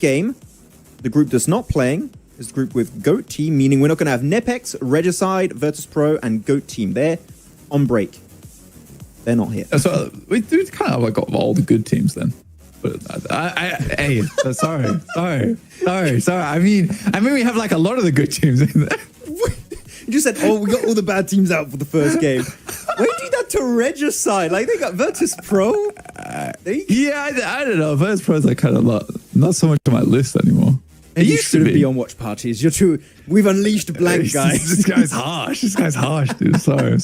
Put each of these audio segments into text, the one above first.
game, the group that's not playing is the group with GOAT Team, meaning we're not going to have Nepex, Regicide, Virtus Pro, and GOAT Team. They're on break. They're not here. So we kind of got all the good teams then. But hey, sorry. I mean, we have like a lot of the good teams in there. You just said, oh, we got all the bad teams out for the first game. Why do you do that to Regicide? Like, they got Virtus Pro? Yeah, I don't know. Virtus Pro's like kind of not so much on my list anymore. It used to be on watch parties. You're too... We've unleashed blank, guys. This guy's harsh. This guy's harsh, dude. Sorry.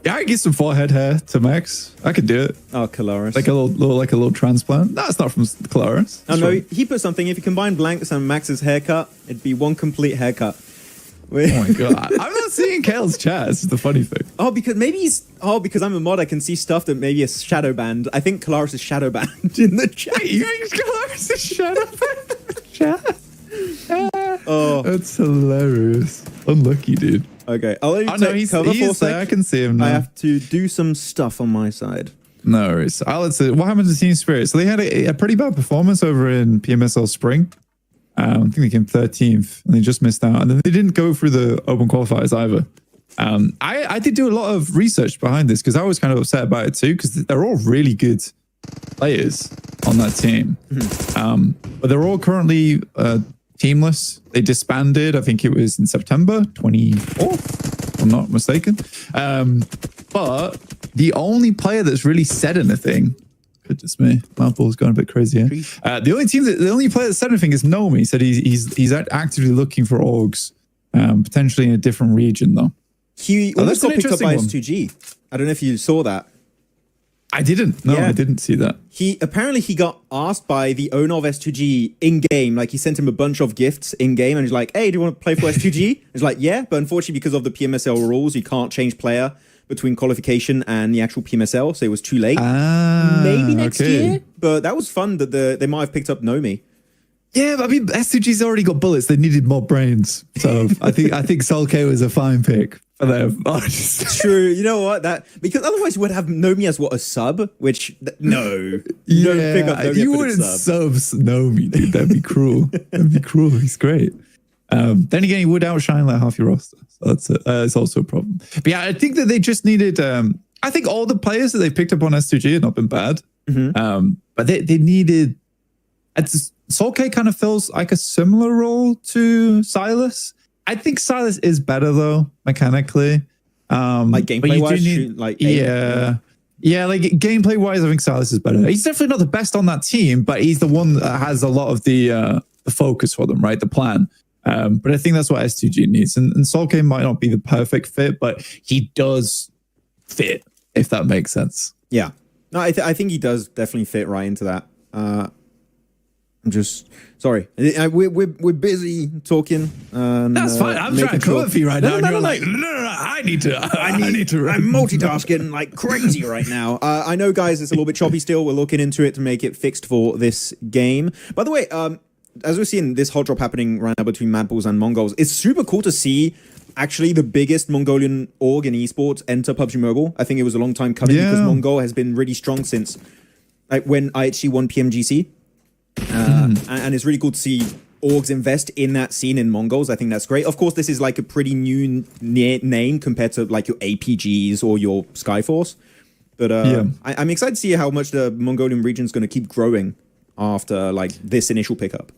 Yeah, I get some forehead hair to Max. I could do it. Oh, Colaris. Like a little transplant. No, it's not from Colaris. Oh, no, he put something. If you combine blanks and Max's haircut, it'd be one complete haircut. Oh my god. I'm not seeing Kale's chat. It's the funny thing. Oh, because I'm a mod, I can see stuff that maybe is shadow banned. I think Colaris is shadow banned in the chat. Wait, you think Colaris is shadow banned in the chat? Oh, that's hilarious. Unlucky, dude. Okay, I'll let you he's cover for a sec. there. I can see him now. I have to do some stuff on my side. No worries. Let's see. What happened to Team Spirit? So they had a pretty bad performance over in PMSL Spring. I think they came 13th and they just missed out. And then they didn't go through the open qualifiers either. I did do a lot of research behind this because I was kind of upset about it too because they're all really good players on that team. But they're all currently teamless. They disbanded, I think it was in September 24th, if I'm not mistaken. But the only player that's really said anything, goodness me, Mouthball's gone a bit crazy here. The only player that said anything is Nomi. He said he's actively looking for orgs, potentially in a different region though. He almost got picked up by S2G. I don't know if you saw that. I didn't. No, yeah. I didn't see that. He got asked by the owner of S2G in game. Like he sent him a bunch of gifts in game, and he's like, "Hey, do you want to play for S2G?" He's like, "Yeah," but unfortunately, because of the PMSL rules, you can't change player between qualification and the actual PMSL, so it was too late. Maybe next year, but that was fun that they might have picked up Nomi. Yeah, but I mean, S2G's already got bullets. They needed more brains, so I think Sol K was a fine pick. True. You know what? Because otherwise you would have Nomi as a sub, which no. You don't pick up Nomi. You wouldn't sub Nomi, dude. That'd be cruel. That'd be cruel. He's great. Then again, he would outshine like half your roster. So that's also a problem. But yeah, I think that they just needed I think all the players that they picked up on S2G have not been bad. But they needed Sol K kind of fills like a similar role to Silas. I think Silas is better though, mechanically. Like gameplay wise, like gameplay wise, I think Silas is better. He's definitely not the best on that team, but he's the one that has a lot of the focus for them, right? The plan. But I think that's what S2G needs. And Sol K might not be the perfect fit, but he does fit, if that makes sense. Yeah. No, I think he does definitely fit right into that. I'm just sorry. We're busy talking. That's fine. I'm trying to cover for you right now. No, I need to. I'm multitasking like crazy right now. I know, guys, it's a little bit choppy still. We're looking into it to make it fixed for this game. By the way, as we're seeing this hot drop happening right now between Mad Bulls and Mongols, it's super cool to see actually the biggest Mongolian org in esports enter PUBG Mobile. I think it was a long time coming because Mongol has been really strong since when IHC won PMGC. And it's really cool to see orgs invest in that scene in Mongols. I think that's great. Of course, this is like a pretty new name compared to like your APGs or your Skyforce. But I'm excited to see how much the Mongolian region is going to keep growing after like this initial pickup.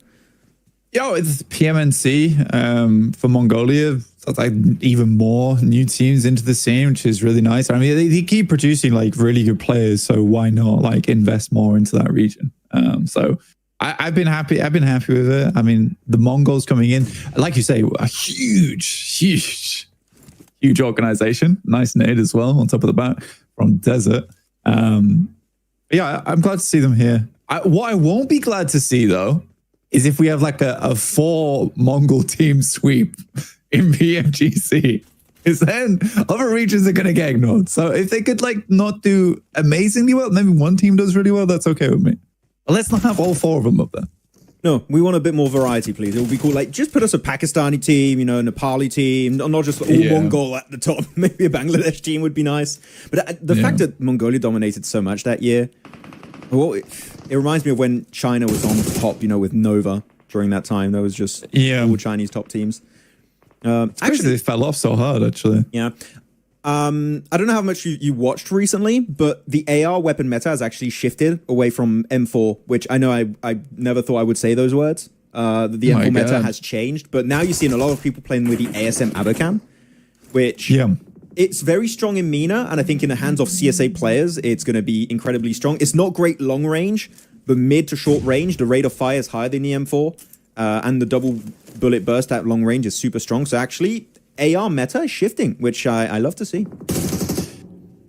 It's PMNC for Mongolia. That's like even more new teams into the scene, which is really nice. I mean, they keep producing like really good players, so why not like invest more into that region? So I've been happy. I've been happy with it. I mean, the Mongols coming in, like you say, a huge organization. Nice nade as well on top of the bat from Desert. Yeah, I'm glad to see them here. What I won't be glad to see though is if we have like a 4 Mongol team sweep in PMGC. Because then other regions are going to get ignored. So if they could like not do amazingly well, maybe one team does really well, that's okay with me. But let's not have all 4 of them up there. No, we want a bit more variety, please. It would be cool. Like, just put us a Pakistani team, a Nepali team, not just all Mongol at the top. Maybe a Bangladesh team would be nice. But the fact that Mongolia dominated so much that year, well, It reminds me of when China was on top, with Nova during that time. There was just all Chinese top teams. Actually, they fell off so hard, actually. Yeah. I don't know how much you watched recently, but the AR weapon meta has actually shifted away from M4, which I know I never thought I would say those words. The M4 meta has changed, but now you're seeing a lot of people playing with the ASM Abacam, which it's very strong in MENA, and I think in the hands of CSA players, it's going to be incredibly strong. It's not great long range, but mid to short range, the rate of fire is higher than the M4, and the double bullet burst at long range is super strong. So actually, AR meta is shifting, which I love to see.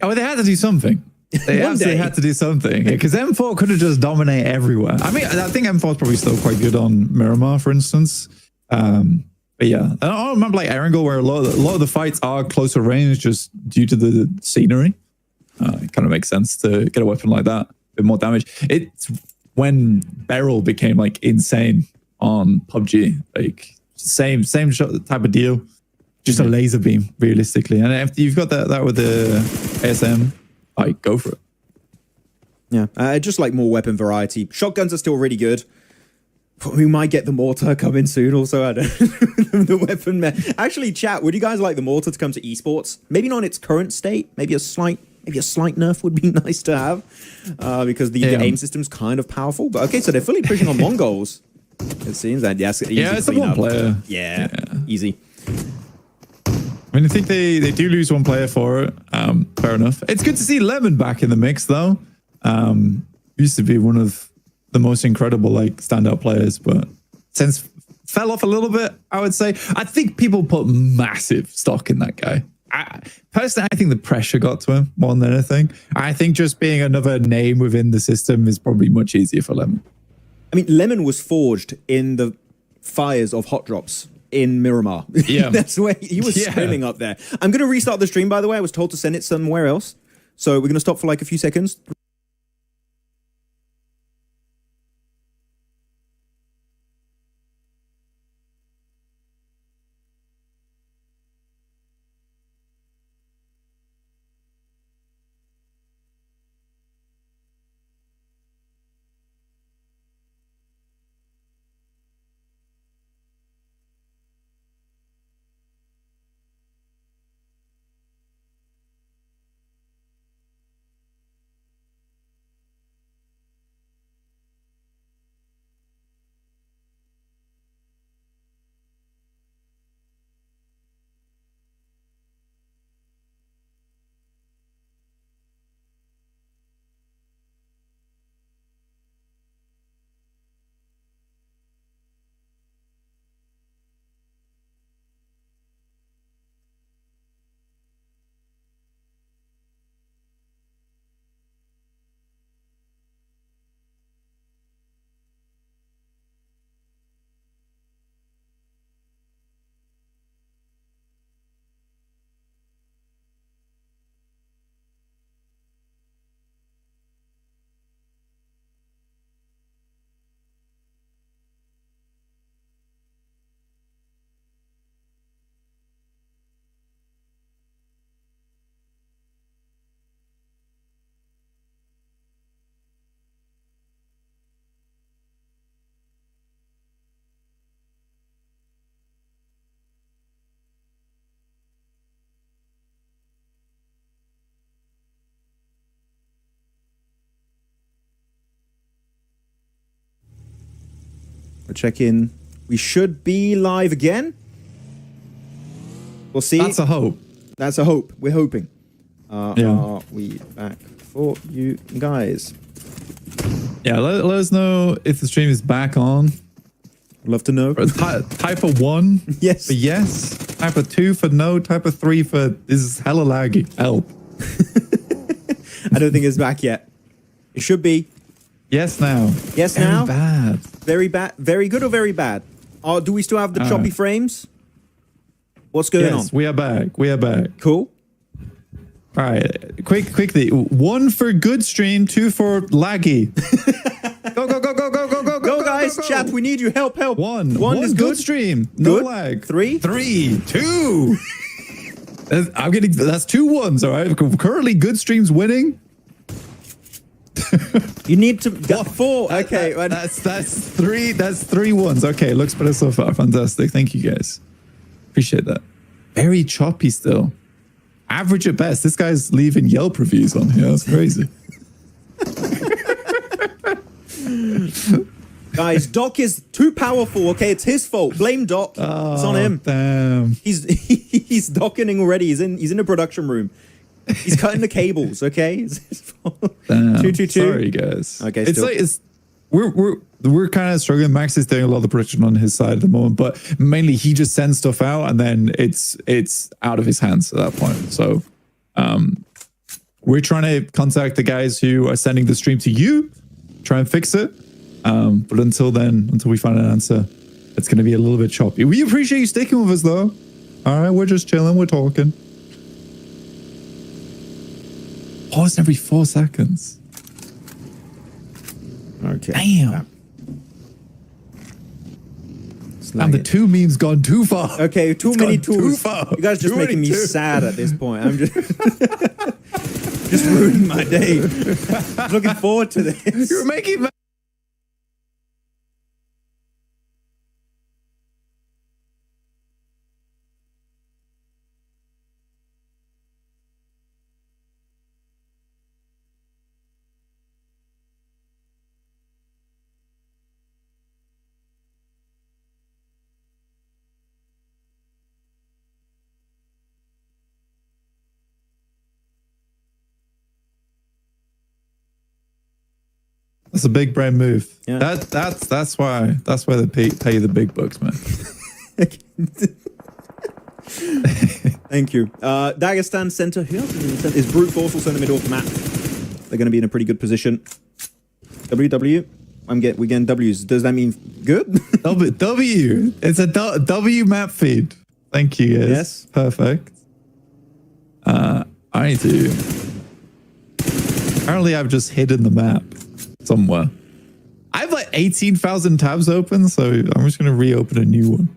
Oh, they had to do something. They absolutely had to do something, because M4 could have just dominated everywhere. I mean, I think M4 is probably still quite good on Miramar, for instance. But yeah, I remember like Erangel, where a lot of the fights are closer range just due to the scenery. It kind of makes sense to get a weapon like that, a bit more damage. It's when Beryl became like insane on PUBG, like same type of deal, just a laser beam realistically. And if you've got that with the ASM, like go for it. Yeah, I just like more weapon variety. Shotguns are still really good. We might get the mortar coming soon also. I don't the weapon. Actually, chat, would you guys like the mortar to come to esports? Maybe not in its current state. Maybe a slight nerf would be nice to have, because the aim system's kind of powerful. But okay, so they're fully pushing on Mongols. It seems that it's a one player. Yeah, easy. I mean, I think they do lose one player for it. Fair enough. It's good to see Lemon back in the mix, though. Used to be one of the most incredible standout players, but since fell off a little bit, I would say. I think people put massive stock in that guy. Personally, I think the pressure got to him more than anything. I think just being another name within the system is probably much easier for Lemon. I mean, Lemon was forged in the fires of Hot Drops in Miramar. Yeah. That's where he was screaming up there. I'm going to restart the stream, by the way. I was told to send it somewhere else. So we're going to stop for like a few seconds. We'll check in. We should be live again. We'll see. That's a hope. That's a hope. We're hoping. Are we back for you guys? Yeah, let us know if the stream is back on. I'd love to know. Type of 1 yes. For yes. Type of 2 for no. Type of 3 for this is hella laggy. Help. I don't think it's back yet. It should be. Yes now. Yes now. Very bad. Very bad. Very good or very bad? Do we still have the choppy frames? What's going on? We are back. We are back. Cool. All right. Quickly. 1 for good stream. 2 for laggy. Go, go, go, go, go, go, go, go, guys. Go. Chat, we need you. Help, help. One is good stream. No lag. 3. 2. I'm getting, that's 2 1s, all right? Currently, good stream's winning. You need to get 4. Okay, That's three. That's 3 ones. Okay, looks better so far. Fantastic. Thank you guys. Appreciate that. Very choppy still. Average at best. This guy's leaving Yelp reviews on here. That's crazy. Guys, Doc is too powerful. Okay, it's his fault. Blame Doc. It's on him. Damn. He's docking already. He's in the production room. He's cutting the cables. Okay, it's his fault. Damn. 222. Sorry, guys. Okay, it's still. like we're kind of struggling. Max is doing a lot of the production on his side at the moment, but mainly he just sends stuff out and then it's out of his hands at that point. So we're trying to contact the guys who are sending the stream to you, try and fix it. But until we find an answer, it's going to be a little bit choppy. We appreciate you sticking with us though. All right, we're just chilling, we're talking. Pause every 4 seconds. Okay. Damn. And the 2 memes gone too far. Okay, too many tools. Too far. You guys are just making me sad at this point. I'm just just ruining my day. Looking forward to this. You're making That's a big brand move. Yeah. That's why they pay you the big bucks, man. Thank you. Dagestan center here is brute force also in the middle of the map. They're going to be in a pretty good position. WW. We getting W's. Does that mean good? W. It's a W map feed. Thank you, guys. Yes. Perfect. I need to. Apparently, I've just hidden the map somewhere. I have like 18,000 tabs open, so I'm just going to reopen a new one.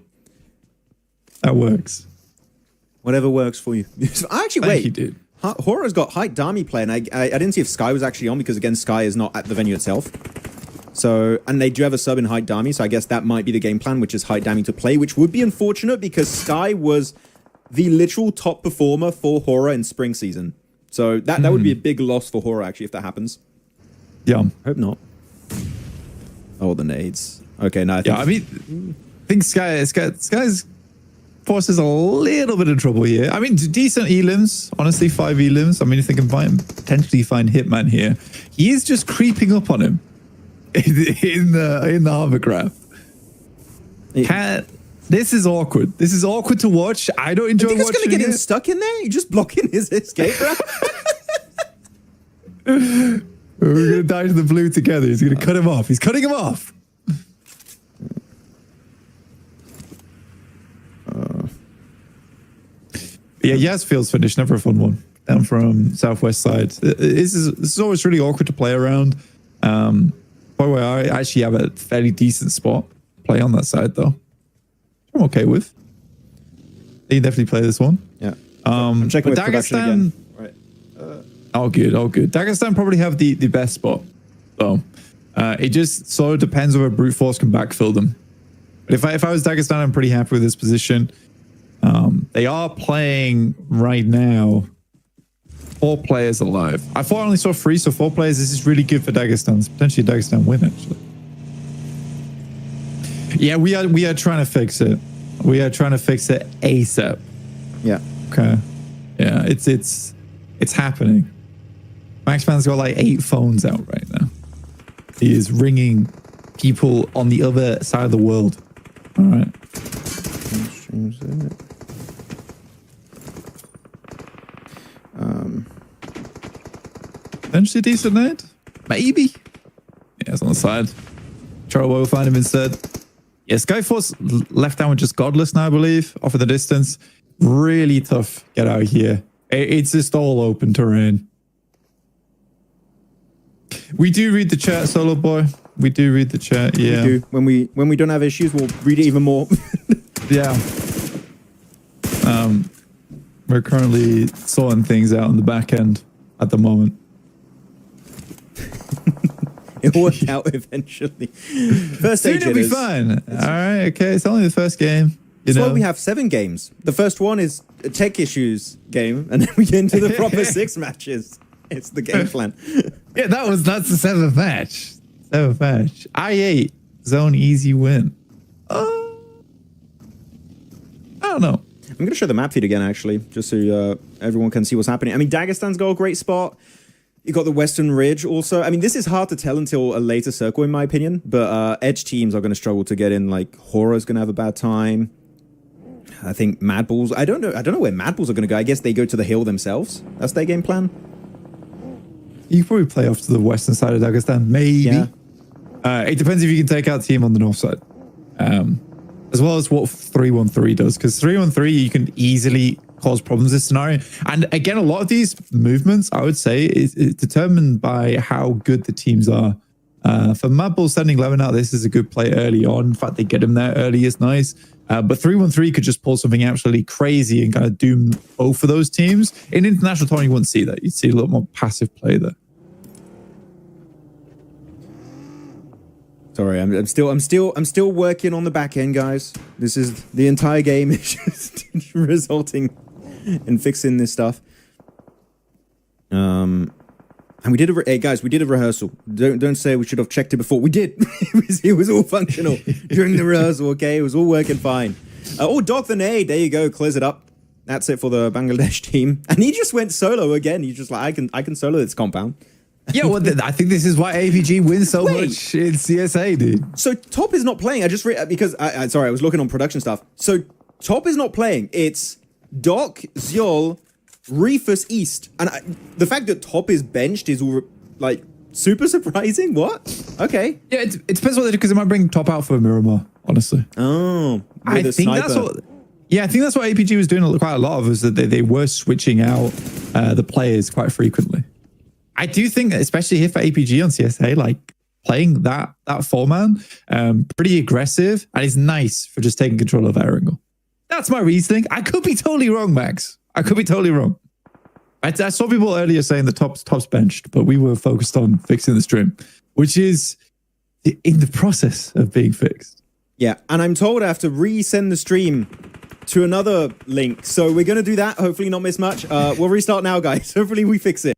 That works. Whatever works for you. Actually, Thank wait. you, dude. Hora's got Height Dami play, and I didn't see if Sky was actually on because, again, Sky is not at the venue itself. So, and they do have a sub in Height Dami, so I guess that might be the game plan, which is Height Dami to play, which would be unfortunate because Sky was the literal top performer for Hora in spring season. So that would be a big loss for Hora, actually, if that happens. Yeah. Hope not. Oh, the nades. Okay, no, I think Sky's forces a little bit of trouble here. I mean, decent elims, honestly, 5 elims. I mean, if they can potentially find Hitman here, he is just creeping up on him in the hovercraft. This is awkward. This is awkward to watch. I don't enjoy watching it. It's going to get him stuck in there? You're just blocking his escape route? We're going to die to the blue together. He's going to cut him off. He's cutting him off. Yeah, Yazfield's finish. Never a fun one. Down from southwest side. This is always really awkward to play around. By the way, I actually have a fairly decent spot. Play on that side, though. I'm okay with. You definitely play this one. Yeah. I'm checking with production again. Right. Oh, good. Dagestan probably have the best spot, though. It just sort of depends whether brute force can backfill them. But if I was Dagestan, I'm pretty happy with this position. They are playing right now 4 players alive. I thought I only saw 3, so 4 players. This is really good for Dagestan. It's potentially a Dagestan win, actually. Yeah, we are trying to fix it. We are trying to fix it ASAP. Yeah. Okay. Yeah, it's happening. Maxman's got like 8 phones out right now. He is ringing people on the other side of the world. All right. Potentially a decent night? Maybe. Yeah, it's on the side. Charlie will find him instead. Yeah, Skyforce left down with just Godless now, I believe, off in the distance. Really tough get out here. It's just all open terrain. We do read the chat, Solo Boy. We do read the chat, yeah. We do. When we don't have issues, we'll read it even more. Yeah. We're currently sorting things out on the back end at the moment. It'll work out eventually. First Soon stage it'll be is fun. All right, okay. It's only the first game. That's why we have 7 games. The first one is a tech issues game, and then we get into the proper 6 matches. It's the game plan. Yeah, that's the 7th match. 7th match. I8 zone easy win. I don't know. I'm going to show the map feed again, actually, just so everyone can see what's happening. I mean, Dagestan's got a great spot. You got the Western Ridge also. I mean, this is hard to tell until a later circle, in my opinion. But edge teams are going to struggle to get in. Like, Horror's going to have a bad time. I think Mad Bulls. I don't know where Mad Bulls are going to go. I guess they go to the hill themselves. That's their game plan. You could probably play off to the western side of Dagestan, maybe. Yeah. It depends if you can take out a team on the north side. As well as what 313 does, because 313 you can easily cause problems in this scenario. And again, a lot of these movements, I would say, is determined by how good the teams are. For Mad Bull sending Lemon out, this is a good play early on. In fact, they get him there early is nice. But 313 could just pull something absolutely crazy and kind of doom both of those teams. In international tournament, you wouldn't see that. You'd see a little more passive play there. Sorry, I'm still working on the back end, guys. This is the entire game is just resulting in fixing this stuff. And we did hey guys, we did a rehearsal. Don't say we should have checked it before. We did. it was all functional during the rehearsal. Okay, it was all working fine. Oh, Doc the Nade, there you go, clears it up. That's it for the Bangladesh team. And he just went solo again. He's just like, I can solo this compound. Yeah, well, I think this is why APG wins so much in CSA, dude. So Top is not playing. I just because sorry, I was looking on production stuff. So Top is not playing. It's Doc, Zyol, Reefus East, and the fact that Top is benched is all like super surprising. What? Okay. Yeah, it depends what they do, because they might bring Top out for Miramar. Honestly. Oh, I think that's what. Yeah, I think that's what APG was doing quite a lot of, is that they were switching out the players quite frequently. I do think that, especially here for APG on CSA, like playing that 4-man, pretty aggressive, and it's nice for just taking control of Erangel. That's my reasoning. I could be totally wrong, Max. I could be totally wrong. I saw people earlier saying the top's benched, but we were focused on fixing the stream, which is in the process of being fixed. Yeah, and I'm told I have to resend the stream to another link, so we're going to do that. Hopefully not miss much. We'll restart now, guys. Hopefully we fix it.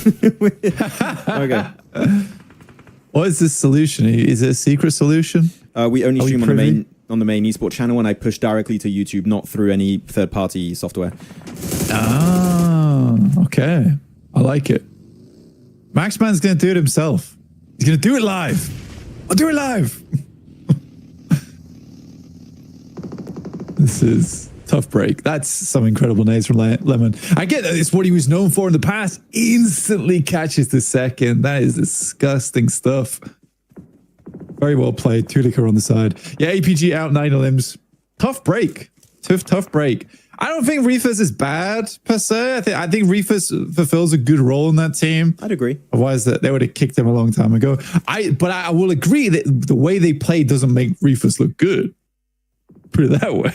Okay. What is this solution? Is it a secret solution? We only stream on the main esports channel, and I push directly to YouTube, not through any third-party software. Ah, okay. I like it. Maxman's going to do it himself. He's going to do it live. I'll do it live. chances. Tough break. That's some incredible nades from Lemon. I get that it's what he was known for in the past. Instantly catches the second. That is disgusting stuff. Very well played. Tulica on the side. Yeah, APG out 9 limbs. Tough break. Tough break. I don't think Reefus is bad per se. I think Reefus fulfills a good role in that team. I'd agree. Otherwise, they would have kicked him a long time ago. But I will agree that the way they play doesn't make Reefus look good. Put it that way.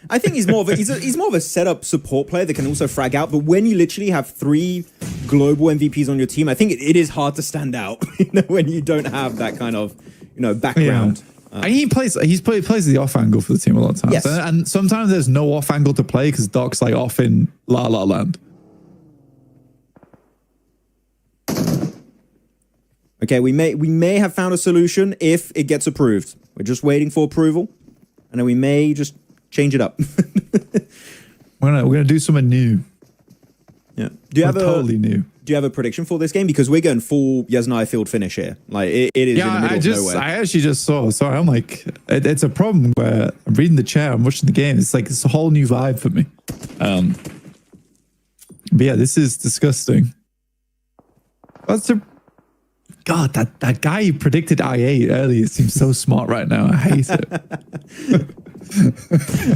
I think he's more of a setup support player that can also frag out. But when you literally have 3 global MVPs on your team, I think it is hard to stand out. When you don't have that kind of background. Yeah. And he plays the off angle for the team a lot of times. Yes. And sometimes there's no off angle to play because Doc's like off in La La Land. Okay, we may have found a solution if it gets approved. We're just waiting for approval, and then we may just change it up. We're gonna do something new. Yeah. Totally new. Do you have a prediction for this game? Because we're going full Yasnaya field finish here. Like it is in the middle of nowhere. I actually just saw. Sorry, I'm like, it's a problem where I'm reading the chat, I'm watching the game. It's like it's a whole new vibe for me. But yeah, this is disgusting. God, that guy who predicted IA earlier seems so smart right now. I hate it.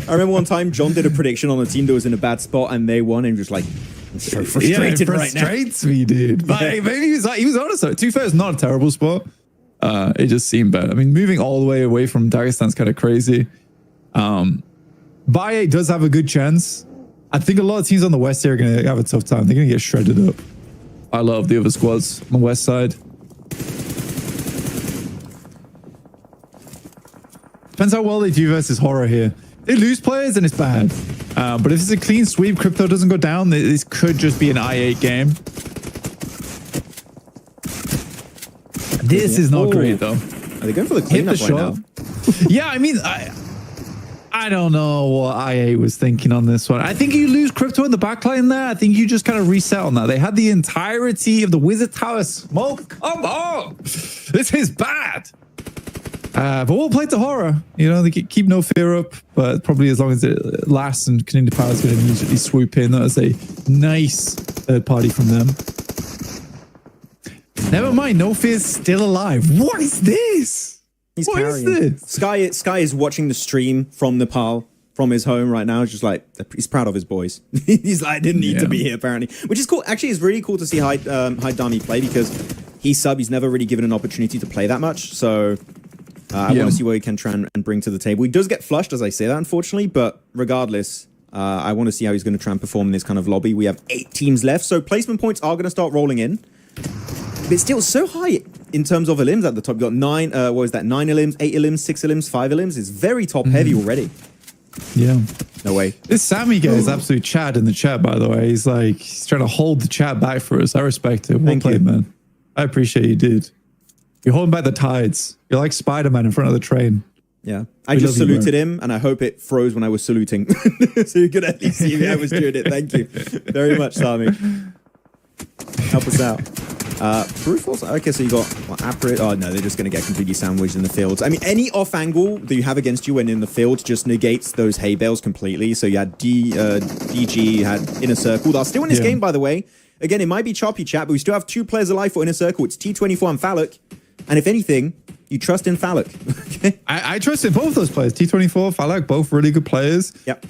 I remember one time John did a prediction on a team that was in a bad spot and they won, and just like, I'm so frustrated right now. It frustrates me, dude. But maybe he was honest though. 2 fair is not a terrible spot. It just seemed bad. I mean, moving all the way away from Dagestan's kind of crazy. Baye does have a good chance. I think a lot of teams on the west here are going to have a tough time. They're going to get shredded up. I love the other squads on the west side. Depends how well they do versus Horror here. They lose players and it's bad. But if it's a clean sweep, Crypto doesn't go down, this could just be an I8 game. This is not great though. Are they going for the cleanup right now? Yeah, I mean, I don't know what I8 was thinking on this one. I think you lose Crypto in the backline there. I think you just kind of reset on that. They had the entirety of the Wizard Tower smoke. Come on. This is bad. But we'll play to Horror. You know, they keep no fear up, but probably as long as it lasts and Canadian Power is going to immediately swoop in. That was a nice third party from them. Never mind, No Fear's still alive. What is this? What is this? Sky is watching the stream from Nepal, from his home right now. It's just like, he's proud of his boys. He's like, I didn't need to be here, apparently. Which is cool. Actually, it's really cool to see Hyde Dami play because he's never really given an opportunity to play that much. So I want to see what he can try and bring to the table. He does get flushed, as I say that, unfortunately. But regardless, I want to see how he's going to try and perform in this kind of lobby. We have 8 teams left. So placement points are going to start rolling in. But it's still so high in terms of elims at the top. You've got 9 elims, 8 elims, 6 elims, 5 elims. It's very top heavy already. Yeah. No way. This Sammy guy is absolute Chad in the chat, by the way. He's trying to hold the chat back for us. I respect it. Well played, man. I appreciate you, dude. You're holding back the tides. You're like Spider-Man in front of the train. Yeah. I just saluted him, and I hope it froze when I was saluting. So you could at least see me. I was doing it. Thank you very much, Sami. Help us out. Proof also? Okay, so you got Aprit. Oh, no, they're just going to get completely sandwiched in the fields. I mean, any off angle that you have against you when in the field just negates those hay bales completely. So you had DG, had Inner Circle. They're still in this game, by the way. Again, it might be choppy chat, but we still have 2 players alive for Inner Circle. It's T24 and Falak. And if anything, you trust in Falak. Okay. I trust in both those players. T24, Falak, both really good players. Yep.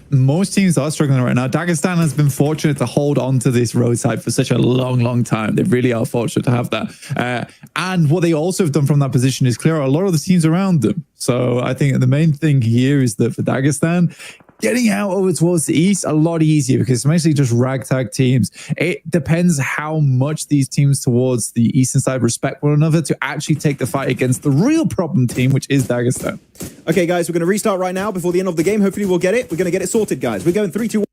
Most teams are struggling right now. Dagestan has been fortunate to hold on to this roadside for such a long time. They really are fortunate to have that. And what they also have done from that position is clear out a lot of the teams around them. So I think the main thing here is that for Dagestan, getting out over towards the east, a lot easier because it's mostly just ragtag teams. It depends how much these teams towards the eastern side respect one another to actually take the fight against the real problem team, which is Dagestan. Okay, guys, we're going to restart right now before the end of the game. Hopefully we'll get it. We're going to get it sorted, guys. We're going 3, 2, 1.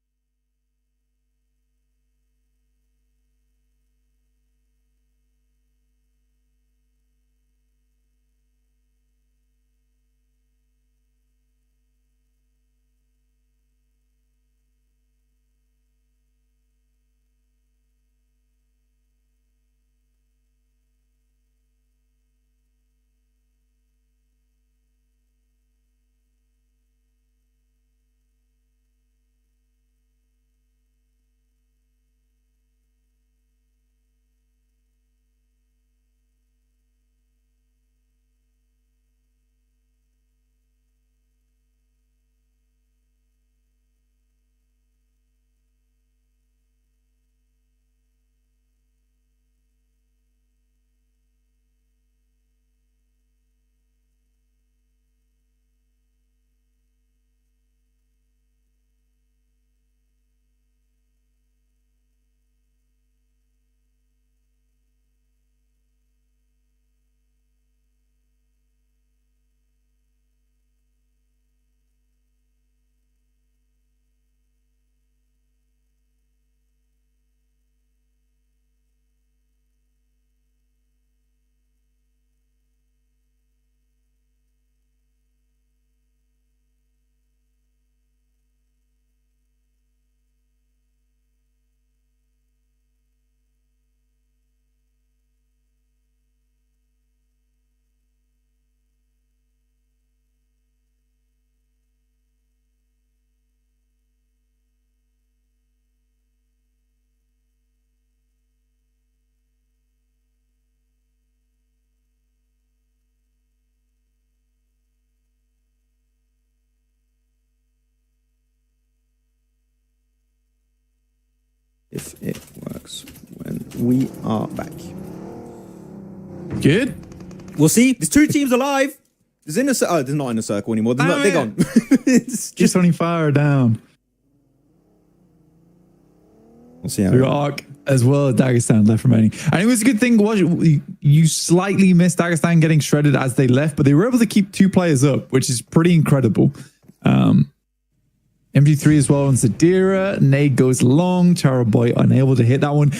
if it works when we are back. Good. We'll see. There's 2 teams alive. There's in a they're not in a circle anymore. They're gone. It's just only fire down. We'll see how we got Arc as well as Dagestan left remaining. And it was a good thing. You slightly missed Dagestan getting shredded as they left, but they were able to keep 2 players up, which is pretty incredible. MG3 as well on Zadira. Nade goes long. Charaboy unable to hit that one.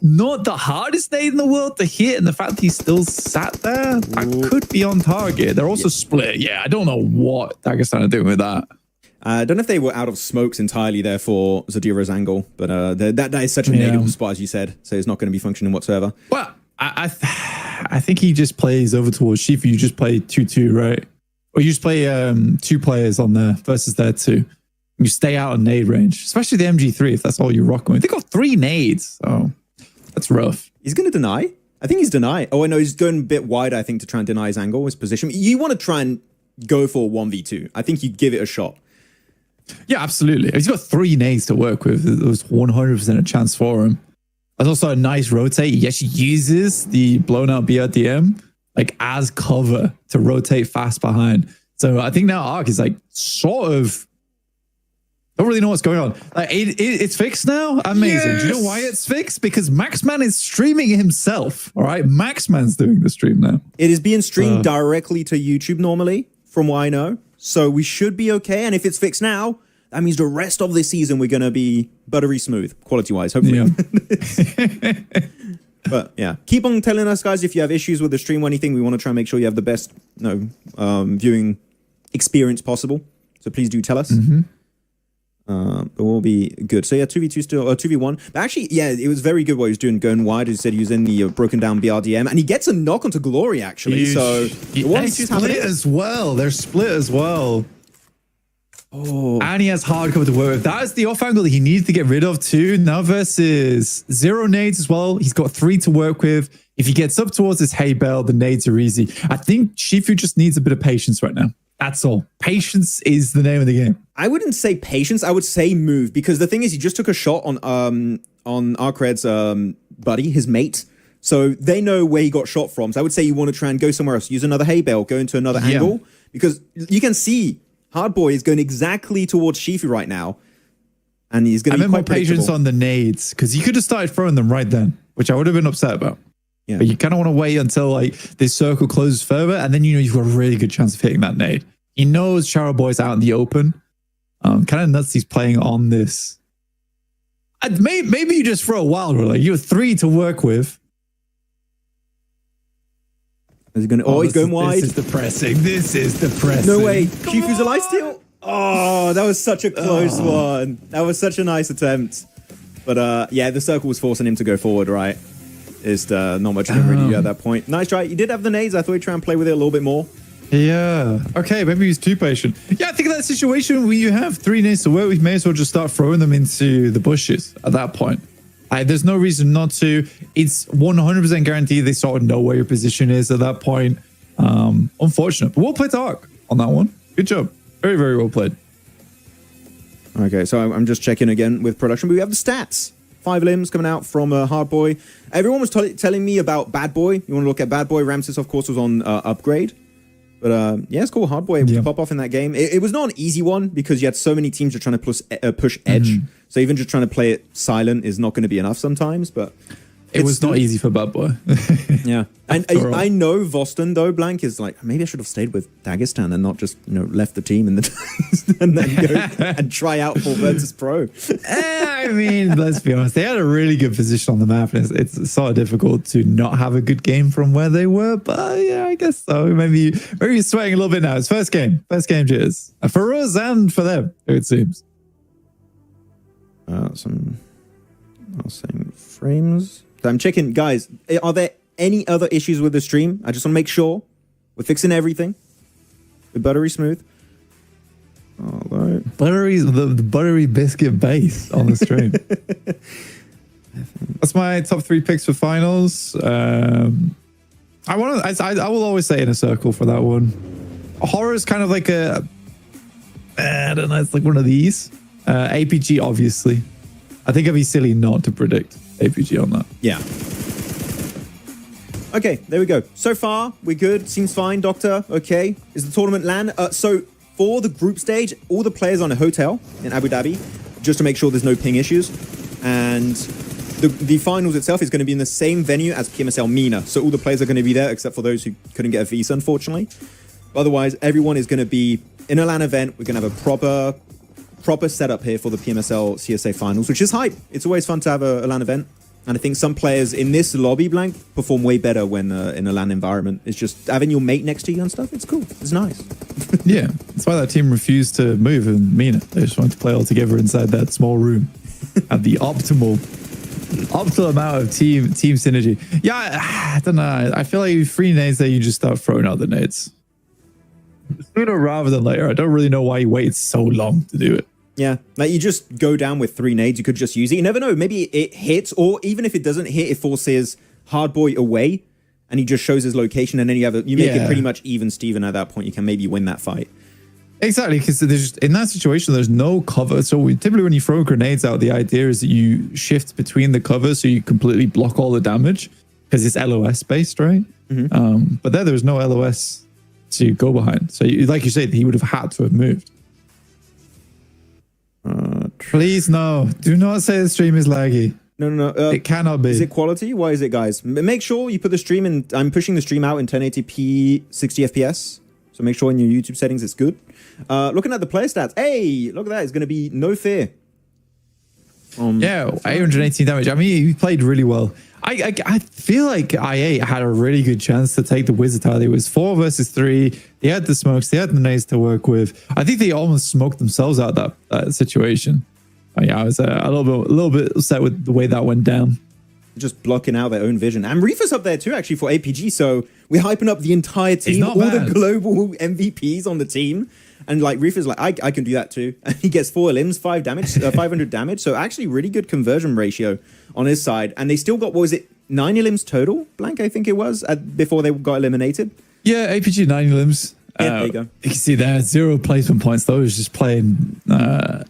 Not the hardest nade in the world to hit, and the fact that he still sat there, that could be on target. They're also split. Yeah, I don't know what Dagestan are doing with that. I don't know if they were out of smokes entirely there for Zadira's angle, but that is such a nadeable spot, as you said, so it's not going to be functioning whatsoever. Well, I think he just plays over towards Shifu. You just play 2-2, right? Or you just play 2 players on there versus their 2. You stay out of nade range, especially the MG3, if that's all you're rocking with. They got 3 nades, so that's rough. He's going to deny. I think he's denying. Oh, I know he's going a bit wide, I think, to try and deny his angle, his position. You want to try and go for 1v2. I think you give it a shot. Yeah, absolutely. He's got 3 nades to work with. It was 100% a chance for him. There's also a nice rotate. He actually uses the blown out BRDM like as cover to rotate fast behind. So I think now Arc is like sort of don't really know what's going on. Like it's fixed now. Amazing. Yes. Do you know why it's fixed? Because Maxman is streaming himself. All right, Maxman's doing the stream now. It is being streamed directly to YouTube normally, from what I know. So we should be okay. And if it's fixed now, that means the rest of this season we're going to be buttery smooth, quality-wise, hopefully. Yeah. But yeah, keep on telling us, guys, if you have issues with the stream or anything. We want to try and make sure you have the best viewing experience possible. So please do tell us. But we'll be good. So yeah, 2v2 still, 2v1. But actually, yeah, it was very good what he was doing, going wide. As he said, he was in the broken down BRDM, and he gets a knock onto Glory, actually. Huge. So they're split as well. They're split as well. Oh. And he has hard cover to work with. That is the off angle that he needs to get rid of too. Now versus 0 nades as well. He's got 3 to work with. If he gets up towards his hay bale, the nades are easy. I think Shifu just needs a bit of patience right now. That's all. Patience is the name of the game. I wouldn't say patience. I would say move, because the thing is, he just took a shot on Arcred's buddy, his mate. So they know where he got shot from. So I would say you want to try and go somewhere else. Use another hay bale, go into another angle, because you can see Hardboy is going exactly towards Shifu right now, and he's going to be quite patience on the nades, because he could have started throwing them right then, which I would have been upset about. Yeah. But you kind of want to wait until like this circle closes further, and then you know you've got a really good chance of hitting that nade. He knows Charaboy's out in the open. Kind of nuts he's playing on this. Maybe you just throw a wild one. Like you have 3 to work with. Is he gonna, he's going wide. This is depressing. This is depressing. No way. Shifu's a life steal. Oh, that was such a close one. That was such a nice attempt. But yeah, the circle was forcing him to go forward, right? Is not much you can really do at that point. Nice try. You did have the nades. I thought you'd try and play with it a little bit more. Yeah. Okay, maybe he's too patient. Yeah, I think in that situation where you have 3 nades to work with, may as well just start throwing them into the bushes at that point. There's no reason not to. It's 100% guaranteed they sort of know where your position is at that point. Unfortunate. But well played to Arc on that one. Good job. Very, very well played. Okay, so I'm just checking again with production. But we have the stats. 5 limbs coming out from Hardboy. Everyone was telling me about Bad Boy. You want to look at Bad Boy? Ramses, of course, was on Upgrade. But yeah, it's cool. Hardboy able to pop off in that game. It was not an easy one because you had so many teams that are trying to push edge. So even just trying to play it silent is not going to be enough sometimes. But it was not easy for Bad Boy. Yeah. And I know Voston, though, Blank, is like, maybe I should have stayed with Dagestan and not just, left the team and then go and try out for Virtus Pro. I mean, let's be honest. They had a really good position on the map. And it's sort of difficult to not have a good game from where they were. But yeah, I guess so. Maybe you're sweating a little bit now. It's first game jitters. For us and for them, it seems. Some frames. So I'm checking, guys, are there any other issues with the stream? I just want to make sure we're fixing everything. We're buttery smooth. All right. The buttery biscuit base on the stream. That's my top 3 picks for finals. I will always say in a circle for that one. Horror is kind of like I don't know, it's like one of these. APG, obviously. I think it'd be silly not to predict APG on that. Yeah. Okay, there we go. So far, we're good. Seems fine, Doctor. Okay. Is the tournament land? So for the group stage, all the players on a hotel in Abu Dhabi, just to make sure there's no ping issues. And the finals itself is going to be in the same venue as PMSL MENA. So all the players are going to be there, except for those who couldn't get a visa, unfortunately. Otherwise, everyone is going to be in a LAN event. We're going to have a proper setup here for the PMSL CSA finals, which is hype. It's always fun to have a LAN event. And I think some players in this lobby, Blank, perform way better when in a LAN environment. It's just having your mate next to you and stuff. It's cool. It's nice. Yeah, that's why that team refused to move in MENA. They just wanted to play all together inside that small room at the optimal amount of team synergy. Yeah, I don't know. I feel like you 3 nades there, you just start throwing out the nades. Sooner rather than later. I don't really know why you waited so long to do it. Yeah, like you just go down with 3 nades. You could just use it. You never know. Maybe it hits, or even if it doesn't hit, it forces Hardboy away, and he just shows his location, and then you make it pretty much even Steven at that point. You can maybe win that fight. Exactly, because in that situation, there's no cover. So typically when you throw grenades out, the idea is that you shift between the covers so you completely block all the damage, because it's LOS based, right? Mm-hmm. But there was no LOS to go behind. So like you said, he would have had to have moved. Please, no. Do not say the stream is laggy. No. It cannot be. Is it quality? Why is it, guys? Make sure you put the stream in. I'm pushing the stream out in 1080p 60 FPS. So make sure in your YouTube settings it's good. Looking at the player stats. Hey, look at that. It's going to be no fear. Yeah, 818 damage. I mean, he played really well. I feel like I8 had a really good chance to take the Wizard out. It was 4 versus 3. They had the smokes. They had the nades to work with. I think they almost smoked themselves out that situation. Yeah, I was a little bit upset with the way that went down. Just blocking out their own vision. And Reefer's up there too, actually, for APG. So we're hyping up the entire team, all the global MVPs on the team. And like Reefer's like, I can do that too. And he gets 4 limbs, 500 damage. So actually really good conversion ratio on his side. And they still got, what was it, 9 limbs total, Blank, I think it was, before they got eliminated. Yeah, APG 9 limbs. Yeah, there you go. You can see there, 0 placement points though. Is just playing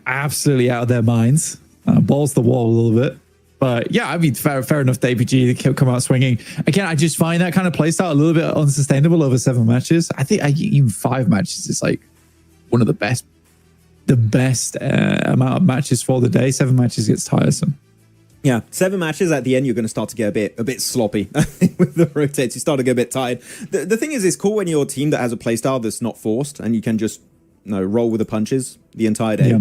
absolutely out of their minds. Balls the wall a little bit. But yeah, I mean, fair enough to APG to come out swinging. Again, I just find that kind of playstyle a little bit unsustainable over 7 matches. I think even 5 matches is like one of the best amount of matches for the day. 7 matches gets tiresome. Yeah, 7 matches at the end, you're going to start to get a bit sloppy with the rotates. You start to get a bit tired. The thing is, it's cool when you're a team that has a playstyle that's not forced and you can just roll with the punches the entire day. Yeah.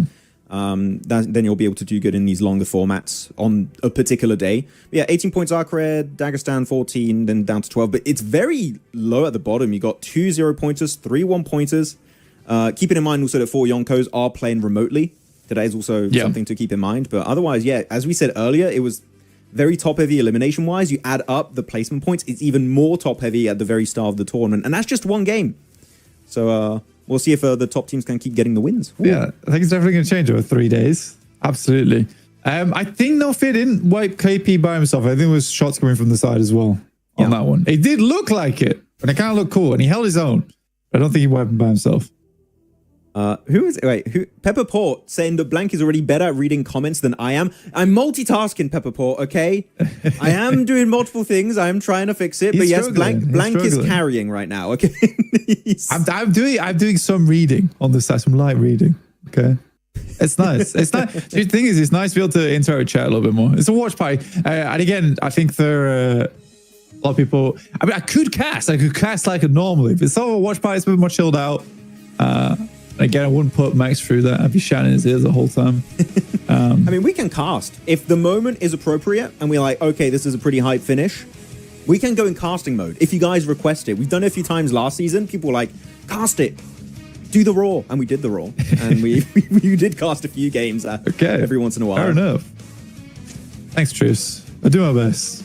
Then you'll be able to do good in these longer formats on a particular day. But yeah, 18 points Arc Red, Dagestan 14, then down to 12. But it's very low at the bottom. You got 2 0-pointers, 3 1-pointers. Keeping in mind also that 4 Yonkos are playing remotely. Today is also something to keep in mind. But otherwise, yeah, as we said earlier, it was very top-heavy elimination-wise. You add up the placement points, it's even more top-heavy at the very start of the tournament. And that's just 1 game. So we'll see if the top teams can keep getting the wins. Ooh. Yeah, I think it's definitely going to change over 3 days. Absolutely. I think No Fear didn't wipe KP by himself. I think there was shots coming from the side as well on that one. It did look like it, and it kind of looked cool, and he held his own. I don't think he wiped him by himself. Pepper Port saying that Blank is already better at reading comments than I am. I'm multitasking, Pepper Port, okay? I am doing multiple things. I am trying to fix it. But yes, Blank is carrying right now, okay? I'm doing some reading on the side, some light reading, okay? It's nice. It's nice. The thing is, it's nice to be able to interact with chat a little bit more. It's a watch party. And again, I think there are a lot of people... I mean, I could cast like it normally, but it's sort of a watch party. It's a bit more chilled out. Again, I wouldn't put Max through that. I'd be shouting in his ears the whole time. I mean, we can cast. If the moment is appropriate and we're like, okay, this is a pretty hype finish, we can go in casting mode if you guys request it. We've done it a few times last season. People were like, cast it. Do the Raw. And we did the Raw. And we did cast a few games every once in a while. Fair enough. Thanks, Truce. I do my best.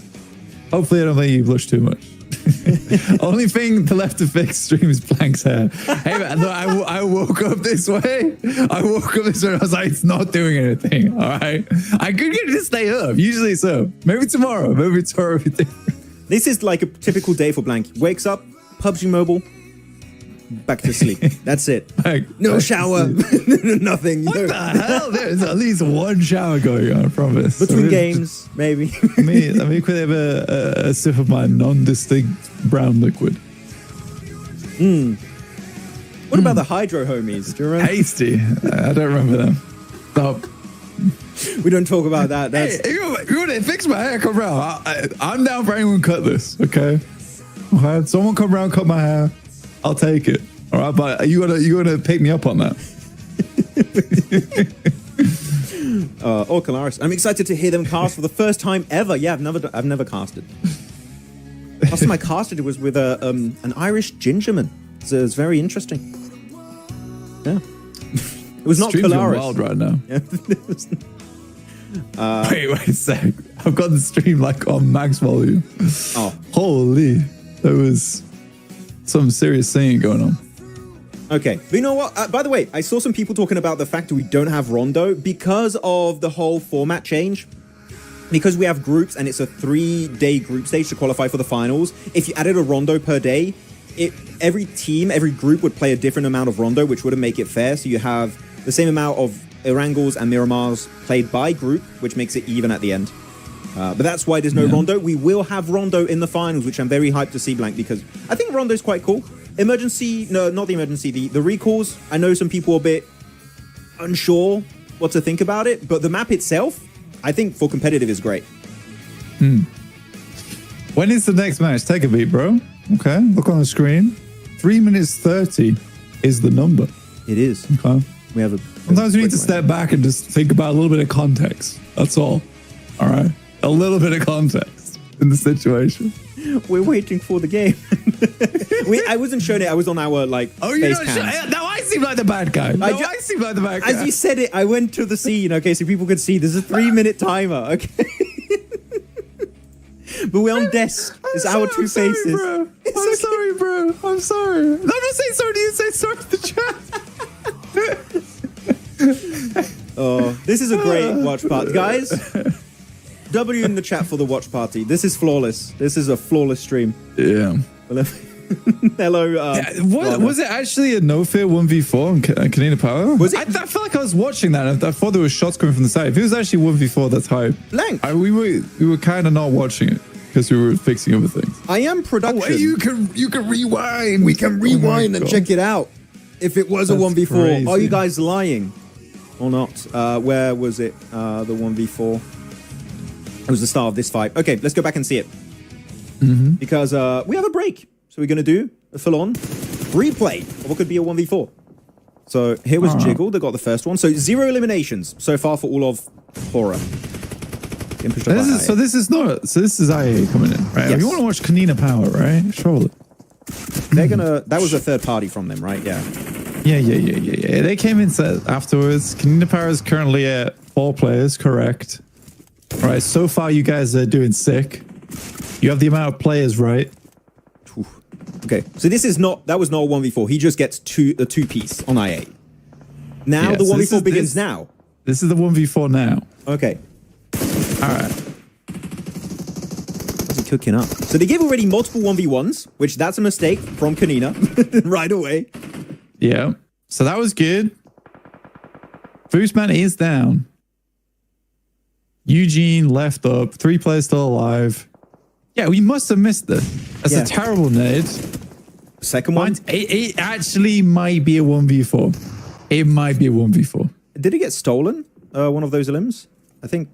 Hopefully I don't make you blush too much. Only thing left to fix stream is Blank's hair. Hey man, no, I woke up this way. And I was like, it's not doing anything. All right. I could get it to stay up. Usually it's up. Maybe tomorrow. Maybe tomorrow. This is like a typical day for Blank. Wakes up, PUBG Mobile, back to sleep. That's it. No shower, nothing. What the hell? There's at least one shower going on, I promise. Between games, maybe. let me quickly have a sip of my non-distinct brown liquid. What about the Hydro homies? Do you remember? Hasty. I don't remember them. Stop. We don't talk about that. That's... Hey, you want to fix my hair? Come round. I'm down for anyone cut this. Okay. Someone come round, cut my hair. I'll take it. All right, but you gotta pick me up on that. Or Calaris. I'm excited to hear them cast for the first time ever. Yeah, I've never casted. Last time I casted it was with an Irish gingerman. So it's very interesting. Yeah. It was not Calaris. Wild right now. Yeah. Wait a sec. I've got the stream like on max volume. Oh. Holy. There was some serious singing going on. Okay, but you know what? By the way, I saw some people talking about the fact that we don't have Rondo because of the whole format change. Because we have groups and it's a 3-day group stage to qualify for the finals. If you added a Rondo per day, every team, every group would play a different amount of Rondo, which wouldn't make it fair. So you have the same amount of Erangels and Miramars played by group, which makes it even at the end. But that's why there's no Rondo. We will have Rondo in the finals, which I'm very hyped to see, Blank, because I think Rondo's quite cool. No, not the emergency, the recalls. I know some people are a bit unsure what to think about it, but the map itself, I think for competitive is great. When is the next match? Take a beat, bro. Okay, look on the screen. 3 minutes 30 is the number. It is. Okay. We have Sometimes we need to step back and just think about a little bit of context. That's all. All right. A little bit of context in the situation. We're waiting for the game. I wasn't showing it. I was on our face cam. Now I seem like the bad guy. I seem like the bad guy. As you said it, I went to the scene. Okay, so people could see. There's a 3-minute timer. Okay. But we're on desk. It's our two faces. Bro. I'm sorry, bro. I'm sorry. No, I'm not saying sorry to you. Say sorry to the chat. Oh, this is a great watch party. Guys, W in the chat for the watch party. This is flawless. This is a flawless stream. Yeah. Hello. Was it actually a no-fear 1v4 on Canina Power? Was it? I felt like I was watching that. And I thought there were shots coming from the side. If it was actually 1v4, that's hype. Blank. We were kind of not watching it because we were fixing other things. I am production. Oh, you can rewind. We can rewind and check it out. If it was a 1v4, crazy. Are you guys lying or not? Where was it? The 1v4. It was the start of this fight. Okay, let's go back and see it. Because we have a break. So we're going to do a full-on replay of what could be a 1v4. So here was Jiggle that got the first one. So 0 eliminations so far for all of Horror. This is IA coming in, right? Yes. If you want to watch Canina Power, right? Surely. They're gonna. That was a third party from them, right? Yeah. Yeah. They came in afterwards. Canina Power is currently at 4 players, correct? All right. So far, you guys are doing sick. You have the amount of players, right? Okay. So this is not. That was not a 1v4. He just gets a 2-piece on IA. Now the 1v4 begins now. This is the 1v4 now. Okay. All right. What's he cooking up? So they gave already multiple 1v1s, which that's a mistake from Canina right away. Yeah. So that was good. Boostman is down. Eugene left up. 3 players still alive. Yeah, we must have missed it. That's a terrible nade. Second one? It actually might be a 1v4. It might be a 1v4. Did it get stolen? One of those limbs? I think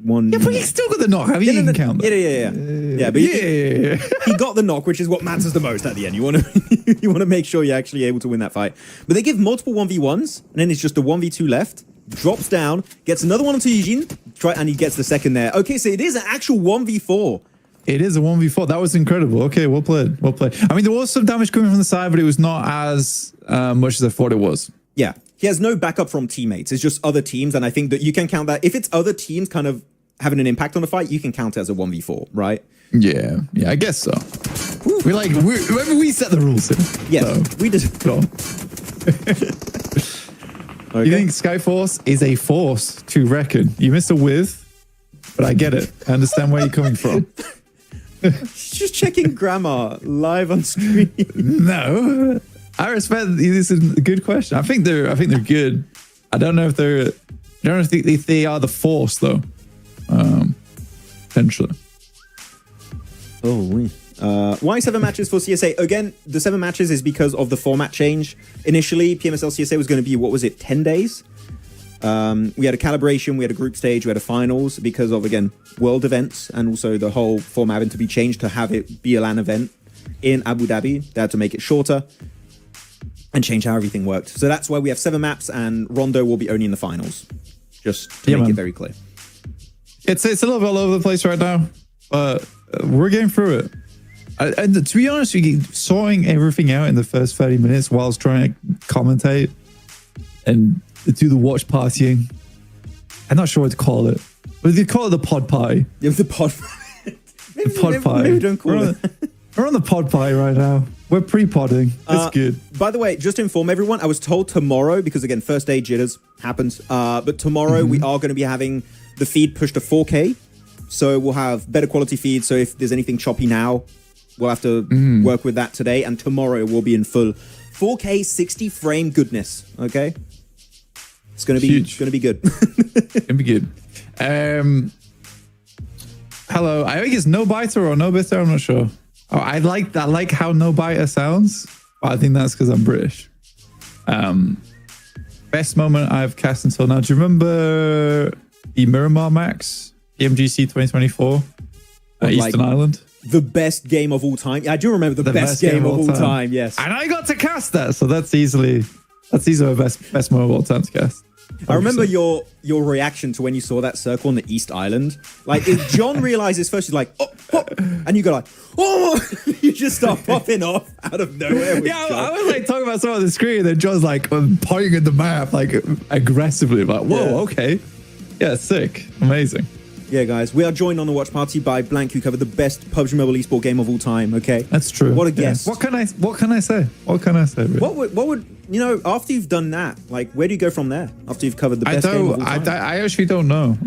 one. Yeah, but he still got the knock. Have you even count that? Yeah, but he got the knock, which is what matters the most at the end. You want to make sure you're actually able to win that fight. But they give multiple 1v1s, and then it's just a 1v2 left. Drops down, gets another one onto Eugene, and he gets the second there. Okay, so it is an actual 1v4. It is a 1v4. That was incredible. Okay, well played. Well played. I mean, there was some damage coming from the side, but it was not as much as I thought it was. Yeah. He has no backup from teammates. It's just other teams, and I think that you can count that. If it's other teams kind of having an impact on the fight, you can count it as a 1v4, right? Yeah, I guess so. Remember we set the rules here. Yes, so. We did. Okay. You think Skyforce is a force to reckon? You missed a with, but I get it. I understand where you're coming from. Just checking grammar live on stream. No. I respect. This is a good question. I think they're good. I don't know if they are the force though. Potentially. Oh, why 7 matches for CSA? Again, the 7 matches is because of the format change. Initially, PMSL CSA was going to be, what was it, 10 days? We had a calibration, we had a group stage, we had a finals because of, again, world events and also the whole format having to be changed to have it be a LAN event in Abu Dhabi. They had to make it shorter and change how everything worked. So that's why we have 7 maps and Rondo will be only in the finals. Just to make it very clear. It's a little bit all over the place right now, but we're getting through it. And to be honest, we sorting everything out in the first 30 minutes whilst trying to commentate and do the watch partying. I'm not sure what to call it, but you call it the pod pie. Yeah, the pod. The pod pie. Maybe don't call it. We're on the pod pie right now. We're pre-podding. It's good. By the way, just to inform everyone, I was told tomorrow, because again, first day jitters happens, but tomorrow we are going to be having the feed pushed to 4K. So we'll have better quality feed. So if there's anything choppy now, we'll have to work with that today. And tomorrow we'll be in full 4K 60 frame goodness. Okay. It's going to be good. Gonna be good. Hello. I think it's no biter or no bitter. I'm not sure. Oh, I like how no biter sounds, but I think that's because I'm British. Best moment I've cast until now. Do you remember the Miramar Max PMGC 2024 at Eastern Island? The best game of all time. I do remember the best game of all time. Yes, and I got to cast that, so that's easily my best moment of all time to cast. 100%. I remember your reaction to when you saw that circle on the East Island. Like, if John realizes first, he's like, oh, pop, and you go like, oh, you just start popping off out of nowhere. Yeah, I was like talking about something on the screen, and John's like pointing at the map, like aggressively, like, whoa, okay. Yeah, sick. Amazing. Yeah, guys, we are joined on the watch party by Blank, who covered the best PUBG Mobile esport game of all time. Okay, that's true. What a guess. What can I say? What can I say? Really? What would you know after you've done that? Like, where do you go from there? After you've covered the best game of all time? I actually don't know.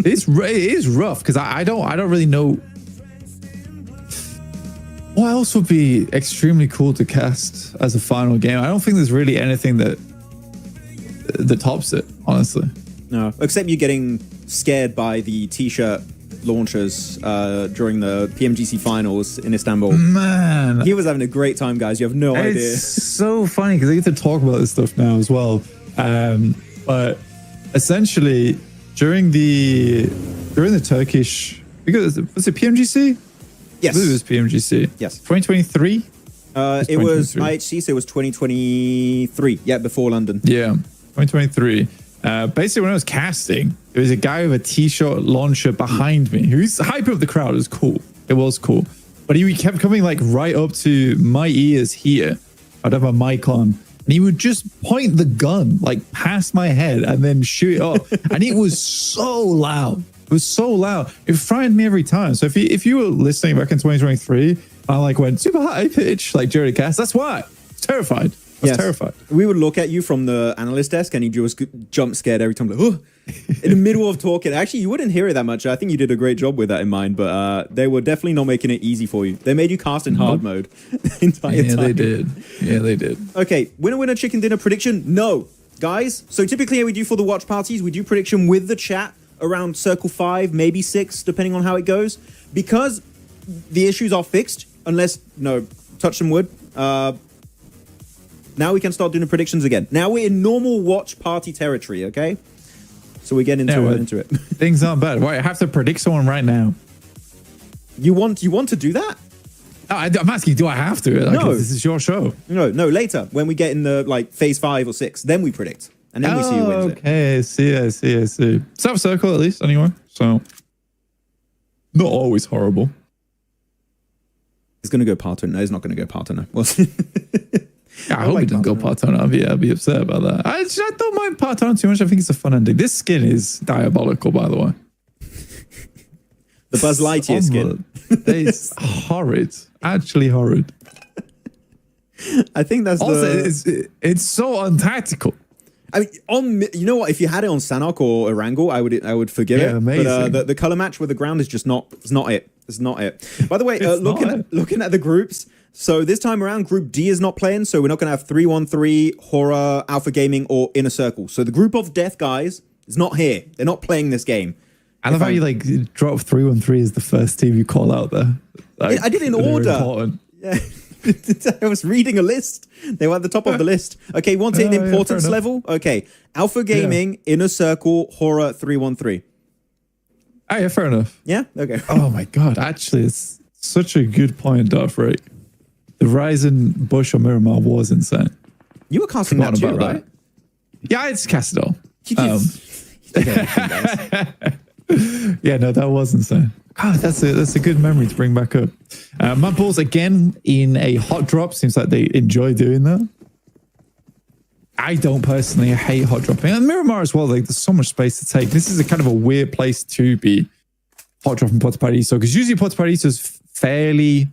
It is rough because I don't really know. What else would be extremely cool to cast as a final game? I don't think there's really anything that tops it, honestly. No, except you getting scared by the t-shirt launchers during the PMGC finals in Istanbul. Man, he was having a great time, guys. You have no idea. It's so funny because I get to talk about this stuff now as well. But essentially, during the Turkish, because was it PMGC? Yes, I believe it was PMGC. Yes, 2023. It was IHC, so it was 2023. Yeah, before London. Yeah, 2023. Basically, when I was casting, there was a guy with a t-shirt launcher behind me who's hyping up the crowd. It was cool. It was cool. But he kept coming like right up to my ears here. I'd have a mic on. And he would just point the gun like past my head and then shoot it up. And it was so loud. It was so loud. It frightened me every time. So if you were listening back in 2023, I like went super high pitch like Jerry Cass. That's why. I was terrified. I was terrified. We would look at you from the analyst desk and he just jump scared every time. Like, oh, in the middle of talking. Actually, you wouldn't hear it that much. I think you did a great job with that in mind, but they were definitely not making it easy for you. They made you cast in hard mode the entire time. They did. Yeah, they did. Okay, winner, chicken dinner prediction? No. Guys, so typically how we do for the watch parties, we do prediction with the chat around circle 5, maybe 6, depending on how it goes. Because the issues are fixed, unless, no, touch some wood. Now we can start doing the predictions again. Now we're in normal watch party territory, okay? So we get into it. Things aren't bad. Wait, I have to predict someone right now. You want to do that? No, I'm asking, do I have to? Like, no. This is your show. No, later. When we get in the like phase 5 or 6, then we predict. And then we see who wins it. Okay, I see. South circle at least, anyway. So, not always horrible. He's going to go Parto. No, he's not going to go Parto. No. We'll see. I hope he doesn't go Partona. I'd be upset about that. I don't mind Partona too much. I think it's a fun ending. This skin is diabolical, by the way. The Buzz Lightyear skin. It's horrid. Actually horrid. I think that's also, it's so untactical. I mean, you know what? If you had it on Sanok or Erangel, I would forgive it. Amazing. But the color match with the ground is just not. It's not it. It's not it. By the way, looking at the groups, So this time around, Group D is not playing, so we're not going to have 313, Horror, Alpha Gaming, or Inner Circle. So the Group of Death guys is not here. They're not playing this game. I love how you like drop 313 as the first team you call out there. Like, I did it in order. Yeah. I was reading a list. They were at the top of the list. Okay, want it in importance level? Okay. Alpha Gaming, Inner Circle, Horror, 313. Oh, yeah, fair enough. Yeah? Okay. Oh my God. Actually, it's such a good point, Darth Rake. The Ryzen Bush or Miramar was insane. You were casting that too, right? Yeah, it's cast it all. Yeah, no, that was insane. God, that's a good memory to bring back up. Mad Balls again in a hot drop. Seems like they enjoy doing that. I don't personally. I hate hot dropping. And Miramar as well. Like, there's so much space to take. This is a kind of a weird place to be hot dropping Puerto Paradiso, because usually Puerto Paradiso is fairly.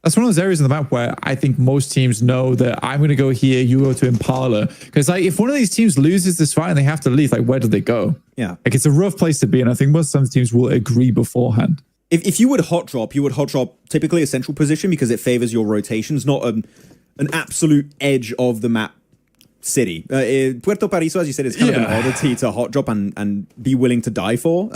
That's one of those areas in the map where I think most teams know that I'm going to go here, you go to Impala. Because like, if one of these teams loses this fight and they have to leave, like, where do they go? Yeah. Like, it's a rough place to be. And I think most some teams will agree beforehand. If you would hot drop, you would hot drop typically a central position because it favors your rotations, not an absolute edge of the map city. Puerto Paradiso, as you said, is kind of an oddity to hot drop and be willing to die for.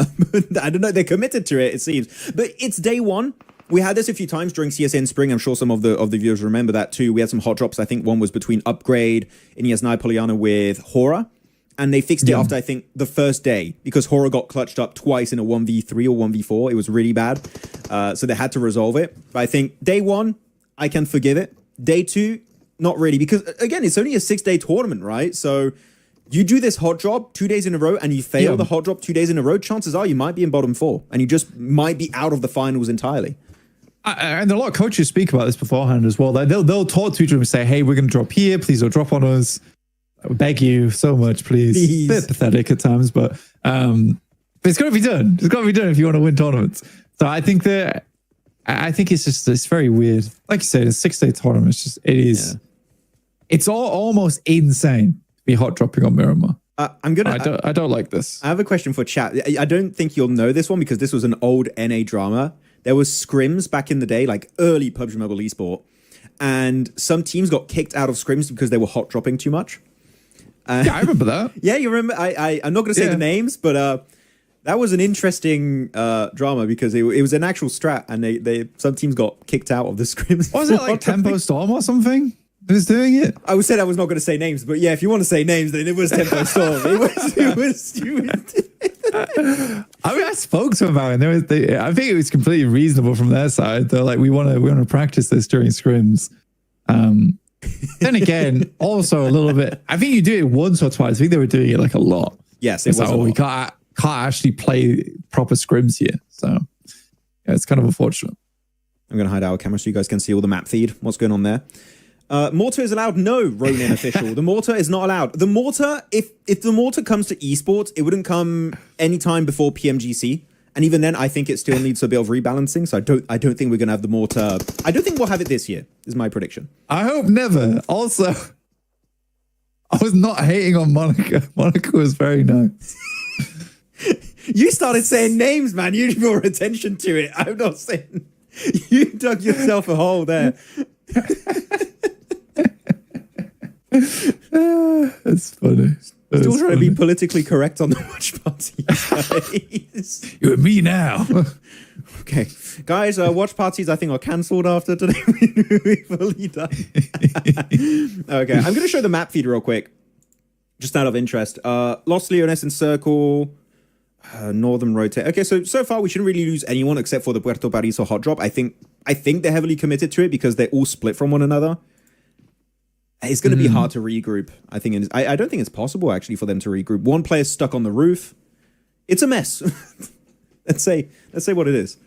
I don't know. They're committed to it seems. But it's day one. We had this a few times during CSA in spring. I'm sure some of the viewers remember that too. We had some hot drops. I think one was between Upgrade and Yasnai Poliana with Horror. And they fixed it after, I think, the first day because Horror got clutched up twice in a 1v3 or 1v4. It was really bad. So they had to resolve it. But I think day one, I can forgive it. Day two, not really. Because, again, it's only a 6-day tournament, right? So you do this hot drop 2 days in a row and you fail the hot drop 2 days in a row, chances are you might be in bottom 4. And you just might be out of the finals entirely. And a lot of coaches speak about this beforehand as well. They'll talk to each other and say, hey, we're going to drop here. Please don't drop on us. I beg you so much, please. A bit pathetic at times, but it's got to be done. It's got to be done if you want to win tournaments. So I think it's very weird. Like you said, it's a 6-day tournament. It's almost insane to be hot dropping on Miramar. I don't like this. I have a question for chat. I don't think you'll know this one because this was an old NA drama. There was scrims back in the day, like early PUBG Mobile Esport, and some teams got kicked out of scrims because they were hot dropping too much. Yeah, I remember that. Yeah, you remember? I'm not going to say the names, but that was an interesting drama because it was an actual strat, and some teams got kicked out of the scrims. Was it like Tempo Storm or something? Who's doing it? I said I was not going to say names, but yeah, if you want to say names, then it was Tempo Storm. It was I mean, I spoke to them about it. I think it was completely reasonable from their side. They're like, we want to practice this during scrims. Then again, also a little bit. I think you do it once or twice. I think they were doing it like a lot. Yes, it was. Like, we can't actually play proper scrims here. So yeah, it's kind of unfortunate. I'm going to hide our camera so you guys can see all the map feed. What's going on there? Mortar is allowed? No, Ronin official. The Mortar is not allowed. The Mortar, if the Mortar comes to esports, it wouldn't come anytime before PMGC. And even then, I think it still needs a bit of rebalancing. So I don't think we're going to have the Mortar. I don't think we'll have it this year, is my prediction. I hope never. Also, I was not hating on Monica. Monica was very nice. You started saying names, man. You drew more attention to it. I'm not saying... You dug yourself a hole there. That's funny. Still trying to be politically correct on the watch party, guys. You and me now. Okay. Guys, watch parties I think are cancelled after today. We're fully done. Okay, I'm going to show the map feed real quick, just out of interest. Los Leones and Circle, Northern Rotate. Okay, so far we shouldn't really lose anyone except for the Puerto Paradiso hot drop. I think they're heavily committed to it because they're all split from one another. It's going to be hard to regroup. I don't think it's possible actually for them to regroup. One player's stuck on the roof. It's a mess. let's say what it is.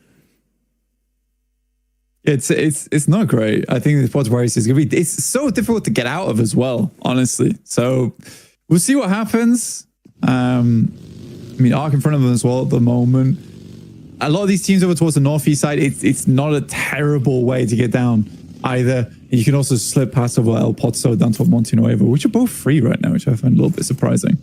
It's not great. I think the Puerto Paradiso is going to be. It's so difficult to get out of as well, honestly. So we'll see what happens. I mean, Arc in front of them as well at the moment. A lot of these teams over towards the northeast side, it's not a terrible way to get down either. You can also slip past over El Pozzo down to Monte Nuevo, which are both free right now, which I find a little bit surprising.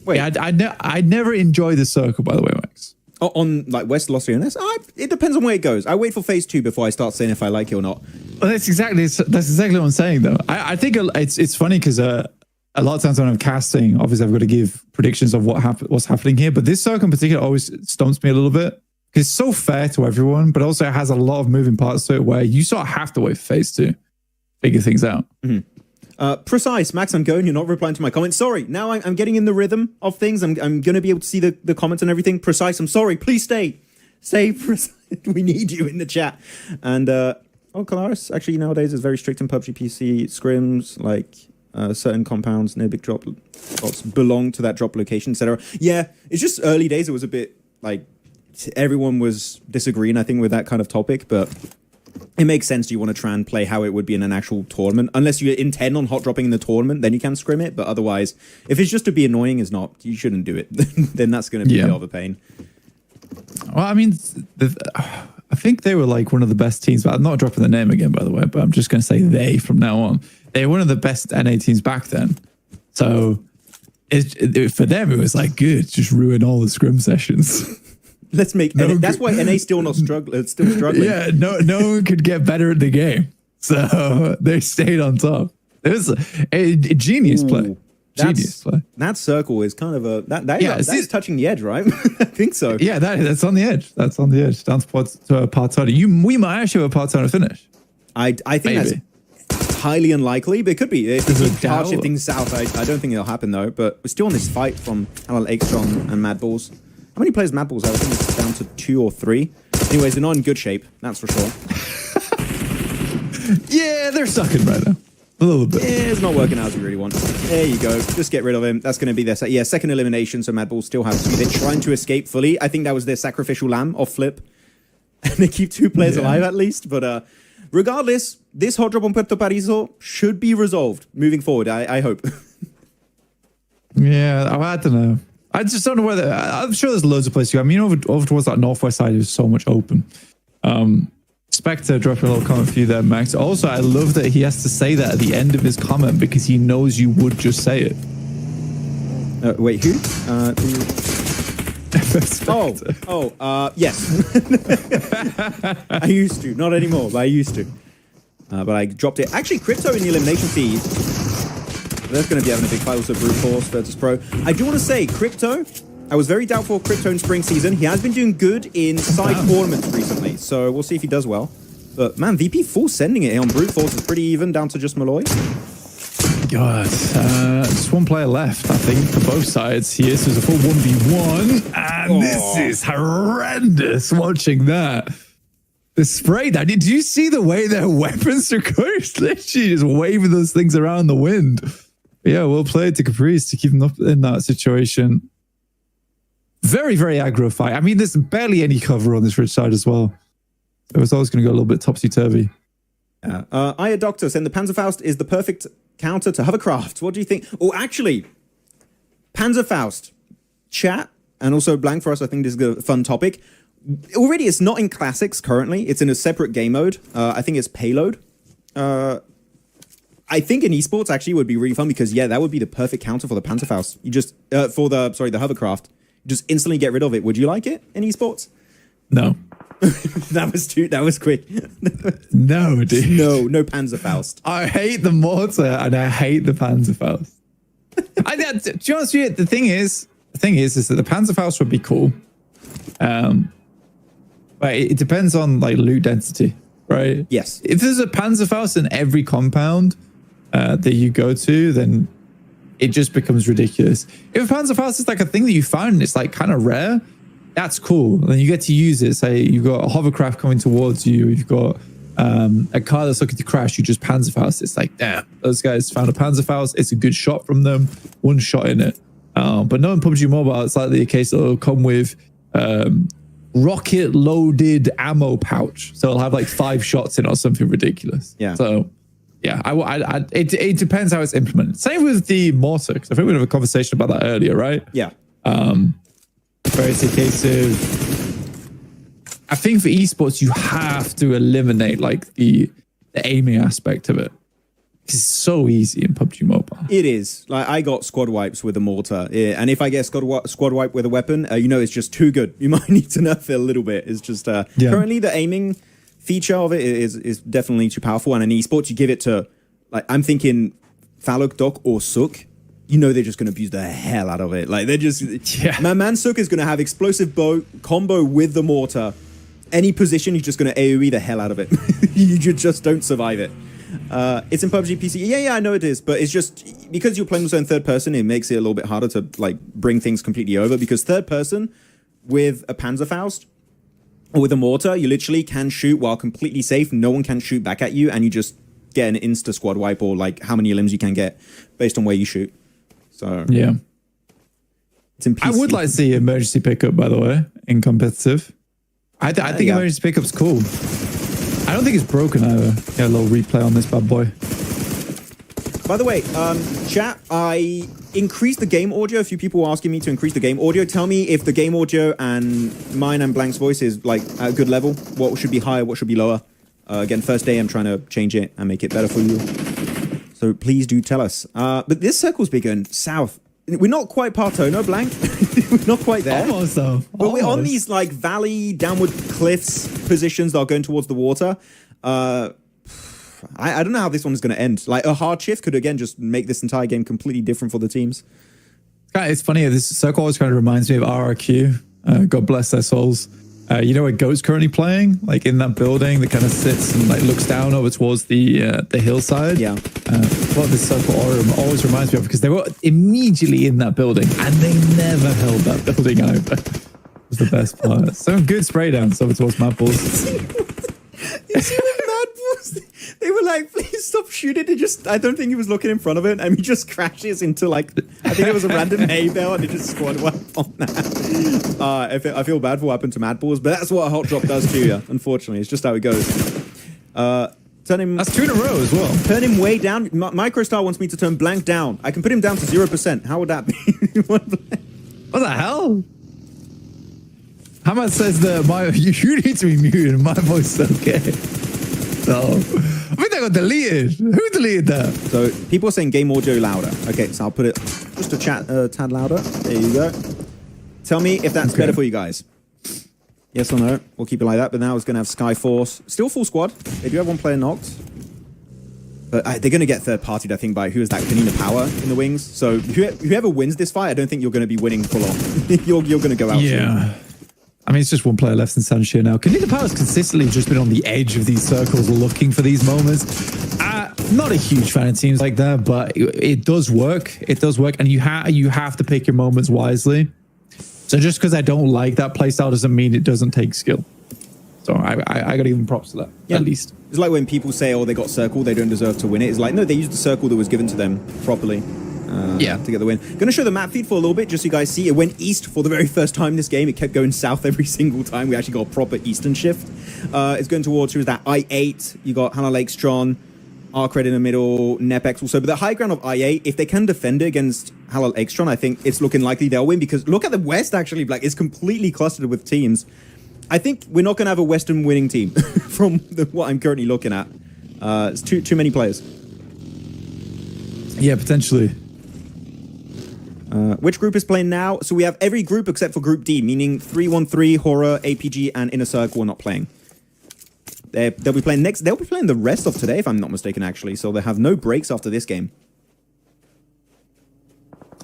Wait, yeah, I'd never enjoy the circle, by the way, Max. On like West Los Leones, it depends on where it goes. I wait for phase 2 before I start saying if I like it or not. Well, that's exactly what I'm saying, though. I think it's funny because a lot of times when I'm casting, obviously I've got to give predictions of what's happening here. But this circle in particular always stumps me a little bit because it's so fair to everyone, but also it has a lot of moving parts to it where you sort of have to wait for phase 2, figure things out. Mm-hmm. Precise, Max, I'm going. You're not replying to my comments. Sorry. Now I'm getting in the rhythm of things. I'm going to be able to see the comments and everything. Precise, I'm sorry. Please stay. Stay, Precise. We need you in the chat. And, Colaris, actually, nowadays is very strict in PUBG PC scrims, like certain compounds near big drop spots belong to that drop location, etc. Yeah, it's just early days. It was a bit like everyone was disagreeing, I think, with that kind of topic, but it makes sense you want to try and play how it would be in an actual tournament. Unless you intend on hot dropping in the tournament, then you can scrim it. But otherwise, if it's just to be annoying, you shouldn't do it. Then that's going to be a bit of a pain. Well, I mean, I think they were like one of the best teams. But I'm not dropping the name again, by the way. But I'm just going to say they from now on. They were one of the best NA teams back then. So for them, it was like good. Just ruin all the scrim sessions. Let's make that's why NA still struggling. Yeah, no one could get better at the game, so they stayed on top. It was a genius play. Genius play. That circle is kind of that's touching the edge, right? I think so. Yeah, that's on the edge. That's on the edge. Down to a Partona. We might actually have a Partona finish. I think maybe. That's highly unlikely, but it could be. If they keep hard shifting south, I don't think it'll happen though. But we're still on this fight from Halal Extron and Mad Balls. How many players Mad Balls have? I think it's down to 2 or 3. Anyways, they're not in good shape, that's for sure. Yeah, they're sucking right now. A little bit. Yeah, it's not working out as we really want. There you go. Just get rid of him. That's going to be their second elimination, so Mad Balls still have 2. They're trying to escape fully. I think that was their sacrificial lamb off flip. And they keep 2 players alive at least. But regardless, this hot drop on Puerto Paraiso should be resolved moving forward, I hope. Yeah, I don't know. I just don't know whether. I'm sure there's loads of places to go. I mean, over towards that northwest side is so much open. Spectre dropping a little comment for you there, Max. Also, I love that he has to say that at the end of his comment because he knows you would just say it. Wait, who? Yes. I used to, not anymore, but I used to. But I dropped it. Actually, Crypto in the elimination feed. They're going to be having a big fight. Also, Brute Force versus Pro. I do want to say, Crypto, I was very doubtful of Crypto in spring season. He has been doing good in side tournaments recently, so we'll see if he does well. But man, VP full sending it on Brute Force is pretty even, down to just Malloy. God, just one player left, I think, for both sides here. So it's a full 1v1, and this is horrendous watching that. The spray that, did you see the way their weapons are going? Literally just waving those things around the wind. Yeah, well played to Caprice to keep them up in that situation. Very, very aggro fight. I mean, there's barely any cover on this ridge side as well. It was always going to go a little bit topsy-turvy. Aya Doctor saying the Panzerfaust is the perfect counter to hovercraft. What do you think? Oh, actually, Panzerfaust, chat, and also Blank for us, I think this is a fun topic. Already, it's not in Classics currently. It's in a separate game mode. I think it's Payload. I think in esports actually would be really fun because, yeah, that would be the perfect counter for the Panzerfaust. You just, the hovercraft. Just instantly get rid of it. Would you like it in esports? No. That was quick. No, dude. No Panzerfaust. I hate the mortar and I hate the Panzerfaust. To be honest with you, the thing is that the Panzerfaust would be cool. But it depends on like loot density, right? Yes. If there's a Panzerfaust in every compound that you go to, then it just becomes ridiculous. If a Panzerfaust is like a thing that you found and it's like kind of rare, that's cool. And then you get to use it. Say you've got a hovercraft coming towards you, you've got a car that's looking to crash, you just Panzerfaust. It's like, damn, those guys found a Panzerfaust. It's a good shot from them, one shot in it. But no, in PUBG Mobile, it's likely a case that it'll come with rocket loaded ammo pouch. So it'll have like 5 shots in or something ridiculous. Yeah. So yeah, it depends how it's implemented. Same with the mortar, because I think we had a conversation about that earlier, right? Yeah. Where it's a case of, I think for esports, you have to eliminate like the aiming aspect of it. It's so easy in PUBG Mobile. It is. Like, I got squad wipes with a mortar. Yeah. And if I get squad wipe with a weapon, you know, it's just too good. You might need to nerf it a little bit. It's just currently the aiming feature of it is definitely too powerful. And in esports, you give it to, like, I'm thinking Falok, Doc, or Sook. You know they're just going to abuse the hell out of it. Like, they're just... Yeah. My man Sook is going to have explosive bow combo with the mortar. Any position, he's just going to AoE the hell out of it. You just don't survive it. It's in PUBG PC. Yeah, I know it is. But it's just... Because you're playing in third person, it makes it a little bit harder to, like, bring things completely over. Because third person, with a Panzerfaust, or with a mortar, you literally can shoot while completely safe. No one can shoot back at you. And you just get an insta squad wipe, or, like, how many limbs you can get based on where you shoot. So yeah, it's in PC. I would like to see emergency pickup, by the way, in competitive. I think emergency pickup's cool. I don't think it's broken either. Yeah, a little replay on this bad boy. By the way, chat, I increased the game audio. A few people were asking me to increase the game audio. Tell me if the game audio and mine and Blank's voice is like at a good level. What should be higher? What should be lower? Again, first day I'm trying to change it and make it better for you. So please do tell us. But this circle's bigger and south. We're not quite Partono, Blank. We're not quite there. Almost, though. But we're on these, like, valley, downward cliffs positions that are going towards the water. I don't know how this one is going to end. Like, a hard shift could, again, just make this entire game completely different for the teams. It's funny. This circle always kind of reminds me of RRQ. God bless their souls. You know where Goat's currently playing? Like in that building that kind of sits and like looks down over towards the hillside. Yeah. What this circle always reminds me of, because they were immediately in that building and they never held that building either. It was the best part. Some good spray downs over towards Mad Bulls. You see with Mad Bulls? They were like, please stop shooting. I don't think he was looking in front of it, and he just crashes into, like, I think it was a random hay bale, and he just squad wiped on that. I feel bad for what happened to Mad Bulls, but that's what a hot drop does to you, unfortunately. It's just how it goes. Turn him... That's 2 in a row as well. Turn him way down. Microstar wants me to turn Blank down. I can put him down to 0%. How would that be? What the hell? Hamad says that you need to be muted and my voice is okay. So, I think that got deleted. Who deleted that? So, people are saying game audio louder. Okay, so I'll put it just a tad louder. There you go. Tell me if that's better for you guys. Yes or no? We'll keep it like that. But now it's going to have Skyforce. Still full squad. They do have one player knocked. But they're going to get third-partied, I think, by who is that? Kanina Power in the wings. So, whoever wins this fight, I don't think you're going to be winning full on. you're going to go out. Yeah. Soon. I mean, it's just one player left in Sanshire now. Kanina Power's consistently just been on the edge of these circles looking for these moments. Not a huge fan of teams like that, but it does work. It does work, and you have to pick your moments wisely. So just because I don't like that playstyle doesn't mean it doesn't take skill. So I got to give them props to that, at least. It's like when people say, oh, they got circle, they don't deserve to win it. It's like, no, they used the circle that was given to them properly. To get the win. Going to show the map feed for a little bit, just so you guys see. It went east for the very first time this game. It kept going south every single time. We actually got a proper eastern shift. It's going towards, who's that? I8. You got Hannah Lakestron, Arcred in the middle, Nepex also. But the high ground of I8, if they can defend it against Hannah Lakestron, I think it's looking likely they'll win. Because look at the West, actually. Like, it's completely clustered with teams. I think we're not going to have a Western winning team from what I'm currently looking at. It's too many players. Yeah, potentially. Which group is playing now? So we have every group except for Group D, meaning 313, Horror, APG, and Inner Circle are not playing. They'll be playing next. They'll be playing the rest of today, if I'm not mistaken, actually. So they have no breaks after this game.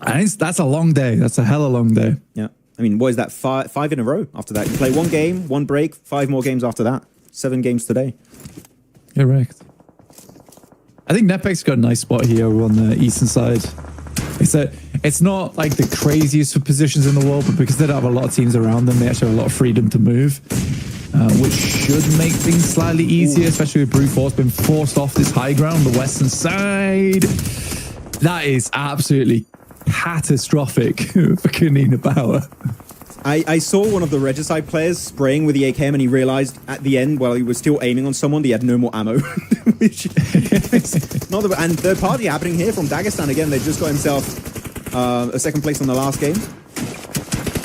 And that's a long day. That's a hella long day. Yeah. I mean, what is that? Five in a row after that. You play one game, one break, 5 more games after that. 7 games today. Correct. I think Nepex got a nice spot here on the eastern side. It's not like the craziest of positions in the world, but because they don't have a lot of teams around them, they actually have a lot of freedom to move, which should make things slightly easier, especially with Brute Force being forced off this high ground, the western side. That is absolutely catastrophic for Kanina Power. I saw one of the Regicide players spraying with the AKM, and he realized at the end, while he was still aiming on someone, he had no more ammo. Which not the, and third party happening here from Dagestan again. They just got himself a second place on the last game,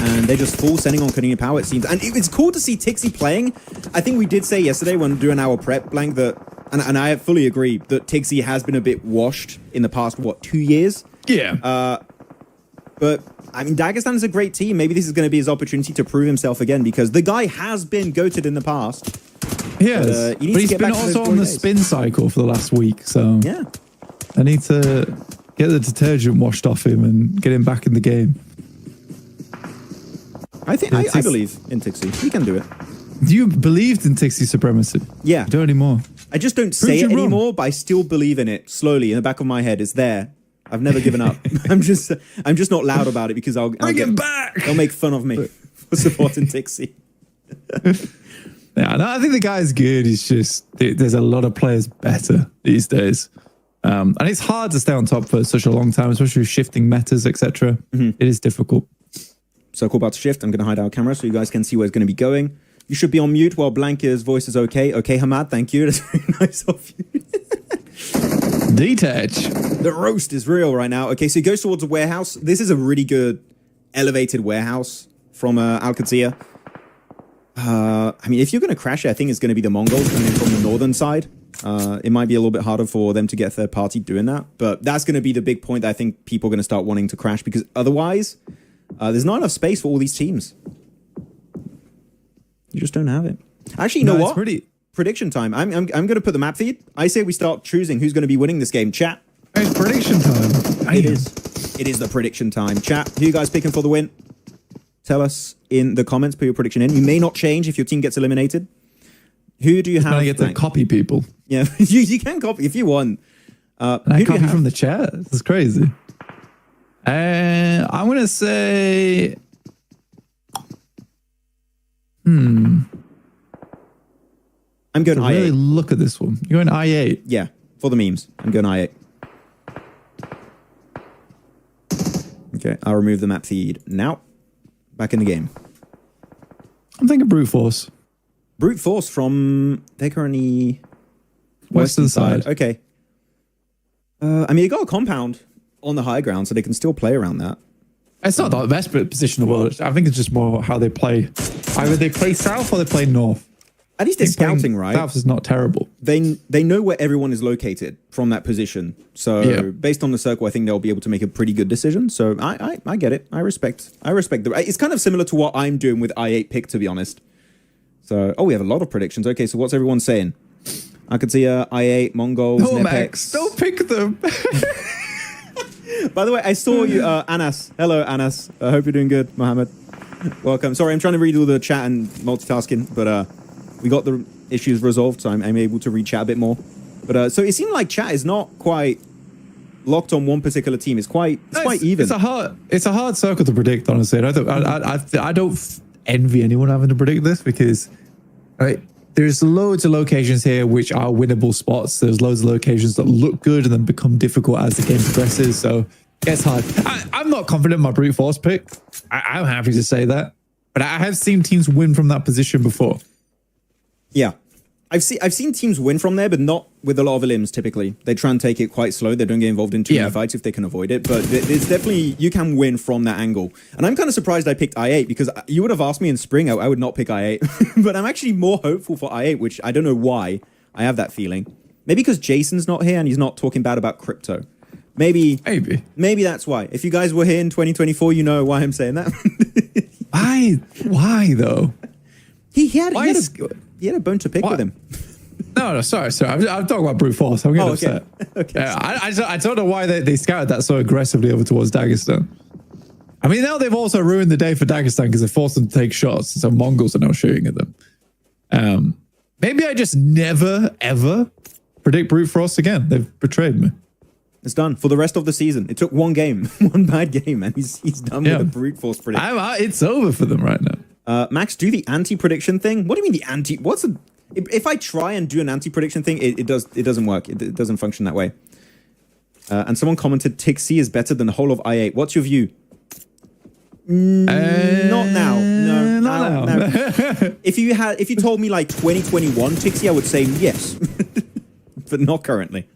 and they're just full sending on Kanina Power, it seems. And it's cool to see Tixie playing. I think we did say yesterday when doing our prep, Blank, that And I fully agree that Tixi has been a bit washed in the past, 2 years? Yeah. But, I mean, Dagestan is a great team. Maybe this is going to be his opportunity to prove himself again, because the guy has been goated in the past. Yes, But he's been also on the spin cycle for the last week, so yeah, I need to get the detergent washed off him and get him back in the game. I believe in Tixi. He can do it. You believed in Tixi supremacy. Yeah. You don't anymore. I just don't say it anymore, but I still believe in it slowly in the back of my head. It's there. I've never given up. I'm just not loud about it because I'll bring it back. They'll make fun of me for supporting Tixi. Yeah, no, I think the guy's good. It's just there's a lot of players better these days, and it's hard to stay on top for such a long time, especially with shifting metas, etc. It is difficult. Circle about to shift. I'm going to hide our camera so you guys can see where it's going to be going. You should be on mute while Blanca's voice is okay. Okay, Hamad, thank you. That's very nice of you. Detach. The roast is real right now. Okay, so he goes towards the warehouse. This is a really good elevated warehouse from Al-Qadsiya. I mean, if you're going to crash it, I think it's going to be the Mongols coming in from the northern side. It might be a little bit harder for them to get a third party doing that. But that's going to be the big point that I think people are going to start wanting to crash, because otherwise, there's not enough space for all these teams. You just don't have it. Actually, you know what? Prediction time. I'm going to put the map feed. I say we start choosing who's going to be winning this game. Chat. It's prediction time. It is. It is the prediction time. Chat. Who you guys picking for the win? Tell us in the comments. Put your prediction in. You may not change if your team gets eliminated. Who do you have? I get to copy people. Yeah, you can copy if you want. I copy from the chat. That's crazy. I'm going to say... I'm going I8. Really look at this one. You're going I8. Yeah, for the memes. I'm going I8. Okay, I'll remove the map feed now. Back in the game. I'm thinking brute force. Brute force from... They're currently... Western side. Okay. I mean, you got a compound on the high ground, so they can still play around that. It's not the best position in the world. I think it's just more how they play. Either they play south or they play north. At least they're scouting, right? South is not terrible. They know where everyone is located from that position. So based on the circle, I think they'll be able to make a pretty good decision. So I get it. I respect it's kind of similar to what I'm doing with I8 pick, to be honest. So we have a lot of predictions. Okay, so what's everyone saying? I could see I8, Mongols, No, Nepex. Max, don't pick them. By the way, I saw you, Anas. Hello, Anas. I hope you're doing good, Mohammed. Welcome. Sorry, I'm trying to read all the chat and multitasking, but we got the issues resolved, so I'm able to read chat a bit more. But so it seemed like chat is not quite locked on one particular team. It's quite even. It's a hard circle to predict, honestly. And I don't envy anyone having to predict this, because there's loads of locations here which are winnable spots. There's loads of locations that look good and then become difficult as the game progresses. So it's hard. I'm not confident in my brute force pick. I'm happy to say that, but I have seen teams win from that position before. Yeah, I've seen teams win from there, but not with a lot of elims. Typically, they try and take it quite slow. They don't get involved in too many fights if they can avoid it. But there's definitely, you can win from that angle. And I'm kind of surprised I picked I8, because you would have asked me in spring, I would not pick I8. But I'm actually more hopeful for I8, which I don't know why I have that feeling. Maybe because Jason's not here and he's not talking bad about crypto. Maybe that's why. If you guys were here in 2024, you know why I'm saying that. Why though? He had a bone to pick with him. No, sorry. I'm talking about brute force. I'm getting upset. Okay. I don't know why they scouted that so aggressively over towards Dagestan. I mean, now they've also ruined the day for Dagestan because they forced them to take shots. So Mongols are now shooting at them. Maybe I just never, ever predict brute force again. They've betrayed me. It's done for the rest of the season. It took one game, one bad game, and he's done with the brute force prediction. It's over for them right now. Max, do the anti-prediction thing. What do you mean the anti? If I try and do an anti-prediction thing, it doesn't work. It doesn't function that way. And someone commented, Tixi is better than the whole of I8. What's your view? Not now. No, not now. If you told me like 2021 Tixi, I would say yes, but not currently.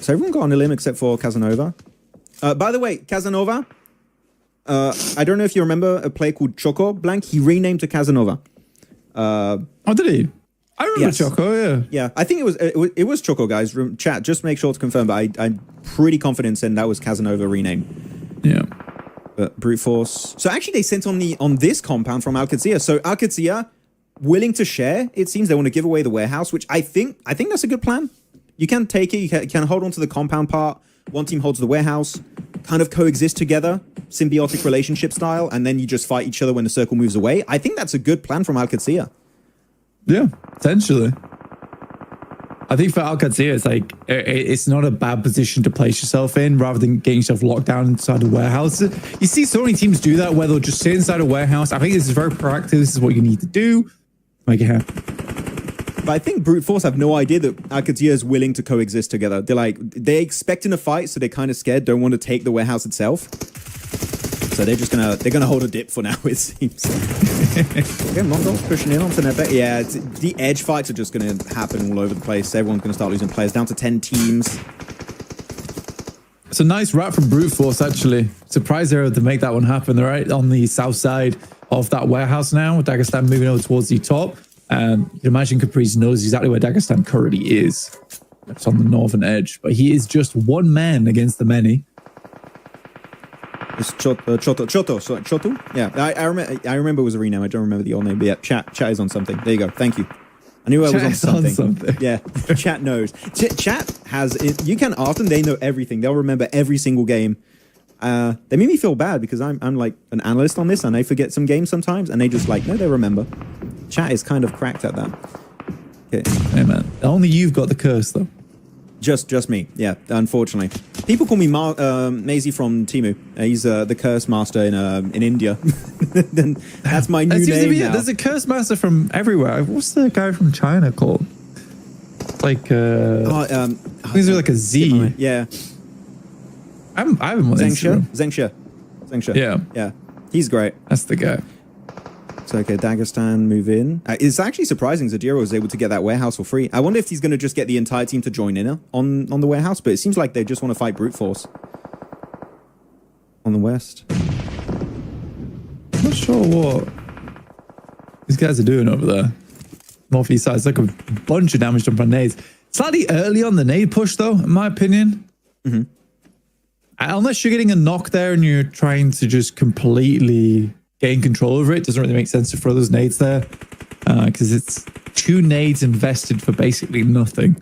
So everyone got on a limb except for Casanova. By the way, Casanova, I don't know if you remember a player called Choco Blank. He renamed to Casanova. Oh, did he? I remember Yes. Choco, yeah. Yeah, I think it was Choco, guys. Chat, just make sure to confirm, but I'm pretty confident in that was Casanova rename. Yeah. But Brute Force. So actually, they sent on this compound from Alcazia. So Alcazia willing to share. It seems they want to give away the warehouse, which I think that's a good plan. You can take it. You can hold on to the compound part. One team holds the warehouse. Kind of coexist together, symbiotic relationship style, and then you just fight each other when the circle moves away. I think that's a good plan from Alcazia. Yeah, potentially. I think for Alcazia, it's like, it's not a bad position to place yourself in rather than getting yourself locked down inside a warehouse. You see so many teams do that where they'll just sit inside a warehouse. I think this is very proactive. This is what you need to do. Make it happen. But I think Brute Force have no idea that Alcazia is willing to coexist together. They're expecting a fight, so they're kind of scared, don't want to take the warehouse itself. So they're gonna hold a dip for now, it seems. Okay, Mongols pushing in onto their back. Yeah, the edge fights are just gonna happen all over the place. Everyone's gonna start losing players, down to 10 teams. It's a nice wrap from Brute Force, actually. Surprised they're able to make that one happen. They're right on the south side of that warehouse now, with Dagestan moving over towards the top. And you can imagine Caprice knows exactly where Dagestan currently is. It's on the northern edge, but he is just one man against the many. It's Choto. Yeah, I remember it was a rename. I don't remember the old name, but yeah, chat is on something. There you go. Thank you. I knew I was on something. Yeah, chat knows. Chat has it. You can ask them; they know everything. They'll remember every single game. They made me feel bad because I'm like an analyst on this, and I forget some games sometimes, and they just like no, they remember. Chat is kind of cracked at that. Okay. Hey man, only you've got the curse though. Just me. Yeah, unfortunately. People call me Maisie from Timu. He's the curse master in India. That's my new name now. There's a curse master from everywhere. What's the guy from China called? It's like things are like a Z. Yeah. I haven't watched Zengxia. Yeah. He's great. That's the guy. So, okay, Dagestan move in. It's actually surprising Zadira was able to get that warehouse for free. I wonder if he's going to just get the entire team to join in on the warehouse, but it seems like they just want to fight Brute Force on the west. I'm not sure what these guys are doing over there. Northeast side. It's like a bunch of damage done from nades. Slightly early on the nade push, though, in my opinion. Mm-hmm. Unless you're getting a knock there and you're trying to just completely gain control over it, doesn't really make sense to throw those nades there because it's 2 nades invested for basically nothing.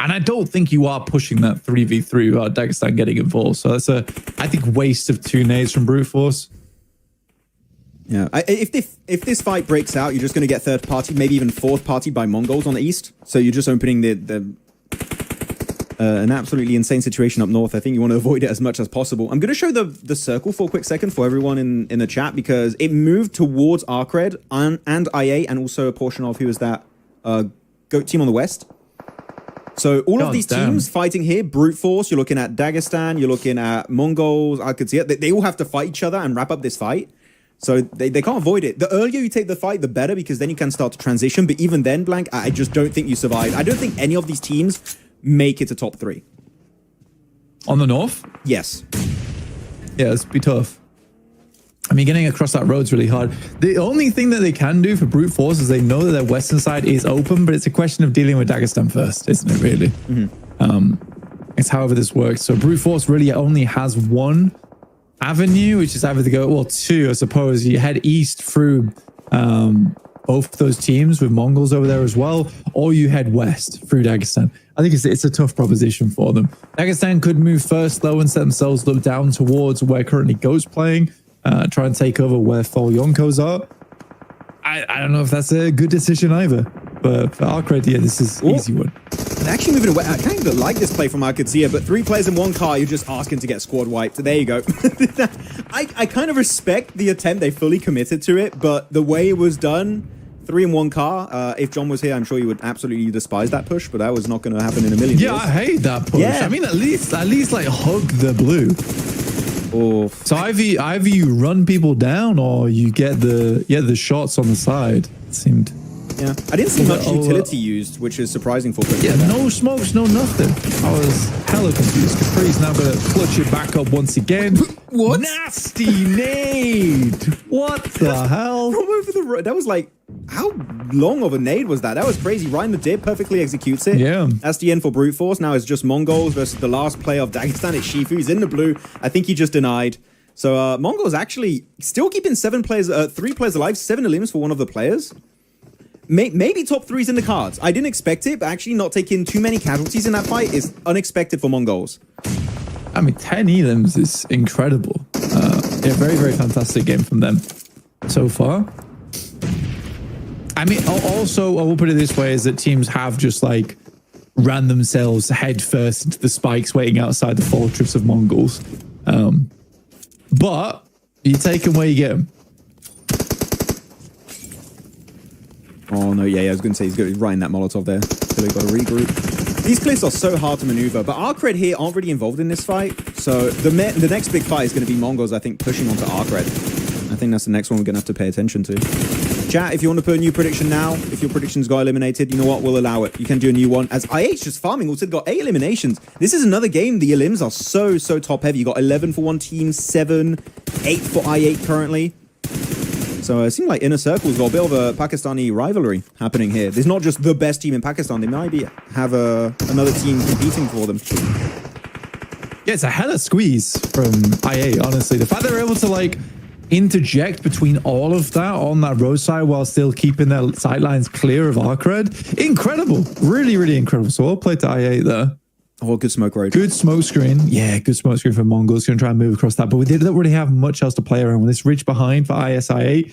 And I don't think you are pushing that 3v3 without Dagestan getting involved. So that's I think, waste of 2 nades from Brute Force. Yeah, if this fight breaks out, you're just going to get third party, maybe even fourth party by Mongols on the east. So you're just opening an absolutely insane situation up north. I think you want to avoid it as much as possible. I'm going to show the circle for a quick second for everyone in the chat because it moved towards Arcred and IA and also a portion of who is that goat team on the west. So all of these teams fighting here, Brute Force, you're looking at Dagestan, you're looking at Mongols, Alcazia. They all have to fight each other and wrap up this fight. So they can't avoid it. The earlier you take the fight, the better, because then you can start to transition. But even then, Blank, I just don't think you survive. I don't think any of these teams make it to top 3. On the north? Yes. Yeah, it's be tough. I mean, getting across that road's really hard. The only thing that they can do for Brute Force is they know that their western side is open, but it's a question of dealing with Dagestan first, isn't it, really? Mm-hmm. It's however this works. So Brute Force really only has one avenue, which is either to go, well, 2, I suppose. You head east through both those teams with Mongols over there as well, or you head west through Dagestan. I think it's a tough proposition for them. Dagestan could move first, though, and set themselves look down towards where currently Goat's playing, try and take over where Thol Yonkos are. I don't know if that's a good decision either, but for Arcred, yeah, this is easy one. And actually moving away, I kind of like this play from Alcazia, but 3 players in 1 car, you're just asking to get squad wiped. There you go. I kind of respect the attempt. They fully committed to it, but the way it was done, 3 in 1 car. If John was here, I'm sure you would absolutely despise that push, but that was not going to happen in a million years. Yeah, I hate that push. Yeah. I mean, at least like hug the blue. Oh. So either you run people down or you get the shots on the side. It seemed. Yeah, I didn't see much utility used, which is surprising for Chris. Yeah, no smokes, no nothing. I was hella confused. Capri's now going to clutch it back up once again. What? Nasty nade! What the hell? From over the road. That was like, how long of a nade was that? That was crazy. Ryan the Dip perfectly executes it. Yeah. That's the end for Brute Force. Now it's just Mongols versus the last player of Dagestan. It's Shifu. He's in the blue. I think he just denied. So Mongols actually still keeping 3 players alive, 7 elims for one of the players. Maybe top 3's in the cards. I didn't expect it, but actually not taking too many casualties in that fight is unexpected for Mongols. I mean, 10 elims is incredible. Yeah, very, very fantastic game from them so far. I mean, also, I will put it this way, is that teams have just like ran themselves head first into the spikes waiting outside the fortress of Mongols. But you take them where you get them. Oh, no, yeah, I was going to say he's right in that Molotov there. So they've got to regroup. These cliffs are so hard to maneuver, but Arcred here aren't really involved in this fight. So the next big fight is going to be Mongols, I think, pushing onto Arcred. I think that's the next one we're going to have to pay attention to. Chat, if you want to put a new prediction now, if your predictions got eliminated, you know what? We'll allow it. You can do a new one. As IH just farming, also got 8 eliminations. This is another game. The elims are so top heavy. You got 11 for one team, 7, 8 for I8 currently. So it seems like Inner Circle's got a bit of a Pakistani rivalry happening here. There's not just the best team in Pakistan. They might have another team competing for them. Yeah, it's a hella squeeze from IA, honestly. The fact they're able to, like, interject between all of that on that roadside while still keeping their sightlines clear of Arcred. Incredible. Really, really incredible. So well played to IA there. Oh, good smoke road. Good smoke screen. Yeah, good smoke screen for Mongols. Going to try and move across that. But we didn't really have much else to play around with. This ridge behind for ISIA.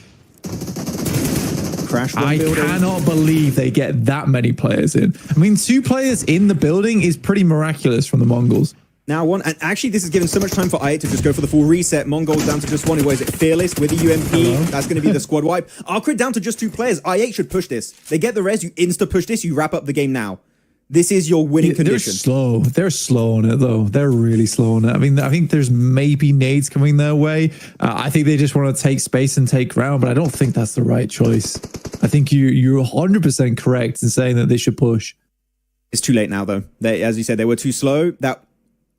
Crash I building. cannot believe they get that many players in. I mean, 2 players in the building is pretty miraculous from the Mongols. Now one, and actually this is given so much time for I8 to just go for the full reset. Mongols down to just 1. What is it? Fearless with the UMP. Hello? That's going to be the squad wipe. Arcred down to just 2 players. I8 should push this. They get the res, you insta push this, you wrap up the game now. This is your winning condition. They're slow on it, though. They're really slow on it. I mean, I think there's maybe nades coming their way. I think they just want to take space and take ground, but I don't think that's the right choice. I think you're 100% correct in saying that they should push. It's too late now, though. As you said, they were too slow. That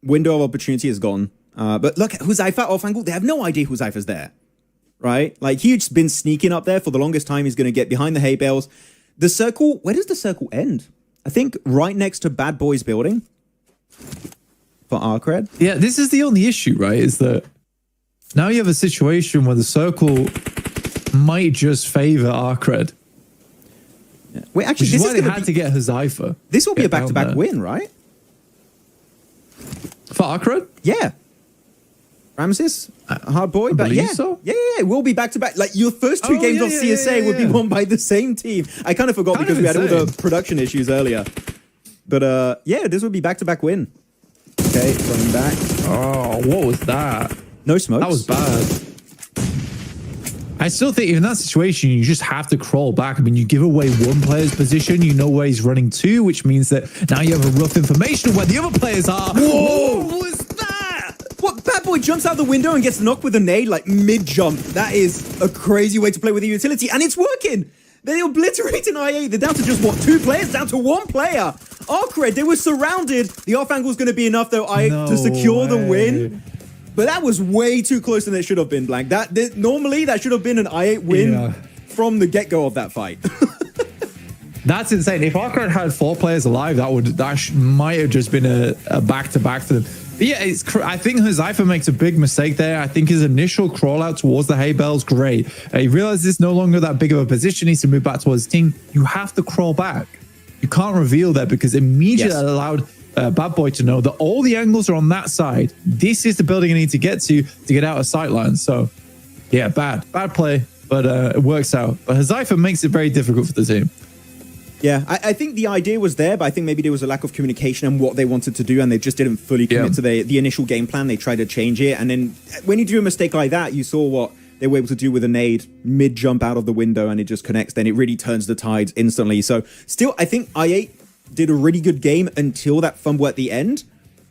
window of opportunity is gone. But look, Huzaifa off angle, they have no idea Huzaifa's there, right? Like, he's been sneaking up there for the longest time. He's going to get behind the hay bales. The circle, where does the circle end? I think right next to Bad Boy's building for Arcred. Yeah, this is the only issue, right? Is that now you have a situation where the circle might just favor Arcred. Yeah. Wait, actually, this is why they had to get Huzaifa. This will be a back-to-back win, right? For Arcred? Yeah. Ramses, hard boy, but yeah. So? Yeah, it will be back-to-back. Like, your first 2 games of CSA would be won by the same team. I kind of forgot because we had all the production issues earlier. But yeah, this would be back-to-back win. Okay, running back. Oh, what was that? No smokes. That was bad. I still think in that situation, you just have to crawl back. I mean, you give away 1 player's position, you know where he's running to, which means that now you have a rough information of where the other players are. Whoa! What was that? What? Bad Boy jumps out the window and gets knocked with a nade, like mid-jump. That is a crazy way to play with a utility, and it's working! They're obliterating IA. They're down to just, what, 2 players? Down to 1 player! Arcred, they were surrounded. The off angle's going to be enough, though, to secure the win. But that was way too close than it should have been, Blank. Normally, that should have been an I8 win from the get-go of that fight. That's insane. If Arcred had 4 players alive, that might have just been a back-to-back for them. But yeah, I think Huzaifa makes a big mistake there. I think his initial crawl out towards the hay bales, great. He realizes it's no longer that big of a position. He needs to move back towards his team. You have to crawl back. You can't reveal that because immediately allowed Bad Boy to know that all the angles are on that side. This is the building I need to get out of sight lines. So yeah, bad play, but it works out. But Huzaifa makes it very difficult for the team. Yeah, I think the idea was there, but I think maybe there was a lack of communication and what they wanted to do, and they just didn't fully commit to the initial game plan. They tried to change it, and then when you do a mistake like that, you saw what they were able to do with a nade mid-jump out of the window, and it just connects. Then it really turns the tides instantly. So still, I think I8 did a really good game until that fumble at the end.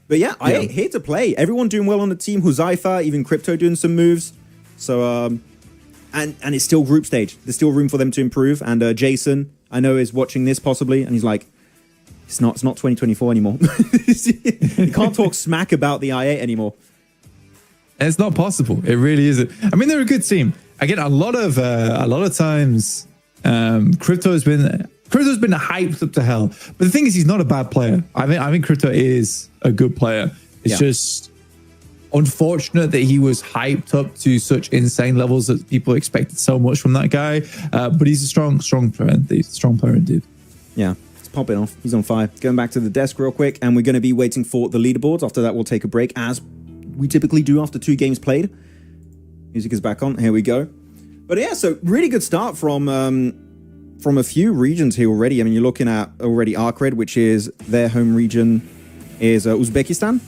But yeah, I8 here to play. Everyone doing well on the team. Huzaifa, even Crypto doing some moves. So, and it's still group stage. There's still room for them to improve. And Jason, I know, is watching this possibly, and he's like, it's not 2024 anymore. You can't talk smack about the I8 anymore. It's not possible. It really isn't. I mean, they're a good team. Again, a lot of times Crypto's been hyped up to hell. But the thing is, he's not a bad player. I think Crypto is a good player. It's just unfortunate that he was hyped up to such insane levels that people expected so much from that guy. But he's a strong player. He's a strong player indeed. Yeah. Popping off. He's on fire. Going back to the desk real quick, and we're going to be waiting for the leaderboards. After that, we'll take a break, as we typically do after 2 games played. Music is back on. Here we go. But yeah, so really good start from a few regions here already. I mean, you're looking at already Arcred, which is their home region, is Uzbekistan.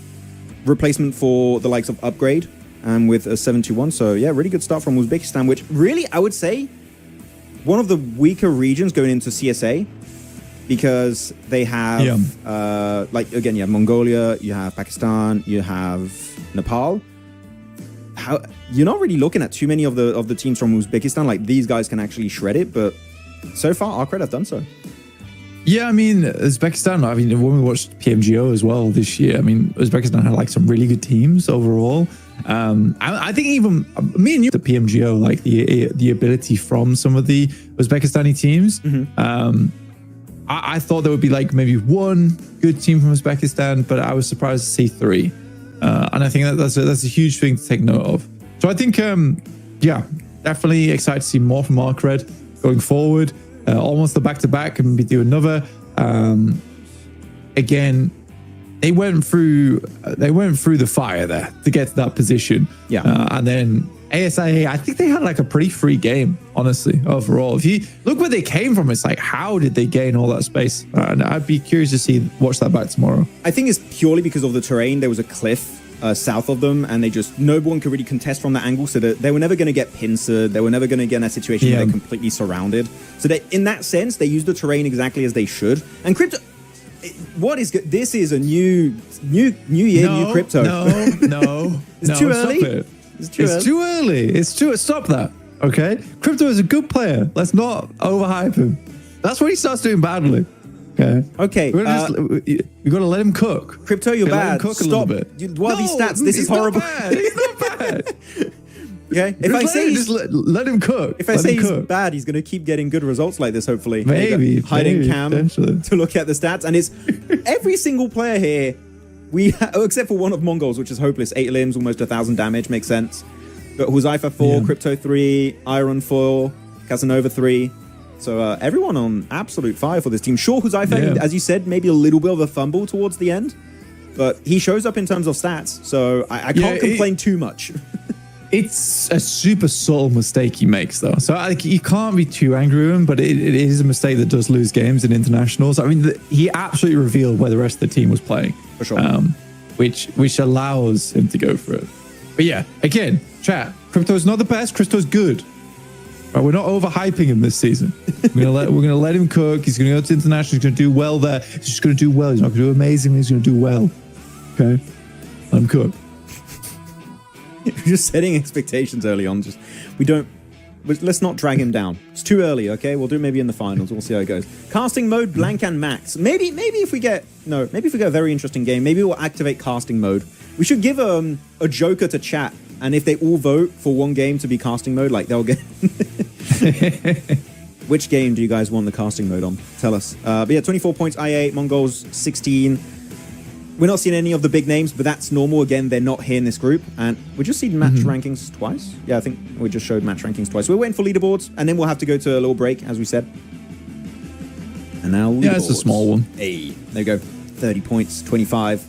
Replacement for the likes of Upgrade, and with a 7-2-1. So yeah, really good start from Uzbekistan, which really, I would say, one of the weaker regions going into CSA. Because they have, like, again, you have Mongolia, you have Pakistan, you have Nepal. You're not really looking at too many of the teams from Uzbekistan. Like, these guys can actually shred it, but so far, Arcred have done so. Yeah, I mean, Uzbekistan, when we watched PMGO as well this year, I mean, Uzbekistan had like some really good teams overall. I think even me and you, the PMGO, like the ability from some of the Uzbekistani teams. I thought there would be like maybe one good team from Uzbekistan, but I was surprised to see 3. And I think that's a huge thing to take note of. So I think, yeah, definitely excited to see more from Arcred going forward. Almost the back-to-back, and maybe do another. Again, they went through the fire there to get to that position. Yeah, and then ASA, I think they had like a pretty free game, honestly, overall. If you look where they came from, it's like, how did they gain all that space? And I'd be curious to watch that back tomorrow. I think it's purely because of the terrain. There was a cliff south of them, and no one could really contest from that angle, so that they were never going to get pincered. They were never going to get in that situation where they're completely surrounded. So in that sense, they used the terrain exactly as they should. And Crypto, what is good? This is a new year, new Crypto. No, it's too early. It's too early. Stop that. Okay, Crypto is a good player. Let's not overhype him. That's when he starts doing badly. Okay. We got to let him cook. Crypto, you're bad. Cook Stop. A little bit. What are these stats? This is horrible. He's not bad. Okay. If I say let him cook. If I say he's bad, he's going to keep getting good results like this. Hopefully, maybe hiding cam to look at the stats, and it's every single player here. Except for one of Mongols, which is hopeless. 8 limbs, almost 1,000 damage. Makes sense. Got Huzaifa 4, Crypto 3, Iron 4, Casanova 3. So everyone on absolute fire for this team. Sure, Huzaifa, as you said, maybe a little bit of a fumble towards the end, but he shows up in terms of stats. So I can't complain too much. It's a super subtle mistake he makes, though. So you can't be too angry with him, but it is a mistake that does lose games in internationals. I mean, he absolutely revealed where the rest of the team was playing. For sure. Which allows him to go for it. But yeah, again, chat, Crypto's not the best, Crypto's good. Right, we're not overhyping him this season. We're gonna let him cook. He's gonna go to international. He's gonna do well there. He's just gonna do well. He's not gonna do amazing. He's gonna do well. Okay, let him cook. We're just setting expectations early on. Let's not drag him down. It's too early. Okay, we'll do it maybe in the finals. We'll see how it goes. Casting mode, blank and max. Maybe if we get a very interesting game, maybe we'll activate casting mode. We should give a joker to chat. And if they all vote for one game to be casting mode, like they'll get... Which game do you guys want the casting mode on? Tell us. But yeah, 24 points, IA, Mongols, 16. We're not seeing any of the big names, but that's normal. Again, they're not here in this group. And we just see match rankings twice. Yeah, I think we just showed match rankings twice. We're waiting for leaderboards, and then we'll have to go to a little break, as we said. And now leaderboards. Yeah, it's a small one. Hey, there you go. 30 points, 25.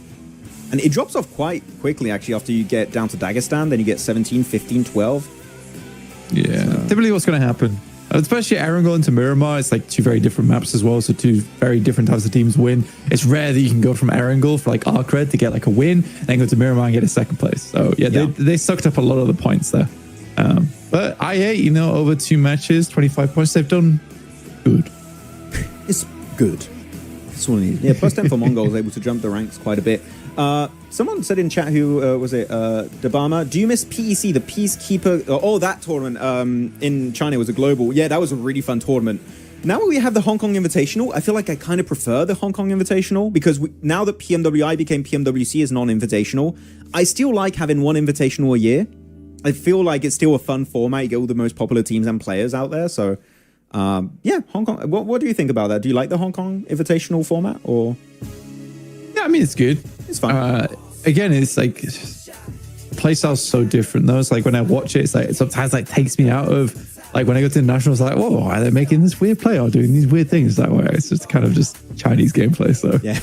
And it drops off quite quickly, actually, after you get down to Dagestan. Then you get 17, 15, 12. Yeah, so. Typically what's going to happen. Especially Erangel into Miramar, it's like 2 very different maps as well. So 2 very different types of teams win. It's rare that you can go from Erangel for like Arcred to get like a win, and then go to Miramar and get a 2nd place. So yeah, they sucked up a lot of the points there. But IA, over 2 matches, 25 points, they've done good. It's good. That's all I need. Yeah, plus 10 for Mongols, able to jump the ranks quite a bit. Someone said in chat, who was it? Dabama, do you miss PEC, the Peacekeeper? That tournament in China was a global. Yeah, that was a really fun tournament. Now we have the Hong Kong Invitational. I feel like I kind of prefer the Hong Kong Invitational because now that PMWI became PMWC as non-invitational, I still like having one invitational a year. I feel like it's still a fun format. You get all the most popular teams and players out there. So Yeah, Hong Kong. What do you think about that? Do you like the Hong Kong Invitational format, or? Yeah, I mean, it's good. It's fun. Again, it's like playstyle's so different though. It's like when I watch it, it's like it sometimes like takes me out of like when I go to the nationals, like, whoa, why are they making this weird play or doing these weird things that way? It's just kind of just Chinese gameplay. So yeah,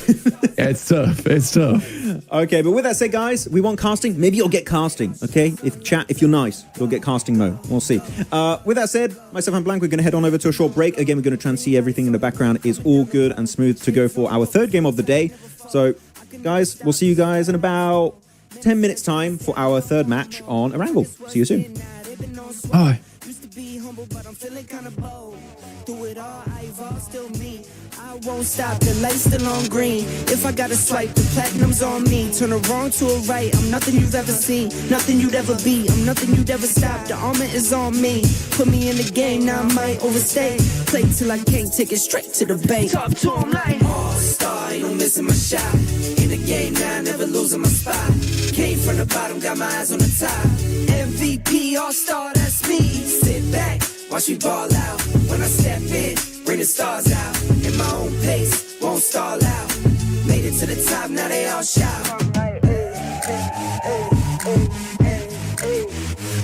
yeah, it's tough. It's tough. Okay, but with that said, guys, we want casting. Maybe you'll get casting. Okay, if you're nice, you'll get casting mode. We'll see. With that said, myself and Blank, we're going to head on over to a short break. Again, we're going to try and see everything in the background is all good and smooth to go for our third game of the day. So, guys, we'll see you guys in about 10 minutes time for our third match on Erangel. See you soon. Bye. But I'm feeling kind of bold. Through it all, I've still me. I won't stop, the light's still on green. If I gotta swipe, the platinum's on me. Turn a wrong to a right, I'm nothing you've ever seen. Nothing you'd ever be, I'm nothing you'd ever stop. The armor is on me. Put me in the game, now I might overstay. Play till I can't, take it straight to the bank. Talk to him like all-star, ain't no missing my shot. In the game now, never losing my spot. Came from the bottom, got my eyes on the top. MVP, all-star, that's me. Sit back, watch me ball out. When I step in, bring the stars out. In my own pace, won't stall out. Made it to the top, now they all shout.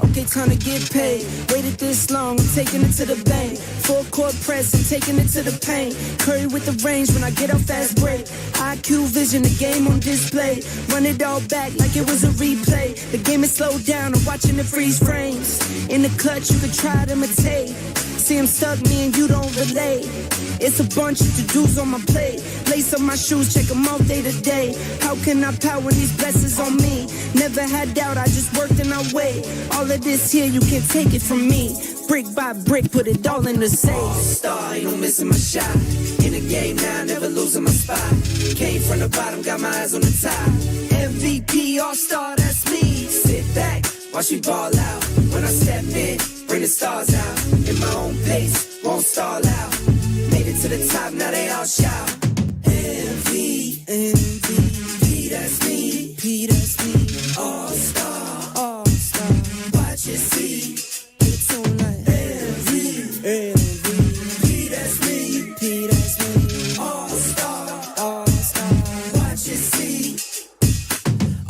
Okay, time to get paid. Waited this long, I'm taking it to the bank. Full court press, I'm taking it to the paint. Curry with the range when I get off fast break. IQ vision, the game on display. Run it all back like it was a replay. The game is slowed down, I'm watching it freeze frames. In the clutch, you could try to imitate. See him stuck, me and you don't relate. It's a bunch of to-dos on my plate. Lace up my shoes, check them out day to day. How can I power these blessings on me? Never had doubt, I just worked and I wait. All of this here, you can't take it from me. Brick by brick, put it all in the safe. All-star, ain't no missing my shot. In the game now, never losing my spot. Came from the bottom, got my eyes on the top. MVP, all-star, that's me. Sit back, watch me ball out. When I step in, bring the stars out. In my own pace, won't stall out. Made it to the top, now they all shout. MVP, that's me. P, that's me. All-star, all-star. Watch it see. It's on like MVP, that's me. P, that's me. All-star, all-star. Watch it see.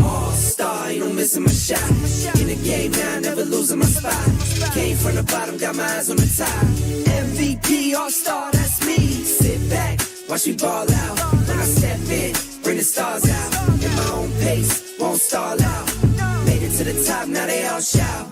All-star, ain't no missing my shot. In the game now, never losing my spot. Came from the bottom, got my eyes on the top. MVP, all-star, that's me. Sit back, watch me ball out. When I step in, bring the stars out. In my own pace, won't stall out. Made it to the top, now they all shout.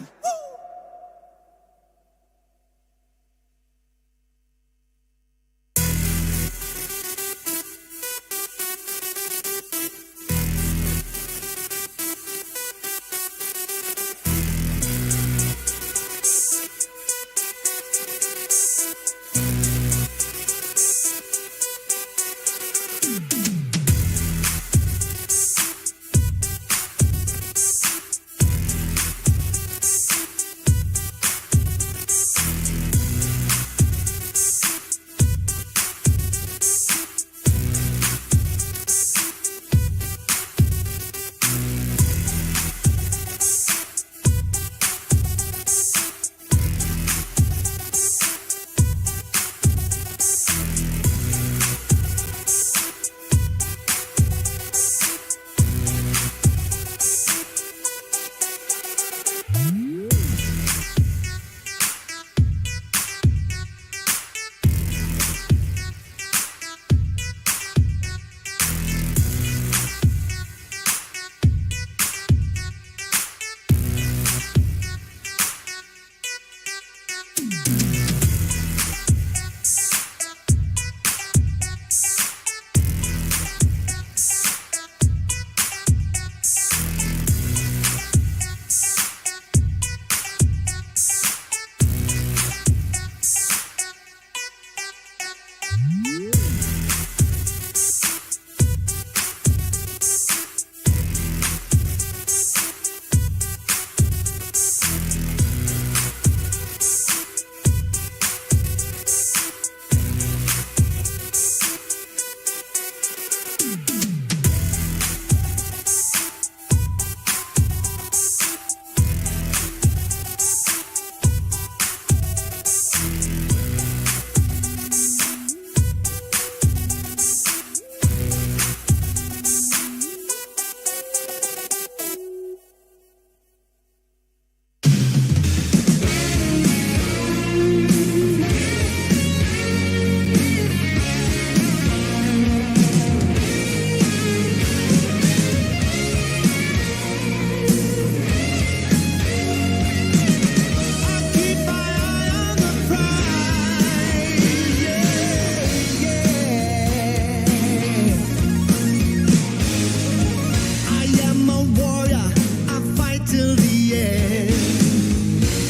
till the end.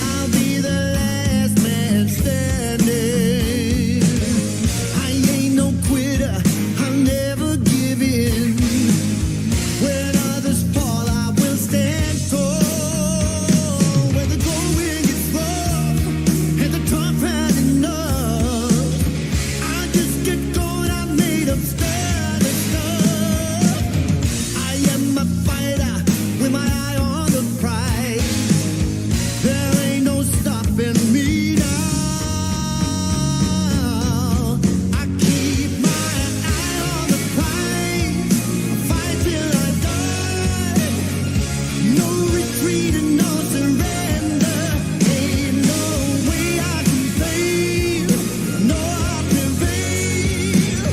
I'll be the last man standing. I ain't no quitter, I'll never give in. When others fall, I will stand tall. When the going gets rough and the tough had enough, I just get going, I made up standing stuff. I am a fighter with my eye on the prize. There ain't no stopping me now. I keep my eye on the prize. I fight till I die. No retreat and no surrender. Ain't no way I can fail. No, I'll prevail.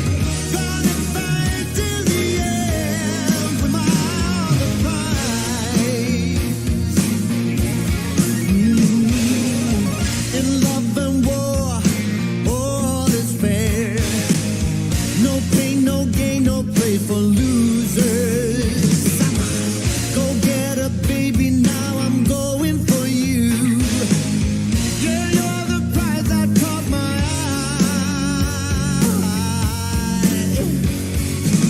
Gonna fight till the end with my eye on the prize. In love and war, all is fair. No pain, no gain, no play for losers. Go get a baby, now I'm going for you. Yeah, you're the prize that caught my eye.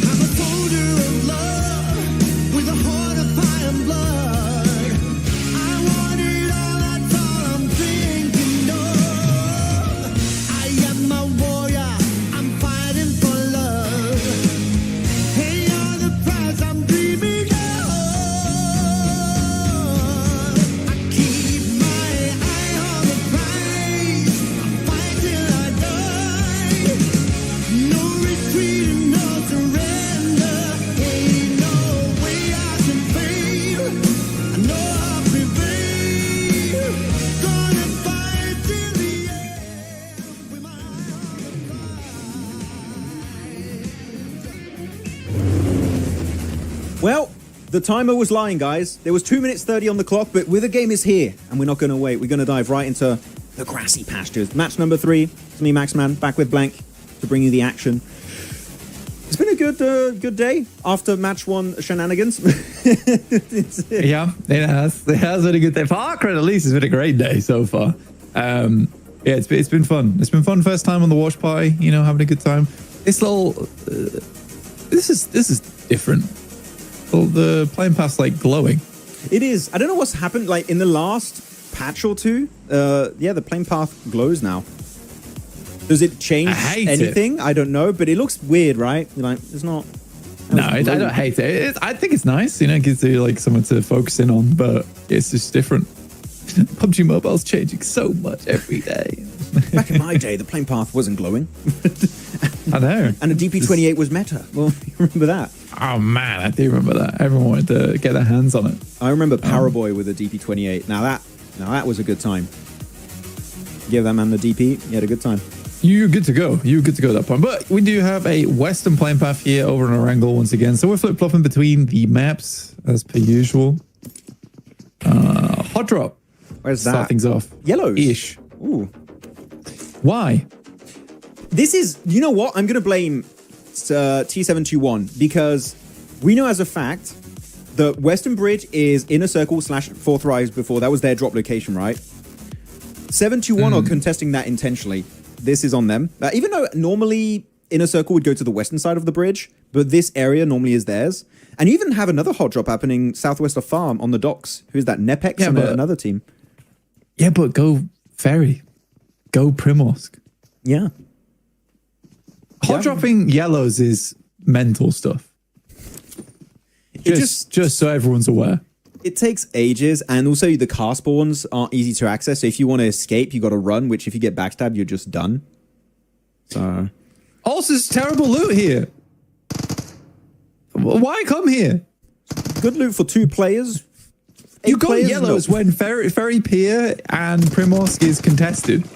I'm a soldier of love with a heart of fire and blood. I want it all, that's all I'm thinking of. I am a warrior, I'm fighting for love. Hey, you're the prize I'm dreaming of. I keep my eye on the prize. I fight till I die. No retreat and no surrender. Ain't no way I can fail. I know I'll prevail. Gonna fight till the end with my eye on the prize. Well, the timer was lying, guys. There was 2 minutes 30 on the clock, but the game is here, and we're not going to wait. We're going to dive right into the grassy pastures. Match number 3. It's me, Maxman, back with Blank to bring you the action. It's been a good day after match 1 shenanigans. Yeah, it has. It has been a good day. For Arcred, at least, it's been a great day so far. Yeah, it's been fun. It's been fun. First time on the watch party, having a good time. This little, this is different. Well, the playing path's like glowing. It is. I don't know what's happened. Like in the last patch or two, yeah, the playing path glows now. Does it change anything? I don't know, but it looks weird, right? Like it's not. No, I don't hate it. I think it's nice. It gives you like something to focus in on, but it's just different. PUBG Mobile's changing so much every day. Back in my day, the playing path wasn't glowing. I know. And a DP28 was meta. Well, you remember that? Oh man, I do remember that. Everyone wanted to get their hands on it. I remember Paraboy with a DP28. Now that was a good time. Give that man the DP. He had a good time. You're good to go. You're good to go at that point. But we do have a Western playing path here over in Erangel once again. So we're flip-flopping between the maps as per usual. Hot drop. Where's that? Start things off. Yellows-ish. Ooh. Why? This is, you know what? I'm going to blame T721 because we know as a fact the Western Bridge is Inner Circle / Fourth Rise before. That was their drop location, right? 721 are contesting that intentionally. This is on them. Even though normally Inner Circle would go to the western side of the bridge, but this area normally is theirs. And you even have another hot drop happening southwest of Farm on the docks. Who's that? Nepex and another team. Yeah, but go Ferry. Go Primorsk. Yeah. Hot dropping yellows is mental stuff. Just so everyone's aware. It takes ages, and also the car spawns aren't easy to access. So if you want to escape, you got to run, which if you get backstabbed, you're just done. So. Also, it's terrible loot here. Why come here? Good loot for 2 players. You go yellows when Ferry Pier and Primorsk is contested.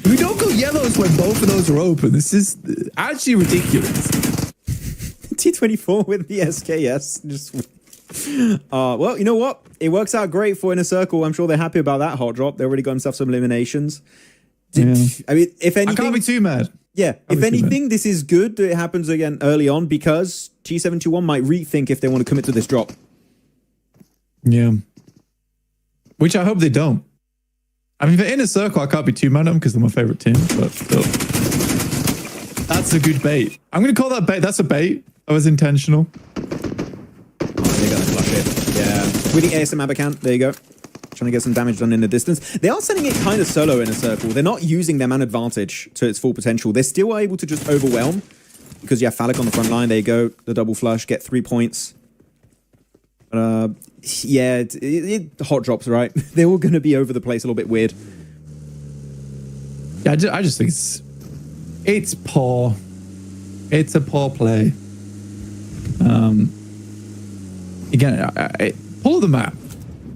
We don't go yellows when both of those are open. This is actually ridiculous. T24 with the SKS. Well, you know what? It works out great for Inner Circle. I'm sure they're happy about that hot drop. They already got themselves some eliminations. I mean, if anything, I can't be too mad. Yeah, if anything, this is good that it happens again early on because T721 might rethink if they want to commit to this drop. Yeah. Which I hope they don't. I mean, for Inner Circle, I can't be too mad at them because they're my favorite team, but still. That's a good bait. I'm going to call that bait. That's a bait. That was intentional. Oh, they got to flush it. Yeah. With the ASM Abercant, there you go. Trying to get some damage done in the distance. They are sending it kind of solo in a circle. They're not using their man advantage to its full potential. They're still able to just overwhelm because you have Phallic on the front line. There you go. The double flush, get 3 points. Yeah, hot drops, right? They're all going to be over the place, a little bit weird. Yeah, I just think it's poor. It's a poor play. Again, pull the map.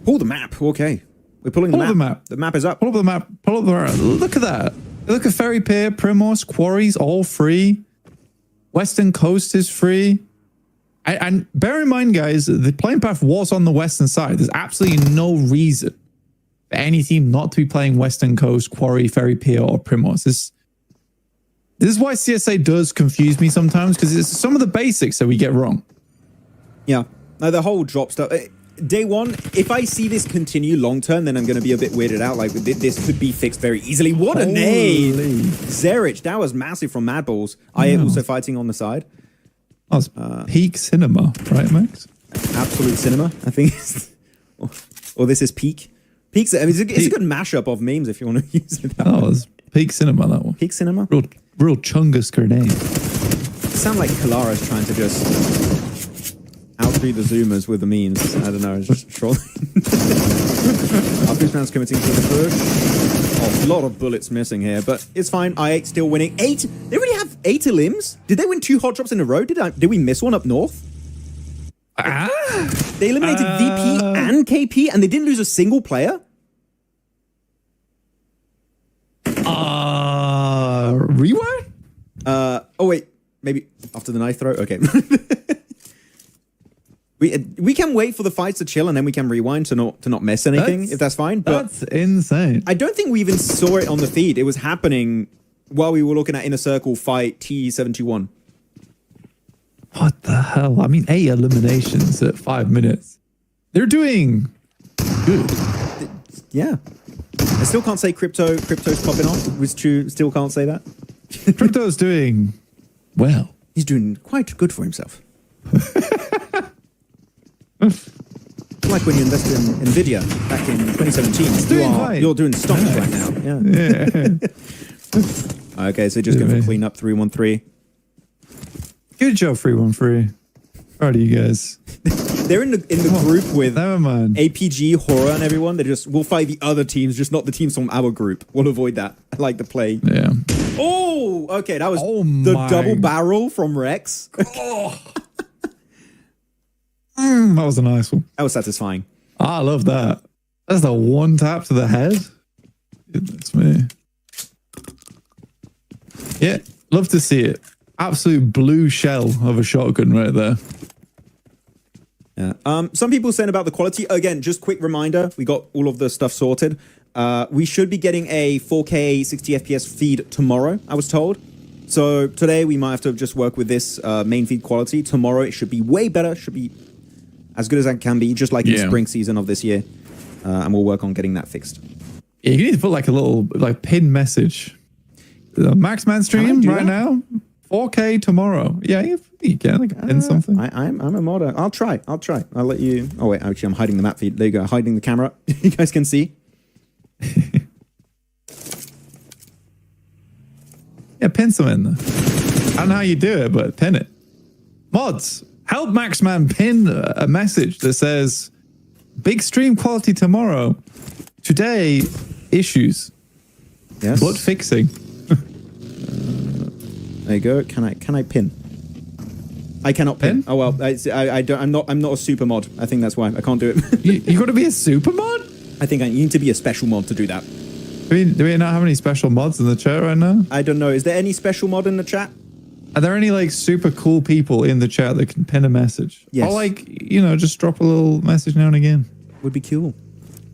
Pull the map. Okay. We're pulling the map. The map. The map is up. Pull up the map. Pull up the map. Look at that. Look at Ferry Pier, Primos, Quarries, all free. Western Coast is free. And bear in mind, guys, the playing path was on the western side. There's absolutely no reason for any team not to be playing Western Coast, Quarry, Ferry Pier, or Primos. This is why CSA does confuse me sometimes, because it's some of the basics that we get wrong. Yeah. Now, the whole drop stuff. Day one, if I see this continue long term, then I'm going to be a bit weirded out. Like, this could be fixed very easily. What a nade! Zerich, that was massive from Madballs. I also fighting on the side. That was peak cinema, right, Max? Absolute cinema, I think. Or this is peak. Peak. I mean, it's a good mashup of memes if you want to use it. That was peak cinema, that one. Peak cinema? Real chungus grenade. Sound like Kalara's trying to just outdo the Zoomers with the memes. I don't know, it's just trolling. Man's committing to the push. Oh, a lot of bullets missing here, but it's fine. I8 still winning. 8. They already have 8 elims? Did they win 2 hot drops in a row? Did we miss one up north? They eliminated VP and KP, and they didn't lose a single player? Rewind? Oh, wait. Maybe after the knife throw? Okay. We can wait for the fights to chill and then we can rewind to not miss anything, if that's fine. But that's insane. I don't think we even saw it on the feed. It was happening while we were looking at Inner Circle fight T721. What the hell? I mean, 8 eliminations at 5 minutes. They're doing good. Yeah. I still can't say crypto's popping off. We still can't say that. Crypto's doing well. He's doing quite good for himself. Like when you invested in Nvidia back in 2017. You're doing stocks right now. Yeah. Okay, so just going for clean up 313. Good job, 313. Proud of you guys. They're in the group with never mind. APG, Horror, and everyone. We'll fight the other teams, just not the teams from our group. We'll avoid that. I like the play. Yeah. Oh, okay. That was the double barrel from Rex. Oh. That was a nice one. That was satisfying. I love that. That's the one tap to the head. Goodness me. Yeah, love to see it. Absolute blue shell of a shotgun right there. Yeah. Some people saying about the quality. Again, just quick reminder. We got all of the stuff sorted. We should be getting a 4K 60 FPS feed tomorrow, I was told. So today we might have to just work with this main feed quality. Tomorrow it should be way better. Should be as good as that can be, just like in the spring season of this year. And we'll work on getting that fixed. Yeah, you need to put like a little pin message. The Maxman stream right now. 4K tomorrow. Yeah, you can pin something. I'm a modder. I'll try. I'll let you. Oh wait, actually, I'm hiding the map feed. There you go. Hiding the camera. You guys can see. Yeah, pin some in there. I don't know how you do it, but pin it. Mods, help Maxman pin a message that says, "Big stream quality tomorrow. Today, issues. Yes. But fixing." There you go. Can I pin? I cannot pin. Oh well, I don't. I'm not a super mod. I think that's why I can't do it. you got to be a super mod? I think you need to be a special mod to do that. Do we not have any special mods in the chat right now? I don't know. Is there any special mod in the chat? Are there any like super cool people in the chat that can pin a message? Yes. Or just drop a little message now and again. Would be cool.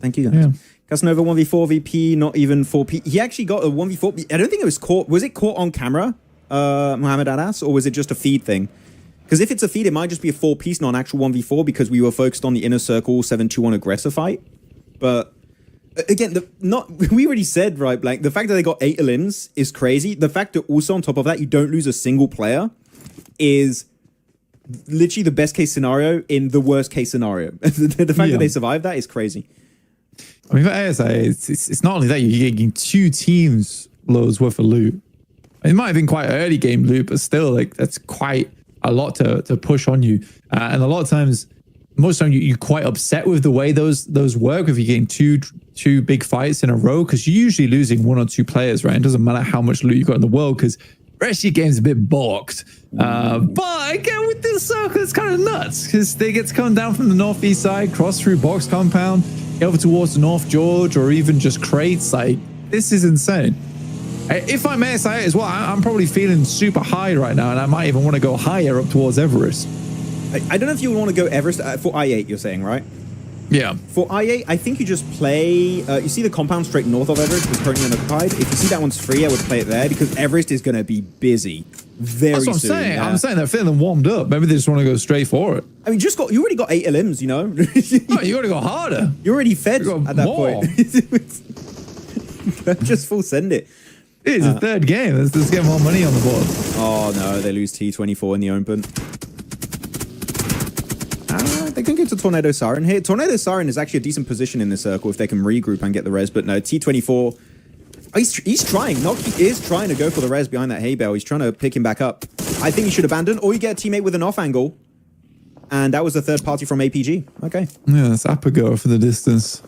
Thank you guys. Yeah. Casanova 1v4 VP, not even 4P. He actually got a 1v4. I don't think it was caught. Was it caught on camera, Mohammed Adas, or was it just a feed thing? Because if it's a feed, it might just be a 4-piece, not an actual 1v4, because we were focused on the Inner Circle 7-2-1 aggressor fight. But Again, we already said, right, Blank, the fact that they got 8 elims is crazy. The fact that also on top of that, you don't lose a single player is literally the best case scenario in the worst case scenario. The fact that they survived that is crazy. I mean, for ASA, it's not only that, you're getting 2 teams loads worth of loot. It might have been quite early game loot, but still, like, that's quite a lot to push on you. And a lot of times, most of the time, you're quite upset with the way those work if you're getting two big fights in a row, because you're usually losing 1 or 2 players, right? It doesn't matter how much loot you got in the world, because the rest of your game's a bit balked. But again, with this circle, it's kind of nuts, because they get to come down from the northeast side, cross through Box Compound, get over towards the North George, or even just crates. Like, this is insane. If I'm ASA as well, I'm probably feeling super high right now, and I might even want to go higher up towards Everest. I don't know if you want to go Everest for I-8, you're saying, right? Yeah. For I-8, I think you just play... you see the compound straight north of Everest is currently unoccupied. If you see that one's free, I would play it there, because Everest is going to be busy very soon. That's what I'm saying. Yeah. I'm saying they're feeling warmed up. Maybe they just want to go straight for it. I mean, you already got 8 elims, you know? No, you got to go harder. You're already fed at that more. point. Just full send it. It's a third game. Let's get more money on the board. Oh, no, they lose T24 in the open. They can get to Tornado Siren here. Tornado Siren is actually a decent position in the circle if they can regroup and get the res, but no, T24... He's trying. Noki is trying to go for the res behind that hay bale. He's trying to pick him back up. I think he should abandon, or you get a teammate with an off angle. And that was the third party from APG. Okay. Yeah, that's Apago for the distance.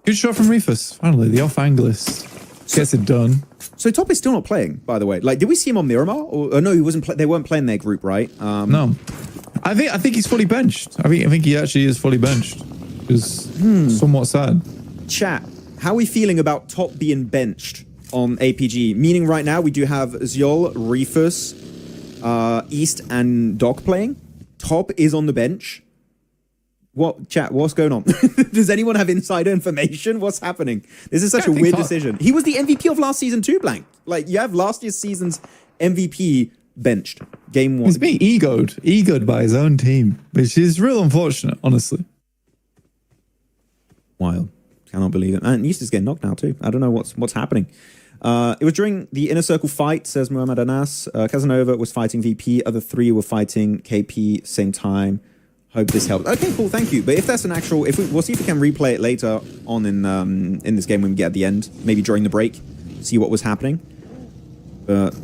Good shot from Refus. Finally, the off anglist gets it done. So Top is still not playing, by the way. Like, did we see him on Miramar? Or no, he wasn't. They weren't playing their group, right? No, I think he's fully benched. I think he actually is fully benched. It's somewhat sad. Chat. How are we feeling about Top being benched on APG? Meaning right now we do have Ziol, Refus, East, and Doc playing. Top is on the bench. What, chat, what's going on? Does anyone have insider information? What's happening? This is such a weird decision. He was the MVP of last season too, Blank. Like, you have last year's season's MVP benched. Game 1. He's being egoed by his own team, which is real unfortunate, honestly. Wild. Cannot believe it. And East is getting knocked now too. I don't know what's happening. It was during the inner circle fight, says Muhammad Anas. Casanova was fighting VP. Other 3 were fighting KP same time. Hope this helps. Okay, cool. Thank you. But if that's an actual, we'll see if we can replay it later on in this game when we get at the end, maybe during the break, see what was happening. But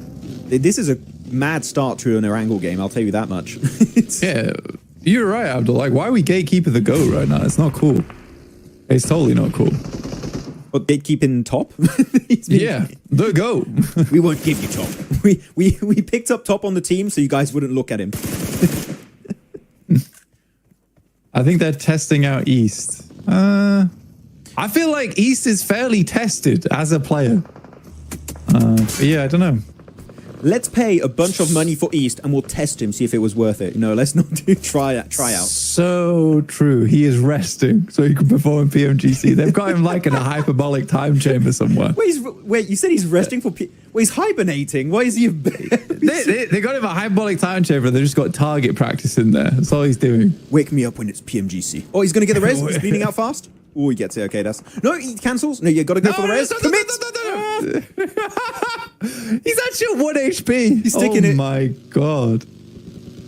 this is a mad start to an Erangel game. I'll tell you that much. Yeah, you're right, Abdul. Like, why are we gatekeeper the GOAT right now? It's not cool. It's totally not cool. But gatekeeping Top? Yeah, the GOAT. We won't give you Top. We picked up Top on the team so you guys wouldn't look at him. I think they're testing out East. I feel like East is fairly tested as a player. But yeah, I don't know. Let's pay a bunch of money for East and we'll test him, see if it was worth it. No, let's not do try out. So true. He is resting so he can perform PMGC. They've got him like in a hyperbolic time chamber somewhere. Wait, you said he's resting for he's hibernating. Why is he? They got him a hyperbolic time chamber. They just got target practice in there. That's all he's doing. Wake me up when it's PMGC. Oh, he's going to get the res? He's bleeding out fast? Oh, he gets it. Okay, no, he cancels. No, you got to go for the res. Commit! He's actually at 1 HP. He's sticking it. Oh my god.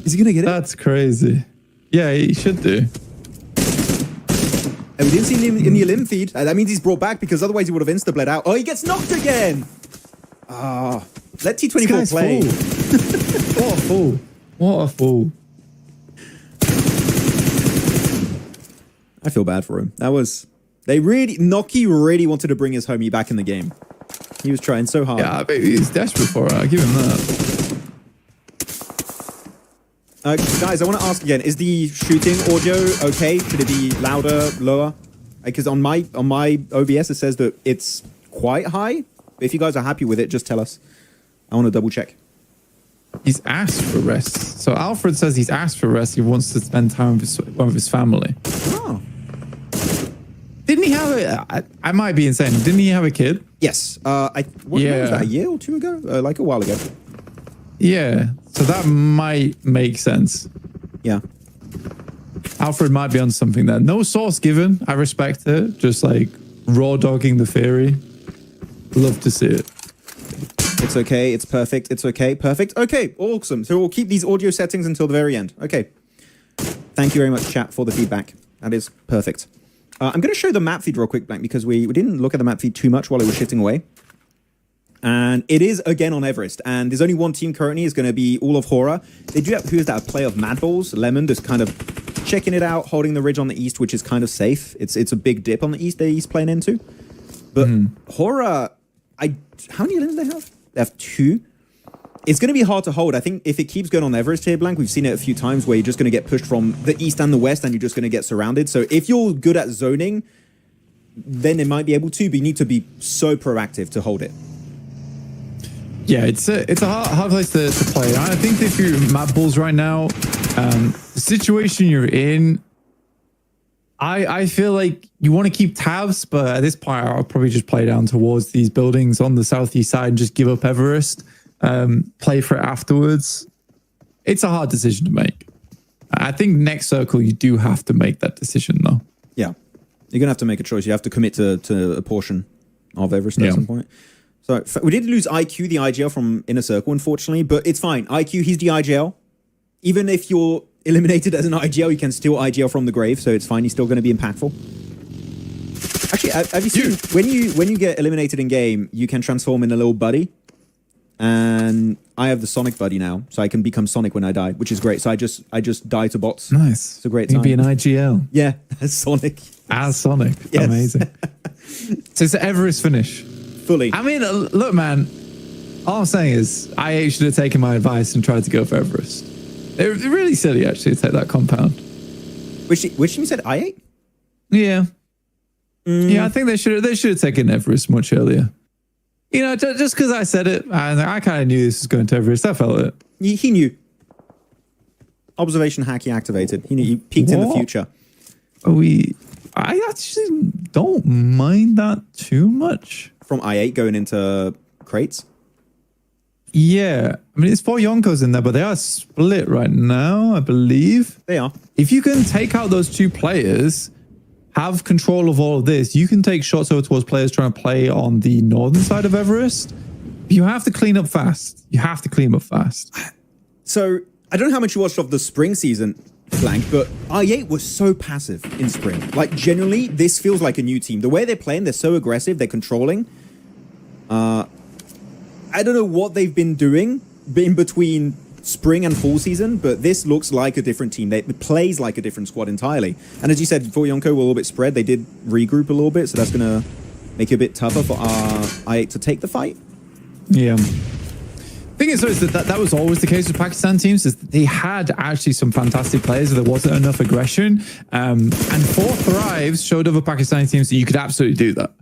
Is he going to get it? That's crazy. Yeah, he should do. And we didn't see him in the elim feed. That means he's brought back because otherwise he would have insta-bled out. Oh, he gets knocked again. Ah, let T24 play. What a fool. What a fool. I feel bad for him. Noki really wanted to bring his homie back in the game. He was trying so hard. Yeah, I bet he's desperate for it. I'll give him that. Guys, I want to ask again, is the shooting audio okay? Should it be louder, lower? Because on my OBS it says that it's quite high. If you guys are happy with it, just tell us. I want to double check. He's asked for rest. So Alfred says he's asked for rest. He wants to spend time with his family. Oh. Didn't he have I might be insane. Didn't he have a kid? Yes. What was that, a year or 2 ago? Like a while ago. Yeah. So that might make sense. Yeah. Alfred might be on something there. No source given. I respect it. Just like raw dogging the theory. Love to see it. It's okay. It's perfect. It's okay. Perfect. Okay. Awesome. So we'll keep these audio settings until the very end. Okay. Thank you very much, chat, for the feedback. That is perfect. I'm going to show the map feed real quick, Blank, because we didn't look at the map feed too much while it was shifting away. And it is, again, on Everest. And there's only one team currently. It's going to be all of Horror. They do have, who is that, a play of Mad Balls? Lemon just kind of checking it out, holding the ridge on the east, which is kind of safe. It's a big dip on the east that he's playing into. But Horror, how many elims do they have? They have 2. It's going to be hard to hold. I think if it keeps going on Everest here, Blank, we've seen it a few times where you're just going to get pushed from the east and the west and you're just going to get surrounded. So if you're good at zoning, then they might be able to, but you need to be so proactive to hold it. Yeah, it's a hard place to play. I think if you're Mad Bulls right now, the situation you're in, I feel like you want to keep tabs, but at this point, I'll probably just play down towards these buildings on the southeast side and just give up Everest. Play for it afterwards. It's a hard decision to make. I think next circle you do have to make that decision though. Yeah, you're gonna have to make a choice. You have to commit to a portion of Everest at some point. So we did lose IQ, the IGL from Inner Circle, unfortunately, but it's fine. IQ, he's the IGL. Even if you're eliminated as an IGL, you can still IGL from the grave, so it's fine. He's still going to be impactful. Actually, have you seen when you get eliminated in game, you can transform in a little buddy. And I have the Sonic buddy now, so I can become Sonic when I die, which is great. So I just die to bots. Nice. It's a great You'd time. be an IGL. Yeah, as Sonic. As Sonic. Yes. Amazing. So it's an Everest finish. Fully. I mean, look, man. All I'm saying is, IH should have taken my advice and tried to go for Everest. They're really silly, actually, to take that compound. Which team you said? I8? Yeah. Yeah, I think they should have taken Everest much earlier. You know, just because I said it, I kind of knew this was going to Everest. I felt it. He knew. Observation hacky activated. He knew. He peeked in the future. I actually don't mind that too much. From I8 going into crates? Yeah. I mean, it's 4 Yonkos in there, but they are split right now, I believe. They are. If you can take out those 2 players, have control of all of this, you can take shots over towards players trying to play on the northern side of Everest. You have to clean up fast. You have to clean up fast. So, I don't know how much you watched of the spring season, Blank, but I8 was so passive in spring. Like, genuinely, this feels like a new team. The way they're playing, they're so aggressive, they're controlling. I don't know what they've been doing in between spring and fall season, but this looks like a different team. It plays like a different squad entirely. And as you said, before Yonko were a little bit spread, they did regroup a little bit, so that's going to make it a bit tougher for I8 to take the fight. Yeah. Thing is, though, is that was always the case with Pakistan teams, is they had actually some fantastic players, there wasn't enough aggression. And 4 Thrives showed other Pakistani teams that you could absolutely do that.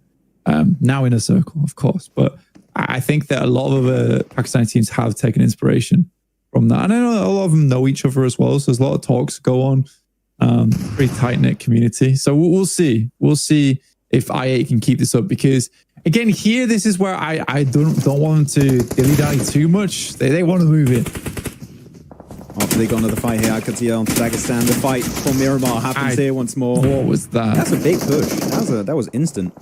Now in a circle, of course. But I think that a lot of other Pakistani teams have taken inspiration from that. And I know a lot of them know each other as well, so there's a lot of talks go on. Pretty tight-knit community. So we'll see. We'll see if I8 can keep this up, because again, here, this is where I don't want them to dilly-dally too much. They want to move in. After they got into the fight here, I could see on Dagestan, the fight from Miramar happens here once more. What was that? That's a big push. That was instant.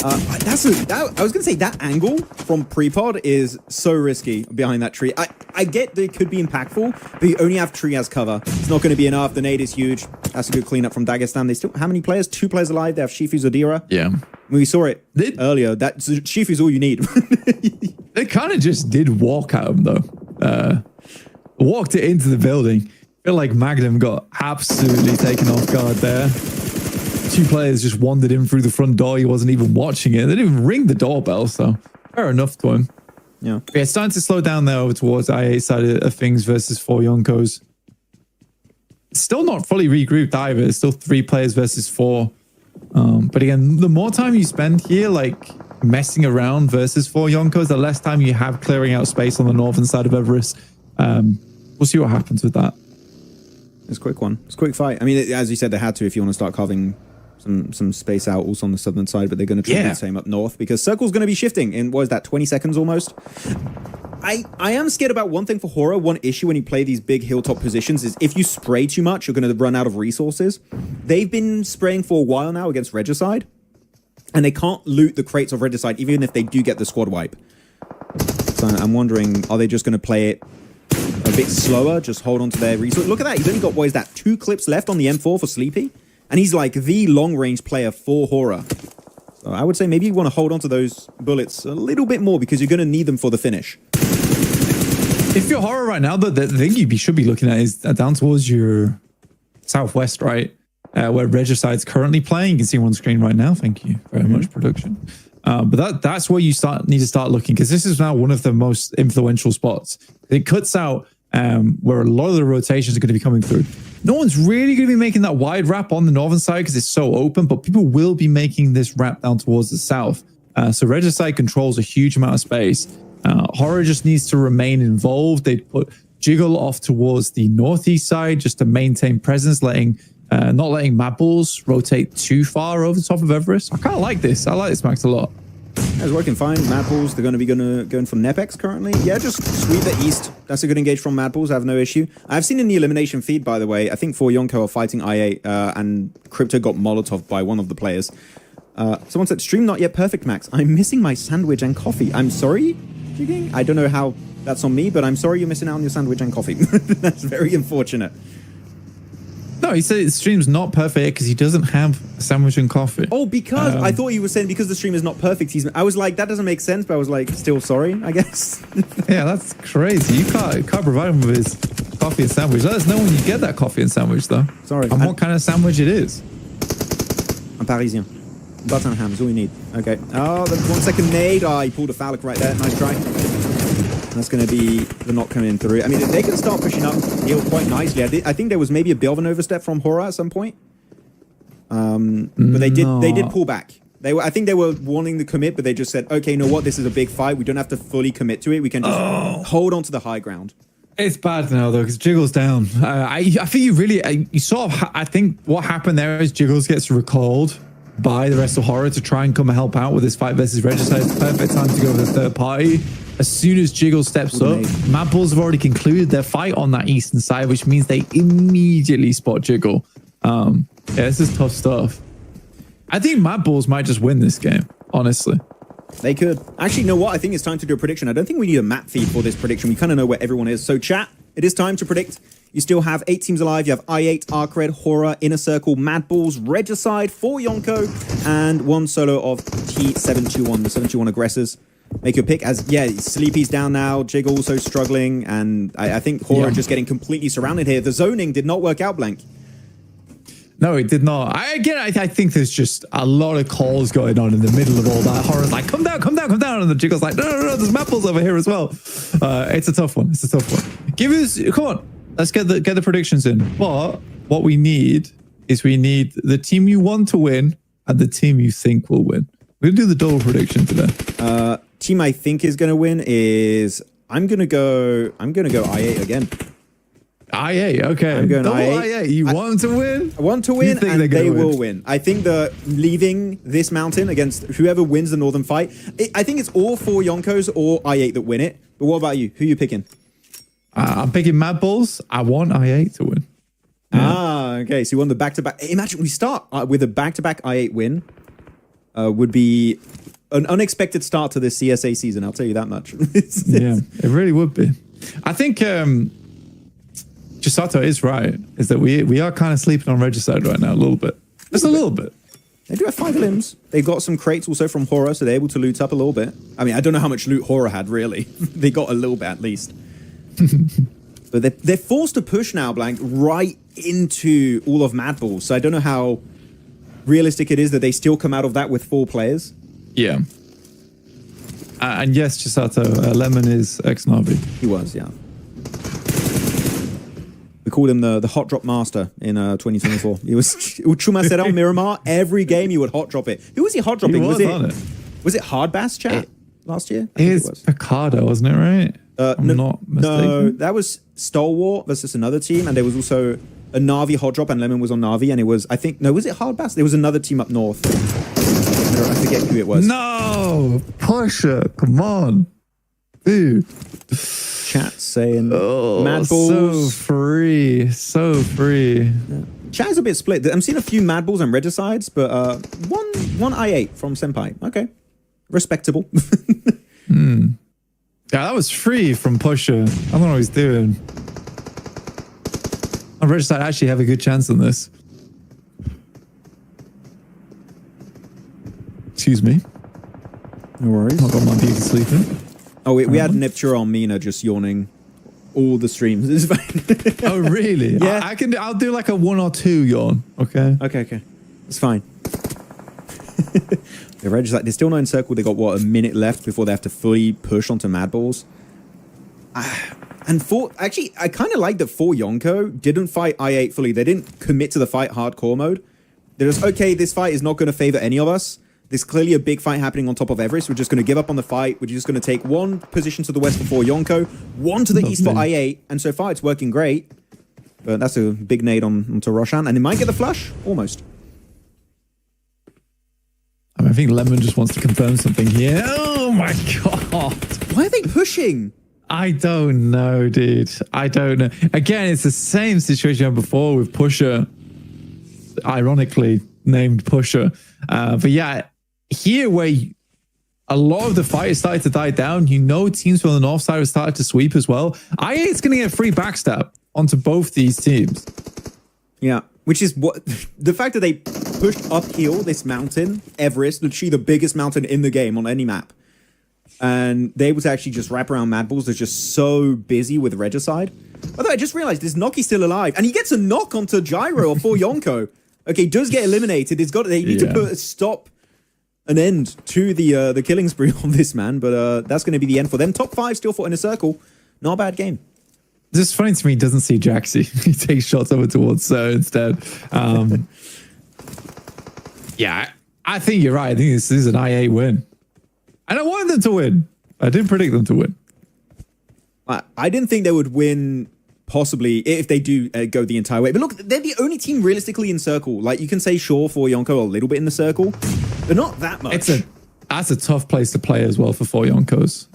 I was going to say that angle from pre-pod is so risky behind that tree. I get that it could be impactful, but you only have tree as cover. It's not going to be enough. The nade is huge. That's a good cleanup from Dagestan. They still, how many players? 2 players alive. They have Shifu Zadira. Yeah. We saw it earlier. That Shifu's all you need. They kind of just did walk at him, though. Walked it into the building. I feel like Magnum got absolutely taken off guard there. 2 players just wandered in through the front door. He wasn't even watching it. They didn't even ring the doorbell, so fair enough to him. Yeah. But yeah, it's starting to slow down there over towards I8 side of things versus 4 Yonkos. Still not fully regrouped either. It's still 3 players versus 4. But again, the more time you spend here, like messing around versus 4 Yonkos, the less time you have clearing out space on the northern side of Everest. We'll see what happens with that. It's a quick one. It's a quick fight. I mean, as you said, they had to if you want to start carving some space out also on the southern side, but they're going to try the same up north because Circle's going to be shifting in, what is that, 20 seconds almost? I am scared about one thing for Horror. One issue when you play these big hilltop positions is if you spray too much, you're going to run out of resources. They've been spraying for a while now against Regicide, and they can't loot the crates of Regicide even if they do get the squad wipe. So I'm wondering, are they just going to play it a bit slower, just hold on to their resources? Look at that, he's only got, what is that, 2 clips left on the M4 for Sleepy? And he's like the long-range player for Horror. So I would say maybe you want to hold on to those bullets a little bit more because you're going to need them for the finish. If you're Horror right now, the thing you should be looking at is down towards your southwest, right? Where Regicide's currently playing. You can see him on screen right now. Thank you very much, production. But that's where you need to start looking, because this is now one of the most influential spots. It cuts out where a lot of the rotations are going to be coming through. No one's really going to be making that wide wrap on the northern side because it's so open, but people will be making this wrap down towards the south. So Regicide controls a huge amount of space. Horror just needs to remain involved. They put Jiggle off towards the northeast side just to maintain presence, not letting Mad Bulls rotate too far over the top of Everest. I kind of like this. I like this Max a lot. It's working fine. Mad Bulls, they're going to be going for Nepex currently. Yeah, just sweep the east. That's a good engage from Mad Bulls. I have no issue. I've seen in the elimination feed, by the way, I think 4 Yonko are fighting I8 and Crypto got Molotov by one of the players. Someone said, stream not yet perfect, Max. I'm missing my sandwich and coffee. I'm sorry, Jigging. I don't know how that's on me, but I'm sorry you're missing out on your sandwich and coffee. That's very unfortunate. No, he said the stream's not perfect because he doesn't have a sandwich and coffee. Oh, because I thought he was saying because the stream is not perfect. I was like, that doesn't make sense, but I was like, still sorry, I guess. Yeah, that's crazy. You can't provide him with his coffee and sandwich. Let us know when you get that coffee and sandwich, though. Sorry. And what kind of sandwich it is. I'm Parisien. Butter and ham is all we need. Okay. Oh, the 1 second nade. Oh, he pulled a phallic right there. Nice try. That's going to be the knock coming through. I mean, they can start pushing up heel quite nicely. I think there was maybe a bit of an overstep from Horror at some point. But they did pull back. I think they were wanting to commit, but they just said, okay, you know what? This is a big fight. We don't have to fully commit to it. We can just hold on to the high ground. It's bad now, though, because Jiggle's down. I think you sort of, I think what happened there is Jiggles gets recalled by the rest of Horror to try and come and help out with this fight versus Regicide. It's the perfect time to go with a third party. As soon as Jiggle steps up, Mad Bulls have already concluded their fight on that eastern side, which means they immediately spot Jiggle. Yeah, this is tough stuff. I think Mad Bulls might just win this game, honestly. They could. Actually, you know what? I think it's time to do a prediction. I don't think we need a map feed for this prediction. We kind of know where everyone is. So chat, it is time to predict. You still have 8 teams alive. You have I8, Arcred, Horror, Inner Circle, Mad Bulls, Regicide, 4 Yonko, and 1 solo of T721, the 721 aggressors. Make your pick. As Sleepy's down now, Jiggle also struggling, and I think Horror just getting completely surrounded here. The zoning did not work out, Blank. No, it did not. I think there's just a lot of calls going on in the middle of all that. Horror's like, come down, come down, come down. And the Jiggle's like, no, there's Mad Bulls over here as well. It's a tough one. It's a tough one. Come on. Let's get the predictions in. But what we need is the team you want to win and the team you think will win. We'll do the double prediction today. Team I think is going to win is I'm going to go I8 again. I8, okay. I'm going double I8. You want to win? I want to win, and they will win. I think that leaving this mountain against whoever wins the northern fight, I think it's all 4 Yonkos or I8 that win it. But what about you? Who are you picking? I'm picking Mad Bulls. I want I8 to win. Okay. So you want the back-to-back. Imagine we start with a back-to-back I8 win. Would be an unexpected start to this CSA season. I'll tell you that much. Yeah, it really would be. I think Chisato is right. Is that we are kind of sleeping on Regicide right now a little bit. Just a little bit. They do have 5 limbs. They got some crates also from Horror, so they're able to loot up a little bit. I mean, I don't know how much loot Horror had, really. They got a little bit, at least. But they're forced to push now, Blank, right into all of Mad Bulls. So I don't know how realistic it is that they still come out of that with 4 players. Yeah. And yes, Chisato, Lemon is ex-Navi. He was, yeah. We called him the hot drop master in 2024. He was Chuma said on Miramar, every game you would hot drop it. Who was he hot dropping? Was it Hard Bass chat last year? It was Picardo, wasn't it, right? I'm not mistaken. No, that was Stalwart versus another team, and there was also a Navi hot drop, and Lemon was on Navi, and it was, I think, no, was it Hard Bass? There was another team up north. I forget who it was. No! Pusher, come on. Dude. Chat saying Mad Bulls. So free. So free. Yeah. Chat is a bit split. I'm seeing a few Mad Balls and Regicides, but one I8 from Senpai. Okay. Respectable. Yeah, that was free from Pusher. I don't know what he's doing. And Regicide actually have a good chance on this. Excuse me. No worries. I've got my beauty sleeping. Oh, we had Niptura on Mina just yawning all the streams. It's fine. Oh, really? Yeah. I'll do like a 1 or 2 yawn. Okay. Okay. It's fine. The Regicide, they're still not in circle. They got, what, a minute left before they have to fully push onto Mad Balls. And actually, I kind of like that 4 Yonko didn't fight I8 fully. They didn't commit to the fight hardcore mode. They're just, okay, this fight is not going to favor any of us. There's clearly a big fight happening on top of Everest. We're just going to give up on the fight. We're just going to take 1 position to the west for 4 Yonko, 1 to the east for I8, and so far it's working great. But that's a big nade onto Roshan, and they might get the flush. Almost. I think Lemon just wants to confirm something here. Oh my god. Why are they pushing? I don't know, dude. I don't know. Again, it's the same situation I had before with Pusher. Ironically named Pusher. But yeah, here where a lot of the fight is starting to die down, you know teams from the north side have started to sweep as well. I8's going to get free backstab onto both these teams. Yeah, which is what the fact that they pushed uphill this mountain, Everest, literally the biggest mountain in the game on any map. And they able to actually just wrap around Mad Balls. They're just so busy with Regicide. Although I just realized this Noki's still alive. And he gets a knock onto Gyro or 4 Yonko. Okay, does get eliminated. They need to put a stop, an end to the killing spree on this man. But that's going to be the end for them. Top 5 still fought in a circle. Not a bad game. This is funny to me. He doesn't see Jaxie. He takes shots over towards Seru instead. Yeah, I think you're right. I think this is an IA win. And I wanted them to win. I didn't predict them to win. I didn't think they would win, possibly, if they do go the entire way. But look, they're the only team realistically in circle. Like, you can say, sure, for Yonko a little bit in the circle, but not that much. That's a tough place to play as well for 4 Yonkos.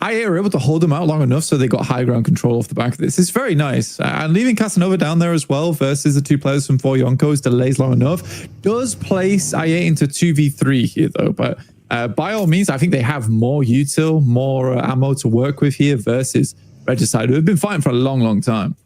I were able to hold them out long enough so they got high ground control off the back of this. It's very nice. And leaving Casanova down there as well versus the 2 players from 4 Yonkos delays long enough does place IA into 2v3 here, though. But by all means, I think they have more util, more ammo to work with here versus Regicide, who have been fighting for a long, long time.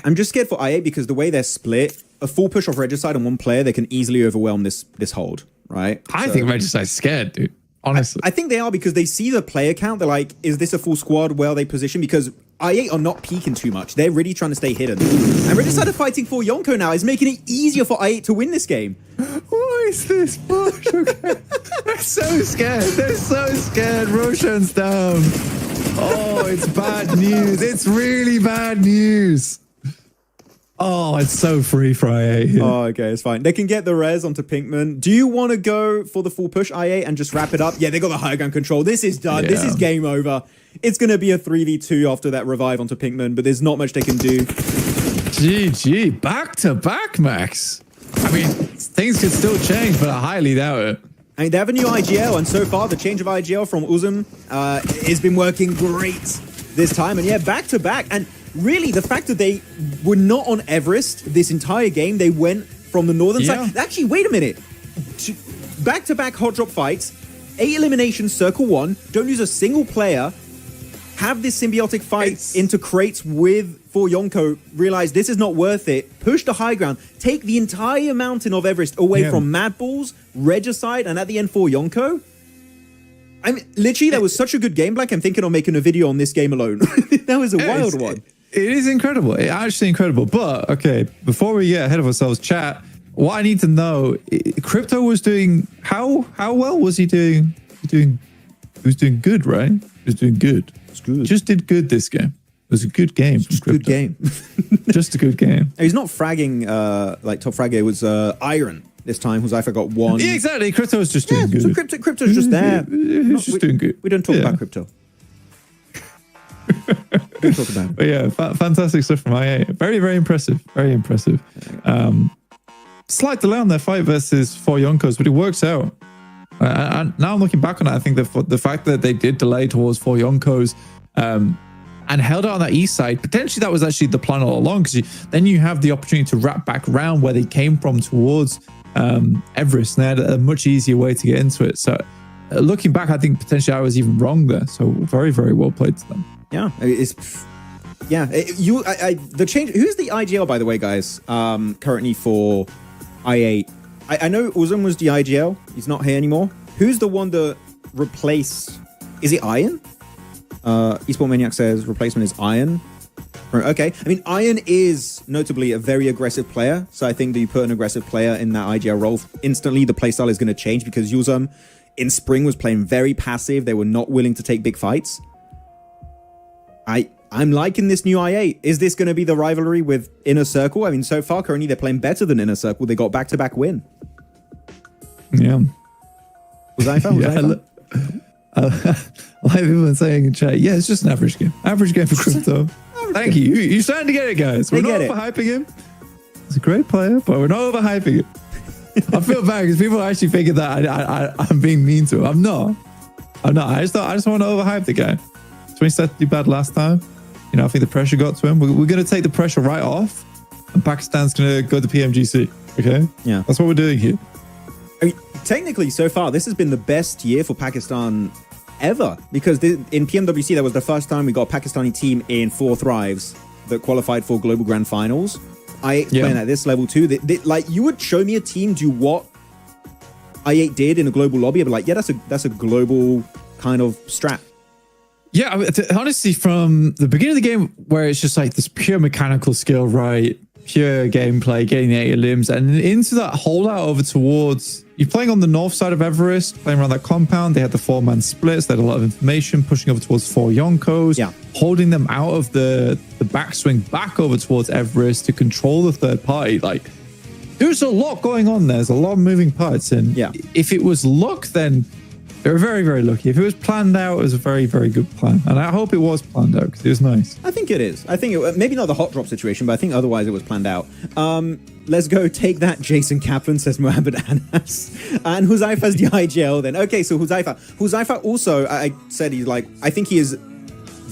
I'm just scared for IA because the way they're split, a full push off Regicide on 1 player, they can easily overwhelm this hold, right? I think Regicide's scared, dude. Honestly. I think they are because they see the player count. They're like, is this a full squad? Where are they positioned? Because I8 are not peeking too much. They're really trying to stay hidden. And Regicide are fighting for Yonko now is making it easier for I8 to win this game. What is this push? Okay. They're so scared. They're so scared. Roshan's down. Oh, it's bad news. It's really bad news. Oh, it's so free for IA here. Oh, okay, it's fine. They can get the res onto Pinkman. Do you want to go for the full push IA and just wrap it up? Yeah, they got the high ground control. This is done. Yeah. This is game over. It's going to be a 3v2 after that revive onto Pinkman, but there's not much they can do. GG. Back to back, Max. I mean, things could still change, but I highly doubt it. I mean, they have a new IGL, and so far, the change of IGL from Uzum has been working great this time. And yeah, back to back. And really, the fact that they were not on Everest this entire game, they went from the northern side. Actually, wait a minute. Back-to-back hot drop fights, 8 eliminations, circle 1, don't lose a single player, have this symbiotic fight into crates with 4 Yonko, realize this is not worth it, push the high ground, take the entire mountain of Everest away from Mad Balls, Regicide, and at the end 4 Yonko. I mean, literally, that was such a good game. Like, I'm thinking of making a video on this game alone. That was a wild one. It is incredible. It's actually incredible. But, okay, before we get ahead of ourselves, chat, what I need to know, Crypto was doing, how well was he doing? He was doing good, right? He was doing good. It's good. Just did good this game. It was a good game. Just a good game. Just a good game. He's not fragging, like top frag. It was Iron this time, whose I forgot 1. Yeah, exactly. Crypto was just doing good. So Crypto's just there. He's just doing good. We don't talk about Crypto. Don't talk about it. But yeah, fantastic stuff from IA. Very, very impressive. Very impressive. Slight delay on their fight versus 4 Yonkos, but it works out. And now I'm looking back on it, I think the fact that they did delay towards 4 Yonkos, and and held out on that east side. Potentially that was actually the plan all along, because then you have the opportunity to wrap back around where they came from towards Everest, and they had a much easier way to get into it. So looking back, I think potentially I was even wrong there. So very, very well played to them. Yeah, the change. Who's the IGL, by the way, guys? Currently for I8. I know Uzum was the IGL. He's not here anymore. Who's the one that replaced? Is it Iron? Esport Maniac says replacement is Iron. Okay. I mean, Iron is notably a very aggressive player. So I think that you put an aggressive player in that IGL role, instantly the playstyle is going to change, because Uzum in spring was playing very passive. They were not willing to take big fights. I'm liking this new I8. Is this going to be the rivalry with Inner Circle? I mean, so far, currently, they're playing better than Inner Circle. They got back-to-back win. Yeah. Was I found? Like people are saying in chat, yeah, it's just an average game. Average game for Crypto. Thank you. You're starting to get it, guys. We're not overhyping him. He's a great player, but we're not overhyping him. I feel bad because people are actually thinking that I'm being mean to him. I'm not. I just want to overhype the guy. So when he started to do bad last time, you know, I think the pressure got to him. We're going to take the pressure right off, and Pakistan's going to go to PMGC. Okay? Yeah. That's what we're doing here. I mean, technically, so far, this has been the best year for Pakistan ever, because in PMWC, that was the first time we got a Pakistani team in 4 Thrives that qualified for Global Grand Finals. I playing at this level too. Like, you would show me a team do what I8 did in a global lobby, I'd be like, yeah, that's a global kind of strat. Yeah, I mean, honestly, from the beginning of the game, where it's just like this pure mechanical skill, right? Pure gameplay, getting the 8 limbs, and into that holdout over towards, you're playing on the north side of Everest, playing around that compound. They had the 4-man splits, they had a lot of information, pushing over towards 4 Yonkos, holding them out of the backswing back over towards Everest to control the third party. Like, there's a lot going on there. There's a lot of moving parts, and if it was luck, then they were very, very lucky. If it was planned out, it was a very, very good plan. And I hope it was planned out, because it was nice. I think it is. I think maybe not the hot drop situation, but I think otherwise it was planned out. Let's go take that, Jason Kaplan, says Mohammed Anas. And Huzaifa's the IGL then. Okay, so Huzaifa also, I said he's like, I think he is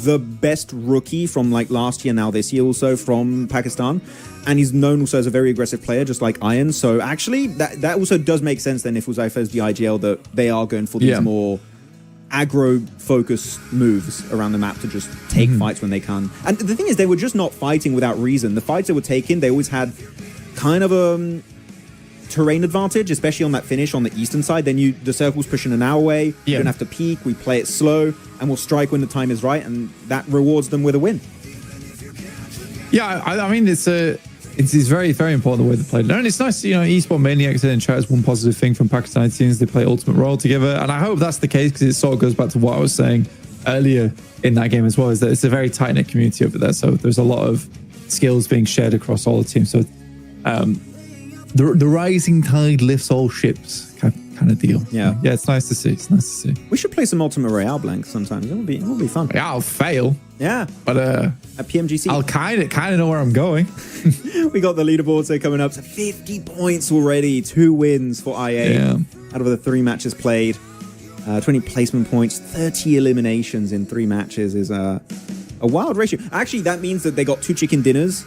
the best rookie from like last year, now this year also, from Pakistan. And he's known also as a very aggressive player, just like Iron. So actually, that also does make sense then if Huzaifa is the IGL, that they are going for these more aggro-focused moves around the map to just take fights when they can. And the thing is, they were just not fighting without reason. The fights they were taking, they always had kind of a terrain advantage, especially on that finish on the eastern side. Then the circle's pushing an hour away. You don't have to peek. We play it slow, and we'll strike when the time is right, and that rewards them with a win. Yeah, I mean, it's very, very important the way they played it. And it's nice, you know, Esport Maniacs in chat is one positive thing from Pakistani teams. They play Ultimate Royal together. And I hope that's the case, because it sort of goes back to what I was saying earlier in that game as well, is that it's a very tight-knit community over there. So there's a lot of skills being shared across all the teams. So the rising tide lifts all ships kind of deal. Yeah, it's nice to see. It's nice to see. We should play some Ultimate Royale blanks sometimes. It will be fun. Yeah, I'll fail. Yeah, but at PMGC, I'll kind of know where I'm going. We got the leaderboards there coming up. So 50 points already, 2 wins for IA out of the 3 matches played. 20 placement points, 30 eliminations in 3 matches is a wild ratio. Actually, that means that they got 2 chicken dinners,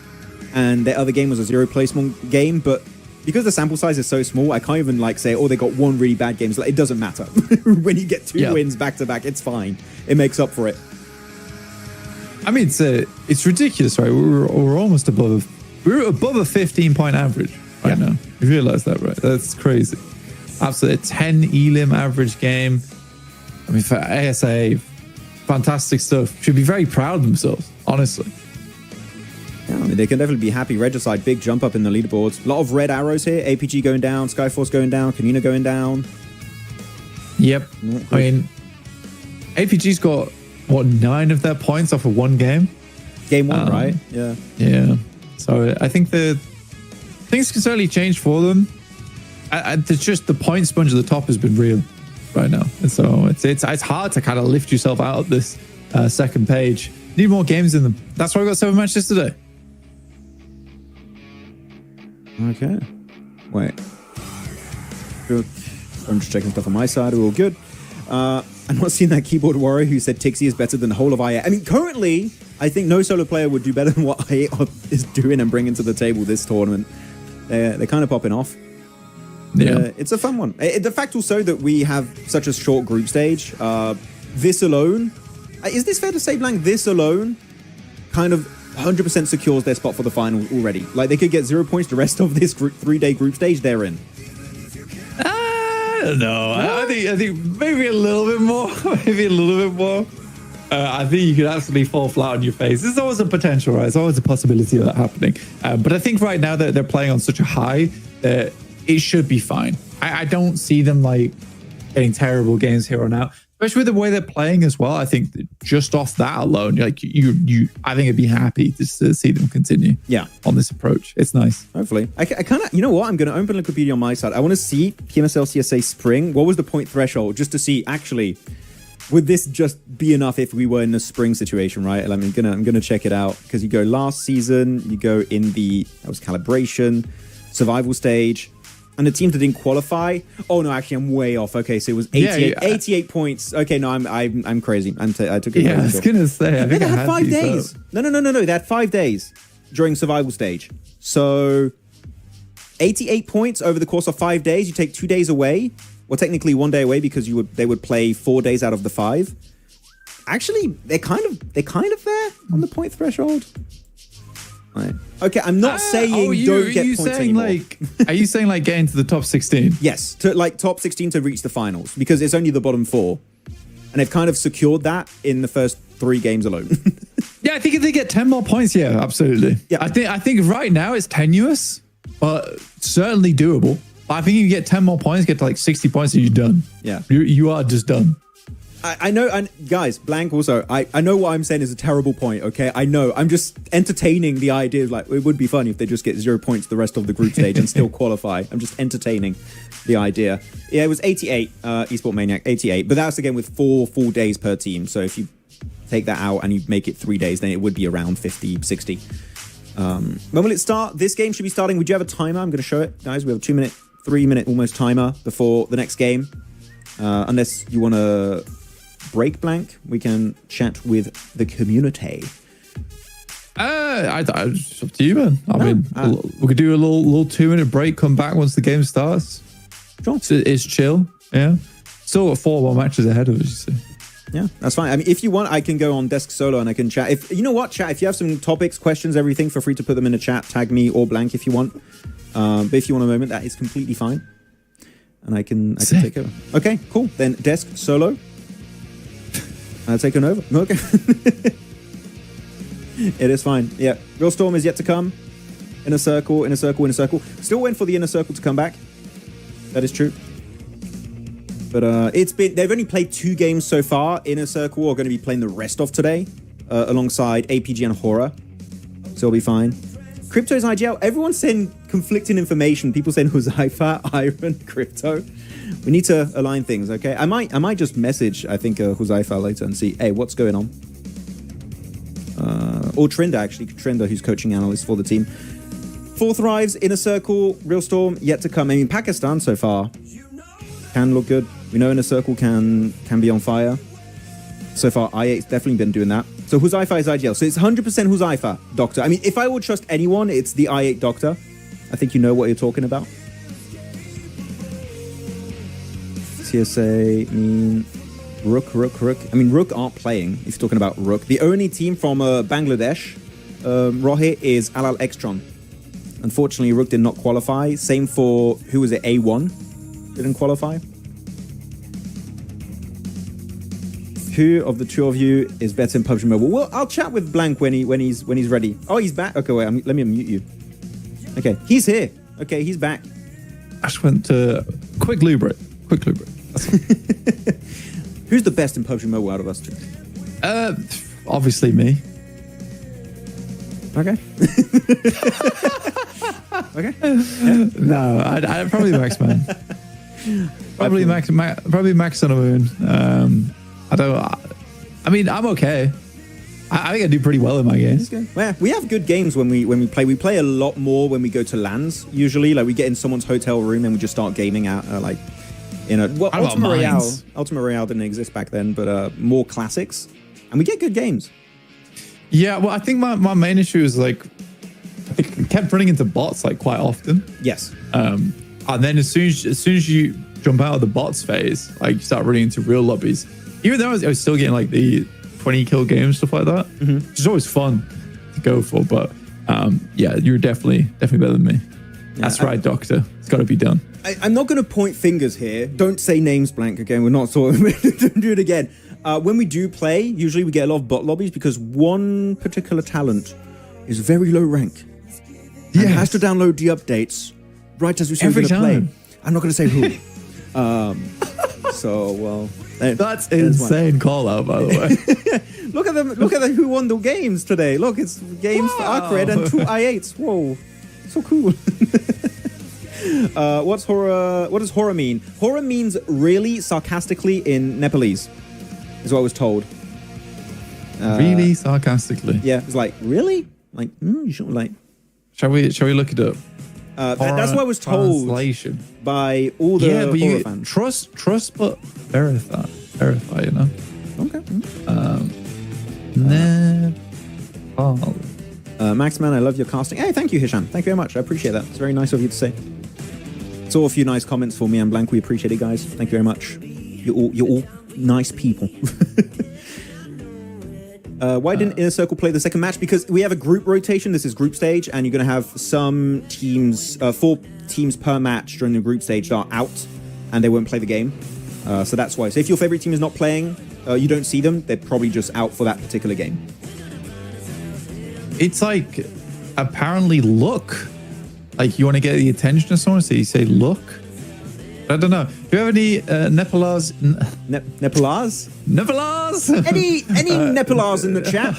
and their other game was a 0 placement game. But because the sample size is so small, I can't even like say, oh, they got 1 really bad game. Like, it doesn't matter. When you get 2 wins back to back, it's fine. It makes up for it. I mean, it's ridiculous, right? We're almost above. We're above a 15-point average right now. You realize that, right? That's crazy. Absolutely, a 10 elim average game. I mean, for ASA, fantastic stuff. Should be very proud of themselves, honestly. Yeah, I mean, they can definitely be happy. Regicide, big jump up in the leaderboards. A lot of red arrows here. APG going down, Skyforce going down, Kanina going down. Yep. I mean, APG's got, what, 9 of their points off of 1 game? Game 1, right? Yeah. Yeah. So I think things can certainly change for them. It's just the point sponge at the top has been real right now. And so it's hard to kind of lift yourself out of this second page. Need more games in them. That's why we got 7 matches today. Okay. Wait. Good. I'm just checking stuff on my side. We're all good. I'm not seeing that keyboard warrior who said Tixie is better than the whole of IA. I mean, currently, I think no solo player would do better than what I8 is doing and bringing to the table this tournament. They're kind of popping off. Yeah. It's a fun one. The fact also that we have such a short group stage, this alone, is this fair to say, Blank? This alone kind of 100% secures their spot for the final already. Like, they could get 0 points the rest of this 3-day group stage they're in. I don't know. I think maybe a little bit more. Maybe a little bit more. I think you could absolutely fall flat on your face. There's always a potential, right? There's always a possibility of that happening. But I think right now that they're playing on such a high that it should be fine. I don't see them like getting terrible games here on out, especially with the way they're playing as well. I think that just off that alone, like I think I'd be happy just to see them continue. Yeah, on this approach, it's nice. Hopefully, I kind of, you know what? I'm going to open Wikipedia on my side. I want to see PMSL CSA Spring. What was the point threshold? Just to see actually. Would this just be enough if we were in a spring situation, right? I'm gonna check it out because you go last season, you go in that was calibration, survival stage, and the teams that didn't qualify. Oh no, actually I'm way off. Okay, so it was 88 points. Okay, no, I'm crazy. I took it. Yeah, I was gonna say. I think they had 5 days. No. They had 5 days during survival stage. So 88 points over the course of 5 days. You take 2 days away. Well, technically 1 day away because they would play 4 days out of the 5. Actually, they're kind of there on the point threshold. Right. Okay, I'm not saying don't get points anymore. Are you saying like getting to the top 16? Yes, to like top 16 to reach the finals because it's only the bottom 4, and they've kind of secured that in the first 3 games alone. Yeah, I think if they get 10 more points, yeah, absolutely. Yeah, I think right now it's tenuous, but certainly doable. I think if you get 10 more points, get to like 60 points, and you're done. Yeah. You are just done. I know, and guys, Blank also, I know what I'm saying is a terrible point, okay? I know. I'm just entertaining the idea of like, it would be funny if they just get 0 points the rest of the group stage and still qualify. I'm just entertaining the idea. Yeah, it was 88, Esport Maniac, 88. But that's again with 4 full days per team. So if you take that out and you make it 3 days, then it would be around 50, 60. When will it start? This game should be starting. Would you have a timer? I'm going to show it, guys. We have a 2 minute, 3 minute almost timer before the next game. Unless you want to break, Blank, we can chat with the community. It's up to you, man. I mean, we could do a little 2 minute break, come back once the game starts. Sure. It's chill. Yeah. Still got 4 more matches ahead of us, you see. Yeah, that's fine. I mean, if you want, I can go on desk solo and I can chat. If you know what, chat, if you have some topics, questions, everything, feel free to put them in the chat. Tag me or Blank if you want. But if you want a moment, that is completely fine. And I can take over. Okay, cool. Then desk solo. I'll take it over. Okay. It is fine. Yeah. Real Storm is yet to come. Inner circle, inner circle, inner circle. Still waiting for the inner circle to come back. That is true. But they've only played 2 games so far. Inner Circle are going to be playing the rest of today alongside APG and Horror. So it'll be fine. Crypto's IGL. Everyone's saying conflicting information. People saying Huzaifa, Iron, Crypto. We need to align things, okay? I might just message, I think, Huzaifa later and see, hey, what's going on? Or Trinder, actually. Trinder, who's coaching analyst for the team. 4th Thrives, Inner Circle, Real Storm, yet to come. I mean, Pakistan so far can look good. We know Inner Circle can be on fire. So far, i8's definitely been doing that. So Huzaifa is IGL. So it's 100% Huzaifa, Doctor. I mean, if I would trust anyone, it's the i8 Doctor. I think you know what you're talking about. CSA, Rook. I mean, Rook aren't playing, if you're talking about Rook. The only team from Bangladesh, Rohit, is Alal Extron. Unfortunately, Rook did not qualify. Same for, who was it, A1? Didn't qualify. Who of the 2 of you is better in PUBG Mobile? Well, I'll chat with Blank when he's ready. Oh, he's back. Okay, wait. Let me unmute you. Okay, he's here. Okay, he's back. I just went to quick lube break. Who's the best in PUBG Mobile out of us 2? Obviously me. Okay. Okay. Yeah. No, I'd probably Max, man. Probably Max on a moon. I mean, I'm okay. I think I do pretty well in my games. Well, we have good games when we play. We play a lot more when we go to LANs. Usually, like we get in someone's hotel room and we just start gaming out. Ultimate Royale didn't exist back then, but more classics, and we get good games. Yeah, well, I think my main issue is like it kept running into bots like quite often. Yes. And then as soon as you jump out of the bots phase, like you start running into real lobbies. Even though I was still getting like the 20 kill games, stuff like that, which is always fun to go for. But yeah, you're definitely better than me. That's right, Doctor. It's got to be done. I'm not going to point fingers here. Don't say names, Blank. Again, we're not sort of don't do it again. When we do play, usually we get a lot of bot lobbies because one particular talent is very low rank. Yeah, has to download the updates right as we say we're going to play. I'm not going to say who. So well, that's insane call out, by the way. Look at them! Look at who won the games today. Look, it's games for Arcred and 2 i8s. Whoa, so cool. What's horror? What does horror mean? Horror means really sarcastically in Nepalese, is what I was told. Really sarcastically. Yeah, it's like really, like you shouldn't like. Shall we look it up? That's what I was told by all the horror fans. Trust, but verify. You know. Okay. Nepal. Maxman, I love your casting. Hey, thank you, Hisham. Thank you very much. I appreciate that. It's very nice of you to say. It's all a few nice comments for me and Blank. We appreciate it, guys. Thank you very much. You're all nice people. Why didn't Inner Circle play the second match? Because we have a group rotation. This is group stage, and you're going to have some teams, 4 teams per match during the group stage are out, and they won't play the game. So that's why. So if your favorite team is not playing, you don't see them. They're probably just out for that particular game. It's like apparently look. Like you want to get the attention of someone, so you say look. I don't know. Do you have any Nepalese? Nepalese? Nepalese? Any Nepalese in the chat?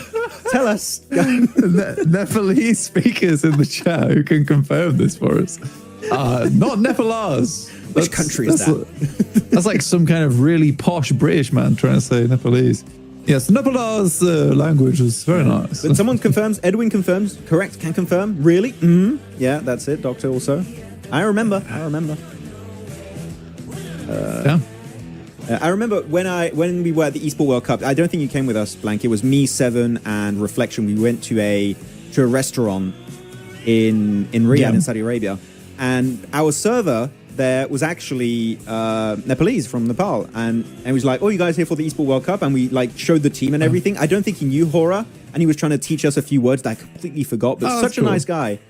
Tell us. Nepalese speakers in the chat who can confirm this for us. Not Nepalese. Which country is that? That's like some kind of really posh British man trying to say Nepalese. Yes, Nepalese language is very nice. But someone confirms, Edwin confirms, correct, can confirm. Really? Yeah, that's it, Doctor also. I remember. Yeah. I remember when we were at the Esport World Cup, I don't think you came with us, Blank. It was me, Seven, and Reflection. We went to a restaurant in Riyadh in Saudi Arabia. And our server there was actually Nepalese from Nepal, and he was like, "Oh, you guys here for the Esport World Cup?" And we like showed the team and everything. I don't think he knew horror, and he was trying to teach us a few words that I completely forgot. But such a nice guy.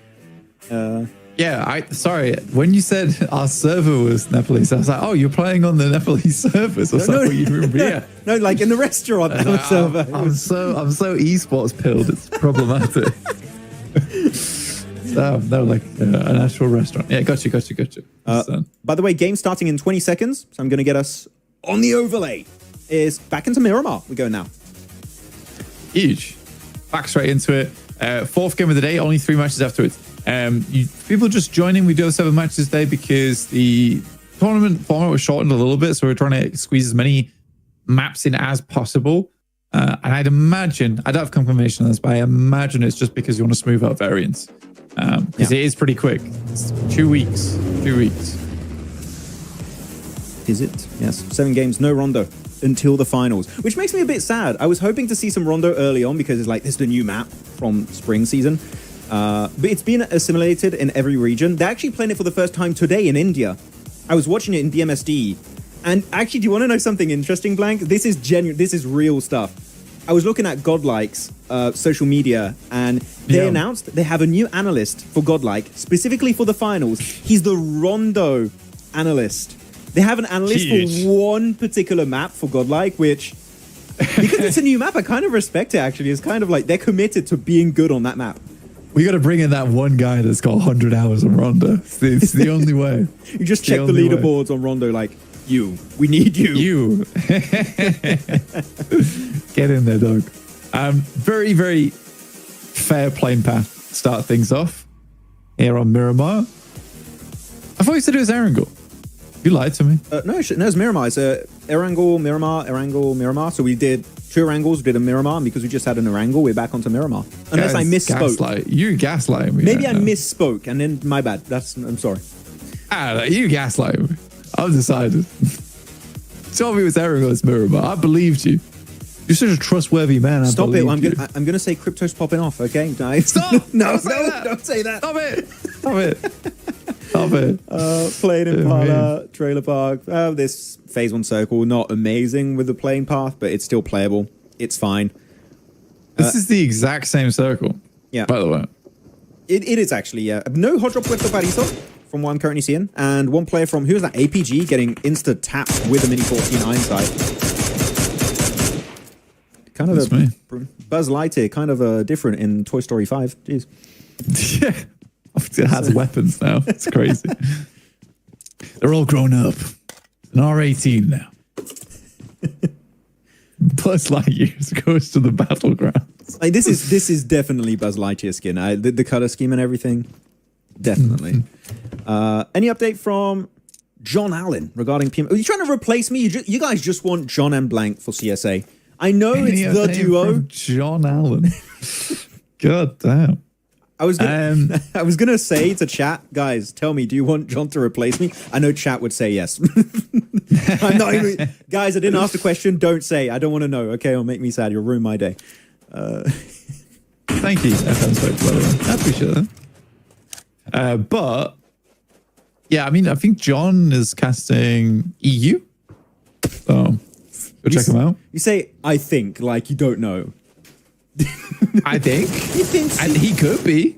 Yeah, sorry. When you said our server was Nepalese, I was like, "Oh, you're playing on the Nepalese servers or something?" Yeah. No, like in the restaurant server. I'm so esports pilled. It's problematic. No, like an actual restaurant. Yeah, got you. By the way, game starting in 20 seconds, so I'm going to get us on the overlay. Is back into Miramar. We go now. Huge. Back straight into it. 4th game of the day. Only 3 matches afterwards. People just joining. We do have 7 matches today because the tournament format was shortened a little bit, so we're trying to squeeze as many maps in as possible. And I'd imagine, I don't have confirmation on this, but I imagine it's just because you want to smooth out variants. Because it is pretty quick. It's 2 weeks. 2 weeks. Is it? Yes. 7 games, no Rondo until the finals, which makes me a bit sad. I was hoping to see some Rondo early on because it's like, this is the new map from spring season. But it's been assimilated in every region. They're actually playing it for the first time today in India. I was watching it in BMSD. And actually, do you want to know something interesting, Blank? This is genuine. This is real stuff. I was looking at Godlike's social media, and they announced they have a new analyst for Godlike, specifically for the finals. He's the Rondo analyst. They have an analyst for one particular map for Godlike, which, because it's a new map, I kind of respect it, actually. It's kind of like they're committed to being good on that map. We got to bring in that one guy that's got 100 hours on Rondo. It's the only way. You just check the leaderboards on Rondo, like, we need you. Get in there, dog. Very, very fair playing path to start things off here on Miramar. I thought you said it was Erangel. You lied to me. No, it's Miramar. It's Erangel, Miramar. So we did 2 Erangels, we did a Miramar, and because we just had an Erangel, we're back onto Miramar. Unless I misspoke. You gaslighting me. Maybe I misspoke, and then my bad. I'm sorry. You gaslighting me. I've decided. Told me it was Erangel, it's Miramar. I believed you. You're such a trustworthy man. Stop it! believe I'm gonna say crypto's popping off. Okay, guys. Stop! No, Don't say that. don't say that. Stop it! Stop it! Stop it! Playing Impala, Trailer Park. This Phase 1 circle, not amazing with the playing path, but it's still playable. It's fine. This is the exact same circle. Yeah. By the way. It is actually, yeah. No hot drop Puerto Pariso, from what I'm currently seeing. And one player from, who was that, APG, getting insta-tapped with a Mini 14 Ironside. Kind of Buzz Lightyear, kind of different in Toy Story 5. Jeez. Yeah. It has weapons now. It's crazy. They're all grown up. An R18 now. Buzz Lightyear goes to the battlegrounds. Like, this is definitely Buzz Lightyear skin. The color scheme and everything, definitely. Any update from John Allen regarding PM? Are you trying to replace me? You guys just want John and Blank for CSA. I know it's the duo. John Allen. God damn. I was gonna say to chat, guys, tell me, do you want John to replace me? I know chat would say yes. I'm not even, guys, I didn't ask the question. Don't say. I don't want to know. Okay, it'll make me sad. You'll ruin my day. Thank you, FM Spoke, by the way. I appreciate that. But yeah, I mean, I think John is casting EU. So go check him out. You say I think like you don't know. I think. You think so? And he could be.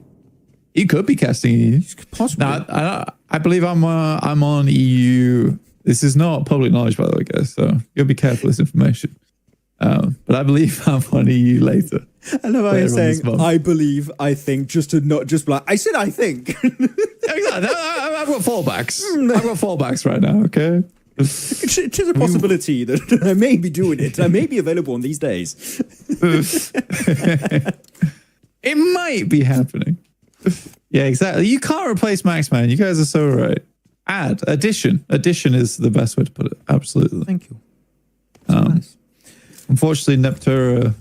He could be casting EU. Possibly. No, I believe I'm on EU. This is not public knowledge, by the way, guys. So you gotta be careful with this information. But I believe I'm on EU later. I love how you're saying I believe, I think, just to not just like I said I think. Exactly. I've got fallbacks. I've got fallbacks right now, okay? It is a possibility that I may be doing it. I may be available on these days. It might be happening. Yeah, exactly. You can't replace Max, man. You guys are so right. Addition is the best way to put it. Absolutely. Thank you. Nice. Unfortunately, Neptura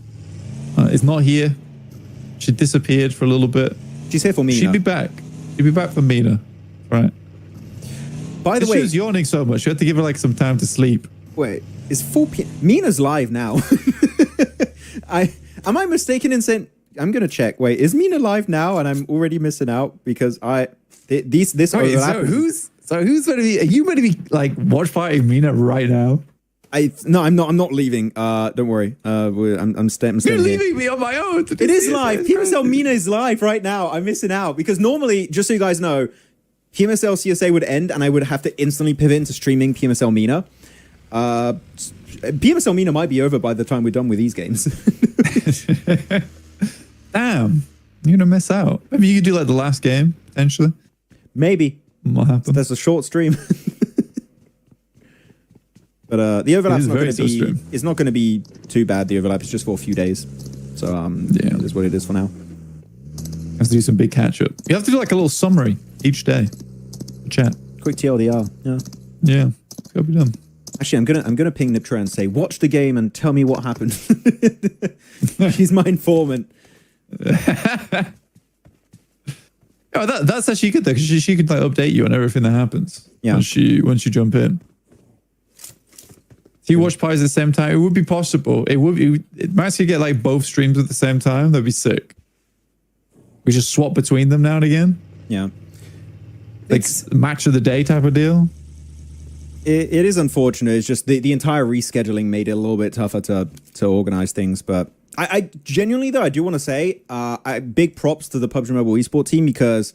is not here. She disappeared for a little bit. She's here for Mina. She'd be back. She'd be back for Mina. Right. By the way, she was yawning so much. You had to give her like some time to sleep. Wait, it's 4 p.m. Mina's live now. Am I mistaken in saying? I'm gonna check. Wait, is Mina live now? And I'm already missing out because this overlap. So who's going to be? Are you going to be like watch party Mina right now? No, I'm not. I'm not leaving. Don't worry. I'm staying. You're leaving me on my own. It is live. PMSL Mina is live right now. I'm missing out because normally, just so you guys know, PMSL CSA would end and I would have to instantly pivot into streaming PMSL Mina. PMSL Mina might be over by the time we're done with these games. Damn, you're gonna miss out. Maybe you could do like the last game potentially. Maybe. What happened? There's a short stream. But the overlap's not going to be. It's not going to be too bad. The overlap is just for a few days, so yeah, that's what it is for now. Have to do some big catch up. You have to do like a little summary each day. Chat. Quick TLDR. Yeah. Yeah. It's gotta be done. Actually, I'm gonna ping Niptra and say, watch the game and tell me what happened. She's my informant. Oh, that's actually good though, because she could like update you on everything that happens. Yeah. Once you jump in. If you watch pies at the same time, it would be possible. It might actually get like both streams at the same time. That'd be sick. We just swap between them now and again. Yeah. Like match of the day type of deal. It is unfortunate. It's just the entire rescheduling made it a little bit tougher to organize things. But I genuinely though, I do want to say big props to the PUBG Mobile eSport team, because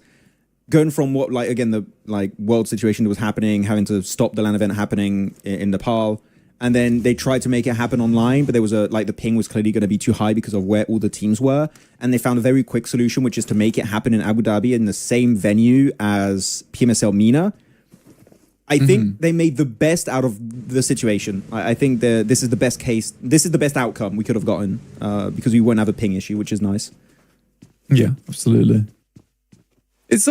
going from what the world situation that was happening, having to stop the LAN event happening in Nepal, and then they tried to make it happen online, but there was the ping was clearly going to be too high because of where all the teams were. And they found a very quick solution, which is to make it happen in Abu Dhabi in the same venue as PMSL Mina. I think they made the best out of the situation. I think this is the best case. This is the best outcome we could have gotten because we won't have a ping issue, which is nice. Yeah, absolutely. It's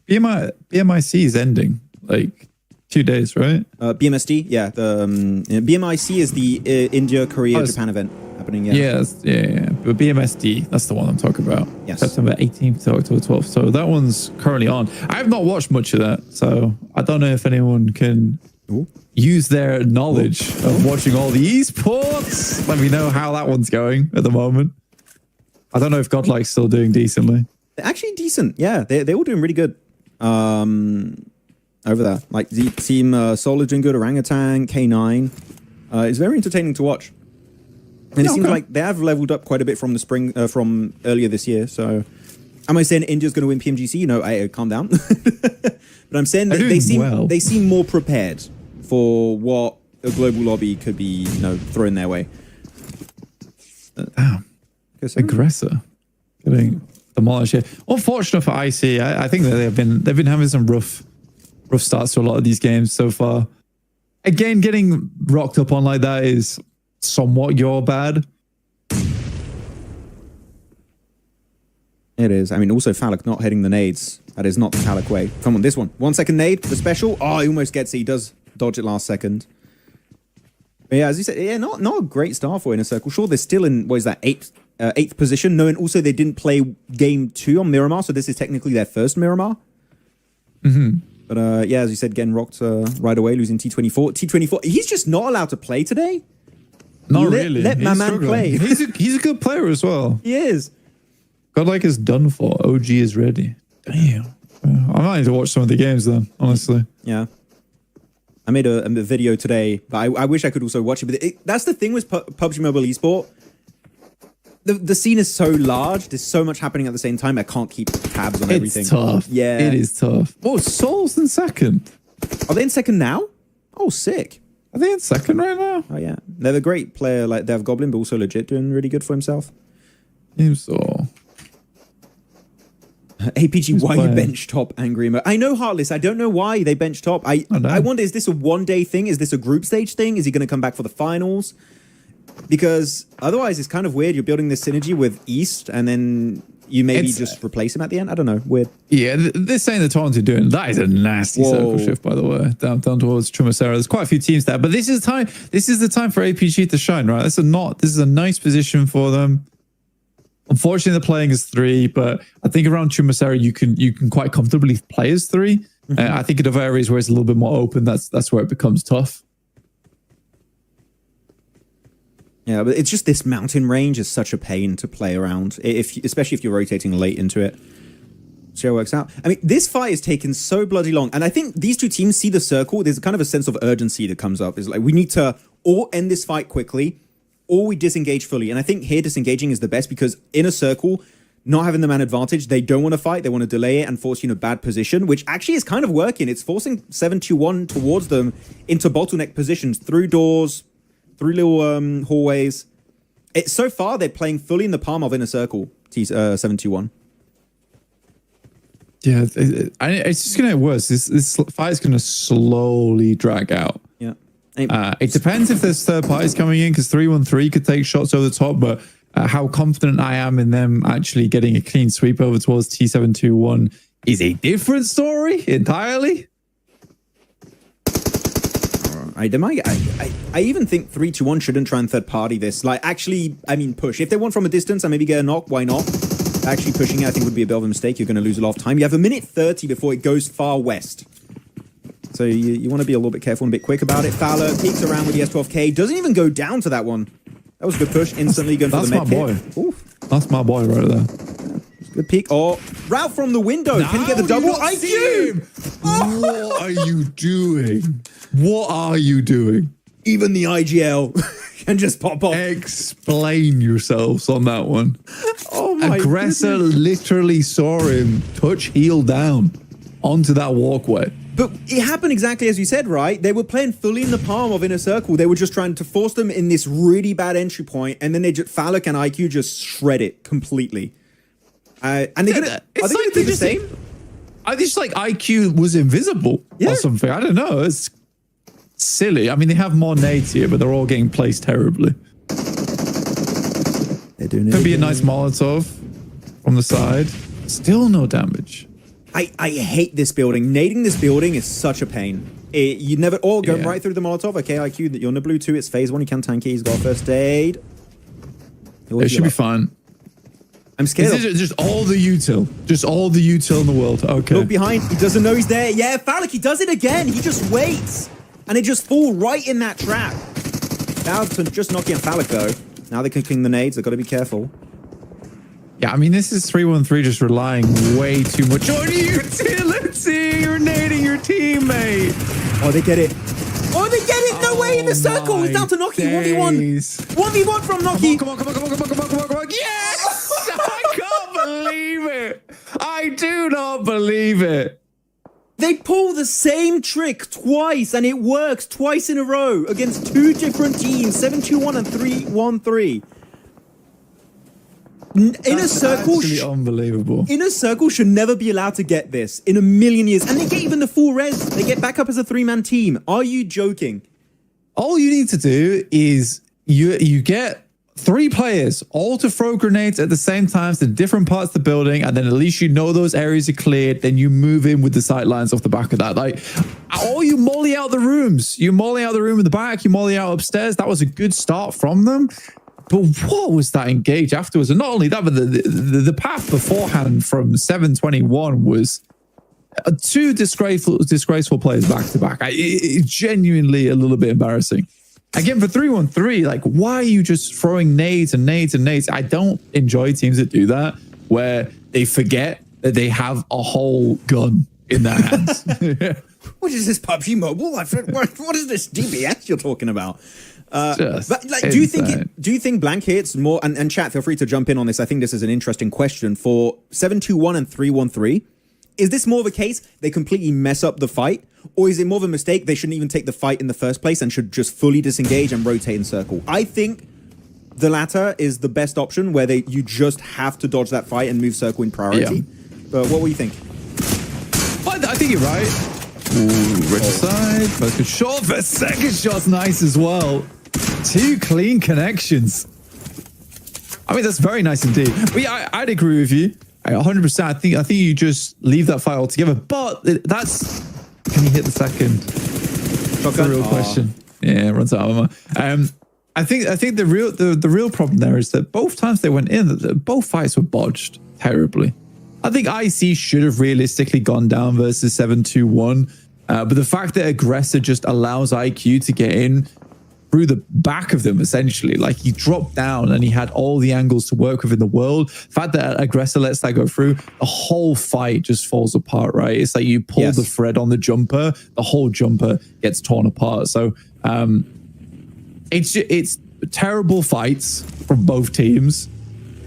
BMIC is ending like 2 days, right? BMSD, yeah. The BMIC is the India, Korea, Japan event happening. Yeah. Yeah. But BMSD, that's the one I'm talking about. Yes. September 18th to October 12th. So that one's currently on. I have not watched much of that, so I don't know if anyone can use their knowledge of watching all the esports. Let me know how that one's going at the moment. I don't know if Godlike's still doing decently. They're actually decent. Yeah, they're all doing really good. Over there, like the team Solar doing good, Orangutan, K9. It's very entertaining to watch. And it seems like they have leveled up quite a bit from the spring, from earlier this year. So, am I saying India's going to win PMGC? No, calm down. But I'm saying that they seem more prepared for what a global lobby could be, thrown their way. Damn, aggressor getting demolished here. Unfortunate for IC. I think that they've been having some rough starts to a lot of these games so far. Again, getting rocked up on like that is somewhat your bad. It is. I mean, also Falak not hitting the nades. That is not the Falak way. Come on, this one. 1 second nade, the special. Oh, he almost gets it. He does dodge it last second. But yeah, as you said, yeah, not a great start for Inner Circle. Sure, they're still in, what is that, eighth position. No, and also they didn't play game 2 on Miramar, so this is technically their first Miramar. But yeah, as you said, getting rocked right away, losing T24. T24, he's just not allowed to play today. Not really. Let my man play. He's a good player as well. He is. Godlike is done for. OG is ready. Damn. I might need to watch some of the games then, honestly. Yeah. I made a video today, but I wish I could also watch it. But that's the thing with PUBG Mobile Esport. The scene is so large. There's so much happening at the same time. I can't keep tabs on everything. It's tough. Yeah. It is tough. Oh, Soul's in second. Are they in second now? Oh, sick. Are they in second right now? Oh, yeah. They're a great player. Like, they have Goblin, but also legit doing really good for himself. Team Soul. APG, why you bench top angry emo? I know, Heartless. I don't know why they bench top. I wonder, is this a one-day thing? Is this a group stage thing? Is he going to come back for the finals? Because otherwise, it's kind of weird. You're building this synergy with East, and then you maybe just replace him at the end. I don't know. Weird. Yeah, this saying the Taunts are doing, that is a nasty circle shift, by the way. Down towards Chumasera. There's quite a few teams there, but this is time. This is the time for APG to shine, right? This is a nice position for them. Unfortunately, the playing is 3, but I think around Chumasera you can quite comfortably play as 3. I think in other areas where it's a little bit more open, that's where it becomes tough. Yeah, but it's just this mountain range is such a pain to play around, especially if you're rotating late into it. See how it works out. I mean, this fight is taken so bloody long, and I think these two teams see the circle. There's kind of a sense of urgency that comes up. It's like, we need to all end this fight quickly, or we disengage fully. And I think here disengaging is the best, because in a circle, not having the man advantage, they don't want to fight. They want to delay it and force you in a bad position, which actually is kind of working. It's forcing 7-2-1 towards them into bottleneck positions, through doors, through little hallways. So far, they're playing fully in the palm of Inner Circle, 7-2-1. Yeah, it's just going to get worse. This fight is going to slowly drag out. Yeah. It depends if there's third parties coming in, because 313 could take shots over the top, but how confident I am in them actually getting a clean sweep over towards T721 is a different story entirely. I even think 3-2-1 shouldn't try and third party this. Like, actually, I mean, push. If they want from a distance and maybe get a knock, why not? Actually pushing it, I think, would be a bit of a mistake. You're going to lose a lot of time. You have 1:30 before it goes far west. So you want to be a little bit careful and a bit quick about it. Fowler peeks around with the S12K. Doesn't even go down to that one. That was a good push. Instantly going for the med kit. Oof. That's my boy right there. Good peek. Oh, route from the window. Can he get the double? IQ! What are you doing? What are you doing? Even the IGL can just pop off. Explain yourselves on that one. Oh my Aggressor goodness. literally saw him touch heel down onto that walkway. But it happened exactly as you said, right? They were playing fully in the palm of Inner Circle. They were just trying to force them in this really bad entry point, and then Falak and IQ just shred it completely. And they're gonna, are they going to do the same? I just like IQ was invisible or something. I don't know. It's silly. I mean, they have more nades here, but they're all getting placed terribly. They're doing it. Could be a nice Molotov from the side. Still no damage. I hate this building. Nading this building is such a pain. You never... Oh, going right through the Molotov. Okay, IQ, you're in the blue too. It's phase 1. You can tank it. He's got first aid. It should be fine. I'm scared. This is just all the util. Just all the util in the world. Okay. Look behind. He doesn't know he's there. Yeah, Falak, he does it again. He just waits. and they just fall right in that trap. Now to just knocking Falico. Now they can clean the nades. They've got to be careful. Yeah, I mean, this is 313 just relying way too much on utility. You're nading your teammate. Oh, they get it. Oh, they get it. No way in the circle. It's down to Noki. 1v1. 1v1 from Noki. Come on. Yes! I can't believe it. I do not believe it. They pull the same trick twice, and it works twice in a row against two different teams, 7-2-1 and 3-1-3. Inner Circle, unbelievable. Inner Circle should never be allowed to get this in a million years, and they get even the full res. They get back up as a 3-man team. Are you joking? All you need to do is you get 3 players all to throw grenades at the same time to different parts of the building, and then at least you know those areas are cleared. Then you move in with the sight lines off the back of that. Like, or you molly out the rooms. You molly out the room in the back. You molly out upstairs. That was a good start from them. But what was that engage afterwards? And not only that, but the path beforehand from 721 was 2 disgraceful players back to back. Genuinely a little bit embarrassing. Again, for 313, like, why are you just throwing nades and nades and nades? I don't enjoy teams that do that, where they forget that they have a whole gun in their hands. What is this PUBG Mobile? What is this DBS you're talking about? But like, do you think blank hits more? And chat, feel free to jump in on this. I think this is an interesting question for 721 and 313. Is this more of a case they completely mess up the fight, or is it more of a mistake they shouldn't even take the fight in the first place and should just fully disengage and rotate in circle? I think the latter is the best option, where you just have to dodge that fight and move circle in priority. Yeah. But what will you think? I think you're right. Ooh, right side. First good shot. The second shot's nice as well. 2 clean connections. I mean, that's very nice indeed. But yeah, I'd agree with you. 100%. I think you just leave that fight altogether. But that's... Can you hit the second? That's the real question. Yeah, runs out of armor. I think the real problem there is that both times they went in, both fights were bodged terribly. I think IC should have realistically gone down versus 721. But the fact that Aggressor just allows IQ to get in through the back of them, essentially, like, he dropped down and he had all the angles to work with in the world. The fact that Aggressor lets that go through, the whole fight just falls apart, right? It's like you pull the thread on the jumper, the whole jumper gets torn apart. So it's terrible fights from both teams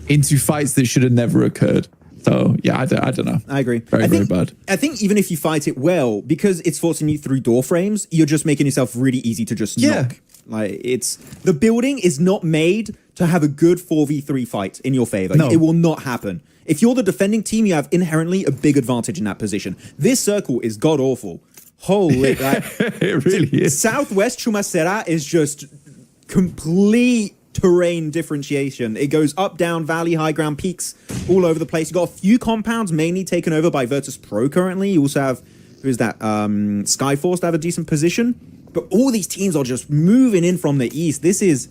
into fights that should have never occurred. So yeah, I don't know. I agree. Very bad. I think even if you fight it well, because it's forcing you through door frames, you're just making yourself really easy to just knock. Like, the building is not made to have a good 4v3 fight in your favor. No. It will not happen. If you're the defending team, you have inherently a big advantage in that position. This circle is god awful. Holy, like, it really is. Southwest Chumacera is just complete terrain differentiation. It goes up, down, valley, high ground, peaks all over the place. You've got a few compounds mainly taken over by Virtus Pro currently. You also have, who is that? Skyforce to have a decent position. But all these teams are just moving in from the east. This is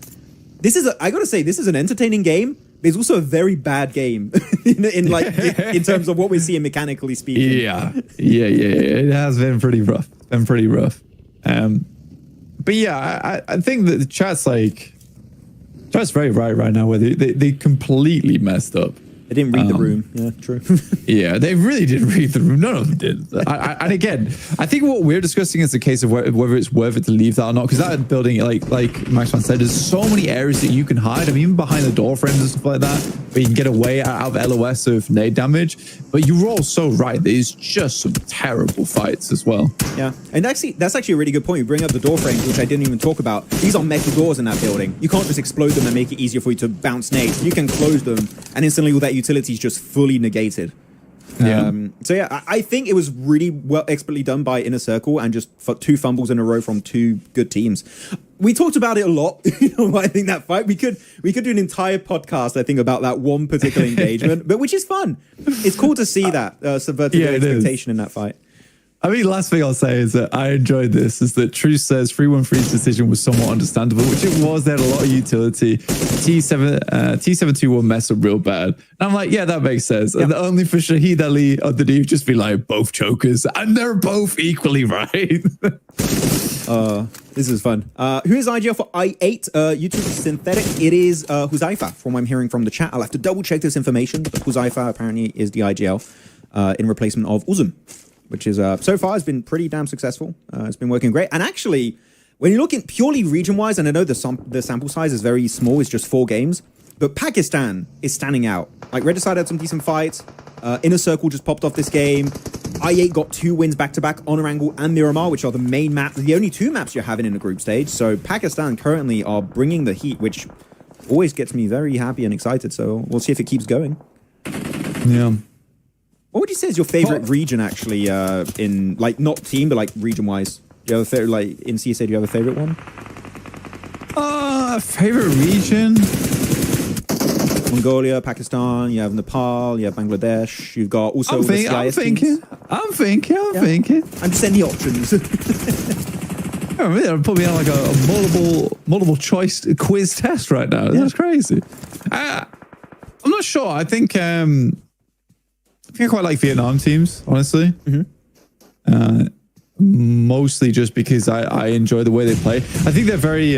I gotta say, this is an entertaining game. But it's also a very bad game in terms of what we're seeing mechanically speaking. Yeah. It has been pretty rough. But yeah, I think that the chat's very right now, where they completely messed up. They didn't read the room. Yeah, true. Yeah, they really didn't read the room. None of them did. And again, I think what we're discussing is the case of whether it's worth it to leave that or not. Because that building, like Maxman said, there's so many areas that you can hide. I mean, even behind the door frames and stuff like that, where you can get away out of LOS of nade damage. But you were all so right. There's just some terrible fights as well. Yeah, and actually, that's actually a really good point. You bring up the door frames, which I didn't even talk about. These are metal doors in that building. You can't just explode them and make it easier for you to bounce nades. You can close them, and instantly all that utility is just fully negated. Yeah. So yeah, I think it was really well expertly done by Inner Circle, and just 2 fumbles in a row from 2 good teams. We talked about it a lot. I think that fight, we could do an entire podcast, I think, about that one particular engagement, but which is fun. It's cool to see that subverted expectation in that fight. I mean, last thing I'll say is that I enjoyed this. Is that Truce says 313's decision was somewhat understandable, which it was. They had a lot of utility. T721 messed up real bad. And I'm like, yeah, that makes sense. And only for Shahid Ali underneath just be like, both chokers. And they're both equally right. This is fun. Who is IGL for I8? YouTube synthetic. It is Huzaifa, from what I'm hearing from the chat. I'll have to double check this information, but Huzaifa apparently is the IGL in replacement of Uzum, which is so far has been pretty damn successful. It's been working great. And actually, when you're looking purely region-wise, and I know the sample size is very small, it's just 4 games, but Pakistan is standing out. Like, Regicide had some decent fights. Inner Circle just popped off this game. I8 got 2 wins back-to-back, Honor Angle and Miramar, which are the main maps, the only 2 maps you're having in the group stage. So Pakistan currently are bringing the heat, which always gets me very happy and excited. So we'll see if it keeps going. Yeah. What would you say is your favorite region, actually, in, like, not team, but, like, region-wise? Do you have a favorite, like, in CSA, do you have a favorite one? Favorite region? Mongolia, Pakistan, you have Nepal, you have Bangladesh, you've got also I'm thinking. I'm just saying the options. They're putting me on like a multiple choice quiz test right now. That's crazy. I'm not sure. I think I quite like Vietnam teams, honestly. Mostly just because I enjoy the way they play. I think they're very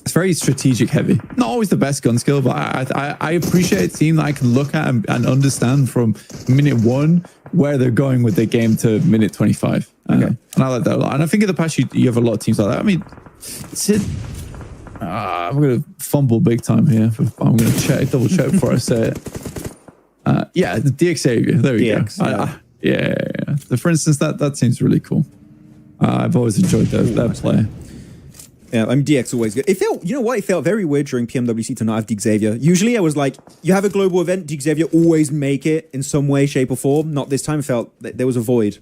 it's very strategic heavy. Not always the best gun skill, but I appreciate a team that I can look at and understand from minute 1 where they're going with their game to minute 25. Okay. And I like that a lot. And I think in the past you have a lot of teams like that. I mean, I'm going to fumble big time here. I'm going to double check before I say it. Yeah, the DX Xavier. There we go. Yeah. For instance, that seems really cool. I've always enjoyed that play. Yeah, I mean, DX always good. It felt, you know what? It felt very weird during PMWC to not have Dig Xavier. Usually I was like, you have a global event, Dig Xavier always make it in some way, shape or form. Not this time. It felt that there was a void.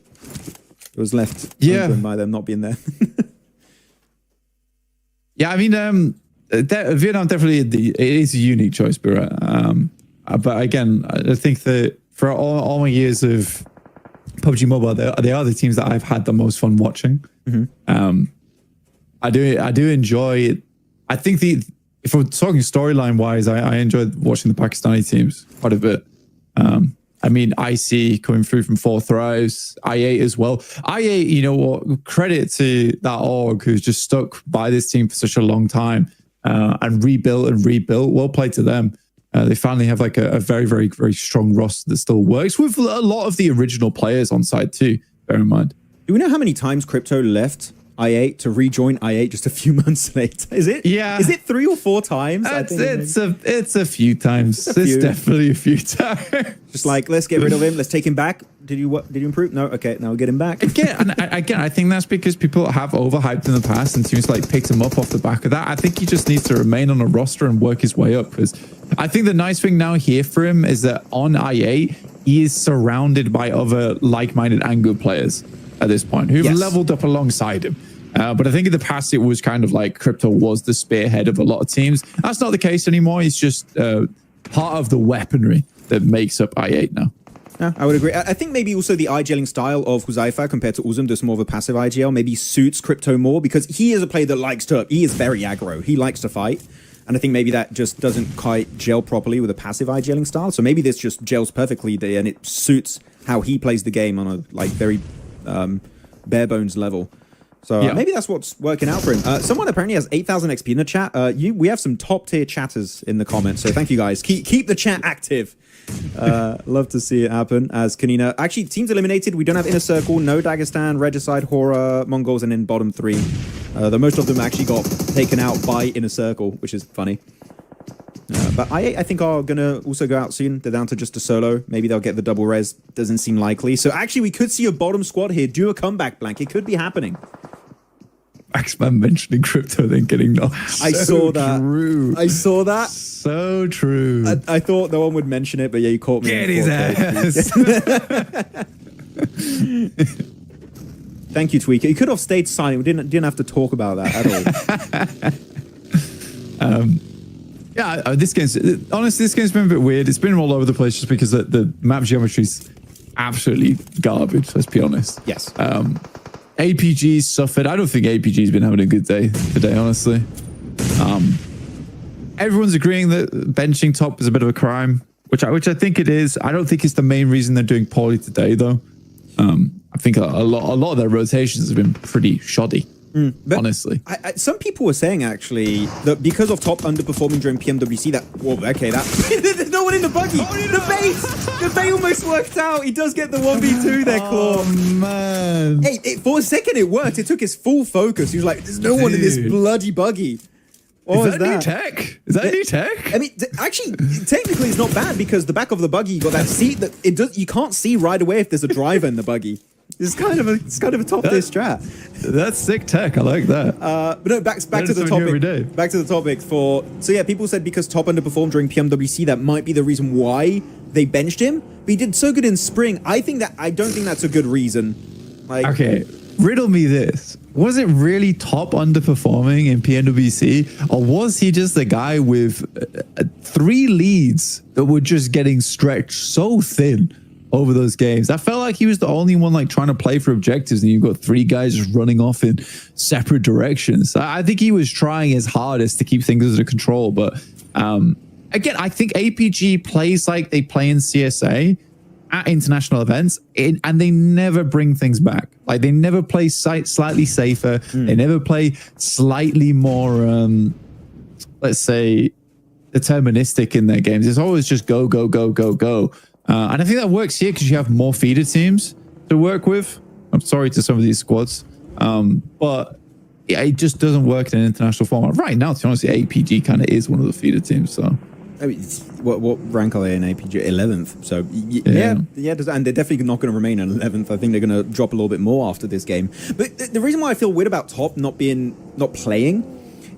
It was left open by them not being there. Yeah, I mean, Vietnam definitely it is a unique choice, but again, I think that for all my years of PUBG Mobile, they are the teams that I've had the most fun watching. I do enjoy it. I think if we're talking storyline wise, I enjoyed watching the Pakistani teams quite a bit. I mean, IC coming through from 4 Thrives, I8 as well. I8, you know what? Credit to that org who's just stuck by this team for such a long time and rebuilt. Well played to them. They finally have like a very, very, very strong roster that still works with a lot of the original players on side too. Bear in mind. Do we know how many times Crypto left I8 to rejoin I8 just a few months later? Is it? Yeah. Is it 3 or 4 times? It's a few times. It's definitely a few times. Just like, let's get rid of him. Let's take him back. Did you improve? No. Okay, now we'll get him back. Again, I think that's because people have overhyped in the past and teams like picked him up off the back of that. I think he just needs to remain on a roster and work his way up, because I think the nice thing now here for him is that on I8 he is surrounded by other like-minded and good players at this point who've leveled up alongside him. But I think in the past it was kind of like Crypto was the spearhead of a lot of teams. That's not the case anymore. He's just part of the weaponry that makes up I8 now. Yeah, I would agree. I think maybe also the IGLing style of Huzaifa compared to Uzum, just more of a passive IGL, maybe suits Crypto more, because he is a player that he is very aggro. He likes to fight. And I think maybe that just doesn't quite gel properly with a passive IGLing style. So maybe this just gels perfectly there and it suits how he plays the game on a like very bare bones level. So maybe that's what's working out for him. Someone apparently has 8,000 XP in the chat. We have some top tier chatters in the comments. So thank you guys. Keep the chat active. Love to see it happen. As Kanina, actually teams eliminated. We don't have Inner Circle, no Dagestan, Regicide, Horror, Mongols, and in bottom 3. The most of them actually got taken out by Inner Circle, which is funny. But I think are going to also go out soon. They're down to just a solo. Maybe they'll get the double res. Doesn't seem likely. So actually we could see a bottom squad here do a comeback blank. It could be happening. X-Man mentioning Crypto then getting knocked. I saw that. True. I saw that. So true. I thought no one would mention it, but yeah, you caught me. Get his ass. Thank you, Tweaker. You could have stayed silent. We didn't have to talk about that at all. Yeah, this game's been a bit weird. It's been all over the place just because the map geometry's absolutely garbage. Let's be honest. Yes. APG suffered. I don't think APG's been having a good day today, honestly. Everyone's agreeing that benching top is a bit of a crime, which I think it is. I don't think it's the main reason they're doing poorly today, though. I think a lot of their rotations have been pretty shoddy. Honestly, some people were saying actually that because of top underperforming during PMWC, there's no one in the buggy. The bait almost worked out. He does get the 1v2 there, Claw. Oh man! Hey, for a second it worked. It took his full focus. He was like, "There's no one in this bloody buggy." What is that new tech? Is that new tech? I mean, actually, technically, it's not bad because the back of the buggy, you got that seat that it does. You can't see right away if there's a driver in the buggy. It's kind of a top tier strat. That's sick tech. I like that. But no, back to the topic. Back to the topic so yeah, people said because top underperformed during PMWC, that might be the reason why they benched him. But he did so good in spring. I don't think that's a good reason. Like, okay, riddle me this. Was it really top underperforming in PMWC, or was he just a guy with 3 leads that were just getting stretched so thin over those games? I felt like he was the only one like trying to play for objectives, and you've got 3 guys just running off in separate directions. I think he was trying his hardest to keep things under control, but again, I think APG plays like they play in CSA at international events, and they never bring things back. Like they never play slightly safer. They never play slightly more, let's say, deterministic in their games. It's always just go, go, go, go, go. And I think that works here because you have more feeder teams to work with. I'm sorry to some of these squads, but yeah, it just doesn't work in an international format. Right now, to be honest, APG kind of is one of the feeder teams. So, I mean, what rank are they in APG? 11th. So yeah, and they're definitely not going to remain in 11th. I think they're going to drop a little bit more after this game. But the reason why I feel weird about top not playing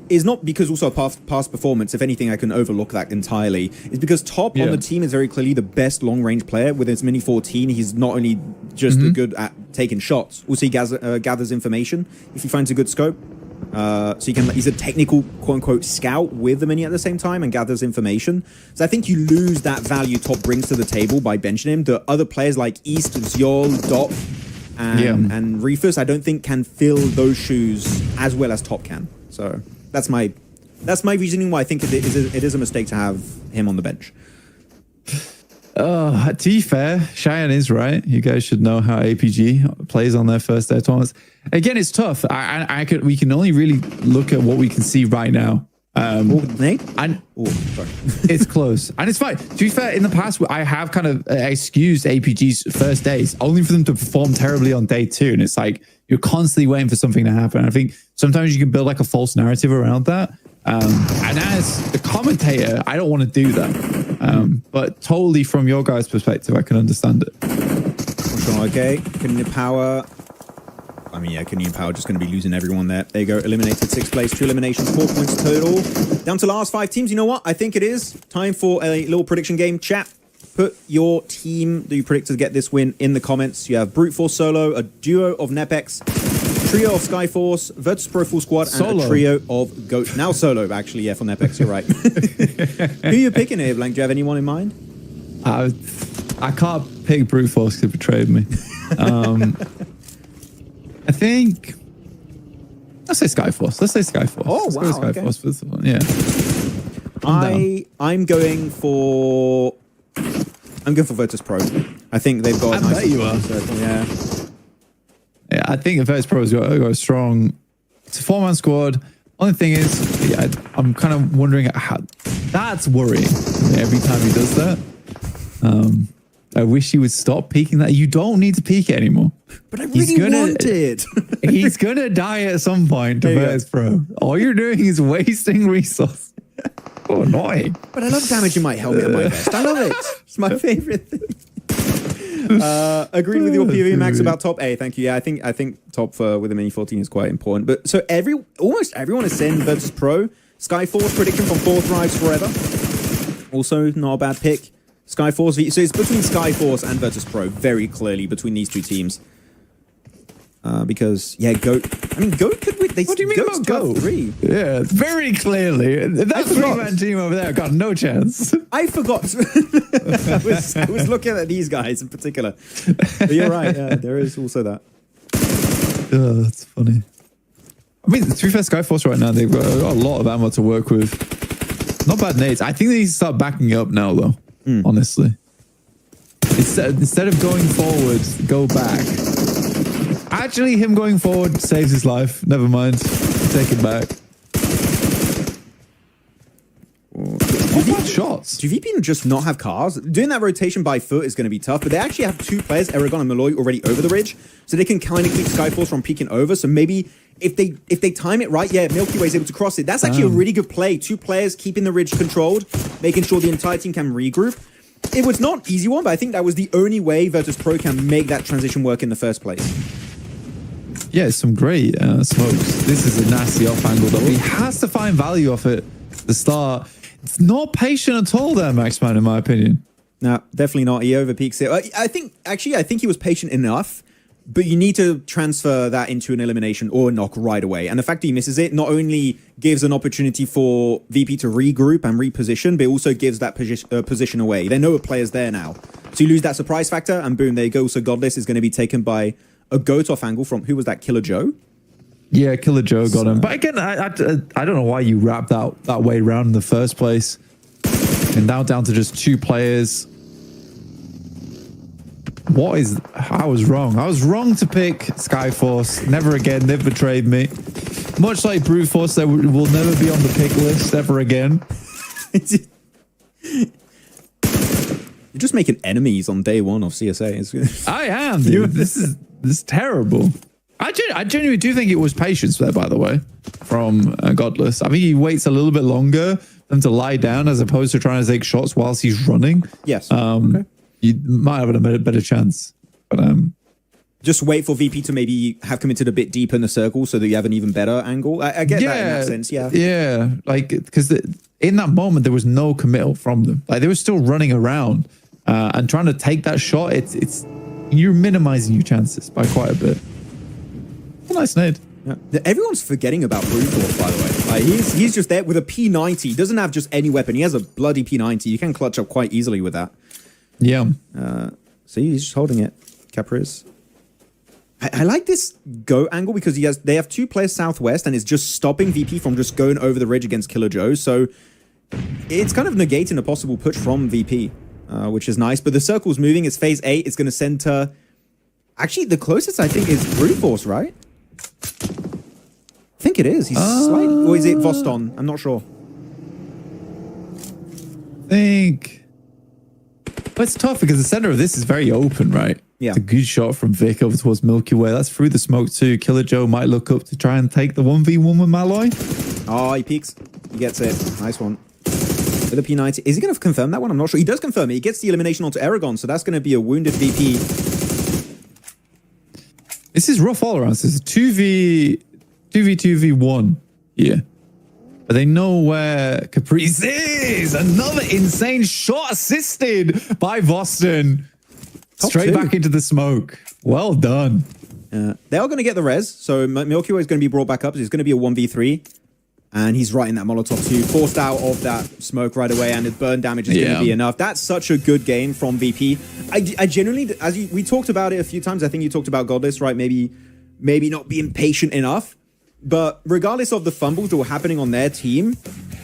is not because also past performance. If anything, I can overlook that entirely. It's because top on the team is very clearly the best long-range player. With his Mini 14, he's not only just good at taking shots, also he gathers information if he finds a good scope. So he's a technical quote-unquote scout with the Mini at the same time and gathers information. So I think you lose that value top brings to the table by benching him. The other players like East, Zyol, Doc, and Reefus, I don't think can fill those shoes as well as top can. So that's my reasoning why I think it is a mistake to have him on the bench. To be fair, Cheyenne is right. You guys should know how APG plays on their first day tournaments. Again, it's tough. We can only really look at what we can see right now. Sorry. It's close, and it's fine. To be fair, in the past, I have kind of excused APG's first days only for them to perform terribly on day 2, and it's like you're constantly waiting for something to happen. I think sometimes you can build like a false narrative around that. And as the commentator, I don't want to do that. But totally from your guys' perspective, I can understand it. Okay, Canadian Power. I mean, yeah, Canadian Power just going to be losing everyone there. There you go, eliminated 6th place, 2 eliminations, 4 points total. Down to the last 5 teams. You know what? I think it is time for a little prediction game. Chat, put your team that you predict to get this win in the comments. You have Brute Force Solo, a duo of Nepex, trio of Skyforce, Virtus Pro Full Squad, and a trio of Goat. Now solo, actually, yeah, for Nepex, you're right. Who are you picking here, Blank? Do you have anyone in mind? I can't pick Brute Force because it betrayed me. I think... Let's say Skyforce. Oh, let's wow, go Skyforce for this one. Yeah. I'm going for Virtus Pro. I think they've got a nice... bet you are. Yeah. Yeah, I think Virtus Pro has got a strong... It's a 4-man squad. Only thing is, yeah, I'm kind of wondering how... That's worrying every time he does that. I wish he would stop peeking that. You don't need to peek it anymore. But I really want it. He's going to die at some point to Virtus Pro. All you're doing is wasting resource. Oh, annoying. But I love damaging my helmet and my vest. I love it. It's my favorite thing. Agreed with your PV Max about top A. Thank you. Yeah, I think top with the Mini 14 is quite important. But so almost everyone is saying Virtus Pro. Skyforce prediction from 4th Rise Forever. Also not a bad pick. Skyforce. So it's between Skyforce and Virtus Pro very clearly between these two teams. Because Goat. I mean, Goat could win. What do you mean Goat's about Goat? 3. Yeah, very clearly. That three-man team over there got no chance. I forgot. I was looking at these guys in particular. But you're right. Yeah, there is also that. Oh, that's funny. I mean, to be fair, Skyforce right now, they've got a lot of ammo to work with. Not bad nades. I think they need to start backing up now, though, honestly. Instead of going forward, go back. Actually, him going forward saves his life. Never mind. Take it back. Shots. Do VP just not have cars? Doing that rotation by foot is going to be tough, but they actually have 2 players, Aragon and Malloy, already over the ridge, so they can kind of keep Skyforce from peeking over. So maybe if they time it right, Milky Way is able to cross it. That's actually a really good play. 2 players keeping the ridge controlled, making sure the entire team can regroup. It was not an easy one, but I think that was the only way Virtus Pro can make that transition work in the first place. Yeah, some great smokes. This is a nasty off angle, though. He has to find value off it at the start. It's not patient at all there, Maxman, in my opinion. No, definitely not. He overpeaks it. I think he was patient enough, but you need to transfer that into an elimination or a knock right away. And the fact that he misses it not only gives an opportunity for VP to regroup and reposition, but it also gives that position away. They know a player's there now. So you lose that surprise factor, and boom, there you go. So Godless is going to be taken by a Goat off angle from, who was that, Killer Joe? Yeah, Killer Joe got him. But again, I don't know why you wrapped that way around in the first place. And now down to just 2 players. I was wrong. I was wrong to pick Skyforce. Never again. They've betrayed me. Much like Brute Force, they will never be on the pick list ever again. You're just making enemies on day 1 of CSA. I am, dude. This is terrible. I genuinely do think it was patience there, by the way, from Godless. I think he waits a little bit longer for them to lie down as opposed to trying to take shots whilst he's running. Yes. Okay. You might have a better chance. But just wait for VP to maybe have committed a bit deeper in the circle so that you have an even better angle. I get that in that sense, yeah. Yeah, like, because in that moment, there was no committal from them. Like, they were still running around and trying to take that shot. You're minimizing your chances by quite a bit. A nice nade. Yeah. Everyone's forgetting about Brute Force, by the way. Like, he's just there with a P90. He doesn't have just any weapon. He has a bloody P90. You can clutch up quite easily with that. Yeah. So he's just holding it. Capriz. I like this Go angle because they have 2 players southwest and it's just stopping VP from just going over the ridge against Killer Joe. So it's kind of negating a possible push from VP, which is nice. But the circle's moving. It's phase 8. It's going to center. Actually, the closest I think is Brute Force, right? I think it is. He's slightly, or is it Voston? I'm not sure. But it's tough because the center of this is very open, right? Yeah. It's a good shot from Vic over towards Milky Way. That's through the smoke too. Killer Joe might look up to try and take the 1v1 with Malloy. Oh, he peeks. He gets it. Nice one. With a P90. Is he going to confirm that one? I'm not sure. He does confirm it. He gets the elimination onto Aragon, so that's going to be a wounded VP. This is rough all around. This is 2v1 here. But they know where Caprice is. Another insane shot assisted by Voston. Straight back into the smoke. Well done. They are going to get the res. So Milky Way is going to be brought back up. So it's going to be a 1v3. And he's right in that Molotov too. Forced out of that smoke right away. And his burn damage is going to be enough. That's such a good game from VP. I genuinely, we talked about it a few times. I think you talked about Godless, right? Maybe not being patient enough. But regardless of the fumbles that were happening on their team,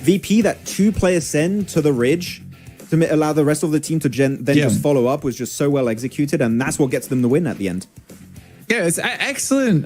VP, that 2-player send to the ridge to allow the rest of the team to just follow up was just so well executed, and that's what gets them the win at the end. Yeah, it's excellent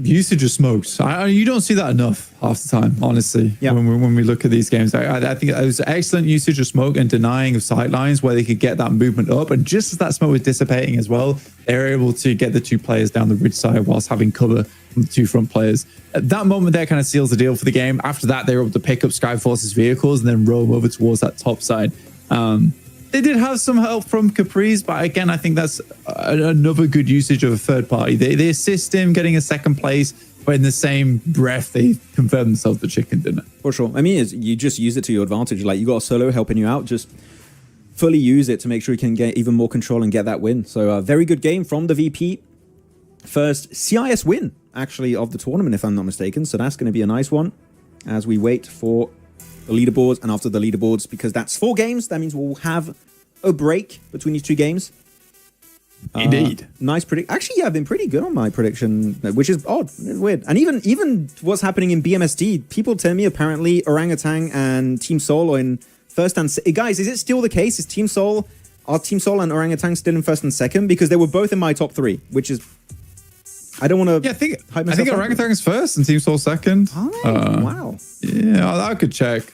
usage of smokes. You don't see that enough half the time, honestly, when we look at these games. I think it was excellent usage of smoke and denying of sightlines where they could get that movement up. And just as that smoke was dissipating as well, they were able to get the 2 players down the ridge side whilst having cover from the 2 front players. At that moment there kind of seals the deal for the game. After that, they were able to pick up Skyforce's vehicles and then roam over towards that top side. They did have some help from Caprice, but again, I think that's another good usage of a third party. They assist him getting a second place, but in the same breath, they confirm themselves the chicken dinner. For sure. I mean, you just use it to your advantage. Like, you got a solo helping you out, just fully use it to make sure you can get even more control and get that win. So very good game from the VP. first CIS win, actually, of the tournament, if I'm not mistaken. So that's going to be a nice one as we wait for the leaderboards. And after the leaderboards, because that's 4 games, that means we'll have a break between these 2 games. Indeed. Nice predict. Actually, yeah, I've been pretty good on my prediction, which is odd. It's weird. And even what's happening in BMSD, people tell me apparently Orangutan and Team Soul are in first and guys, is it still the case? Are Team Soul and Orangutan still in first and second? Because they were both in my top 3, which is, I don't want to. Yeah, I think Orangutan is first and Team Soul second. Oh, wow. Yeah, I could check.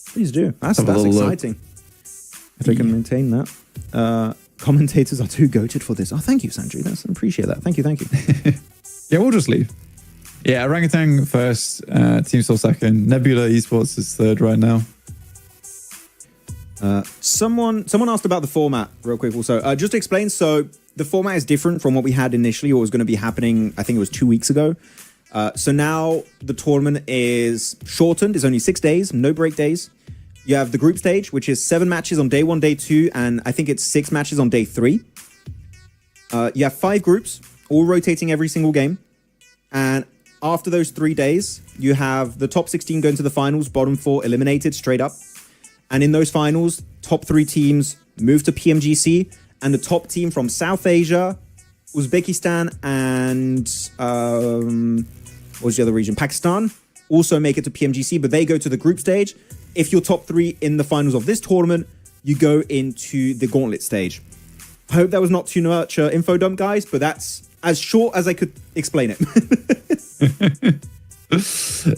Please do. That's exciting. If they can maintain that. Commentators are too goated for this. Oh, thank you, Sandri. I appreciate that. Thank you. Yeah, we'll just leave. Yeah, Orangutan first, Team Soul second. Nebula Esports is third right now. Someone asked about the format real quick also. Just to explain, so the format is different from what we had initially, or was going to be happening, I think it was 2 weeks ago. So now the tournament is shortened. It's only 6 days, no break days. You have the group stage, which is 7 matches on day 1, day 2, and I think it's 6 matches on day 3. You have 5 groups, all rotating every single game. And after those 3 days, you have the top 16 going to the finals, bottom 4 eliminated straight up. And in those finals, top 3 teams move to PMGC, and the top team from South Asia, Uzbekistan, and what was the other region? Pakistan, also make it to PMGC, but they go to the group stage. If you're top 3 in the finals of this tournament, you go into the gauntlet stage. I hope that was not too much info dump, guys, but that's as short as I could explain it.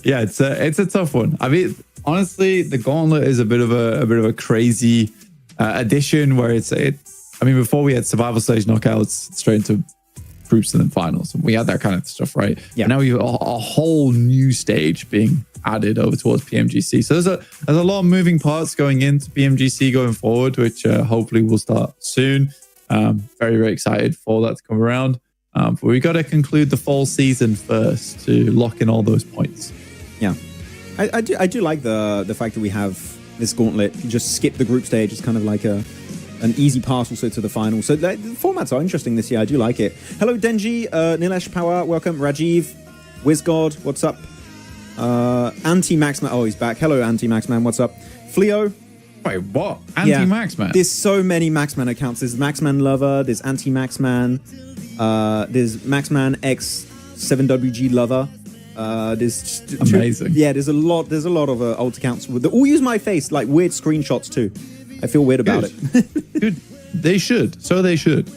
Yeah, it's a tough one. I mean, honestly, the gauntlet is a bit of a crazy addition where I mean, before we had survival stage knockouts straight into groups and then finals, and we had that kind of stuff, right? Yeah. But now we have a whole new stage being added over towards PMGC. So there's a lot of moving parts going into PMGC going forward, which hopefully will start soon. Very, very excited for that to come around. But we got to conclude the fall season first to lock in all those points. Yeah, I do like the fact that we have this gauntlet. You just skip the group stage. It's kind of like an easy pass also to the final. So the formats are interesting this year. I do like it. Hello, Denji, Nilesh Power, welcome. Rajiv, WizGod, what's up? Anti-Maxman, oh, he's back. Hello, Anti-Maxman, what's up? Fleo. Wait, what? Anti-Maxman? There's so many Maxman accounts. There's Maxman Lover, there's Anti-Maxman, there's Maxman X 7WG Lover. There's amazing. There's a lot of old accounts. They all use my face, like weird screenshots too. I feel weird about it. Good. They should. So they should. I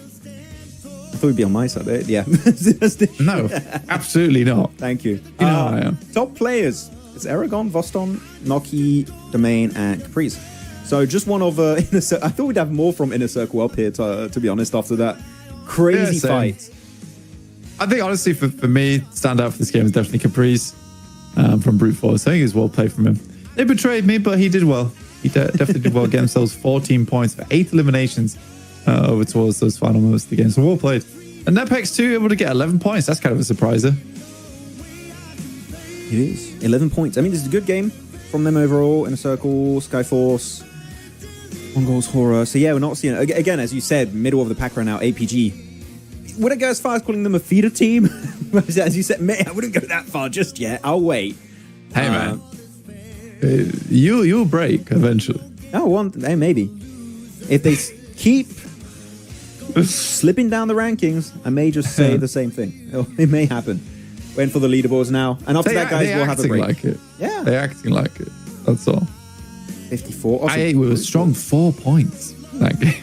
thought it'd be on my side. Yeah. No, absolutely not. Thank you. You know how I am. Top players. It's Aragon, Voston, Noki, Domain, and Caprice. So just one of Inner Circle. I thought we'd have more from Inner Circle up here, to be honest, after that crazy fight. I think, honestly, for me, standout for this game is definitely Caprice from Brute Force. I think it was well played from him. They betrayed me, but he did well. He definitely did well. Get themselves 14 points for 8 eliminations over towards those final moments of the game. So well played. And Nepex too, able to get 11 points. That's kind of a surpriser. It is. 11 points. I mean, this is a good game from them overall. Inner Circle, Skyforce, Mongols Horror. So yeah, we're not seeing it. Again, as you said, middle of the pack right now, APG. Would I go as far as calling them a feeder team? As you said, mate, I wouldn't go that far just yet. I'll wait. Hey, man. You'll break eventually. Oh, maybe. If they keep slipping down the rankings, I may just say the same thing. It may happen. Waiting for the leaderboards now. And after that, guys, we'll have a break. Like it. Yeah. They're acting like it. That's all. 54. I ate with a strong 4 points that game.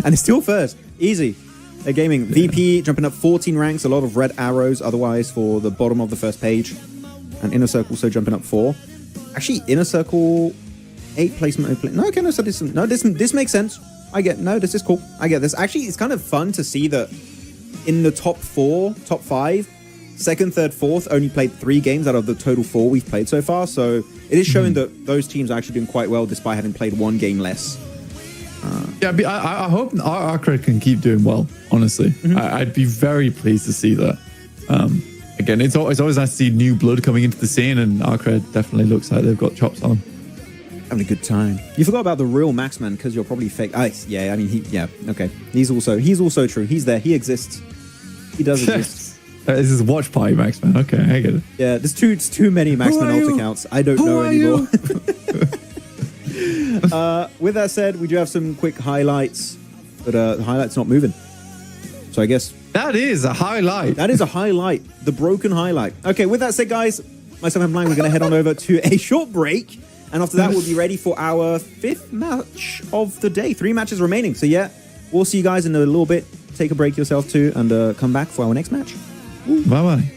And it's still first. Easy. They're gaming. Yeah. VP jumping up 14 ranks. A lot of red arrows otherwise for the bottom of the first page. And Inner Circle also jumping up 4. Actually, Inner Circle 8 placement. No, okay, no, so this makes sense. This is cool. I get this. Actually, it's kind of fun to see that in the top 4, top 5, second, third, fourth only played 3 games out of the total 4 we've played so far. So it is showing that those teams are actually doing quite well despite having played 1 game less. Yeah, I hope our credit can keep doing well, honestly. I'd be very pleased to see that. Again, it's always nice to see new blood coming into the scene, and Arcred definitely looks like they've got chops on them. Having a good time. You forgot about the real Maxman because you're probably fake. Yeah, I mean, okay. He's also true. He's there. He exists. He does exist. This is watch party Maxman. Okay, I get it. Yeah, there's too many Maxman alt accounts. I don't know anymore. With that said, we do have some quick highlights, but the highlight's not moving. So I guess that is a highlight. That is a highlight. The broken highlight. Okay, with that said, guys, myself and Blind, we're going to head on over to a short break. And after that, we'll be ready for our 5th match of the day. 3 matches remaining. So yeah, we'll see you guys in a little bit. Take a break yourself too and come back for our next match. Bye-bye.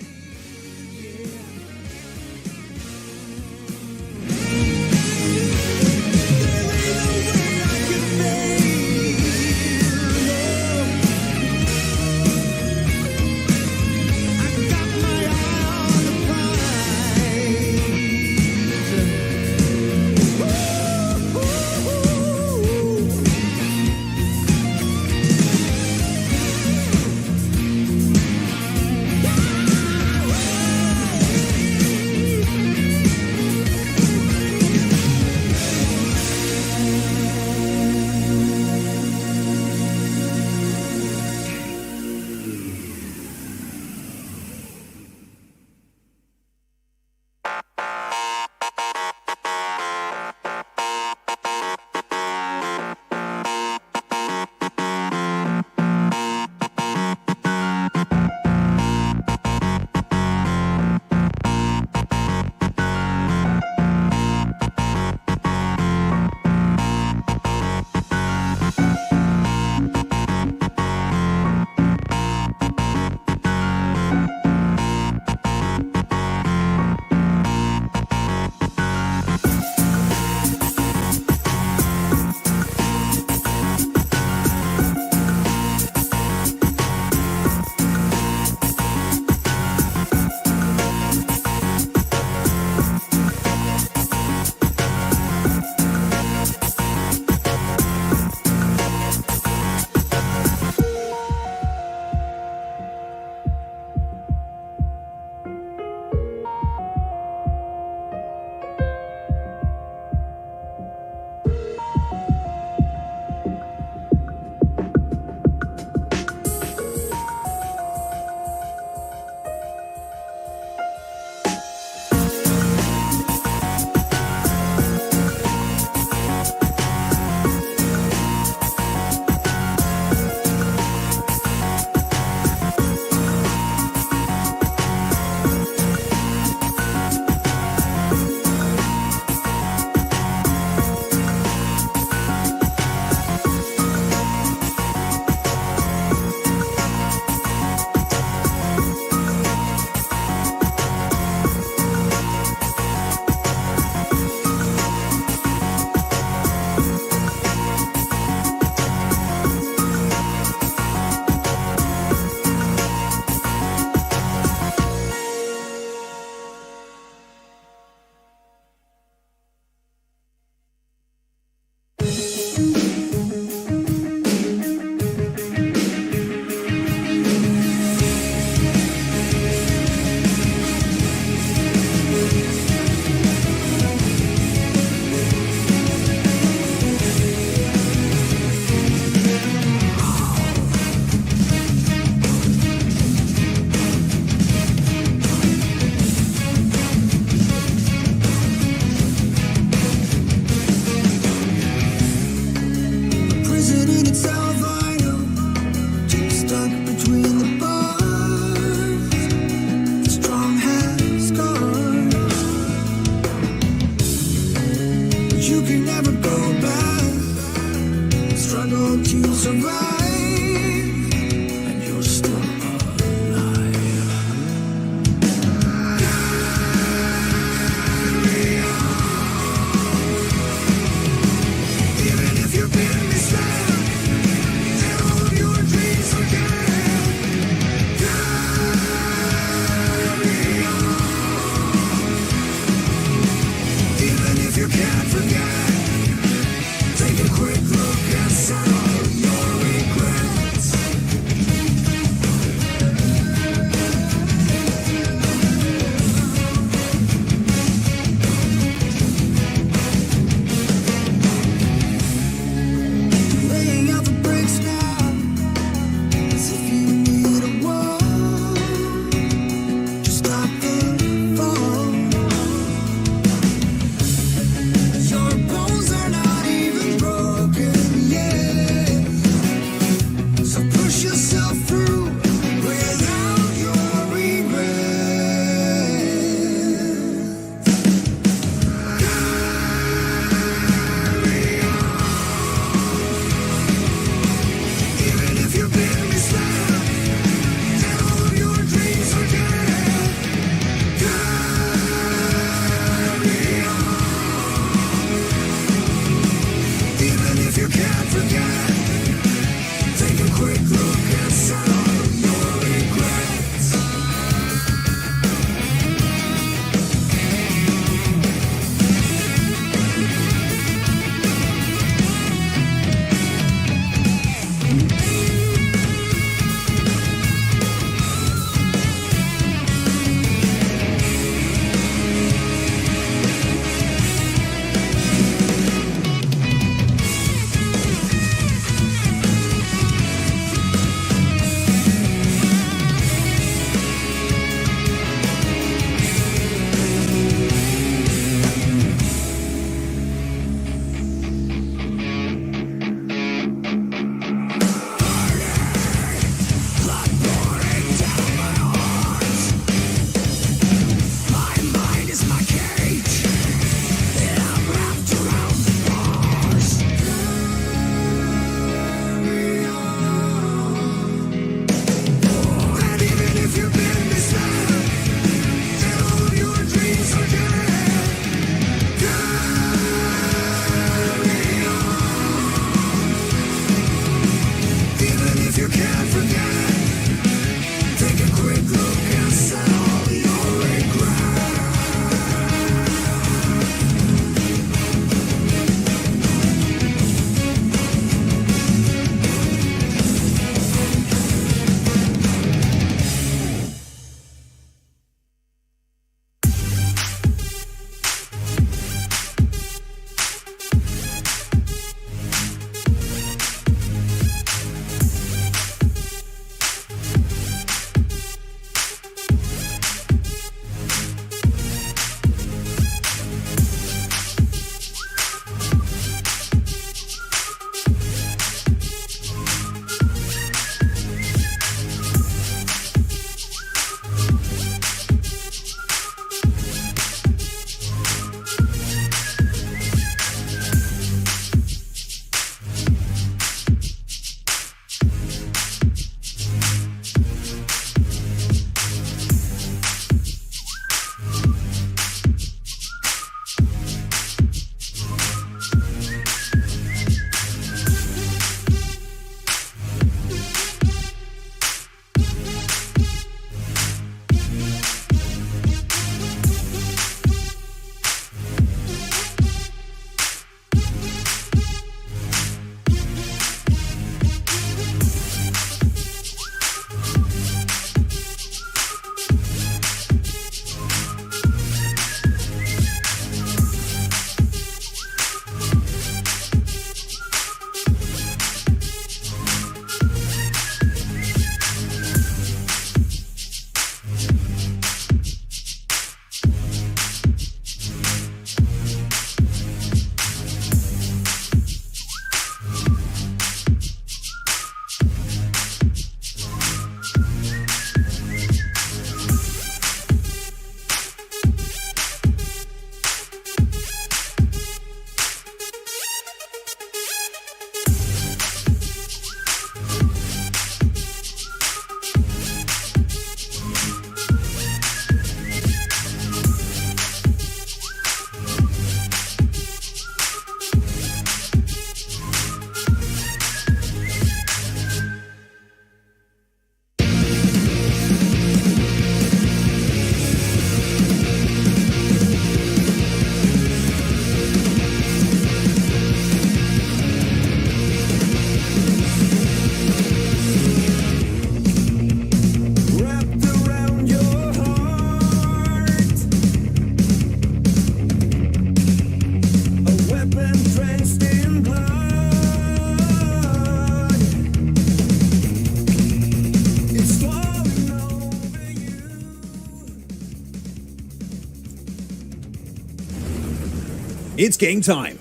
It's game time.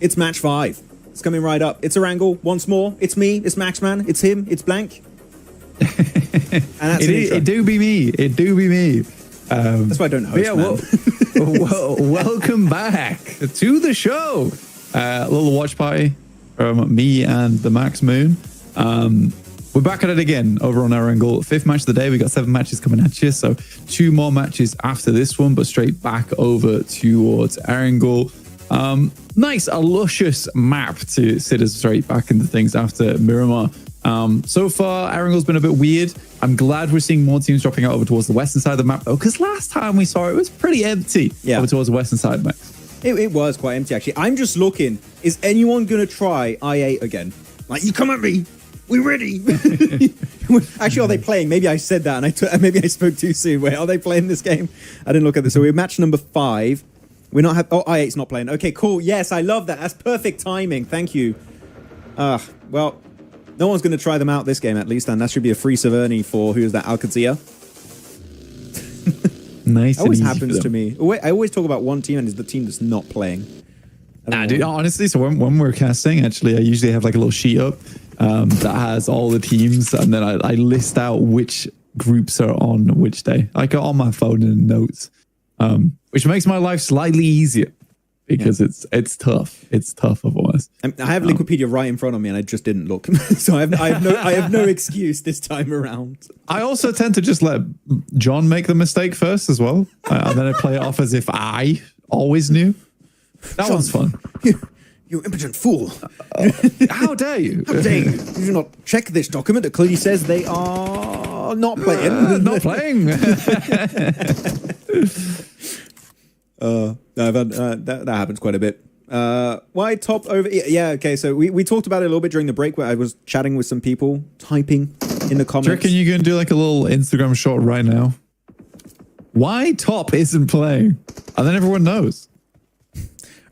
It's match 5. It's coming right up. It's Erangel once more. It's me. It's Maxman. It's him. It's Blank. And that's It do be me. It do be me. That's why I don't host. Yeah, welcome back to the show. A little watch party from me and the Max Moon. We're back at it again over on Erangel. 5th match of the day. We got 7 matches coming at you. So 2 more matches after this one, but straight back over towards Erangel. Nice, a luscious map to sit us straight back into things after Miramar. So far, Erangel's been a bit weird. I'm glad we're seeing more teams dropping out over towards the western side of the map, though, because last time we saw it was pretty empty over towards the western side, Max. It was quite empty, actually. I'm just looking. Is anyone going to try I8 again? Like, you come at me. We're ready. Actually, are they playing? Maybe I said that and maybe I spoke too soon. Wait, are they playing this game? I didn't look at this. So we're match number 5. We're not oh, I8's not playing. Okay, cool. Yes, I love that. That's perfect timing. Thank you. Well, no one's going to try them out this game, at least, and that should be a free Severny for, who is that, Alcazia? Nice. It always happens to me. I always talk about one team, and it's the team that's not playing. Nah, dude, honestly, so when we're casting, actually, I usually have like a little sheet up that has all the teams, and then I list out which groups are on which day. I got on my phone in notes, which makes my life slightly easier. Because it's tough. It's tough otherwise. I have Liquipedia right in front of me, and I just didn't look. So I have no excuse this time around. I also tend to just let John make the mistake first as well, and then I play it off as if I always knew. That John, one's fun. You impotent fool! How dare you? How dare you? You do not check this document that clearly says they are not playing. Not playing. No, I've had, that happens quite a bit. Why top over? Yeah, okay. So we talked about it a little bit during the break where I was chatting with some people, typing in the comments. Do you reckon you can do like a little Instagram short right now? Why top isn't playing? And then everyone knows.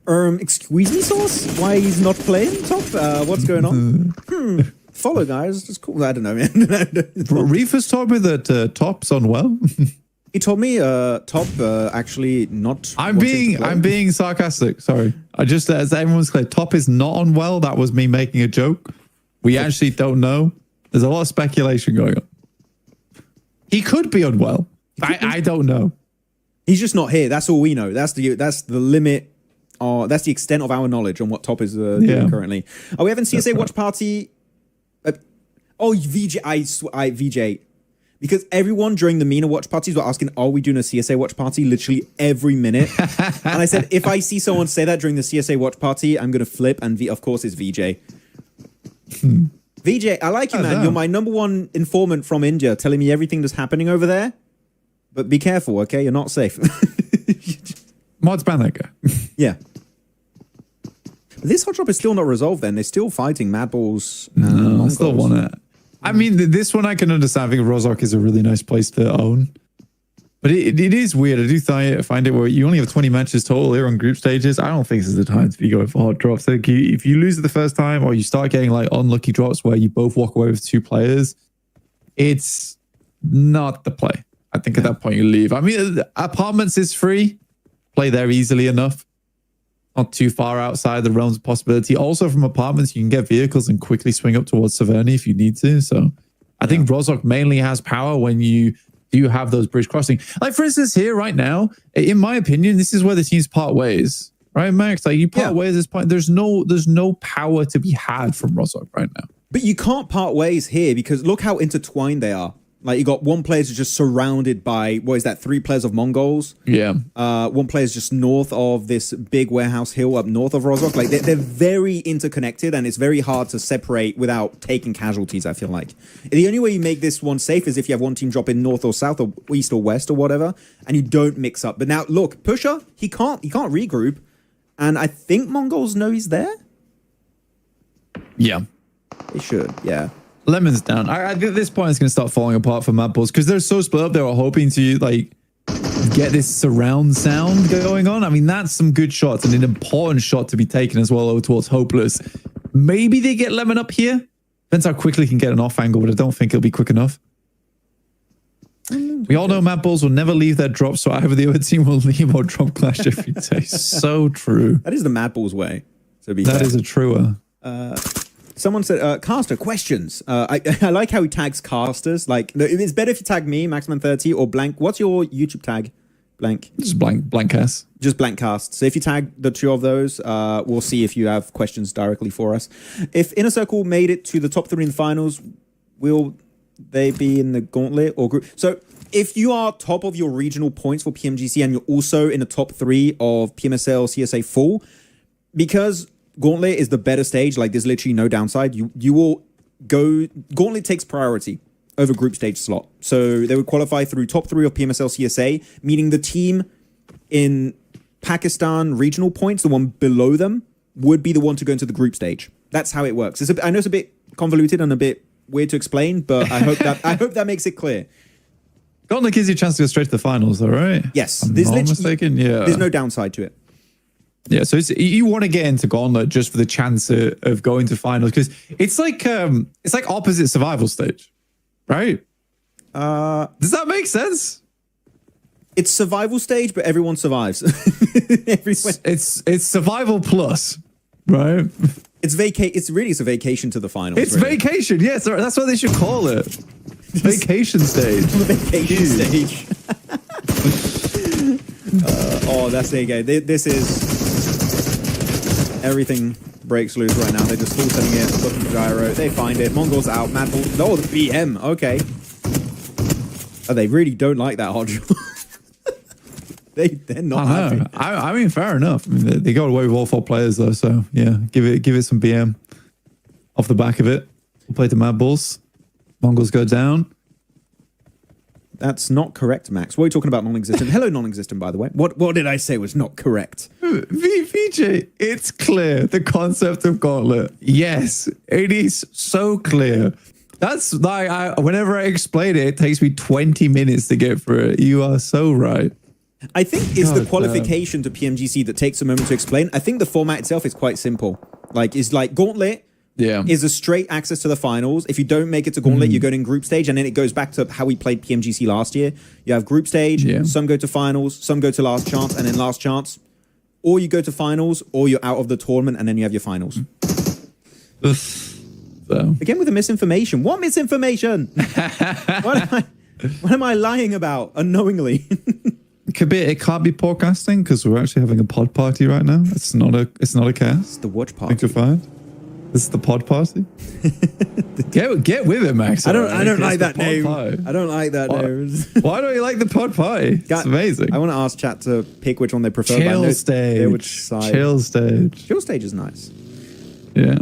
Excuse me, Sauce? Why he's not playing top? What's going on? Follow, guys. It's cool. I don't know, man. Reefers told me that top's on well. He told me top actually not. I'm being sarcastic. Sorry. I just, as everyone's clear, top is not on well. That was me making a joke. We actually don't know. There's a lot of speculation going on. He could be unwell. I don't know. He's just not here. That's all we know. That's the limit. That's the extent of our knowledge on what top is doing currently. Oh, we haven't CSA watch party. VJ. VJ. Because everyone during the MENA watch parties were asking, are we doing a CSA watch party literally every minute? And I said, if I see someone say that during the CSA watch party, I'm going to flip. And of course, it's VJ. VJ, I like you, man. You're my #1 informant from India, telling me everything that's happening over there. But be careful, okay? You're not safe. Mods ban that guy. Yeah. But this hot drop is still not resolved then. They're still fighting Madballs. No, I still want it. I mean, this one I can understand. I think Rozhok is a really nice place to own. But it is weird. I do find it where you only have 20 matches total here on group stages. I don't think this is the time to be going for hot drops. Like if you lose it the first time or you start getting like unlucky drops where you both walk away with 2 players, it's not the play. I think at that point you leave. I mean, apartments is free. Play there easily enough. Not too far outside the realms of possibility. Also from apartments, you can get vehicles and quickly swing up towards Severny if you need to. So I think Rozhok mainly has power when you do have those bridge crossing. Like for instance, here right now, in my opinion, this is where the teams part ways. Right, Max? Like you part ways at this point. There's no power to be had from Rozhok right now. But you can't part ways here because look how intertwined they are. Like you got one player just surrounded by, what is that, 3 players of Mongols? Yeah. One player's just north of this big warehouse hill up north of Rozhok. Like they're very interconnected and it's very hard to separate without taking casualties, I feel like. The only way you make this one safe is if you have one team drop in north or south or east or west or whatever, and you don't mix up. But now look, Pusher, he can't regroup. And I think Mongols know he's there. Yeah. They should, yeah. Lemon's down. At this point, it's going to start falling apart for Madballs because they're so split up. They were hoping to like get this surround sound going on. I mean, that's some good shots and an important shot to be taken as well over towards Hopeless. Maybe they get Lemon up here. Depends how quickly he can get an off angle, but I don't think it'll be quick enough. We all know Mad Balls will never leave their drop, so either the other team will leave or drop Clash every day. So true. That is the Mad Balls way. So That is a truer. Someone said, Caster, questions. I like how he tags casters. Like, it's better if you tag me, Maxman30, or Blank. What's your YouTube tag? Blank. Just blank cast. Just Blank Cast. So if you tag the two of those, we'll see if you have questions directly for us. If Inner Circle made it to the top 3 in the finals, will they be in the gauntlet or group? So if you are top of your regional points for PMGC and you're also in the top 3 of PMSL CSA full, because gauntlet is the better stage, like there's literally no downside, you will go. Gauntlet takes priority over group stage slot. So they would qualify through top 3 of PMSL CSA, meaning the team in Pakistan regional points, the one below them, would be the one to go into the group stage. That's how it works. I know it's a bit convoluted and a bit weird to explain, but I hope that makes it clear. Gauntlet gives you a chance to go straight to the finals, though, right? Yes. I'm not mistaken. Yeah. There's no downside to it. Yeah, so you want to get into Gauntlet just for the chance of going to finals, because it's like opposite survival stage, right? Does that make sense? It's survival stage, but everyone survives. It's survival plus, right? It's a vacation to the finals. It's really. vacation, yes. That's what they should call it. Vacation stage. Vacation stage. That's the game. This is everything breaks loose right now. They're just full setting it, looking for gyro. They find it. Mongols out. Mad Bull. Oh, the BM. Okay. Oh, they really don't like that hot draw. They're not happy. I mean, fair enough. I mean, they got away with all 4 players though, so yeah, give it some BM off the back of it. We'll play the Mad Bulls. Mongols go down. That's not correct, Max. What are you talking about, non-existent? Hello, non-existent, by the way. What did I say was not correct? VJ, it's clear, the concept of Gauntlet. Yes, it is so clear. That's like, whenever I explain it, it takes me 20 minutes to get through it. You are so right. I think it's the qualification to PMGC that takes a moment to explain. I think the format itself is quite simple. It's like Gauntlet is a straight access to the finals. If you don't make it to Gauntlet, you go in group stage, and then it goes back to how we played PMGC last year. You have group stage, some go to finals, some go to last chance, and then last chance. Or you go to finals, or you're out of the tournament, and then you have your finals. So. Again with the misinformation. What misinformation? What am I lying about unknowingly? It can't be podcasting because we're actually having a pod party right now. It's not a cast. It's the watch party. Think you're fine. This is the pod party. Get with it, Max. I don't like that name. I don't like that name. Why don't you like the pod party? It's amazing. I want to ask chat to pick which one they prefer. Chill stage. Which side. Chill stage. Chill stage is nice. Yeah.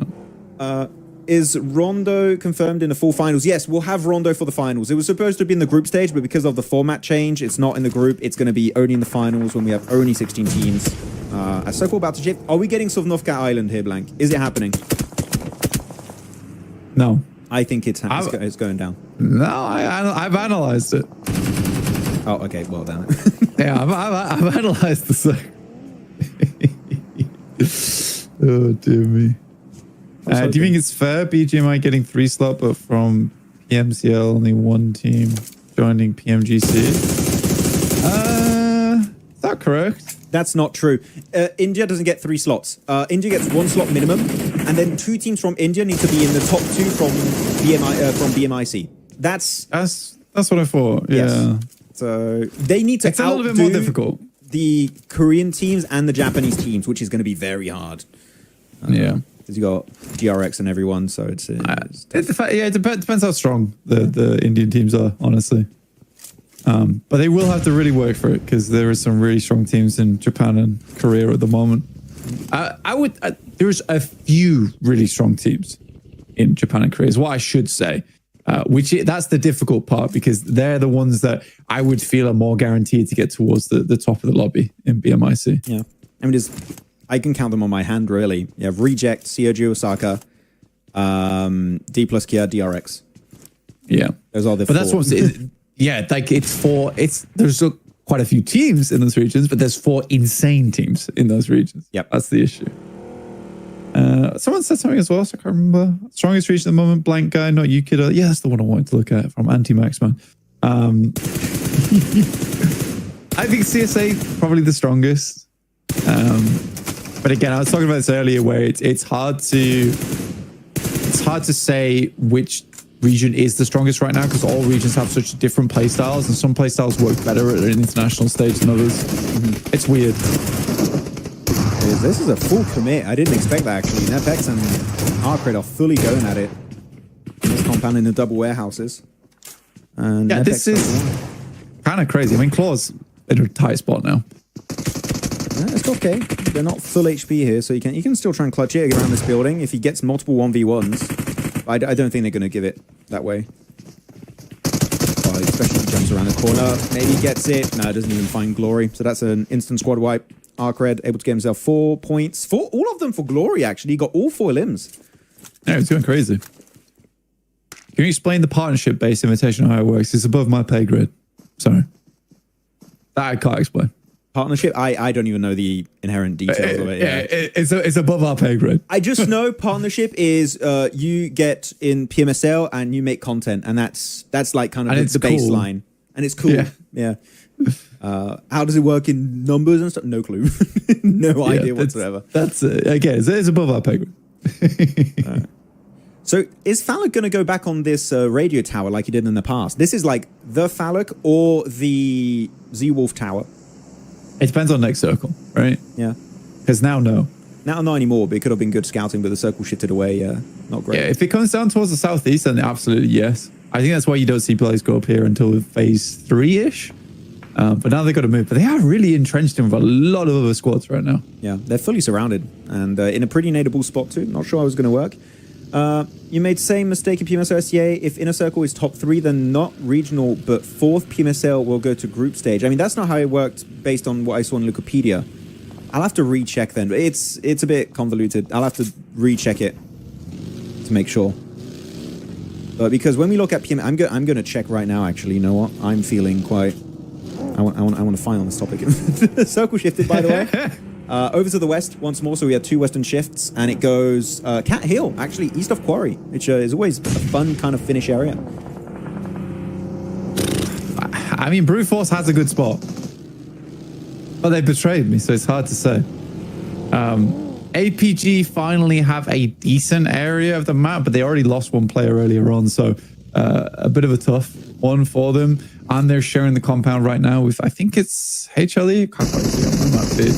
Is Rondo confirmed in the full finals? Yes, we'll have Rondo for the finals. It was supposed to be in the group stage, but because of the format change, it's not in the group. It's going to be only in the finals when we have only 16 teams. A circle about to shift. Are we getting Sovnovka Island here, Blank? Is it happening? No. I think it's going down. No, I've analyzed it. Oh, okay. Well, damn it. Yeah, I've analyzed the circle. Oh, dear me. Do you think it's fair, BGMI getting 3 slot, but from PMCL only 1 team joining PMGC? Is that correct? That's not true. India doesn't get 3 slots. India gets 1 slot minimum, and then 2 teams from India need to be in the top 2 from BMIC. That's what I thought. Yeah. Yes. So they need to. It's a little bit more difficult. The Korean teams and the Japanese teams, which is going to be very hard. Yeah. Because you got GRX and everyone, so it's it depends how strong the Indian teams are, honestly. But they will have to really work for it because there are some really strong teams in Japan and Korea at the moment. There's a few really strong teams in Japan and Korea, is what I should say. That's the difficult part because they're the ones that I would feel are more guaranteed to get towards the top of the lobby in BMIC. Yeah, I mean, I can count them on my hand, really. You have Reject, COG Osaka, D plus Kia, DRX. Yeah. Those are the 4. But that's what there's quite a few teams in those regions, but there's 4 insane teams in those regions. Yep. That's the issue. Someone said something as well, so I can't remember. Strongest region at the moment, blank guy, not you, kiddo. Yeah, that's the one I wanted to look at from Anti-Maxman. I think CSA probably the strongest. But again, I was talking about this earlier, where it's hard to say which region is the strongest right now, because all regions have such different playstyles, and some playstyles work better at an international stage than others. It's weird. This is a full commit. I didn't expect that, actually. NetPex and Arcade are fully going at it. This compound in the double warehouses. And yeah, this is kind of crazy. I mean, Claw's in a tight spot now. Yeah, it's okay. They're not full HP here, so you can still try and clutch it around this building if he gets multiple 1v1s. I don't think they're going to give it that way. Oh, especially if he jumps around the corner. Maybe he gets it. No, doesn't even find Glory. So that's an instant squad wipe. Arcred able to get himself 4 points. All of them for Glory, actually. He got all 4 limbs. Yeah, it's going crazy. Can you explain the partnership-based invitation, how it works? It's above my pay grade. Sorry. That I can't explain. Partnership? I don't even know the inherent details of it. Yeah, it's above our pay grade. I just know partnership is you get in PMSL and you make content, and that's like kind of the baseline. And it's cool. Yeah. How does it work in numbers and stuff? No clue. No idea whatsoever. That's again, it's above our pay grade. So is Phallic going to go back on this radio tower like he did in the past? This is like the Phallic or the Z-Wolf tower? It depends on next circle, right? Yeah. Because now, no. Now, not anymore, but it could have been good scouting, but the circle shifted away. Not great. Yeah, if it comes down towards the southeast, then absolutely yes. I think that's why you don't see players go up here until phase 3-ish. But now they've got to move. But they are really entrenched in with a lot of other squads right now. Yeah, they're fully surrounded and in a pretty nadeable spot too. Not sure how it was going to work. You made the same mistake in PMSL SCA. If Inner Circle is top 3, then not regional, but 4th PMSL will go to group stage. I mean, that's not how it worked based on what I saw in Wikipedia. I'll have to recheck then. It's a bit convoluted. I'll have to recheck it to make sure. But because when we look at PM, I'm going to check right now. Actually, you know what? I'm feeling quite. I want to find on this topic. Circle shifted, by the way. Over to the west once more, so we have 2 western shifts, and it goes Cat Hill, actually, east of Quarry, which is always a fun kind of finish area. I mean, Brute Force has a good spot, but they betrayed me, so it's hard to say. APG finally have a decent area of the map, but they already lost 1 player earlier on, so a bit of a tough one for them. And they're sharing the compound right now with, I think it's HLE. Can't quite see on the map, dude.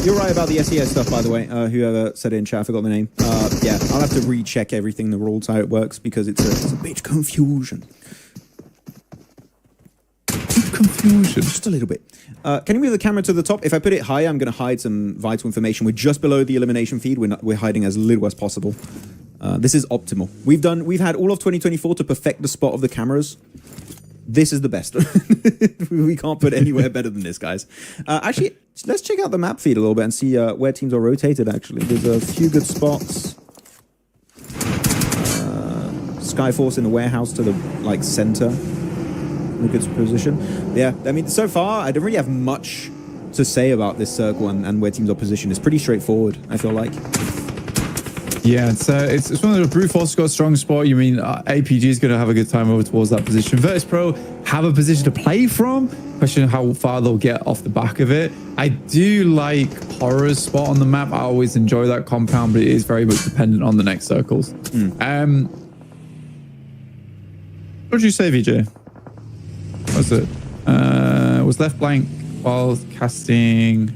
You're right about the SES stuff, by the way. Whoever said it in chat, I forgot the name. Yeah, I'll have to recheck everything, the rules, how it works, because it's a bit confusion. Confusion. Just a little bit. Can you move the camera to the top? If I put it higher, I'm going to hide some vital information. We're just below the elimination feed. We're hiding as little as possible. This is optimal. We've had all of 2024 to perfect the spot of the cameras. This is the best. We can't put anywhere better than this, guys. Actually, let's check out the map feed a little bit and see where teams are rotated, actually. There's a few good spots. Skyforce in the warehouse to the, center. In a good position. Yeah, I mean, so far, I don't really have much to say about this circle and where teams are positioned. It's pretty straightforward, I feel like. Yeah, it's one of the Brute Force got a strong spot. You mean APG is going to have a good time over towards that position. Virtus Pro have a position to play from. Question how far they'll get off the back of it. I do like Horror's spot on the map. I always enjoy that compound, but it is very much dependent on the next circles. What did you say, VJ? What was it? Was left blank while casting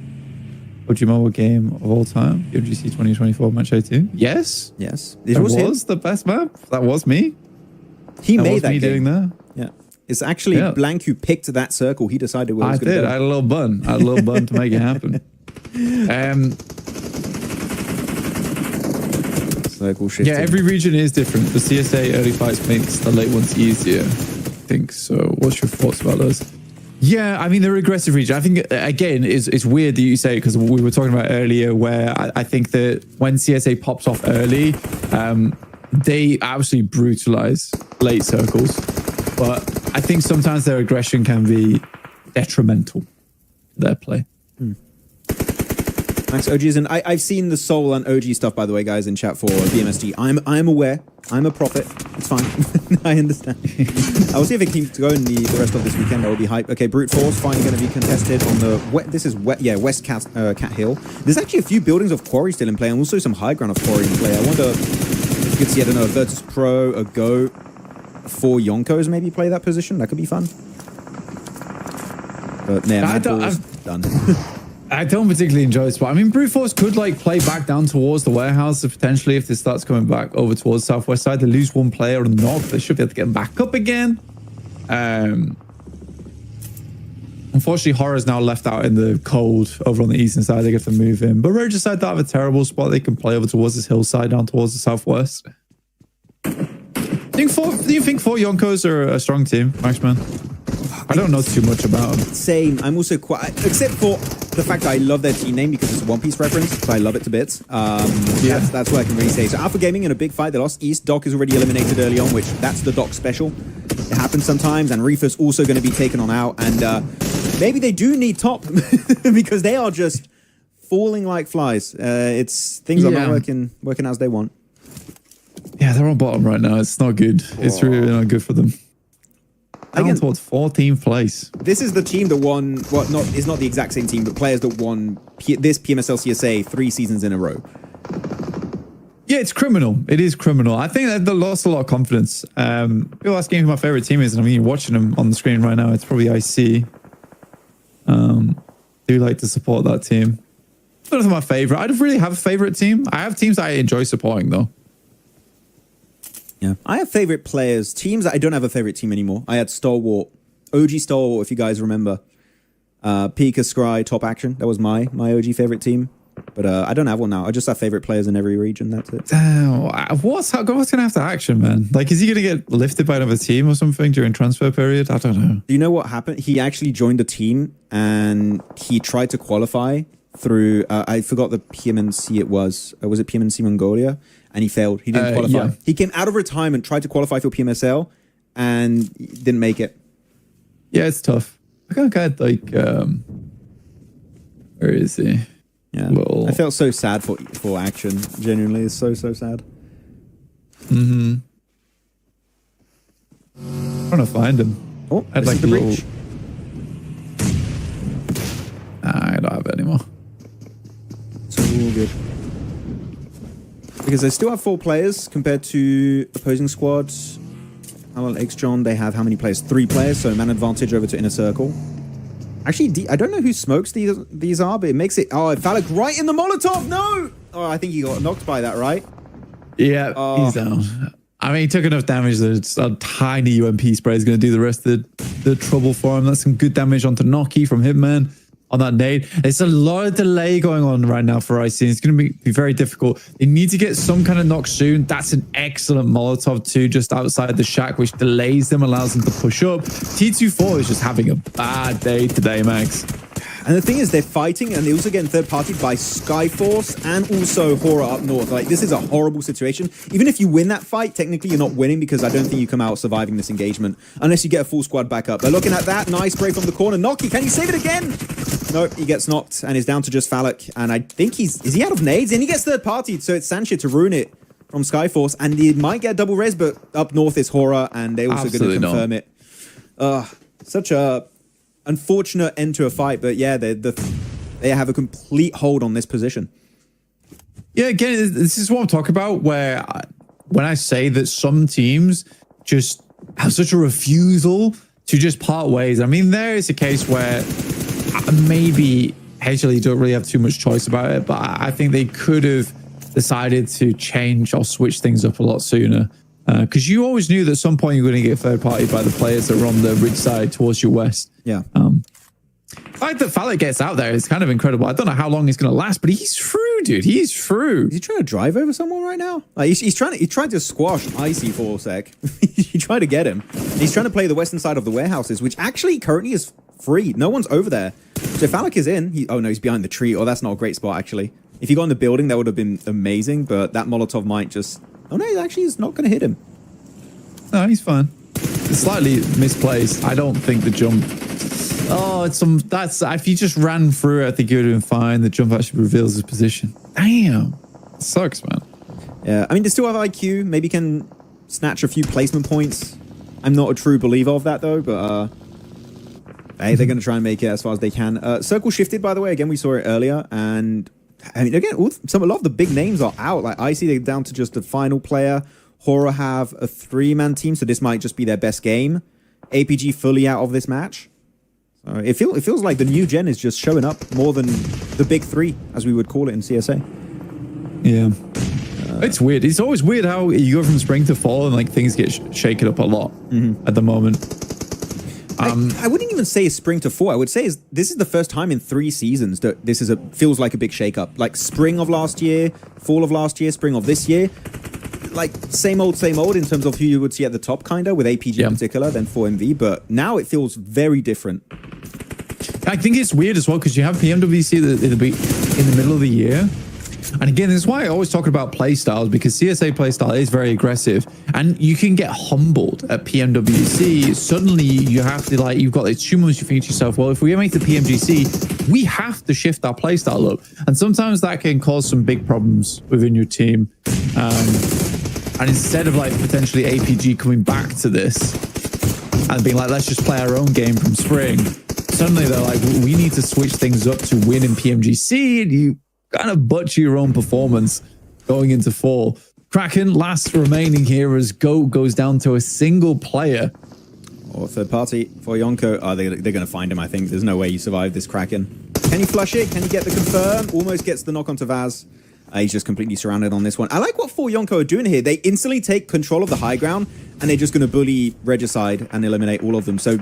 PUBG Mobile game of all time, UMGC 2024 match 82. Yes. It was the best map. That was me. He made that me game. doing that. Yeah. It's actually Blank who picked that circle. He decided where it was going to go. I had a little bun. To make it happen. Circle shifting. Yeah, every region is different. The CSA early fights makes the late ones easier. I think so. What's your thoughts about those? Yeah, I mean, the regressive region, I think, again, it's weird that you say it, because we were talking about earlier where I think that when CSA pops off early, they absolutely brutalize late circles. But I think sometimes their aggression can be detrimental to their play. Max OG is in. I've seen the Soul and OG stuff, by the way, guys, in chat for BMSG. I'm aware. I'm a prophet. It's fine. I understand. I will see if it keeps going the rest of this weekend. That will be hype. Okay, Brute Force finally going to be contested on the West Cat Hill. There's actually a few buildings of Quarry still in play, and also some high ground of Quarry in play. I wonder if you could see, I don't know, a Virtus Pro, a Go, 4 Yonkos maybe play that position. That could be fun. But yeah, done. I don't particularly enjoy this spot. I mean, Brute Force could like play back down towards the warehouse potentially if this starts coming back over towards the southwest side. They lose one player on the north. They should be able to get them back up again. Unfortunately, Horror's now left out in the cold over on the eastern side. They get to move in. But Rage side don't have a terrible spot. They can play over towards this hillside down towards the southwest. Do you think 4 Yonkos are a strong team, Maxman? I don't know too much about them. Same. I'm also quite, except for the fact that I love their team name because it's a One Piece reference, so I love it to bits. Yeah. That's what I can really say. So Alpha Gaming in a big fight. They lost East. Doc is already eliminated early on, which that's the Doc special. It happens sometimes, and Reefer's also going to be taken on out. And maybe they do need top because they are just falling like flies. Things are not working as they want. Yeah, they're on bottom right now. It's not good. It's really not good for them. Down towards 14th place. This is the team that won, well, it's not the exact same team, but players that won this PMSL CSA 3 seasons in a row. Yeah, it's criminal. It is criminal. I think that they lost a lot of confidence. People asking who my favorite team is, and I mean, you're watching them on the screen right now. It's probably IC. Do like to support that team. I don't know if my favorite. I don't really have a favorite team. I have teams that I enjoy supporting, though. Yeah, I have favorite players. Teams that I don't have a favorite team anymore. I had Stalwart, OG Stalwart, if you guys remember. Pika, Scry, Top Action. That was my OG favorite team. But I don't have one now. I just have favorite players in every region. That's it. What's going to have to Action, man? Like, is he going to get lifted by another team or something during transfer period? I don't know. Do you know what happened? He actually joined a team and he tried to qualify through, I forgot the PMNC it was. Was it PMNC Mongolia? And he failed. He didn't qualify. Yeah. He came out of retirement, tried to qualify for PMSL, and didn't make it. Yeah, it's tough. I can't get like, where is he? Yeah, I felt so sad for Action. Genuinely, it's so sad. I'm trying to find him. Oh, I'd like the a little. breach. I don't have it anymore. It's all good. Because they still have 4 players compared to opposing squads. Well, X-John, they have how many players? 3 players, so man advantage over to Inner Circle. Actually, I don't know who smokes these are, but it makes it... Oh, Phallic right in the Molotov! No! Oh, I think he got knocked by that, right? Yeah, he's down. I mean, he took enough damage that a tiny UMP spray is going to do the rest of the trouble for him. That's some good damage onto Noki from Hitman on that nade. There's a lot of delay going on right now for IC. It's going to be very difficult. They need to get some kind of knock soon. That's an excellent Molotov too, just outside the shack, which delays them, allows them to push up. T24 is just having a bad day today, Max. And the thing is, they're fighting, and they also get third-partied by Skyforce and also Horror up north. Like, this is a horrible situation. Even if you win that fight, technically you're not winning because I don't think you come out surviving this engagement unless you get a full squad back up. They're looking at that. Nice spray from the corner. Noki, can he save it again? Nope, he gets knocked and is down to just Phallic. And I think is he out of nades? And he gets third-partied, so it's Sanshia to ruin it from Skyforce. And he might get double res, but up north is Horror, and they're also going to confirm it. Such a... unfortunate end to a fight, but yeah, they have a complete hold on this position. Yeah, again, this is what I'm talking about, where when I say that some teams just have such a refusal to just part ways. I mean, there is a case where maybe HLE don't really have too much choice about it, but I think they could have decided to change or switch things up a lot sooner. Because you always knew that at some point you're going to get third party by the players that are on the ridge side towards your west. Yeah. The fact that Phallic gets out there is kind of incredible. I don't know how long he's going to last, but he's through, dude. He's through. Is he trying to drive over someone right now? Like, he's trying to squash Icy for a sec. He tried to get him. He's trying to play the western side of the warehouses, which actually currently is free. No one's over there. So Phallic is in. Oh no, he's behind the tree. Oh, that's not a great spot actually. If he got in the building, that would have been amazing. But that Molotov might just... Oh no, actually he's not going to hit him. No, he's fine. It's slightly misplaced. I don't think the jump Oh, that's if you just ran through it, I think you would have been fine. The jump actually reveals his position. Damn. Sucks, man. Yeah, I mean, they still have IQ. Maybe can snatch a few placement points. I'm not a true believer of that, though, but hey, they're going to try and make it as far as they can. Circle shifted, by the way. Again, we saw it earlier, and I mean, again, a lot of the big names are out. Like, I see they're down to just the final player. Horror have a 3-man team, so this might just be their best game. APG fully out of this match. So it feels like the new gen is just showing up more than the big 3, as we would call it in CSA. Yeah. It's weird. It's always weird how you go from spring to fall and like things get shaken up a lot at the moment. I wouldn't even say spring to fall. I would say this is the first time in 3 seasons that this feels like a big shakeup. Like spring of last year, fall of last year, spring of this year. Like same old in terms of who you would see at the top, kind of with APG in particular, then 4MV. But now it feels very different. I think it's weird as well because you have PMWC in the middle of the year. And again, this is why I always talk about play styles, because CSA play style is very aggressive and you can get humbled at PMWC. Suddenly you have to, like, you've got like 2 months, you think to yourself, well, if we make the PMGC, we have to shift our play style up. And sometimes that can cause some big problems within your team. And instead of like potentially APG coming back to this and being like, let's just play our own game from spring, suddenly they're like, we need to switch things up to win in PMGC. And you kind of butcher your own performance going into fall. Kraken last remaining here as GOAT goes down to a single player. Or third party for Yonko. Oh, they're going to find him, I think. There's no way you survive this Kraken. Can he flush it? Can he get the confirm? Almost gets the knock onto Vaz. He's just completely surrounded on this one. I like what 4Yonko are doing here. They instantly take control of the high ground, and they're just going to bully Regicide and eliminate all of them. So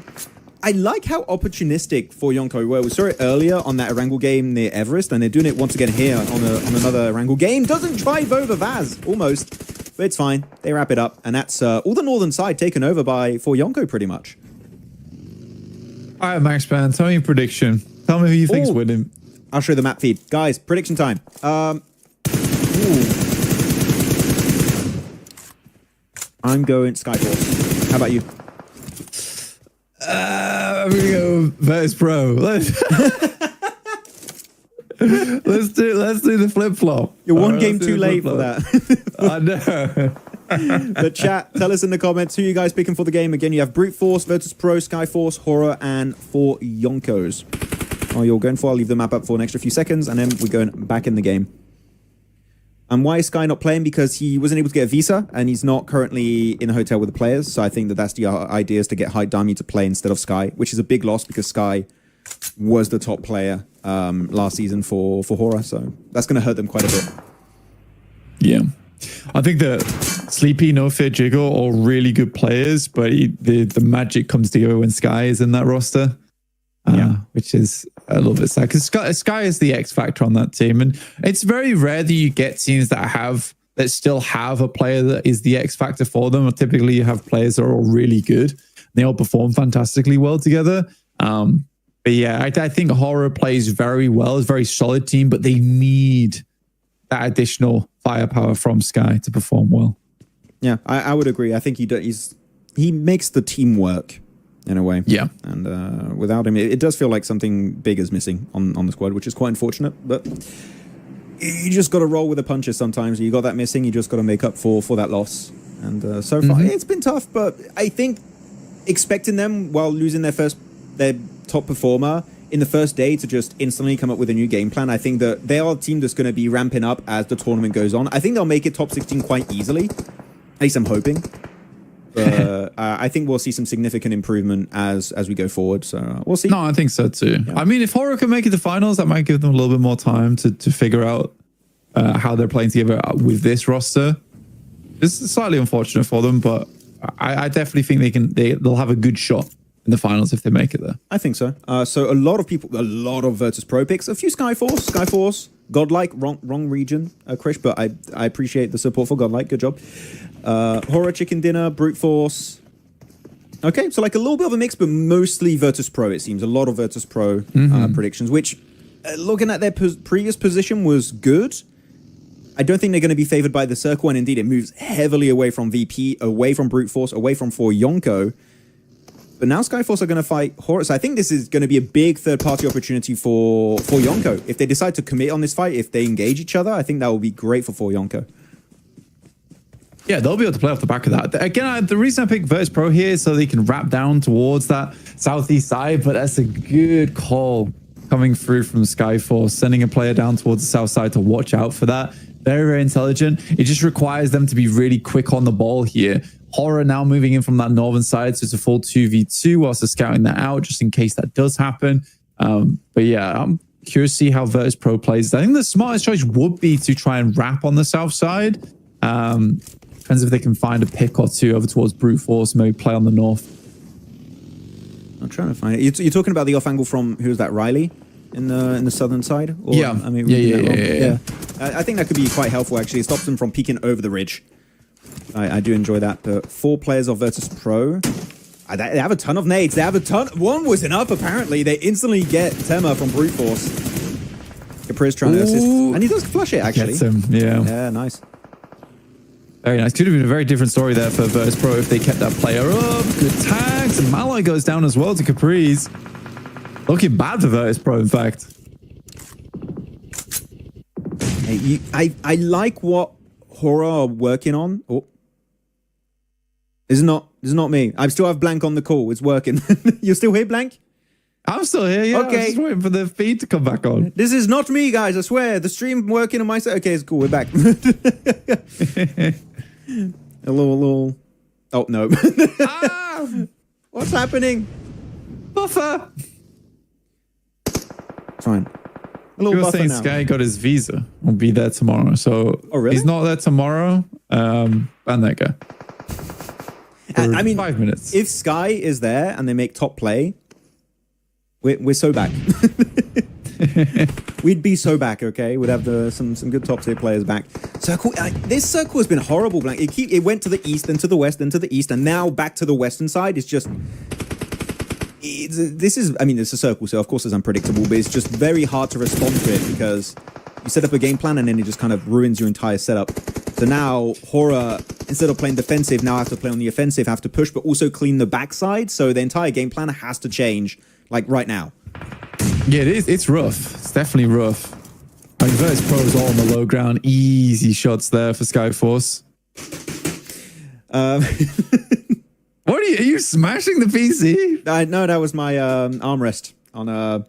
I like how opportunistic 4Yonko were. We saw it earlier on that Erangel game near Everest, and they're doing it once again here on another Erangel game. Doesn't drive over Vaz, almost, but it's fine. They wrap it up, and that's all the northern side taken over by 4Yonko pretty much. All right, Max Man, tell me your prediction. Tell me who you think's winning. I'll show you the map feed. Guys, prediction time. I'm going Skyforce. How about you? I'm gonna go Virtus Pro. Let's do the flip flop. You're one game too late for that. I know. But chat, tell us in the comments who you guys picking for the game. Again, you have Brute Force, Virtus Pro, Skyforce, Horror, and 4Yonkos. Oh, you're going for? I'll leave the map up for an extra few seconds, and then we're going back in the game. And why is Sky not playing? Because he wasn't able to get a visa, and he's not currently in a hotel with the players. So I think that's the idea, is to get Hyde Dami to play instead of Sky, which is a big loss because Sky was the top player last season for Horror. So that's going to hurt them quite a bit. Yeah. I think that Sleepy, No Fear, Jiggle are all really good players, but the magic comes together when Sky is in that roster. Which is a little bit sad because Sky is the X factor on that team, and it's very rare that you get teams that still have a player that is the X factor for them. Typically, you have players that are all really good; they all perform fantastically well together. But yeah, I think Horror plays very well; it's a very solid team, but they need that additional firepower from Sky to perform well. Yeah, I would agree. I think he makes the team work. In a way. Yeah. And without him, it does feel like something big is missing on the squad, which is quite unfortunate. But you just got to roll with the punches sometimes. You got that missing, you just got to make up for that loss. And so far, it's been tough. But I think expecting them, while losing their top performer in the first day, to just instantly come up with a new game plan, I think that they are a team that's going to be ramping up as the tournament goes on. I think they'll make it top 16 quite easily. At least I'm hoping. I think we'll see some significant improvement as we go forward. So we'll see. No, I think so too. Yeah. I mean, if Horror can make it to finals, that might give them a little bit more time to figure out how they're playing together with this roster. It's slightly unfortunate for them, but I definitely think they'll have a good shot in the finals if they make it there. I think so. So a lot of Virtus Pro picks, a few Skyforce, Godlike, wrong region, Krish, but I appreciate the support for Godlike. Good job. Horror, Chicken Dinner, Brute Force. Okay, so like a little bit of a mix, but mostly Virtus Pro, it seems. A lot of Virtus Pro predictions, which, looking at their previous position, was good. I don't think they're going to be favored by the circle, and indeed it moves heavily away from VP, away from Brute Force, away from 4Yonko. But now Skyforce are going to fight Horus. I think this is going to be a big third-party opportunity for Yonko. If they decide to commit on this fight, if they engage each other, I think that will be great for Yonko. Yeah, they'll be able to play off the back of that. Again, the reason I picked Virtus Pro here is so they can wrap down towards that southeast side, but that's a good call coming through from Skyforce, sending a player down towards the south side to watch out for that. Very, very intelligent. It just requires them to be really quick on the ball here. Horror now moving in from that northern side, so it's a full 2v2 whilst they're scouting that out, just in case that does happen. But yeah, I'm curious to see how Virtus Pro plays. I think the smartest choice would be to try and wrap on the south side. Depends if they can find a pick or two over towards Brute Force, maybe play on the north. I'm trying to find it. You're talking about the off angle from, who's that, Riley? In the southern side? Or, Yeah. I mean, Yeah. I think that could be quite helpful, actually. It stops them from peeking over the ridge. I do enjoy that. The 4 players of Virtus Pro, they have a ton of nades. They have a ton. One was enough, apparently. They instantly get Tema from Brute Force. Capri's trying to assist. And he does flush it, actually. Gets him, yeah. Yeah, nice. Very nice. Could have been a very different story there for Virtus Pro if they kept that player up. Good tags. And Malai goes down as well to Capri's. Looking bad for Virtus Pro, in fact. Hey, I like what Horror are working on. Oh. This is not me. I still have Blank on the call. It's working. You're still here, Blank? I'm still here, yeah. Okay. I'm just waiting for the feed to come back on. This is not me, guys. I swear. The stream working on my side. Okay, it's cool. We're back. a little. Oh no. Ah! What's happening? Buffer. Fine. A little You were buffer saying now. Sky got his visa. Will be there tomorrow. So Oh, really? he's not there tomorrow. Ban that guy. I mean, 5 minutes. if Sky is there and they make top play, we're so back. We'd be so back, okay? We'd have some good top tier players back. Circle, this circle has been horrible, Blank. It went to the east, then to the west, then to the east, and now back to the western side. It's just. I mean, it's a circle, so of course it's unpredictable, but it's just very hard to respond to it because you set up a game plan and then it just kind of ruins your entire setup. So now Horror, instead of playing defensive, now have to play on the offensive, have to push, but also clean the backside. So the entire game plan has to change, like right now. Yeah, it is. It's rough. It's definitely rough. I mean, Virtus Pro is all on the low ground. Easy shots there for Skyforce. What are you smashing the PC? No, that was my armrest on a.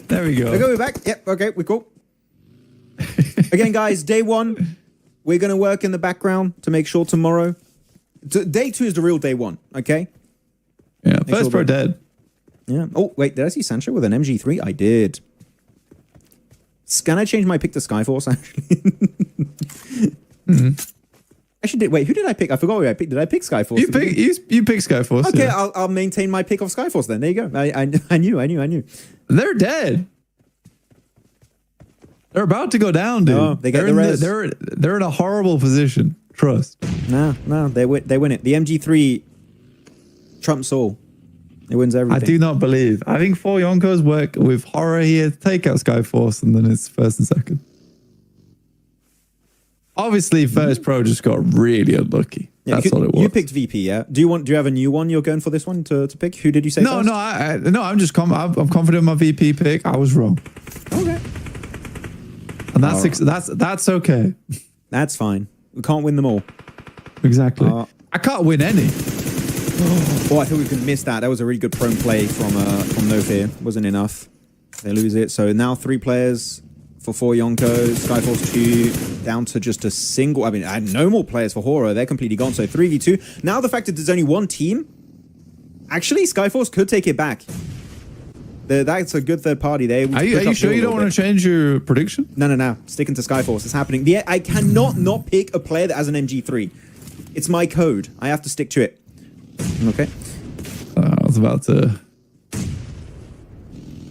There we go. Okay, we're back. Yep. Okay, we're cool. Again, guys, day 1, we're gonna work in the background to make sure tomorrow. Day 2 is the real day 1. Okay. Yeah, Virtus Pro dead. Yeah. Oh wait, did I see Sancho with an MG3? I did. Can I change my pick to Skyforce? Actually, actually, wait. Who did I pick? I forgot who I picked. Did I pick Skyforce? You pick Skyforce. Okay, yeah. I'll maintain my pick of Skyforce then. There you go. I knew. They're dead. They're about to go down, dude. No, they get the res. They're in a horrible position. Trust. No, they win it. The MG3 trumps all. It wins everything. I do not believe. I think 4 Yonkos work with Horror here to take out Skyforce, and then it's first and second. Obviously, Virtus Pro just got really unlucky. Yeah, That's all it was. You picked VP, yeah? Do you have a new one you're going for this one to pick? Who did you say? No, first? no, I'm just I'm confident in my VP pick. I was wrong, Okay, and that's okay. that's fine. We can't win them all. Exactly. I can't win any. Oh, I thought we could miss that. That was a really good prone play from No Fear. Wasn't enough. They lose it. So now 3 players for 4 Yonkos. Skyforce 2 down to just a single. I mean, I had no more players for Horror. They're completely gone. So 3v2. Now the fact that there's only 1 team. Actually, Skyforce could take it back. That's a good third party. Are you sure you don't want to change your prediction? No. Sticking to Skyforce. It's happening. I cannot not pick a player that has an MG3. It's my code. I have to stick to it. Okay. I was about to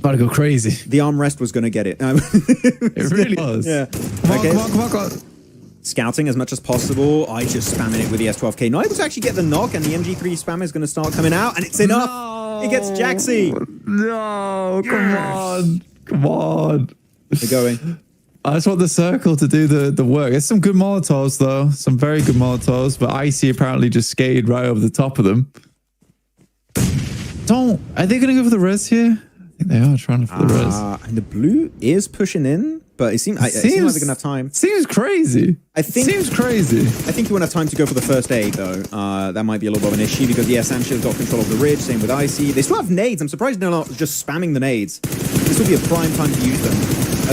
go crazy. The armrest was going to get it. It really was. Yeah. Come on. Scouting as much as possible. I just spamming it with the S12K. Not able to actually get the knock, and the MG3 spam is going to start coming out, and it's enough. No. It gets Jaxi. No, come on. They're going. I just want the circle to do the work. There's some good Molotovs, though. Some very good Molotovs. But Icy apparently just skated right over the top of them. Are they going to go for the res here? I think they are trying for the res. And the blue is pushing in, but it seems like they're going to have time. Seems crazy. Seems crazy. I think you won't have time to go for the first aid, though. That might be a little bit of an issue because, yeah, Sanchez got control of the ridge. Same with Icy. They still have nades. I'm surprised they're not just spamming the nades. This will be a prime time to use them.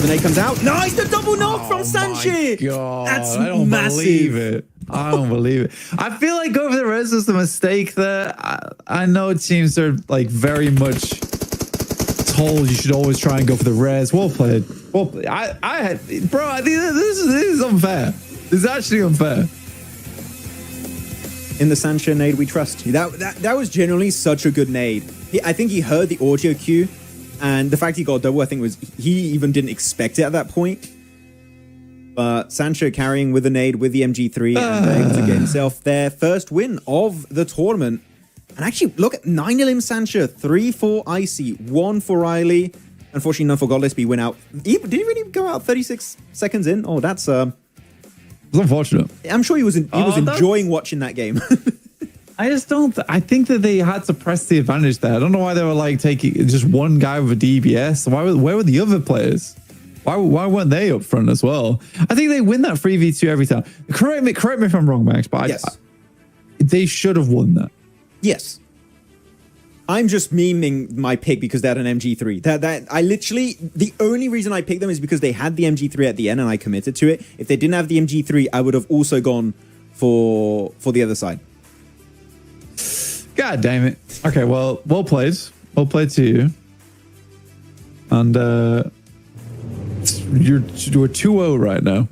The nade comes out. Nice, the double knock from Sanchez. That's I don't massive. believe it. I don't believe it. I feel like go for the res was the mistake there. I know teams are like very much told you should always try and go for the res. Well played. Well played. I think this is unfair. This is actually unfair. In the Sanchez nade, we trust. That was genuinely such a good nade. I think he heard the audio cue, and the fact he got double, I think was he even didn't expect it at that point. But Sancho carrying with the nade with the MG3 and able to get himself their first win of the tournament. And actually, look at 9-0 in Sancho, 3 for Icy, 1 for Riley. Unfortunately, none for Godless. We went out. Did he really go out 36 seconds in? Oh, that's It's unfortunate. I'm sure he was enjoying watching that game. I just don't. I think that they had to press the advantage there. I don't know why they were like taking just one guy with a DBS. Where were the other players? Why weren't they up front as well? I think they win that 3v2 every time. Correct me if I'm wrong, Max, but yes. They should have won that. Yes. I'm just memeing my pick because they had an MG3. That I literally, the only reason I picked them is because they had the MG3 at the end and I committed to it. If they didn't have the MG3, I would have also gone for the other side. God damn it. Okay, well played. Well played to you. And you're 2-0 right now.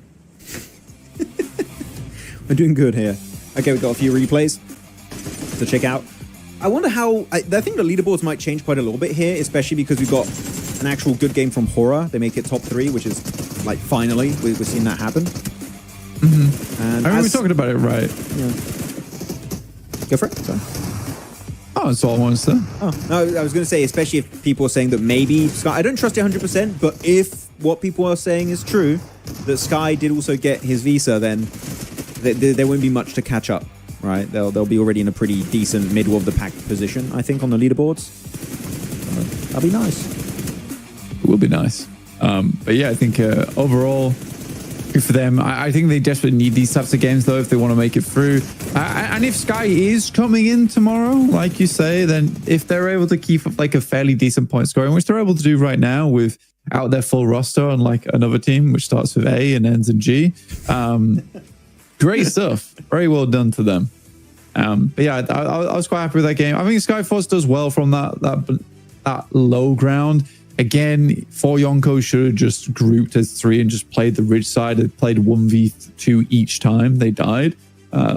We're doing good here. Okay, we've got a few replays to check out. I wonder how... I think the leaderboards might change quite a little bit here, especially because we've got an actual good game from Horror. They make it top 3, which is, like, finally, we're seeing that happen. And I mean, we're talking about it, right? Yeah. Go for it. Sorry. Oh, that's all I wanted to say. Oh, no, I was going to say, especially if people are saying that maybe Sky... I don't trust it 100%, but if what people are saying is true, that Sky did also get his visa, then there won't be much to catch up, right? They'll be already in a pretty decent middle of the pack position, I think, on the leaderboards. That'll be nice. It will be nice. But yeah, I think overall, good for them. I think they desperately need these types of games, though, if they want to make it through. And if Sky is coming in tomorrow, like you say, then if they're able to keep up like a fairly decent point scoring, which they're able to do right now with out their full roster, unlike another team, which starts with A and ends in G. Great stuff. Very well done to them. But yeah, I was quite happy with that game. I think Skyforce does well from that low ground. Again, 4 Yonkos should have just grouped as 3 and just played the ridge side. They played 1v2 each time they died.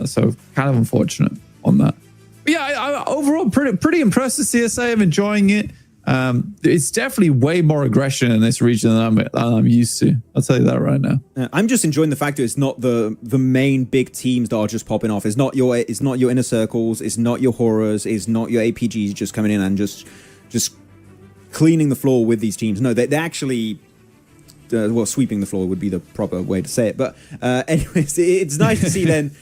So kind of unfortunate on that. But yeah, I overall pretty impressed with CSA. I'm enjoying it. It's definitely way more aggression in this region than I'm used to. I'll tell you that right now. I'm just enjoying the fact that it's not the main big teams that are just popping off. It's not your inner circles. It's not your horrors. It's not your APGs just coming in and just cleaning the floor with these teams. No, they're actually sweeping the floor would be the proper way to say it. But anyways, it's nice to see then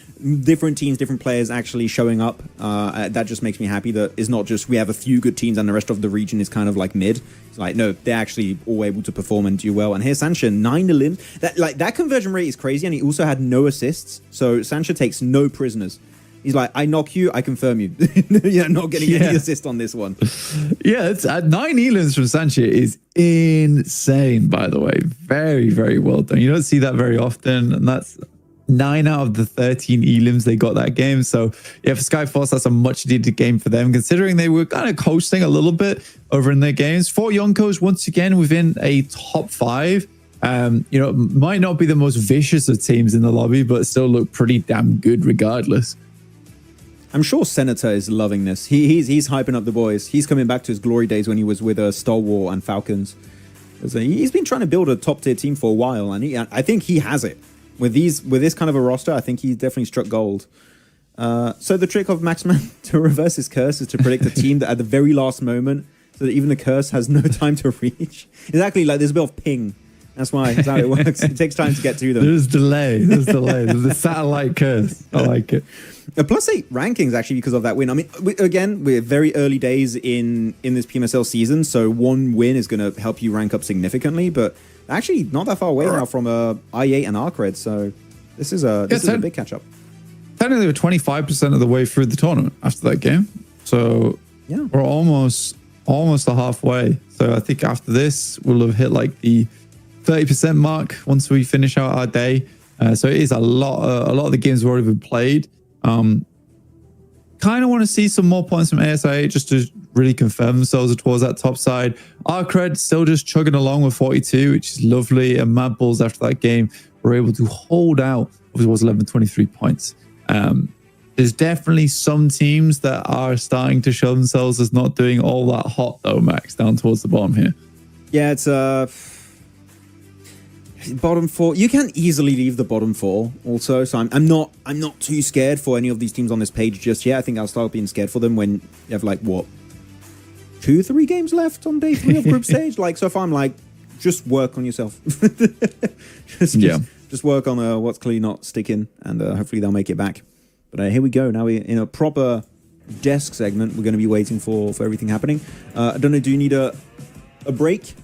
different teams, different players actually showing up. That just makes me happy that it's not just we have a few good teams and the rest of the region is kind of like mid. It's like, no, they're actually all able to perform and do well. And here's Sancho, 9-0. That conversion rate is crazy, and he also had no assists. So Sancho takes no prisoners. He's like, I knock you, I confirm you. You're not getting any assist on this one. Yeah, it's 9 elims from Sanchez is insane, by the way. Very, very well done. You don't see that very often, and that's 9 out of the 13 elims they got that game. So yeah, for Skyforce, that's a much needed game for them, considering they were kind of coasting a little bit over in their games. 4 Yonkos once again within a top 5. Might not be the most vicious of teams in the lobby, but still look pretty damn good regardless. I'm sure Senator is loving this. He's hyping up the boys. He's coming back to his glory days when he was with Stalwart and Falcons. He's been trying to build a top tier team for a while, and I think he has it. With this kind of a roster, I think he definitely struck gold. So the trick of Maxman to reverse his curse is to predict a team that at the very last moment, so that even the curse has no time to reach. Exactly, like there's a bit of ping That's why. That's how it works. It takes time to get to them. There's delay. There's the satellite curse. I like it. A +8 rankings actually because of that win. I mean, we're very early days in this PMSL season, so one win is going to help you rank up significantly. But actually, not that far away now from I8 and Arcred. So this is a big catch up. Technically, we're 25% of the way through the tournament after that game. So yeah, we're almost a halfway. So I think after this, we'll have hit like the 30% mark once we finish out our day. So it is a lot of the games have already been played. Kind of want to see some more points from ASA just to really confirm themselves towards that top side. Arcred still just chugging along with 42, which is lovely. And Mad Bulls after that game were able to hold out. It was 11-23 points. There's definitely some teams that are starting to show themselves as not doing all that hot though, Max, down towards the bottom here. Yeah, it's bottom four. You can easily leave the bottom four also. So I'm not too scared for any of these teams on this page just yet. I think I'll start being scared for them when you have like what 2-3 games left on day 3 of group stage. Like so far, I'm like, just work on yourself. just work on what's clearly not sticking, and hopefully they'll make it back. But here we go. Now we're in a proper desk segment. We're going to be waiting for everything happening. I don't know. Do you need a break,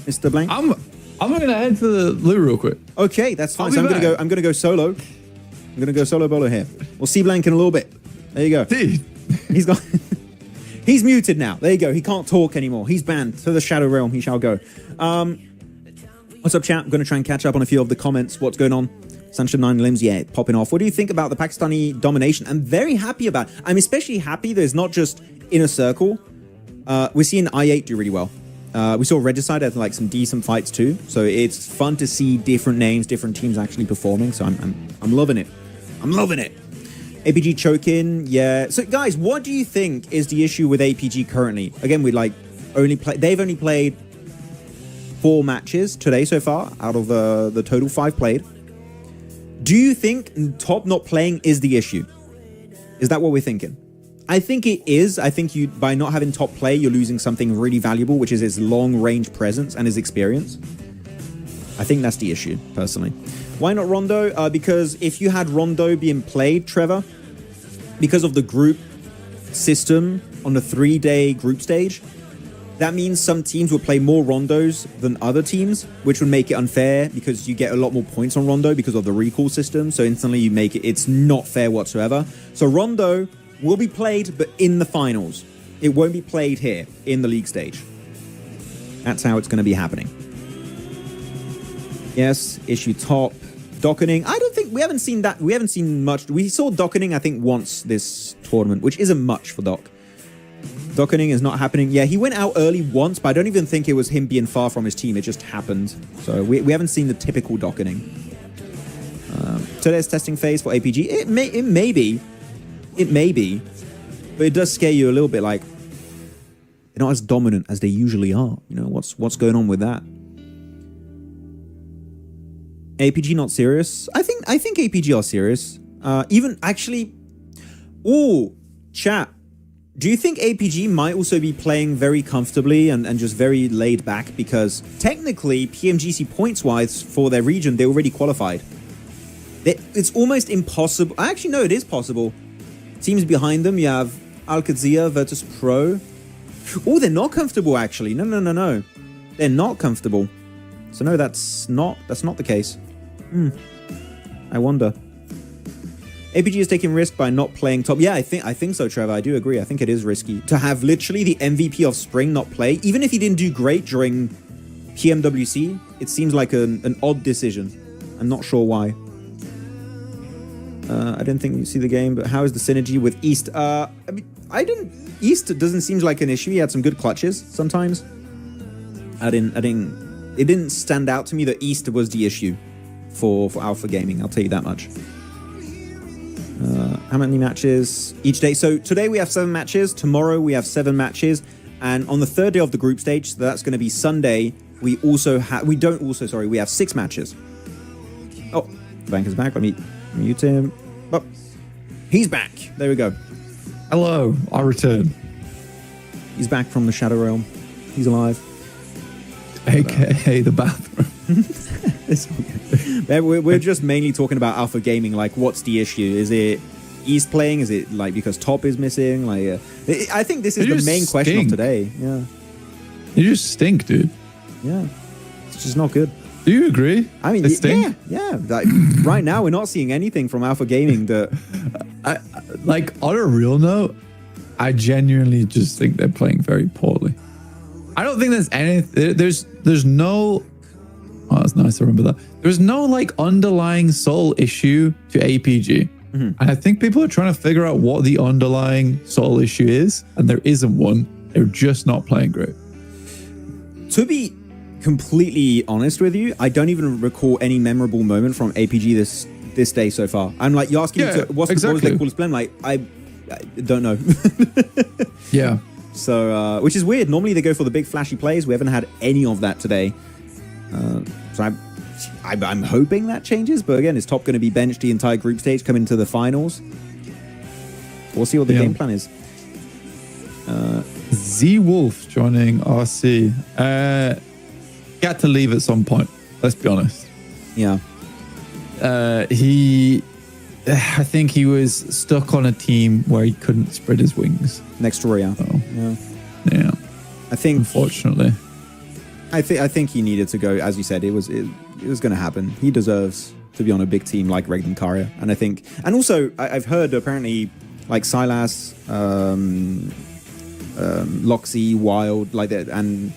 Mr. Blank? I'm going to head to the loo real quick. Okay, that's fine. So I'm going to go solo. I'm going to go solo bolo here. We'll see Blank in a little bit. There you go. Dude. He's got. He's muted now. There you go. He can't talk anymore. He's banned. To the Shadow Realm he shall go. What's up, chat? I'm going to try and catch up on a few of the comments. What's going on? Sunshine 9 Limbs, yeah, popping off. What do you think about the Pakistani domination? I'm very happy about it. I'm especially happy there's not just Inner Circle. We're seeing I8 do really well. We saw Regicide had like some decent fights too. So it's fun to see different names, different teams actually performing. So I'm loving it. I'm loving it. APG choking, yeah. So guys, what do you think is the issue with APG currently? Again, they've only played 4 matches today so far out of the total 5 played. Do you think top not playing is the issue? Is that what we're thinking? I think it is. I think by not having top play, you're losing something really valuable, which is his long-range presence and his experience. I think that's the issue, personally. Why not Rondo? Because if you had Rondo being played, Trevor, because of the group system on the 3-day group stage, that means some teams will play more Rondos than other teams, which would make it unfair because you get a lot more points on Rondo because of the recall system. So instantly you make it's not fair whatsoever. So Rondo will be played, but in the finals. It won't be played here in the league stage. That's how it's going to be happening. Yes, issue top. Dockening. I don't think we haven't seen that. We haven't seen much. We saw dockening, I think, once this tournament, which isn't much for Doc. Dockening is not happening. Yeah, he went out early once, but I don't even think it was him being far from his team. It just happened. So we haven't seen the typical dockening. Today's testing phase for APG. It may be. It may be. But it does scare you a little bit, like they're not as dominant as they usually are. You know, what's going on with that? APG not serious? I think APG are serious. Even actually, chat. Do you think APG might also be playing very comfortably and just very laid back? Because technically, PMGC points-wise for their region, they already qualified. It's almost impossible. Actually, no, it is possible. Teams behind them, you have Al-Qadsia, Virtus Pro. Oh, they're not comfortable, actually. No. They're not comfortable. So no, that's not the case. I wonder. APG is taking risk by not playing top. Yeah, I think so, Trevor. I do agree. I think it is risky to have literally the MVP of Spring not play. Even if he didn't do great during PMWC, it seems like an odd decision. I'm not sure why. I didn't think you see the game, but how is the synergy with East? I mean, East doesn't seem like an issue. He had some good clutches sometimes. It didn't stand out to me that East was the issue for Alpha Gaming. I'll tell you that much. How many matches each day? So today we have 7 matches. Tomorrow we have 7 matches. And on the 3rd day of the group stage, so that's going to be Sunday, we have 6 matches. Oh, the bank is back. Let me mute him. Oh, he's back. There we go. Hello, I return. He's back from the Shadow Realm. He's alive. AKA the bathroom. It's okay. We're just mainly talking about Alpha Gaming. Like, what's the issue? Is it East playing? Is it like because Top is missing? Like, I think this is the main question of today. Yeah, you just stink, dude. Yeah, it's just not good. Do you agree? I mean, yeah. Like, right now, we're not seeing anything from Alpha Gaming that. Like, on a real note, I genuinely just think they're playing very poorly. I don't think there's anything. There's no. Oh, that's nice to remember that. There's no like underlying soul issue to APG. And I think people are trying to figure out what the underlying soul issue is, and there isn't one. They're just not playing great. To be completely honest with you, I don't even recall any memorable moment from APG this day so far. I'm like, you're asking me what's the coolest blend? Like, I don't know. Yeah. So, which is weird. Normally they go for the big flashy plays. We haven't had any of that today. So I'm hoping that changes. But again, is Top going to be benched the entire group stage coming to the finals? We'll see what the game plan is. Z Wolf joining RC. Got to leave at some point. Let's be honest. Yeah. I think he was stuck on a team where he couldn't spread his wings. Next to Roya. So, yeah. I think, unfortunately, I think he needed to go. As you said, it was going to happen. He deserves to be on a big team like Regnum Karya. And I think, and also I've heard apparently like Silas, Loxy, Wild, like that, and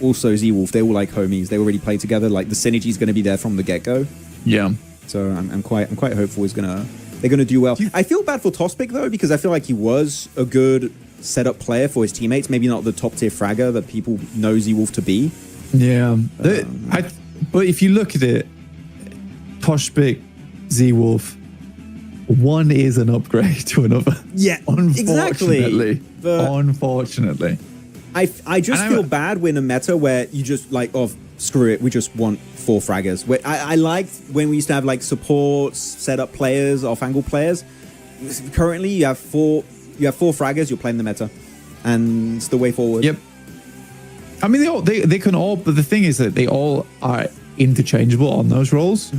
also Z Wolf. They're all like homies. They already play together. Like the synergy is going to be there from the get go. Yeah. So I'm quite hopeful they're gonna do well. I feel bad for Tospic though, because I feel like he was a good setup player for his teammates. Maybe not the top tier fragger that people know Z Wolf to be. Yeah. But if you look at it, Tospic, Z Wolf, one is an upgrade to another. Yeah, unfortunately. Unfortunately. I just feel bad when a meta where you just like, oh, screw it, we just want 4 fraggers. I liked when we used to have like supports, setup players, off-angle players. Currently, you have 4 fraggers, you're playing the meta. And it's the way forward. Yep. I mean, they can all, but the thing is that they all are interchangeable on those roles.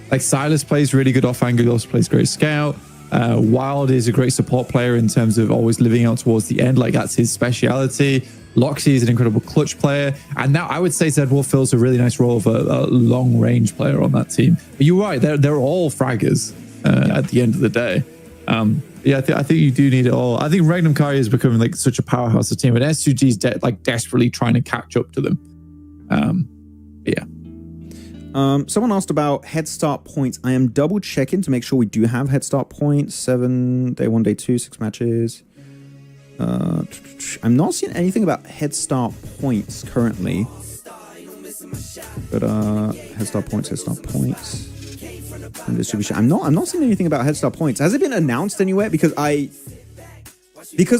Like Silas plays really good off-angle, he also plays great scout. Wild is a great support player in terms of always living out towards the end. Like that's his speciality. Loxy is an incredible clutch player. And now I would say Zed Wolf fills a really nice role of a long range player on that team. But you're right, they're all fraggers at the end of the day. I think you do need it all. I think Regnum Karya is becoming like such a powerhouse of team, and S2G is like desperately trying to catch up to them. Someone asked about head start points. I am double checking to make sure we do have head start points. 7, day 1, day 2, 6 matches. I'm not seeing anything about head start points currently. But head start points. And distribution. I'm not seeing anything about head start points. Has it been announced anywhere? Because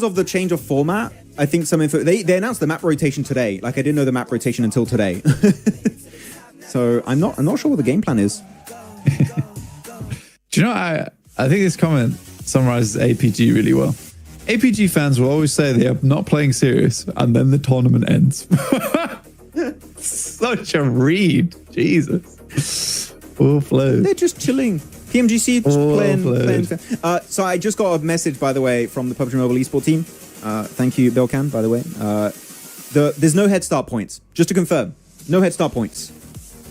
of the change of format, I think some info they announced the map rotation today. Like I didn't know the map rotation until today. So I'm not sure what the game plan is. Do you know, I think this comment summarizes APG really well. APG fans will always say they are not playing serious, and then the tournament ends. Such a read. Jesus. Full flow. They're just chilling. PMGC just playing. So I just got a message, by the way, from the PUBG Mobile eSport team. Thank you, Belkan, by the way. There's no head start points. Just to confirm, no head start points.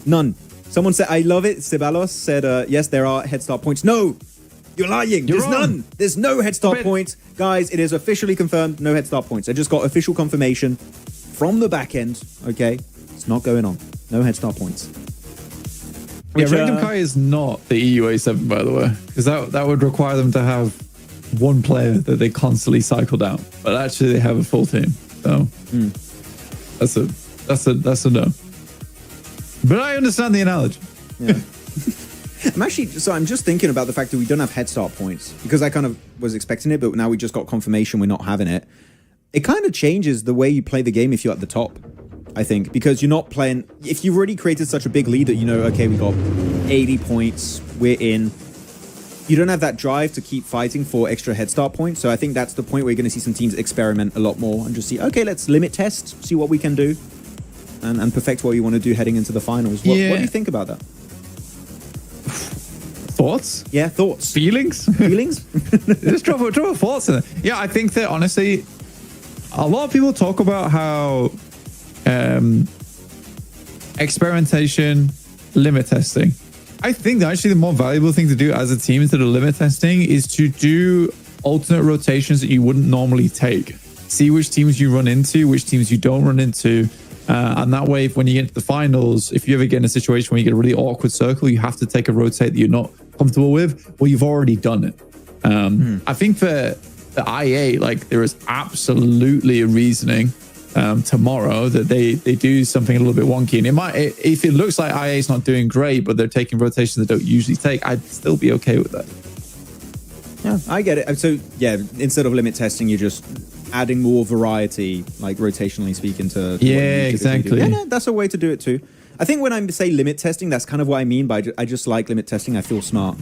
None. Someone said, I love it. Ceballos said, yes, there are head start points. No, you're lying. There's none. There's no head start points. Guys, it is officially confirmed. No head start points. I just got official confirmation from the back end. Okay. It's not going on. No head start points. Yeah, Regnum Karya is not the EUA7, by the way, because that would require them to have one player that they constantly cycle down. But actually, they have a full team. So that's a no. But I understand the analogy. Yeah. I'm just thinking about the fact that we don't have head start points, because I kind of was expecting it, but now we just got confirmation we're not having it. It kind of changes the way you play the game if you're at the top, I think, because you're not playing. If you've already created such a big lead that you know, okay, we got 80 points, we're in. You don't have that drive to keep fighting for extra head start points. So I think that's the point where you're going to see some teams experiment a lot more and just see, okay, let's limit test, see what we can do. and perfect what you want to do heading into the finals. What do you think about that? Thoughts? Yeah, thoughts. Feelings? Feelings? Just drop a thoughts in it. Yeah, I think that honestly, a lot of people talk about how experimentation, limit testing. I think that actually the more valuable thing to do as a team instead of limit testing is to do alternate rotations that you wouldn't normally take. See which teams you run into, which teams you don't run into. And that way, when you get into the finals, if you ever get in a situation where you get a really awkward circle, you have to take a rotate that you're not comfortable with, well, you've already done it. I think for the IA, like there is absolutely a reasoning tomorrow that they do something a little bit wonky. And it might, if it looks like IA is not doing great, but they're taking rotations they don't usually take, I'd still be okay with that. Yeah, I get it. So yeah, instead of limit testing, you're just adding more variety, like rotationally speaking, to what you exactly do. Yeah, no, that's a way to do it too. I think when I say limit testing, that's kind of what I mean by I just like limit testing. I feel smart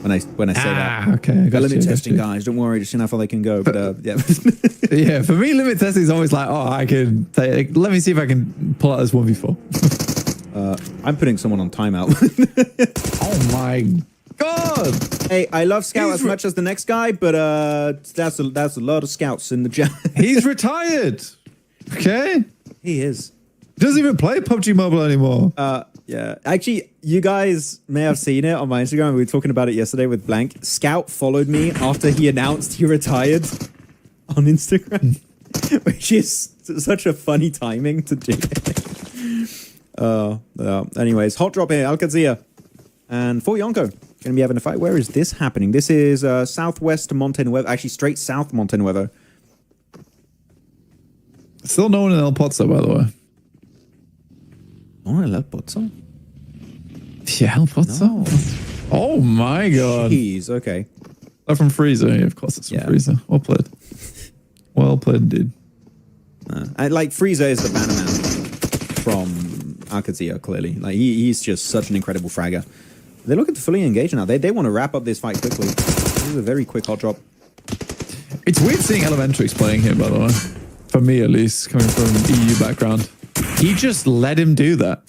when I say that. Okay, limit testing, guys. Don't worry, just see how far they can go. But yeah, yeah. For me, limit testing is always like, oh, I can take. Let me see if I can pull out this 1v4. I'm putting someone on timeout. Oh my god! Hey, I love Scout as much as the next guy, but that's a lot of Scouts in the jam. He's retired. Okay, he is. Doesn't even play PUBG Mobile anymore. Yeah. Actually, you guys may have seen it on my Instagram. We were talking about it yesterday with Blank. Scout followed me after he announced he retired on Instagram, which is such a funny timing to do. Anyways, hot drop here, Alcazia. And for Yonko, going to be having a fight. Where is this happening? This is southwest Monte Nuevo. Actually, straight south Monte Nuevo. Still no one in El Pozo, by the way. Oh, El Pozo? Yeah, El Pozo. No. Oh my god. Jeez, okay. Oh, from Freezer. Yeah, of course it's from Freezer. Well played. Well played, dude. Like, Freezer is the banner man from Alcazia, clearly. Like, he's just such an incredible fragger. They're looking to fully engage now. They want to wrap up this fight quickly. This is a very quick hot drop. It's weird seeing Elementrix playing here, by the way. For me, at least, coming from EU background. He just let him do that.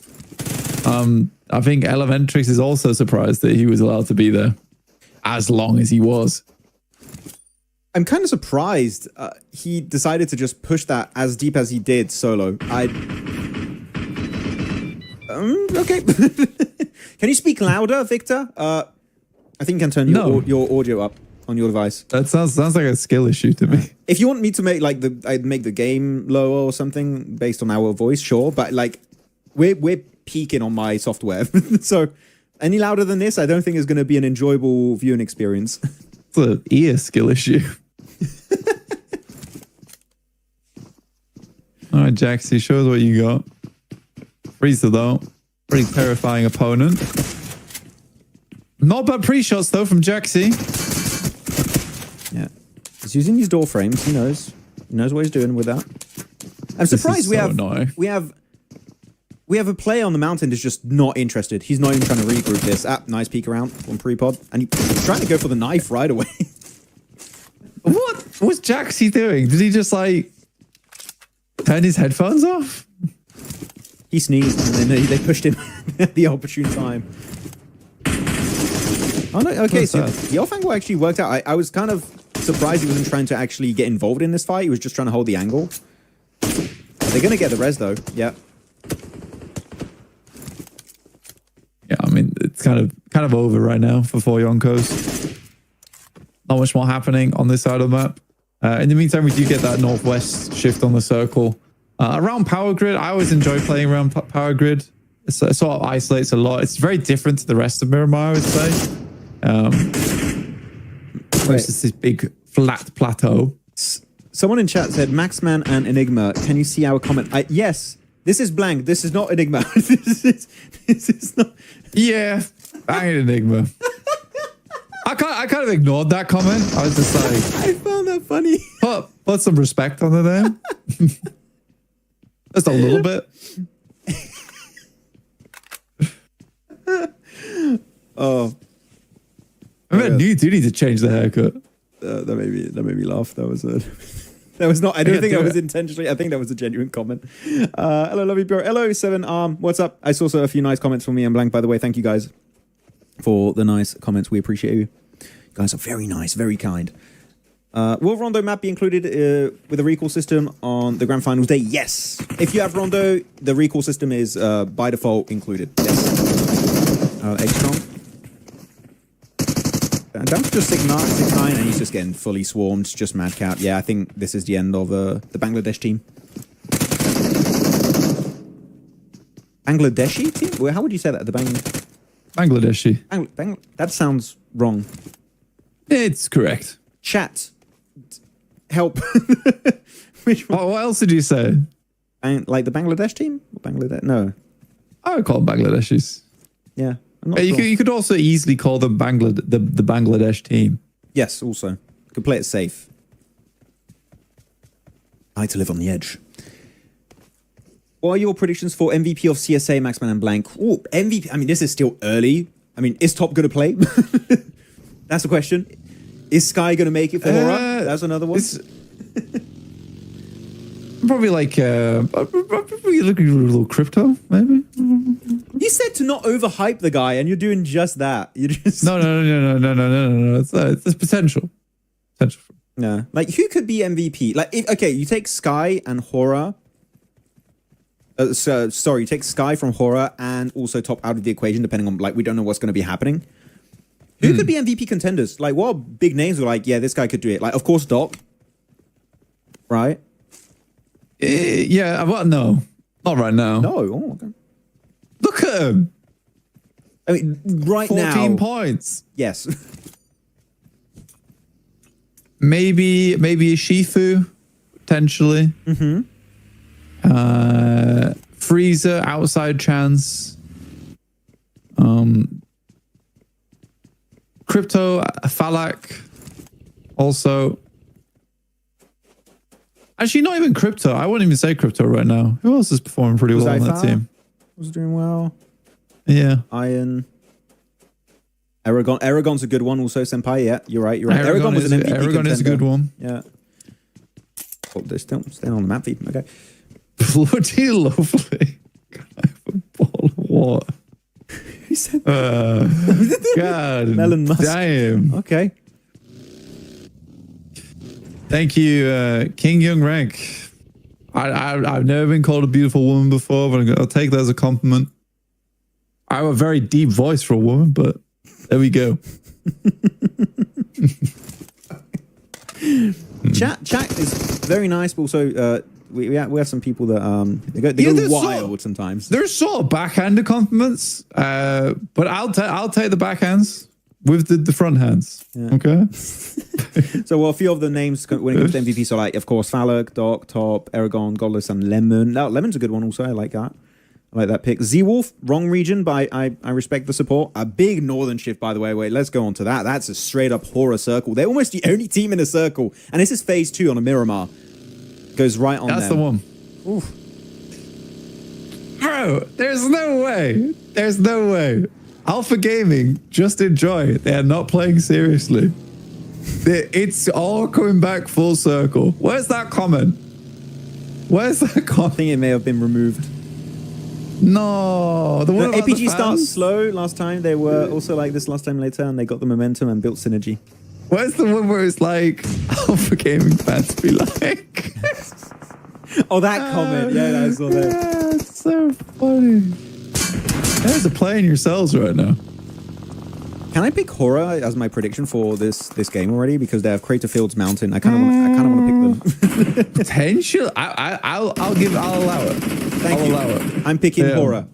I think Elementrix is also surprised that he was allowed to be there as long as he was. I'm kind of surprised he decided to just push that as deep as he did solo. Okay. Can you speak louder, Victor? I think you can turn your audio up on your device. That sounds like a skill issue to me. If you want me to make I'd make the game lower or something based on our voice, sure. But like, we're peaking on my software, so any louder than this, I don't think is going to be an enjoyable viewing experience. It's an ear skill issue. All right, Jaxie, show us what you got. Freezer though, pretty terrifying opponent. Not bad pre-shots though from Jaxie. Yeah, he's using his door frames. He knows what he's doing with that. I'm surprised we have a player on the mountain that's just not interested. He's not even trying to regroup this. Nice peek around on pre-pod, and he's trying to go for the knife right away. What was Jaxie doing? Did he just like turn his headphones off? He sneezed, and then they pushed him at the opportune time. Oh no! Okay, so the off angle actually worked out. I was kind of surprised he wasn't trying to actually get involved in this fight. He was just trying to hold the angle. They're gonna get the res though. Yeah. Yeah, I mean it's kind of over right now for 4 Yonkos. Not much more happening on this side of the map. In the meantime, we do get that northwest shift on the circle. Around Power Grid, I always enjoy playing around Power Grid. It sort of isolates a lot. It's very different to the rest of Miramar, I would say. It's just this big flat plateau. Someone in chat said, Maxman and Enigma, can you see our comment? Yes, this is blank. This is not Enigma. this is not. Yeah, bang Enigma. I kind of ignored that comment. I was just like, I found that funny. Put some respect on the name. Just a little bit. Oh, I mean, you do need to change the haircut. that made me laugh. That was it. That was not. I don't Yeah, think do that was it. intentionally. I think that was a genuine comment. Hello, love you, bro. Hello, 7 Arm. What's up? I saw a few nice comments from me and Blank. By the way, thank you guys for the nice comments. We appreciate you. You guys are very nice, very kind. Will Rondo map be included with a recall system on the grand finals day? Yes. If you have Rondo, the recall system is by default included. Yes. X-Strong. Down to just 6'9", and he's just getting fully swarmed. Just madcap. Yeah, I think this is the end of the Bangladesh team. Bangladeshi team? Well, how would you say that? The Bangladeshi. That sounds wrong. It's correct. Chat. Help. Which one? Oh, what else did you say? Like the Bangladesh team? Bangladesh? No. I would call them Bangladeshis. Yeah. I'm not You sure. could also easily call them the Bangladesh team. Yes, also. Could play it safe. I like to live on the edge. What are your predictions for MVP of CSA, Maxman and Blank? Ooh, MVP. I mean, this is still early. I mean, is Top going to play? That's the question. Is Sky going to make it for Horror? That's another one. Probably like probably looking at a little crypto, maybe. You said to not overhype the guy, and you're doing just that. You just No. It's potential. yeah. Like, who could be MVP? Like, okay, you take Sky and Horror. Sorry, you take Sky from Horror and also Top out of the equation, depending on, like, we don't know what's going to be happening. Who could be MVP contenders? Like, what big names are like, yeah, this guy could do it? Like, of course, Doc. Right? Yeah, well, no. Not right now. No. Oh, okay. Look at him. I mean, right 14 now. 14 points. Yes. Maybe a Shifu, potentially. Mm-hmm. Freezer, outside chance. Crypto, Falak, also. Actually, not even Crypto. I wouldn't even say Crypto right now. Who else is performing pretty well on that team? Was doing well. Yeah. Iron. Aragon. Aragon's a good one also, Senpai. Yeah, you're right. Aragon was an MVP Aragon is a good one. Yeah. Oh, they're still staying on the map feed. Okay. Bloody lovely. Ball of what? He said God Melon Musk. damn. Okay. Thank you, King Young Rank. I've never been called a beautiful woman before, but I'll take that as a compliment. I have a very deep voice for a woman, but there we go. Chat is very nice, but also we have some people that they go wild sometimes. There's sort of backhanded compliments, but I'll take the backhands with the front hands. Yeah. Okay. So, well, a few of the names when it comes to MVP, so like, of course, Falak, Doc, Top, Aragon, Godless, and Lemon. Now, Lemon's a good one also. I like that. I like that pick. Z-Wolf, wrong region, but I respect the support. A big northern shift, by the way. Wait, let's go on to that. That's a straight-up horror circle. They're almost the only team in a circle. And this is phase 2 on a Miramar. Goes right on That's them. the one. Oof. Bro, there's no way. There's no way. Alpha Gaming, just enjoy. They are not playing seriously. It's all coming back full circle. Where's that comment? Where's that I comment? think it may have been removed. No. The one The about APG the starts fans? slow last time. They were also like this last time later, and they got the momentum and built synergy. Where's the one where it's like Alpha Gaming fans be like? Oh, that comment. Yeah, I saw that. Yeah, it's so funny. There's a play in yourselves right now. Can I pick Horror as my prediction for this game already? Because they have Crater Fields Mountain. I kind of want to pick them. Potential. I'll allow it. Thank you. Allow it. I'm picking Yeah. Horror.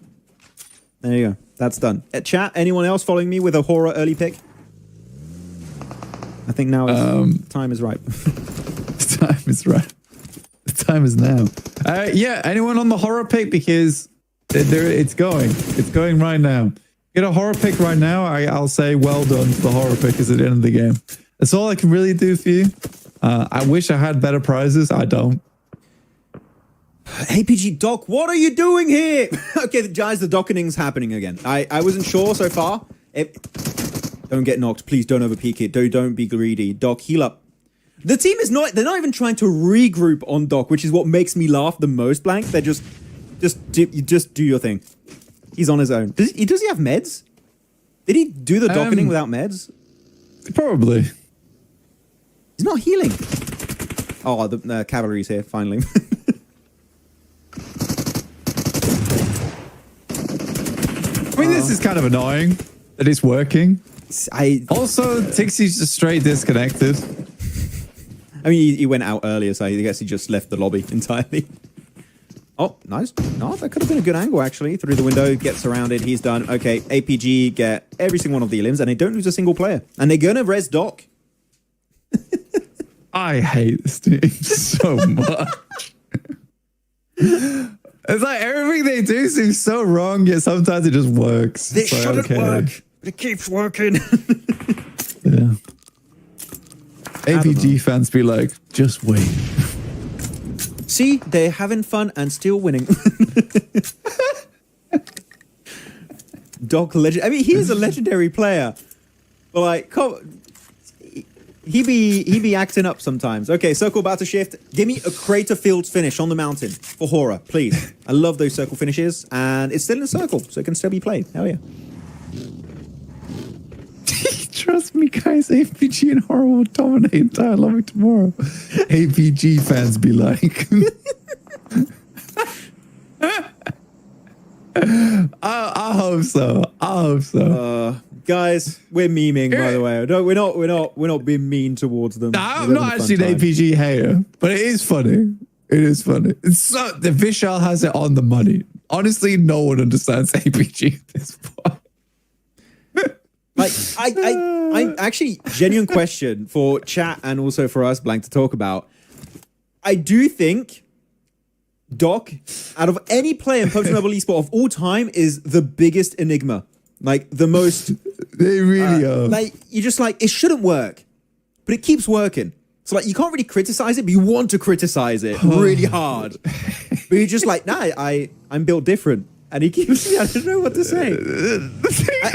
There you go. That's done. Chat, anyone else following me with a Horror early pick? I think now time is ripe. The time is right. The time is now. Yeah, anyone on the Horror pick? Because it's going right now. Get a Horror pick right now. I'll say well done to the Horror pickers at the end of the game. That's all I can really do for you. I wish I had better prizes. I don't. APG Doc, what are you doing here? Okay, guys, the dockening's happening again. I wasn't sure so far. Don't get knocked. Please don't overpeak it. Don't be greedy. Doc, heal up. The team is not, they're not even trying to regroup on Doc, which is what makes me laugh the most, Blank. They're just do your thing. He's on his own. Does he have meds? Did he do the docketing without meds? Probably. He's not healing. Oh, the cavalry's here, finally. I mean, this is kind of annoying that it's working. Also, Tixie's just straight disconnected. I mean, he went out earlier, so I guess he just left the lobby entirely. Oh, nice. No, that could have been a good angle, actually. Through the window, gets surrounded. He's done. Okay, APG get every single one of the elims, and they don't lose a single player. And they're going to res Doc. I hate this team so much. It's like everything they do seems so wrong, yet sometimes it just works. It shouldn't work, but it keeps working. Yeah. APG fans be like, just wait. See, they're having fun and still winning. Doc legend. I mean, he is a legendary player, but like, he be acting up sometimes. Okay, circle about to shift. Give me a Crater Fields finish on the mountain for horror, please. I love those circle finishes, and it's still in a circle, so it can still be played. Hell yeah. Trust me, guys. APG and horror will dominate entire lobby tomorrow. APG fans be like, I hope so. I hope so. Guys, we're memeing, by the way. No, we're not being mean towards them. No, I'm not actually an APG hater, but it is funny. It is funny. It's so, the Vishal has it on the money. Honestly, no one understands APG at this point. Like, I actually, genuine question for chat and also for us, Blank, to talk about. I do think Doc, out of any player in PUBG Mobile Esport of all time, is the biggest enigma. Like, the most... They really are. Like, you're just like, it shouldn't work, but it keeps working. So, like, you can't really criticize it, but you want to criticize it really hard. But you're just like, nah, I'm built different. And he keeps me, I don't know what to say.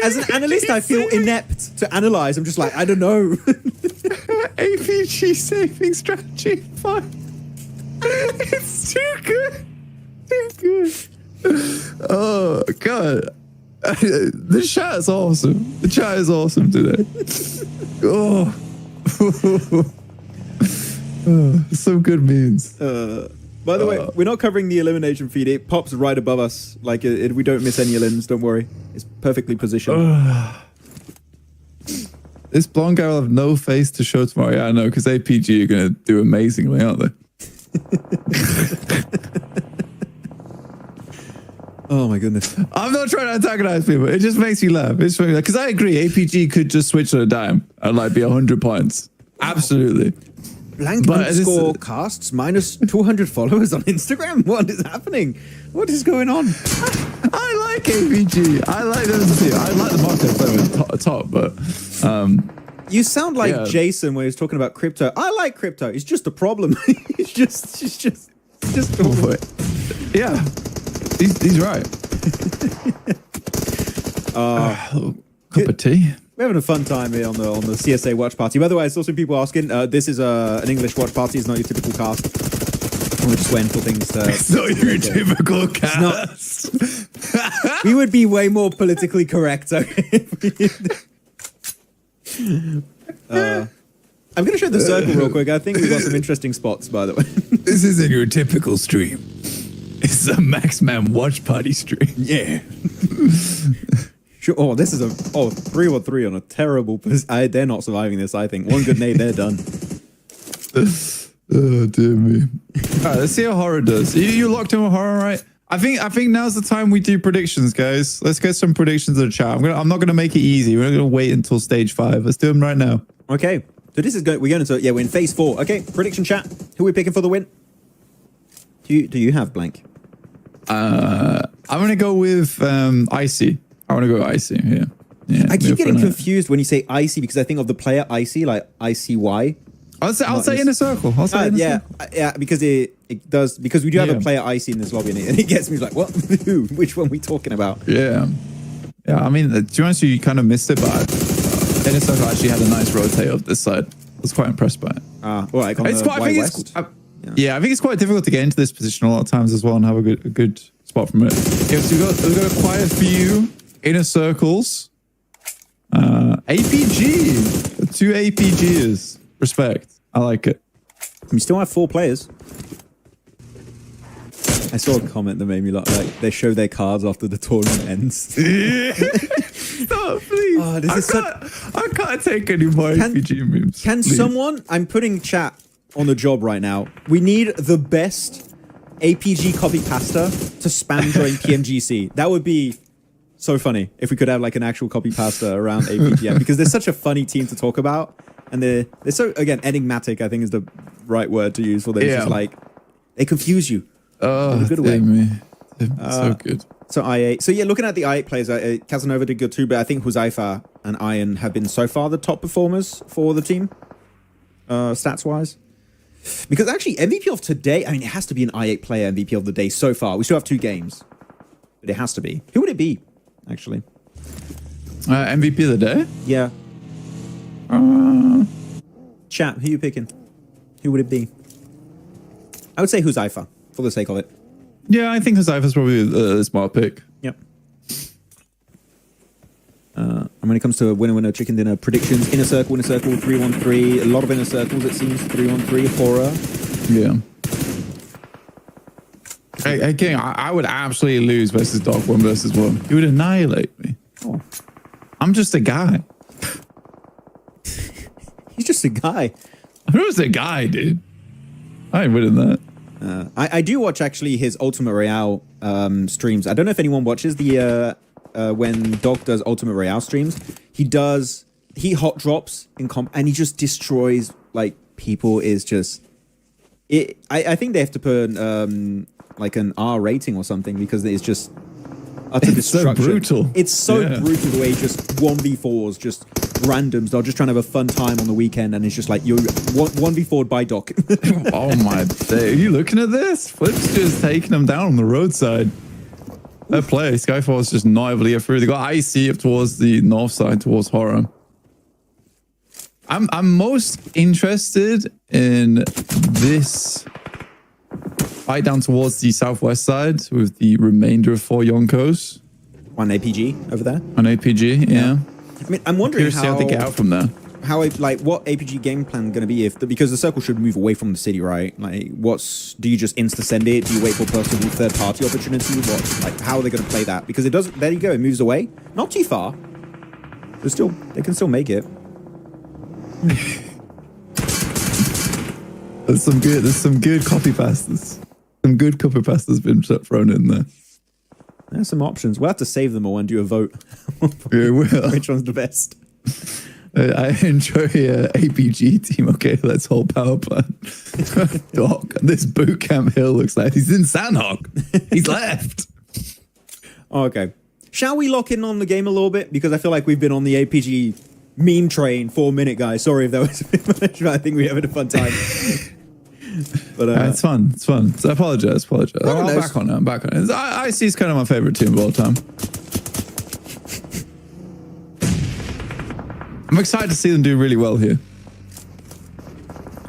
As an analyst, I feel inept to analyze. I'm just like, I don't know. APG saving strategy. Fine. It's too good. Too good. Oh, God. The chat is awesome. The chat is awesome today. Oh. Some good memes. By the way, we're not covering the elimination feed. It pops right above us. Like, we don't miss any elims. Don't worry. It's perfectly positioned. This blonde guy will have no face to show tomorrow. Yeah, I know, because APG are going to do amazingly, aren't they? Oh, my goodness. I'm not trying to antagonize people. It just makes me laugh. It's funny. Because I agree, APG could just switch on a dime and like be 100 points. Absolutely. Blank underscore casts minus 200 followers on Instagram. What is happening? What is going on? I like APG. I like them too. I like the market player top, but you sound like Jason when he's talking about crypto. I like crypto. It's just a problem. it's just yeah. He's right. Cup of tea. We're having a fun time here on the CSA watch party. By the way, I saw some people asking. This is an English watch party. It's not your typical cast. We're just waiting for things to... It's not your typical cast. We would be way more politically correct. Okay? I'm going to show the circle real quick. I think we've got some interesting spots, by the way. This isn't your typical stream. It's a Maxman watch party stream. Yeah. Sure. Oh, this is a 3-1-3 on a terrible position. They're not surviving this, I think. One good nade, they're done. Oh, dear me. All right, let's see how horror does. You locked in with horror, right? I think now's the time we do predictions, guys. Let's get some predictions in the chat. I'm not gonna make it easy. We're not gonna wait until stage 5. Let's do them right now. Okay. So this is we're going into we're in phase 4. Okay, prediction chat. Who are we picking for the win? Do you have Blank? I'm gonna go with Icy. I want to go Icy. Yeah. I keep getting confused when you say Icy because I think of the player Icy, like ICY. I'll say in a circle. I'll say in a circle. Yeah, because it does, because we do have a player Icy in this lobby and it gets me like, what? Who? Which one are we talking about? Yeah. I mean, to be honest, you kind of missed it, but Inner Circle actually had a nice rotate of this side. I was quite impressed by it. Well, like on It's the quite. I think West. it's. Yeah, I think it's quite difficult to get into this position a lot of times as well and have a good spot from it. Yeah, so we've got quite a few inner circles. APG, 2 APGs. Respect. I like it. We still have 4 players. I saw a comment that made me laugh. Like they show their cards after the tournament ends. Stop, please. Oh, this I can't take any more APG memes. Can please. someone? I'm putting chat on the job right now. We need the best APG copy pasta to spam during PMGC. That would be so funny if we could have like an actual copy pasta around APGM because they're such a funny team to talk about, and they're so again enigmatic. I think is the right word to use for them. It's just like they confuse you. Oh, good way. So good. So I8. So yeah, looking at the I8 players, Casanova did good too, but I think Huzaifa and Iron have been so far the top performers for the team, stats wise. Because actually, MVP of today, I mean, it has to be an I8 player MVP of the day so far. We still have 2 games, but it has to be. Who would it be, actually? MVP of the day? Yeah. Chat, who you picking? Who would it be? I would say Huzaifa, for the sake of it. Yeah, I think Huzaifa's probably a smart pick. Yep. And when it comes to winner, chicken dinner predictions, inner circle, 3-1-3. A lot of inner circles, it seems. 3-1-3, horror. Yeah. Hey, King, I would absolutely lose versus Dark 1 versus 1. He would annihilate me. Oh. I'm just a guy. He's just a guy. Who's a guy, dude? I ain't winning that. I do watch actually his Ultimate Royale streams. I don't know if anyone watches the when Dog does Ultimate Royale streams. He hot drops in comp and he just destroys like people. Is just it. I think they have to put like an R rating or something because it's just utter destruction. So brutal. It's so brutal the way he just 1v4s, just randoms. They're just trying to have a fun time on the weekend, and it's just like you're 1v4'd by Doc. Oh my day. Are you looking at this? Flip's just taking them down on the roadside. Fair play. Skyfall's just not able to get through. They got IC up towards the north side, towards Horror. I'm most interested in this fight down towards the southwest side with the remainder of 4 Yonkos. One APG over there. On APG, yeah. I mean, I'm wondering how they get out from there. What APG game plan going to be because the circle should move away from the city, right? Like, do you just insta send it? Do you wait for possible third party opportunity? How are they going to play that? Because it does. There you go. It moves away, not too far. They can still make it. There's some good copy pastas. Some good copy pastas been thrown in there. There's some options. We'll have to save them all and do a vote. Yeah, will. Which one's the best? I enjoy APG team. Okay, let's hold power plant. Doc, this boot camp hill looks like he's in Sandhog. He's left. Okay. Shall we lock in on the game a little bit? Because I feel like we've been on the APG meme train for a minute, guys. Sorry if that was a bit much, but I think we're having a fun time. But it's fun. It's fun. So I apologize. I'm back on it. IC is kind of my favorite team of all time. I'm excited to see them do really well here.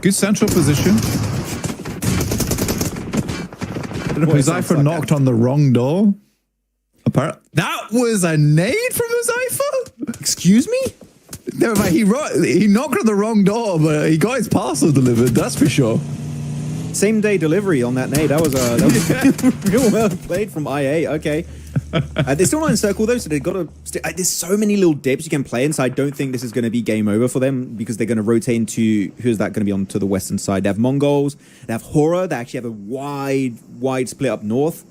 Good central position. Huzaifa knocked on the wrong door. Apparently, that was a nade from Huzaifa? Excuse me? No, but he knocked on the wrong door, but he got his parcel delivered, that's for sure. Same day delivery on that nade. That was real well played from IA. Okay. They're still not in circle though, so they've got to. There's so many little dips you can play in, so I don't think this is going to be game over for them because they're going to rotate into who's that going to be on to the western side. They have Mongols, they have Horror. They actually have a wide split up north.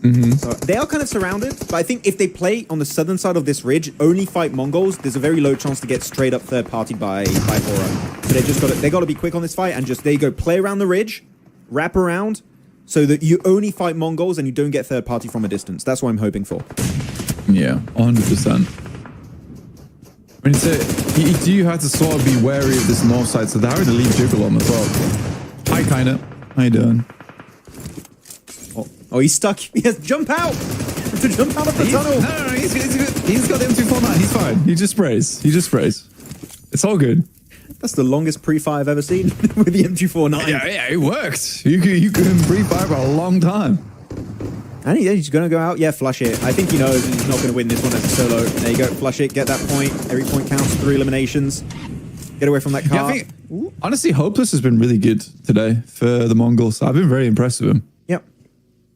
So they are kind of surrounded, but I think if they play on the southern side of this ridge, only fight Mongols, there's a very low chance to get straight up third party by Horror. So they got to be quick on this fight and just there you go, play around the ridge, wrap around, so that you only fight Mongols and you don't get third party from a distance. That's what I'm hoping for. Yeah, 100%. I mean, you do have to sort of be wary of this north side, so they're having to leave Jiggle on as well. Hi, kinda. How you doing? Oh, he's stuck. He has to jump out. To jump out of the tunnel. No, he's good. He's got the M249. He's fine. He just sprays. It's all good. That's the longest pre-fire I've ever seen with the M249. Yeah, it worked. You can pre-fire for a long time. And he's going to go out. Yeah, flush it. I think he knows he's not going to win this one as a solo. There you go. Flush it. Get that point. Every point counts. 3 eliminations. Get away from that car. Yeah, I think, honestly, Hopeless has been really good today for the Mongols. I've been very impressed with him. Yep.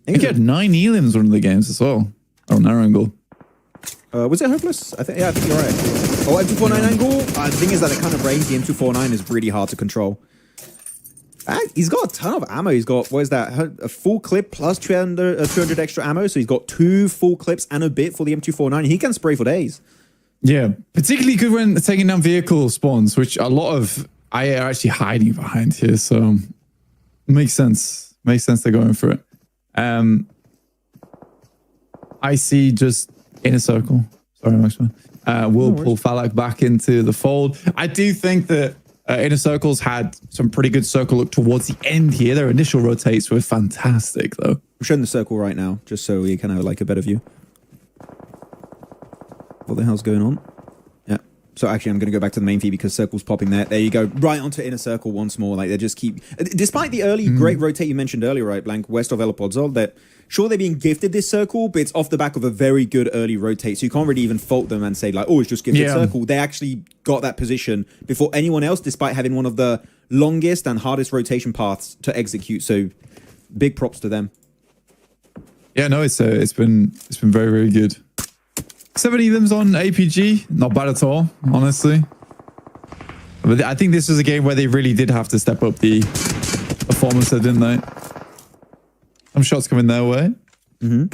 I think he had 9 elims one of the games as well. On narrow angle. Was it Hopeless? I think you're right. Oh, M249 angle. The thing is that the kind of range the M249 is really hard to control. He's got a ton of ammo. He's got, what is that? A full clip plus 200 extra ammo. So he's got 2 full clips and a bit for the M249. He can spray for days. Yeah, particularly good when taking down vehicle spawns, which a lot of IA are actually hiding behind here. So makes sense. Makes sense they're going for it. I see just in a circle. Sorry, Maxman. We'll pull Falak back into the fold. I do think that Inner Circles had some pretty good circle look towards the end here. Their initial rotates were fantastic, though. I'm showing the circle right now, just so we can have like a better view. What the hell's going on? Yeah. So actually, I'm going to go back to the main feed because circle's popping there. There you go. Right onto Inner Circle once more. Like they just keep... Despite the early great rotate you mentioned earlier, right, Blank, west of El Podzol, that... Sure, they're being gifted this circle, but it's off the back of a very good early rotate. So you can't really even fault them and say, like, oh, it's just gifted circle. They actually got that position before anyone else, despite having one of the longest and hardest rotation paths to execute. So big props to them. Yeah, no, it's been very, very good. 7 elims on APG, not bad at all, honestly. But I think this was a game where they really did have to step up the performance, didn't they? Some shots coming their way. Time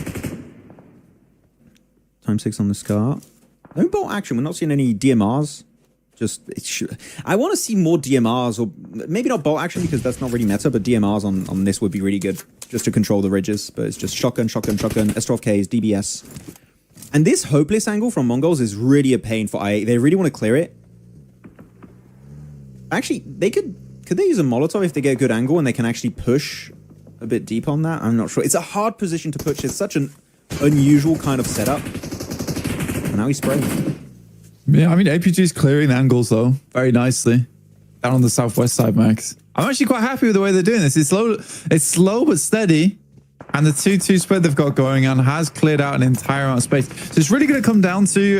6 on the Scar. No bolt action. We're not seeing any DMRs. Just, I want to see more DMRs, or maybe not bolt action because that's not really meta, but DMRs on this would be really good just to control the ridges. But it's just shotgun, shotgun, shotgun, S12Ks, DBS. And this Hopeless angle from Mongols is really a pain for IA. They really want to clear it. Actually, they could they use a Molotov if they get a good angle and they can actually push a bit deep on that? I'm not sure. It's a hard position to push. It's such an unusual kind of setup. And now he's spraying. Yeah, I mean, APG's clearing the angles, though, very nicely. Down on the southwest side, Max. I'm actually quite happy with the way they're doing this. It's slow but steady. And the 2-2 split they've got going on has cleared out an entire amount of space. So it's really going to come down to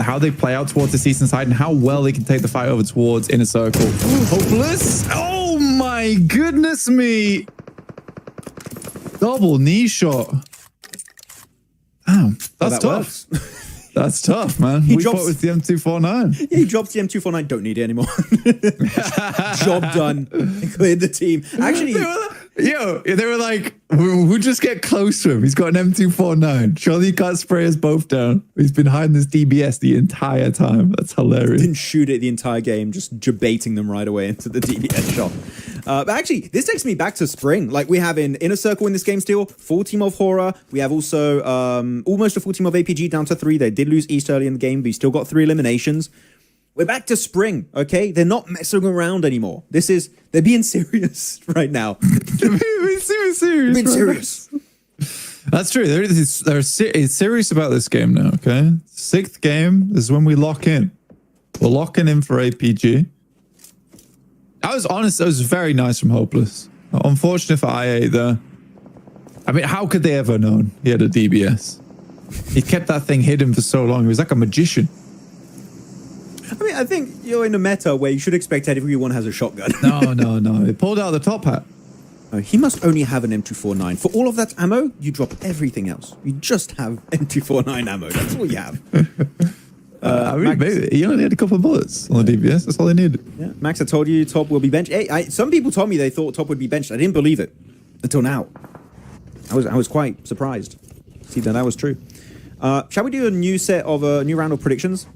how they play out towards the eastern side and how well they can take the fight over towards Inner Circle. Ooh, Hopeless. Oh, my goodness me. Double knee shot. Damn, that's tough. That's tough, man. We fought with the M249. Yeah, he drops the M249. Don't need it anymore. Job done. They cleared the team. Actually, they were like, we'll just get close to him. He's got an M249. Surely he can't spray us both down. He's been hiding this DBS the entire time. That's hilarious. Didn't shoot it the entire game, just debating them right away into the DBS shot. But actually, this takes me back to spring. Like, we have in Inner Circle in this game still, full team of Horror. We have also almost a full team of APG down to 3. They did lose East early in the game, but you still got 3 eliminations. We're back to spring, okay? They're not messing around anymore. They're being serious right now. They're being serious. Being serious. That's true. They're serious about this game now, okay? 6th game is when we lock in. We're locking in for APG. That was honest. That was very nice from Hopeless. Unfortunate for IA there. I mean, how could they ever known he had a DBS? He kept that thing hidden for so long. He was like a magician. I mean, I think you're in a meta where you should expect everyone has a shotgun. No. He pulled out the top hat. He must only have an M249. For all of that ammo, you drop everything else. You just have M249 ammo. That's all you have. I mean, maybe he only had a couple of bullets on the DBS. That's all they needed. Yeah, Max, I told you Top will be benched. Hey, some people told me they thought Top would be benched. I didn't believe it until now. I was quite surprised to see that was true. Shall we do a new set of new round of predictions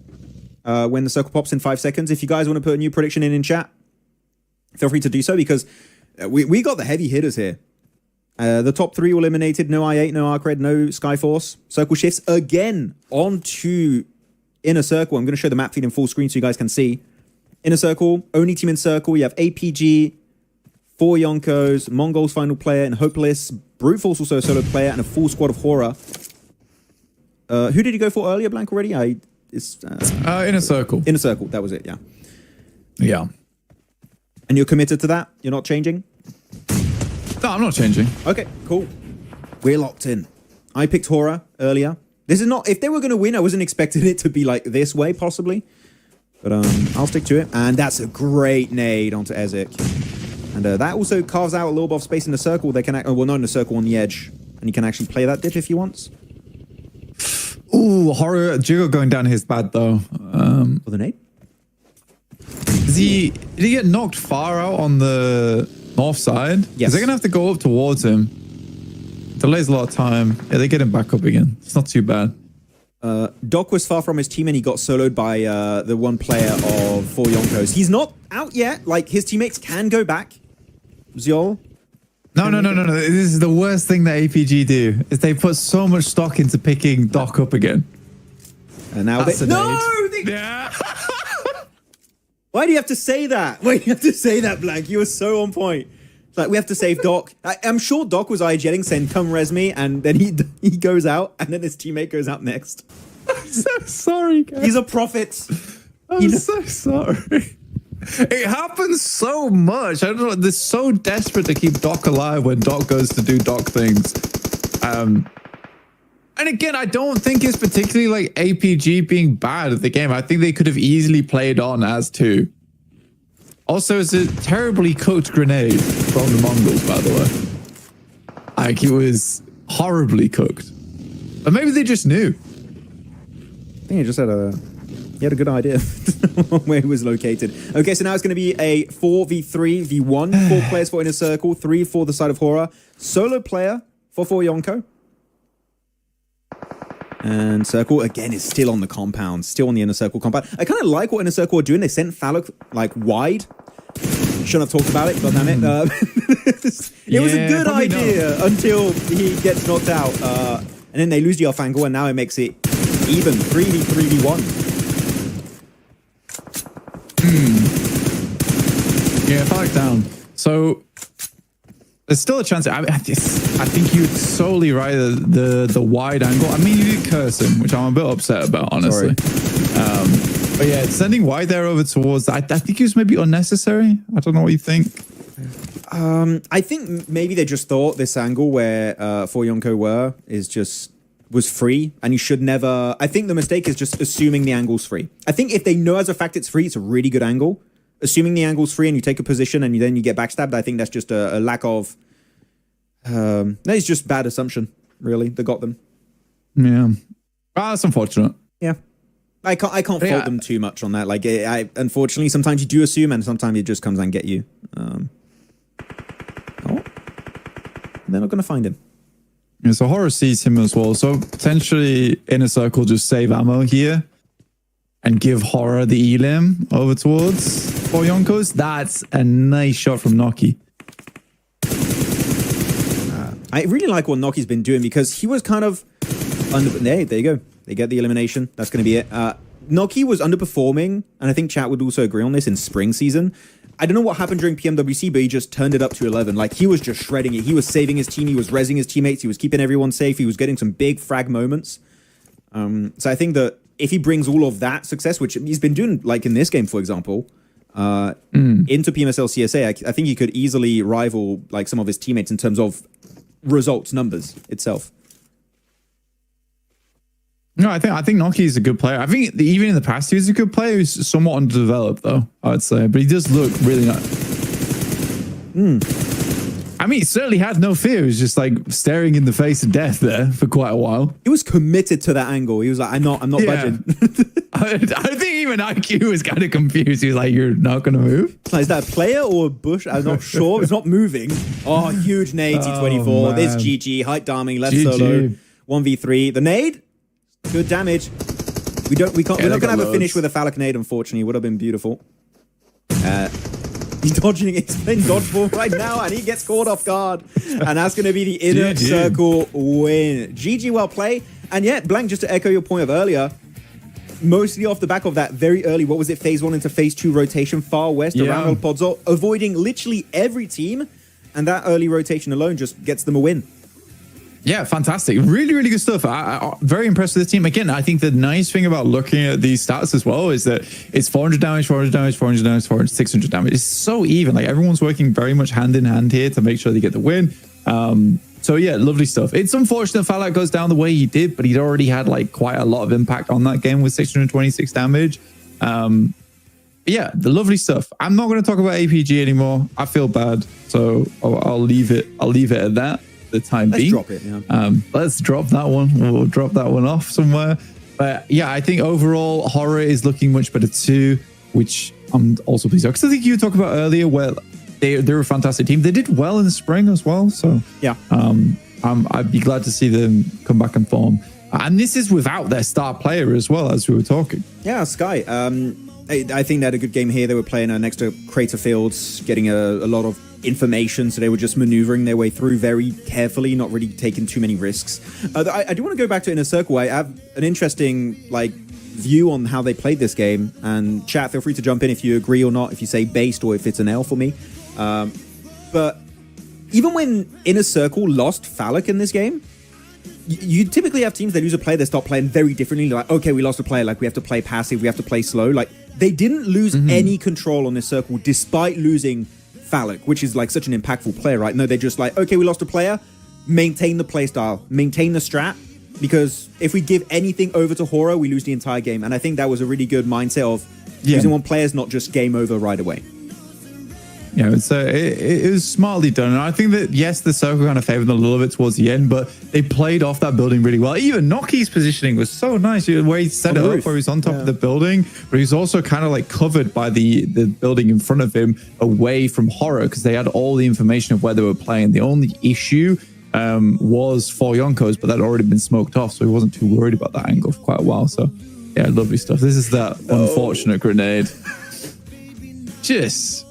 when the circle pops in 5 seconds? If you guys want to put a new prediction in chat, feel free to do so because we got the heavy hitters here. The top 3 were eliminated. No I8, no Arcred, no Skyforce. Circle shifts again onto Inner Circle. I'm going to show the map feed in full screen so you guys can see. Inner Circle, only team in Circle. You have APG, 4 Yonkos, Mongols final player, and Hopeless. Brute Force also a solo player, and a full squad of Horror. Who did you go for earlier, Blank, already? Inner Circle. Inner Circle, that was it, yeah. Yeah. And you're committed to that? You're not changing? No, I'm not changing. Okay, cool. We're locked in. I picked Horror earlier. This is not... If they were going to win, I wasn't expecting it to be like this way, possibly. But I'll stick to it. And that's a great nade onto Ezek. And that also carves out a little bit of space in the circle. They can... well, not in the circle, on the edge. And he can actually play that dip if he wants. Ooh, Horror. Jiggle going down his bad, though. For the nade? Did he get knocked far out on the north side? Yes. They're going to have to go up towards him. Delays a lot of time. Yeah, they get him back up again. It's not too bad. Doc was far from his team and he got soloed by the one player of 4 Yonkos. He's not out yet. Like, his teammates can go back. Zyol? No. This is the worst thing that APG do, is they put so much stock into picking Doc up again. And now That's they... a No! nade. Yeah. Why do you have to say that? Why do you have to say that, Blank? You were so on point. It's like, we have to save Doc. I'm sure Doc was IGLing, saying, come res me, and then he goes out, and then his teammate goes out next. I'm so sorry, guys. He's a prophet. I'm so sorry. It happens so much. I don't know. They're so desperate to keep Doc alive when Doc goes to do Doc things. And again, I don't think it's particularly like APG being bad at the game. I think they could have easily played on as 2. Also, it's a terribly cooked grenade from the Mongols, by the way. Like, it was horribly cooked. But maybe they just knew. I think he just had a good idea where he was located. Okay, so now it's going to be a 4v3 v1. 4 players for Inner Circle, 3 for the side of Horror. Solo player for 4 Yonko. And Circle, again, is still on the compound. Still on the Inner Circle compound. I kind of like what Inner Circle are doing. They sent Falloc, like, wide. Shouldn't have talked about it, but damn it. It was a good idea until he gets knocked out. And then they lose the off angle, and now it makes it even 3v1. Yeah, Falloc down. So there's still a chance. I think you'd solely right the wide angle. I mean, you did curse him, which I'm a bit upset about, honestly. But yeah, sending wide there over towards. I think it was maybe unnecessary. I don't know what you think. I think maybe they just thought this angle where 4 Yonko was free, and you should never... I think the mistake is just assuming the angle's free. I think if they know as a fact it's free, it's a really good angle. Assuming the angle's free and you take a position and then you get backstabbed, I think that's just a lack of... It's just bad assumption, really, that got them. Yeah. That's unfortunate. Yeah. I can't fault them too much on that. Like, unfortunately, sometimes you do assume, and sometimes it just comes and get you. They're not going to find him. Yeah, so Horror sees him as well. So potentially Inner Circle just save ammo here and give Horror the elim over towards 4 Yonkos. That's a nice shot from Noki. I really like what Noki's been doing, because he was kind of... There you go. They get the elimination. That's going to be it. Noki was underperforming, and I think chat would also agree on this, in spring season. I don't know what happened during PMWC, but he just turned it up to 11. Like, he was just shredding it. He was saving his team. He was rezzing his teammates. He was keeping everyone safe. He was getting some big frag moments. So I think that if he brings all of that success, which he's been doing, like in this game, for example, into PMSL CSA, I think he could easily rival like some of his teammates in terms of results, numbers itself. No, I think Noki is a good player. I think even in the past, he was a good player. He's somewhat underdeveloped, though, I would say. But he does look really nice. I mean, he certainly had no fear. He was just like staring in the face of death there for quite a while. He was committed to that angle. He was like, I'm not budging. I think even IQ was kind of confused. He was like, you're not going to move? Is that a player or a bush? I'm not sure. It's not moving. Oh, huge nade, T24. There's GG. Hype Darming, left solo. 1v3. The nade? Good damage. We're not gonna have a finish with a Falloc nade, unfortunately. It would have been beautiful. He's dodging it. He's playing dodgeball right now, and he gets caught off guard. And that's gonna be the Inner Circle win. GG, well played. And yet, Blank, just to echo your point of earlier, mostly off the back of that very early, what was it, phase 1 into phase 2 rotation, far west around El Pozo, avoiding literally every team, and that early rotation alone just gets them a win. Yeah, fantastic. Really, really good stuff. Very impressed with this team. Again, I think the nice thing about looking at these stats as well is that it's 400 damage, 400 damage, 400 damage, 400, 600 damage. It's so even. Like everyone's working very much hand in hand here to make sure they get the win. So yeah, lovely stuff. It's unfortunate Fallout goes down the way he did, but he'd already had like quite a lot of impact on that game with 626 damage. Yeah, the lovely stuff. I'm not going to talk about APG anymore. I feel bad, so I'll leave it. I'll leave it at that. The time being. Let's drop it. Yeah. Let's drop that one. We'll drop that one off somewhere. But yeah, I think overall horror is looking much better too, which I'm also pleased about. Because I think you talked about earlier where they're a fantastic team. They did well in the spring as well. So yeah, I'd be glad to see them come back and form. And this is without their star player as well, as we were talking. Yeah, Sky. I think they had a good game here. They were playing next to Crater Fields, getting a lot of information, so they were just maneuvering their way through very carefully, not really taking too many risks. I do want to go back to Inner Circle. I have an interesting view on how they played this game, and chat, feel free to jump in if you agree or not, if you say based or if it's an L for me. But even when Inner Circle lost Falak in this game, you typically have teams that lose a player, they start playing very differently. Like, okay, we lost a player, like we have to play passive, we have to play slow. Like, they didn't lose any control on this circle despite losing Falak, which is like such an impactful player, right? No, they're just like, okay, we lost a player, maintain the play style, maintain the strat, because if we give anything over to Horror, we lose the entire game. And I think that was a really good mindset of using one player is not just game over right away. Yeah, it was smartly done. And I think that, yes, the circle kind of favored them a little bit towards the end, but they played off that building really well. Even Noki's positioning was so nice. Where he set it up, where he's on top of the building, but he's also kind of like covered by the building in front of him away from Horror, because they had all the information of where they were playing. The only issue was for Yonkos, but that had already been smoked off, so he wasn't too worried about that angle for quite a while. So, yeah, lovely stuff. This is that unfortunate grenade. Just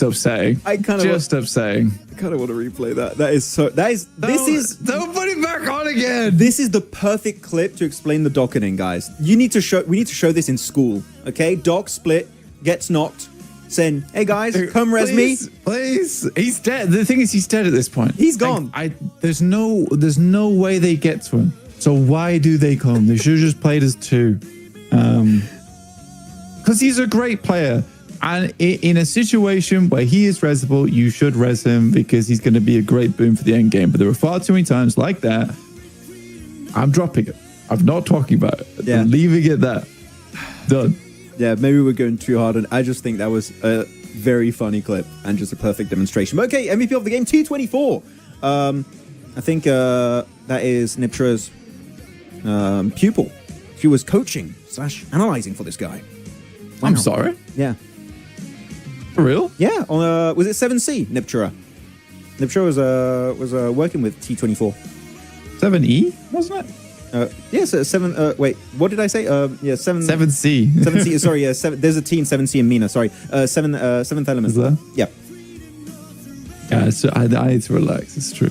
upsetting. Upsetting. I kind of want to replay that. Don't put it back on again. This is the perfect clip to explain the docketing, guys. We need to show this in school. Okay, Doc split, gets knocked, saying, "Hey guys, come res me, please." He's dead. The thing is, he's dead at this point. He's gone. There's no way they get to him. So why do they come? They should have just played as two. Because he's a great player. And in a situation where he is resable, you should res him, because he's going to be a great boon for the end game. But there are far too many times like that. I'm dropping it. I'm not talking about it. Yeah. I'm leaving it there. Done. Yeah, maybe we're going too hard. And I just think that was a very funny clip and just a perfect demonstration. But okay, MVP of the game, 224. I think that is Niptra's pupil. She was coaching / analyzing for this guy. Wow. I'm sorry? Yeah. For real? Yeah, on was it 7C, Niptra? Niptra was working with T24. 7E, wasn't it? Yes, 7. Wait, what did I say? Yeah, 7. 7C. 7C. Sorry, yeah. There's a T in 7C in Mina. Sorry, 7th element. Is there? Yeah. Yeah, I need to relax. It's true.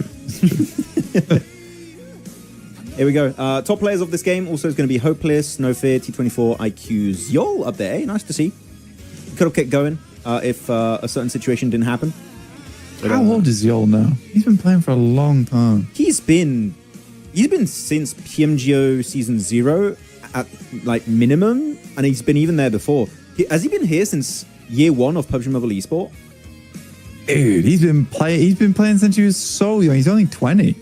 Here we go. Top players of this game also is going to be Hopeless, No Fear, T24, IQ's Yol up there. Nice to see. Could have kept going if a certain situation didn't happen. But, how old is Yol now? He's been playing for a long time. He's been since PMGO season 0 at like minimum, and he's been even there before. Has he been here since year 1 of PUBG Mobile Esport? Dude, he's been playing since he was so young. He's only 20.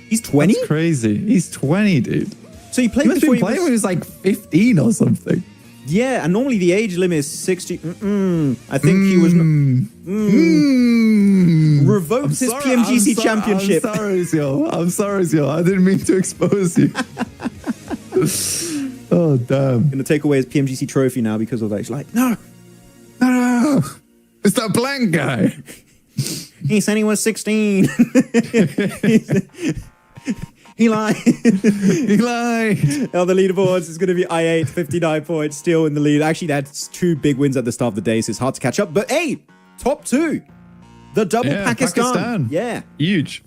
He's 20? That's crazy. He's 20, dude. So he played must before been playing when he was like 15 or something. Yeah, and normally the age limit is 60. I think he was revoked his PMGC championship. I'm sorry, Zio. I didn't mean to expose you. Oh, damn. Gonna take away his PMGC trophy now because of that. He's like, no. It's that blank guy. He said he was 16. He lied. He lied. Now the leaderboards is going to be I8, 59 points, still in the lead. Actually, that's 2 big wins at the start of the day, so it's hard to catch up. But hey, top 2. The double Pakistan. Yeah. Huge.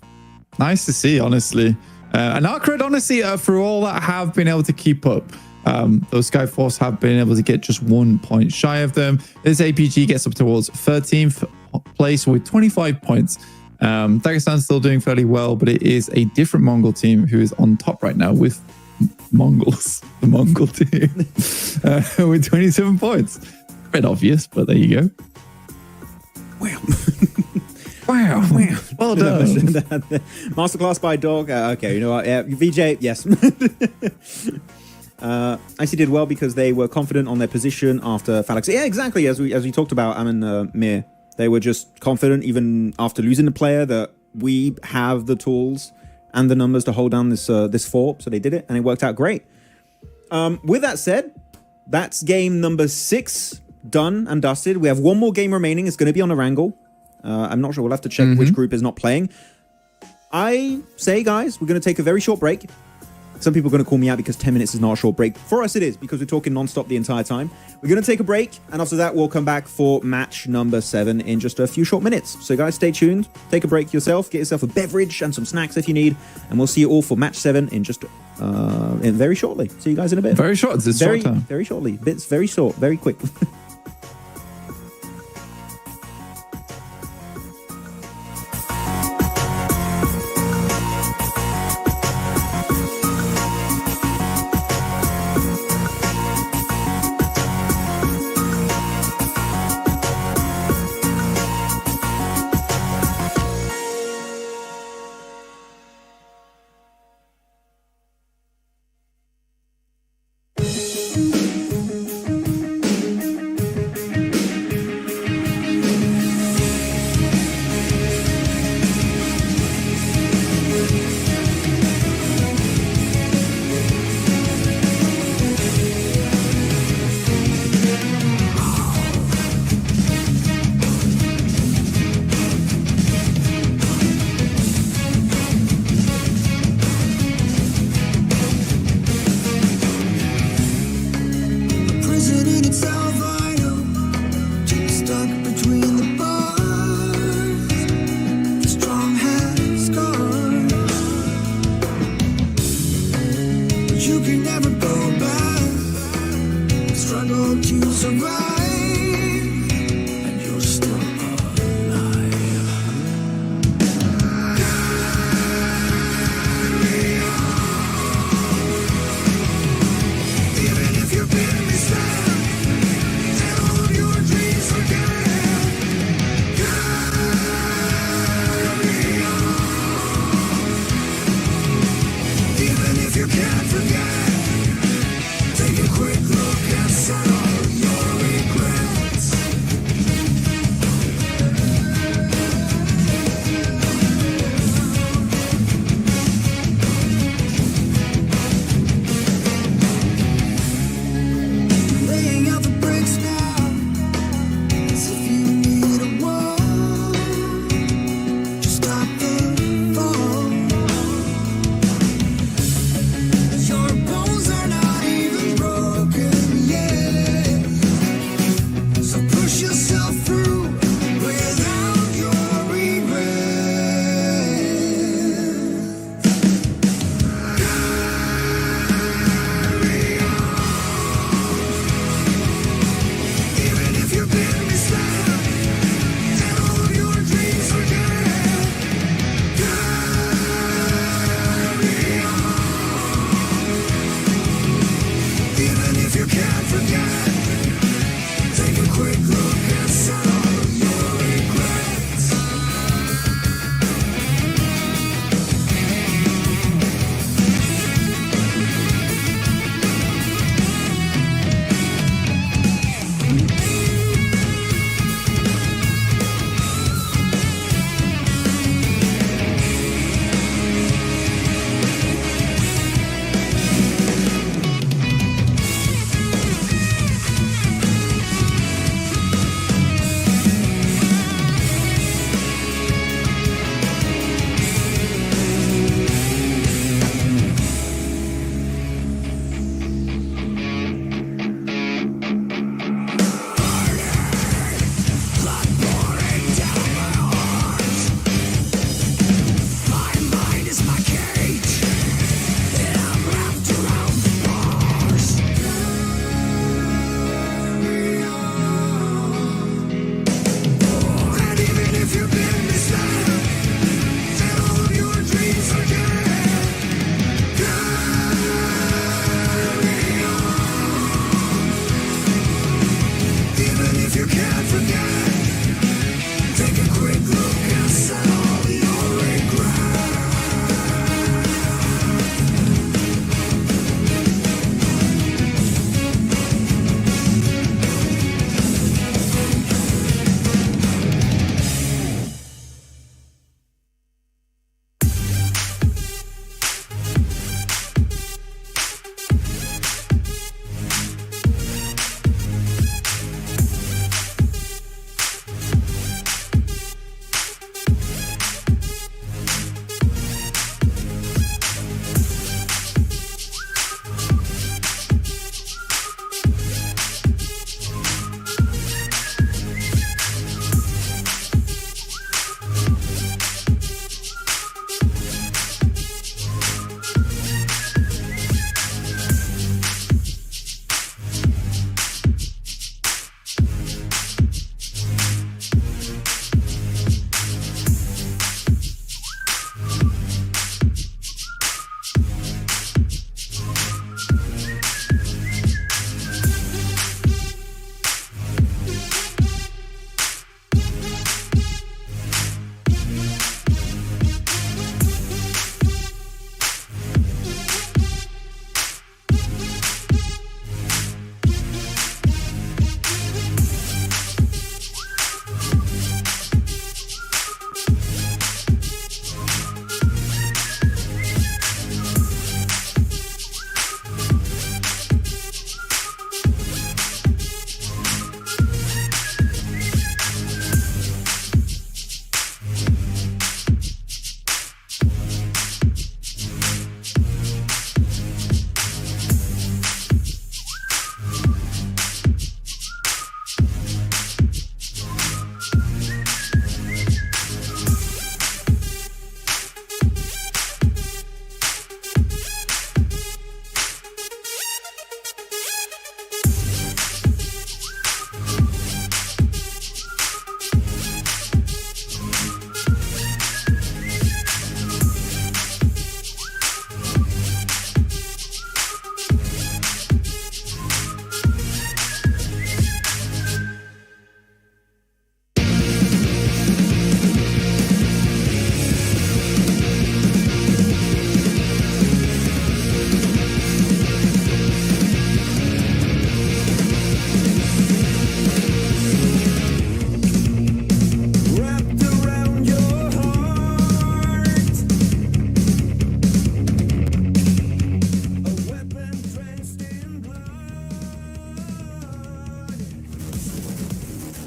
Nice to see, honestly. And Arcred, honestly, for all that have been able to keep up, those Skyforce have been able to get just 1 point shy of them. This APG gets up towards 13th place with 25 points. Dagestan's still doing fairly well, but it is a different Mongol team who is on top right now with Mongols, the Mongol team, with 27 points. A bit obvious, but there you go. Wow. Wow. Well done. Masterclass by Dog. Okay, you know what? VJ, yes. IC did well because they were confident on their position after Phalanx. Yeah, exactly. As we talked about, Amin Mir, they were just confident even after losing the player that we have the tools and the numbers to hold down this fort. So they did it, and it worked out great. With that said, that's game number 6 done and dusted. We have one more game remaining. It's going to be on a wrangle. I'm not sure. We'll have to check which group is not playing. I say, guys, we're going to take a very short break. Some people are going to call me out because 10 minutes is not a short break. For us, it is, because we're talking non-stop the entire time. We're going to take a break, and after that, we'll come back for match number 7 in just a few short minutes. So, guys, stay tuned. Take a break yourself. Get yourself a beverage and some snacks if you need. And we'll see you all for match 7 in just very shortly. See you guys in a bit. Very short. It's very, short time. very shortly. Bits very short, very quick.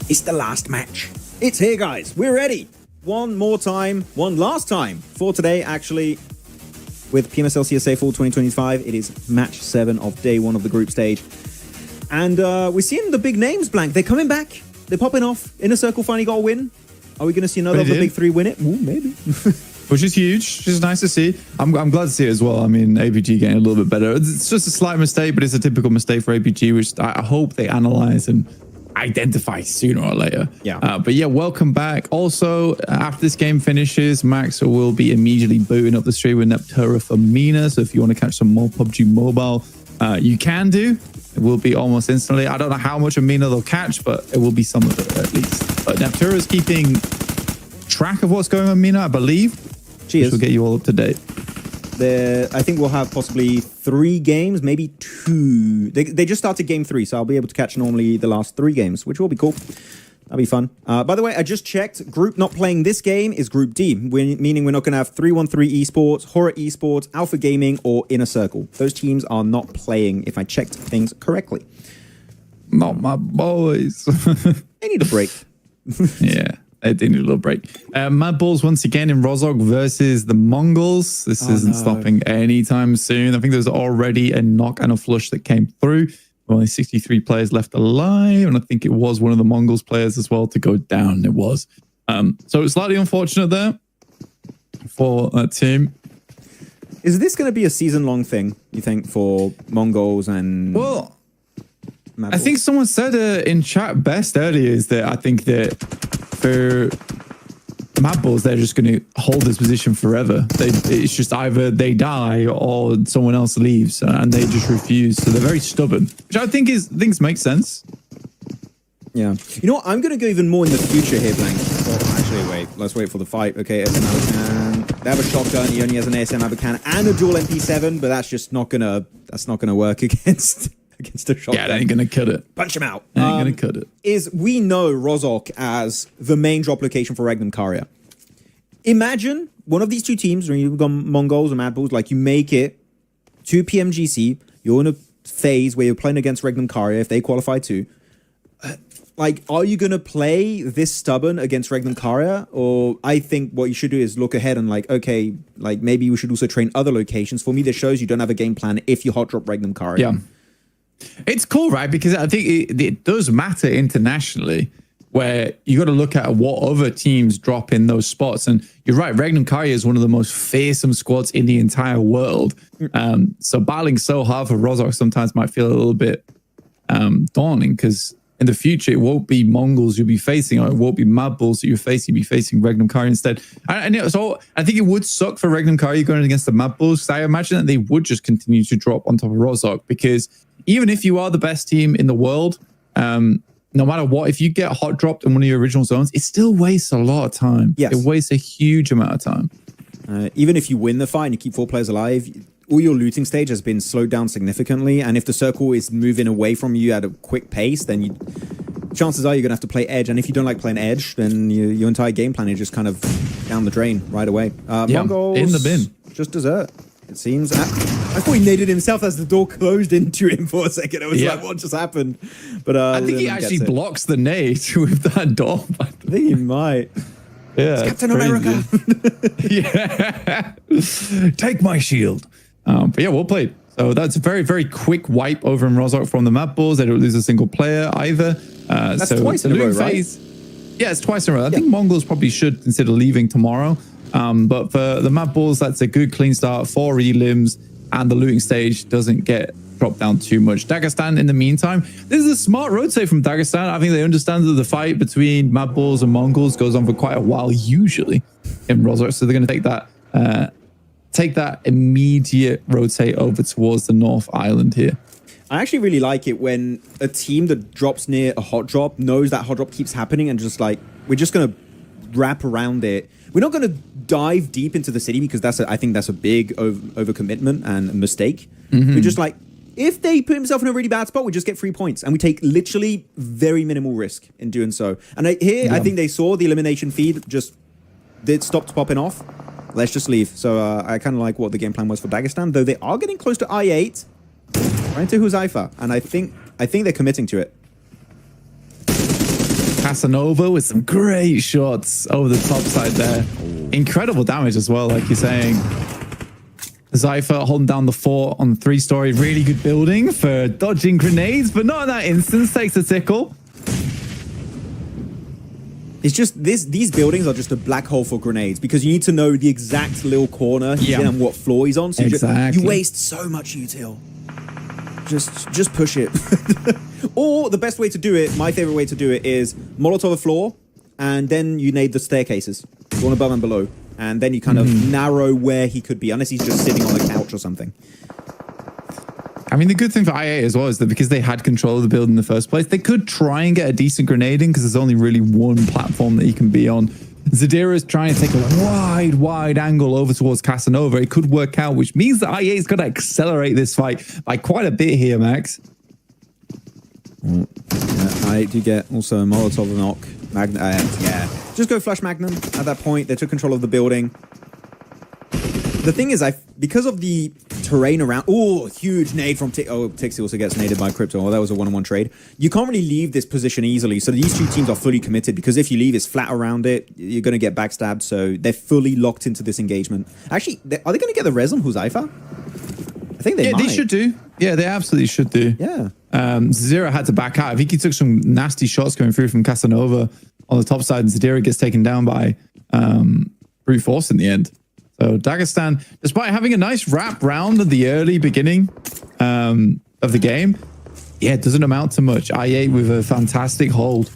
It's the last match. It's here, guys. We're ready. One more time, one last time for today, actually. With PMSL CSA Fall 2025, it is match 7 of day 1 of the group stage. And we're seeing the big names blank. They're coming back. They're popping off. Inner Circle finally got a win. Are we going to see another of the big 3 win it? Ooh, maybe. Which is huge, which is nice to see. I'm glad to see it as well. I mean, APG getting a little bit better. It's just a slight mistake, but it's a typical mistake for APG, which I hope they analyze and identify sooner or later. Yeah. But yeah, welcome back. Also, after this game finishes, Max will be immediately booting up the stream with Neptura for Mina. So if you want to catch some more PUBG Mobile, you can do. It will be almost instantly. I don't know how much of Mina they'll catch, but it will be some of it at least. But Neptura is keeping track of what's going on in Mina, I believe. Cheers. Which will get you all up to date. I think we'll have possibly 3 games, maybe 2. They just started game 3, so I'll be able to catch normally the last 3 games, which will be cool. That'll be fun. By the way, I just checked. Group not playing this game is Group D, meaning we're not going to have 313 Esports, Horror Esports, Alpha Gaming, or Inner Circle. Those teams are not playing, if I checked things correctly. Not my boys. They need a break. Yeah. They need a little break. Mad Balls once again in Rozhok versus the Mongols. This isn't stopping anytime soon. I think there's already a knock and a flush that came through. Only 63 players left alive. And I think it was one of the Mongols players as well to go down. It was. So it's slightly unfortunate there for that team. Is this going to be a season-long thing, you think, for Mongols and... Well, Mad I Balls? think someone said in chat best earlier is that I think that for Mad Balls, they're just going to hold this position forever. It's just either they die or someone else leaves, and they just refuse. So they're very stubborn, which I think makes sense. Yeah. You know what? I'm going to go even more in the future here, Blank. Well, actually, wait. Let's wait for the fight. Okay, ASM Abacan. They have a shotgun. He only has an ASM Abacan and a dual MP7, but that's just not going to work against a shotgun. Yeah, they ain't going to cut it. Punch him out. They ain't going to cut it. We know Rozhok as the main drop location for Regnum Karya. Imagine one of these 2 teams, when you've got Mongols or Mad Bulls, like you make it to PMGC, you're in a phase where you're playing against Regnum Karya if they qualify too. Like, are you going to play this stubborn against Regnum Karya? Or I think what you should do is look ahead and like, okay, like maybe we should also train other locations. For me, this shows you don't have a game plan if you hot drop Regnum Karya. Yeah. It's cool, right? Because I think it does matter internationally, where you got to look at what other teams drop in those spots. And you're right, Regnum Karya is one of the most fearsome squads in the entire world. So battling so hard for Rozhok sometimes might feel a little bit daunting, because in the future, it won't be Mongols you'll be facing, or it won't be Mad Bulls that you're facing. You'll be facing Regnum Karya instead. So I think it would suck for Regnum Karya going against the Mad Bulls, because I imagine that they would just continue to drop on top of Rozhok, because even if you are the best team in the world, no matter what, if you get hot dropped in one of your original zones, it still wastes a lot of time. Yes. It wastes a huge amount of time. Even if you win the fight and you keep 4 players alive, all your looting stage has been slowed down significantly. And if the circle is moving away from you at a quick pace, then chances are you're going to have to play edge. And if you don't like playing edge, then your entire game plan is just kind of down the drain right away. Mongols, in the bin. Just dessert, it seems. I thought he naded himself as the door closed into him for a second. It was like, what just happened? But I think he actually blocks the nade with that door. I think he might. Yeah, it's Captain America. Yeah. Take my shield. But yeah, well played. So that's a very, very quick wipe over in Rozhok from the Mad Bulls. They don't lose a single player either. That's twice in a row, right? Yeah, it's twice in a row. I think Mongols probably should consider leaving tomorrow. But for the Mad Bulls, that's a good clean start. 4 elims, and the looting stage doesn't get dropped down too much. Dagestan, in the meantime, this is a smart rotate from Dagestan. I think they understand that the fight between Mad Bulls and Mongols goes on for quite a while, usually in Rozhok. So they're going to take that immediate rotate over towards the North Island here. I actually really like it when a team that drops near a hot drop knows that hot drop keeps happening and just like, we're just going to wrap around it. We're not going to dive deep into the city because I think that's a big overcommitment and a mistake. We're just like, if they put himself in a really bad spot, we just get 3 points. And we take literally very minimal risk in doing so. And I think they saw the elimination feed just stopped popping off. Let's just leave. So I kind of like what the game plan was for Dagestan, though they are getting close to I8. Right into Huzaifa. And I think they're committing to it. Casanova with some great shots over the top side there. Incredible damage as well, like you're saying. Zypher holding down the fort on the 3-story. Really good building for dodging grenades, but not in that instance. Takes a tickle. It's just these buildings are just a black hole for grenades because you need to know the exact little corner he's in and what floor he's on. So you waste so much util. Just push it. Or the best way to do it, my favorite way to do it, is Molotov the floor, and then you nade the staircases, one above and below, and then you kind of narrow where he could be, unless he's just sitting on a couch or something. I mean, the good thing for IA as well is that because they had control of the build in the first place, they could try and get a decent grenade in because there's only really one platform that you can be on. Zadira is trying to take a wide angle over towards Casanova. It could work out, which means that IA is going to accelerate this fight by quite a bit here, Max. I do get also a Molotov knock. Yeah. Just go flush Magnum at that point. They took control of the building. The thing is, because of the terrain around... Oh, huge nade from... Tixie also gets naded by Crypto. Oh, that was a 1-on-1 trade. You can't really leave this position easily. So these two teams are fully committed because if you leave, it's flat around it. You're going to get backstabbed. So they're fully locked into this engagement. Actually, are they going to get the res on Huzaifa? I think they might. They should do. Yeah, they absolutely should do. Yeah. Zadira had to back out. I think he took some nasty shots going through from Casanova on the top side, and Zadira gets taken down by brute force in the end. So Dagestan, despite having a nice wrap round at the early beginning of the game, yeah, it doesn't amount to much. IA with a fantastic hold.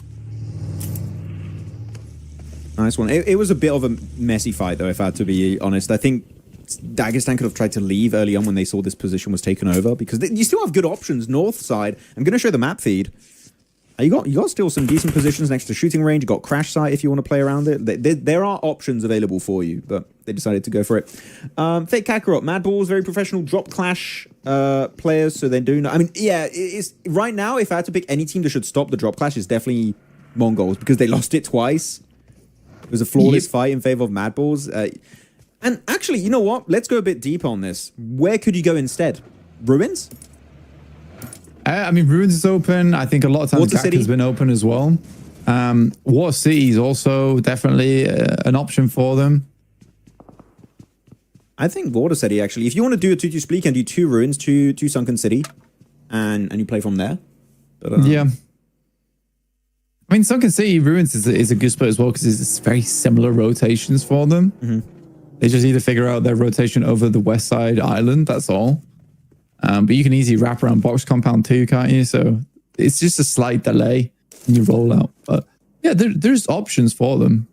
Nice one. It was a bit of a messy fight, though, if I had to be honest. I think Dagestan could have tried to leave early on when they saw this position was taken over, because you still have good options north side. I'm going to show the map feed. You got still some decent positions next to shooting range. You got crash site if you want to play around it. There are options available for you, but they decided to go for it. Fake Kakarot, Mad Balls, very professional drop clash players, so they're doing. I mean, yeah, it's right now. If I had to pick any team that should stop the drop clash, it's definitely Mongols because they lost it twice. It was a flawless fight in favor of Mad Balls. And actually, you know what? Let's go a bit deeper on this. Where could you go instead? Ruins? I mean, Ruins is open. I think a lot of times Gak has been open as well. Water City is also definitely an option for them. I think Water City, actually. If you want to do a 2-2 split, you can do 2 Ruins, 2 Sunken City, and you play from there. But, yeah. I mean, Sunken City Ruins is a good split as well because it's very similar rotations for them. Mm-hmm. They just need to figure out their rotation over the west side island. That's all. But you can easily wrap around box compound too, can't you? So it's just a slight delay in your rollout. But yeah, there's options for them.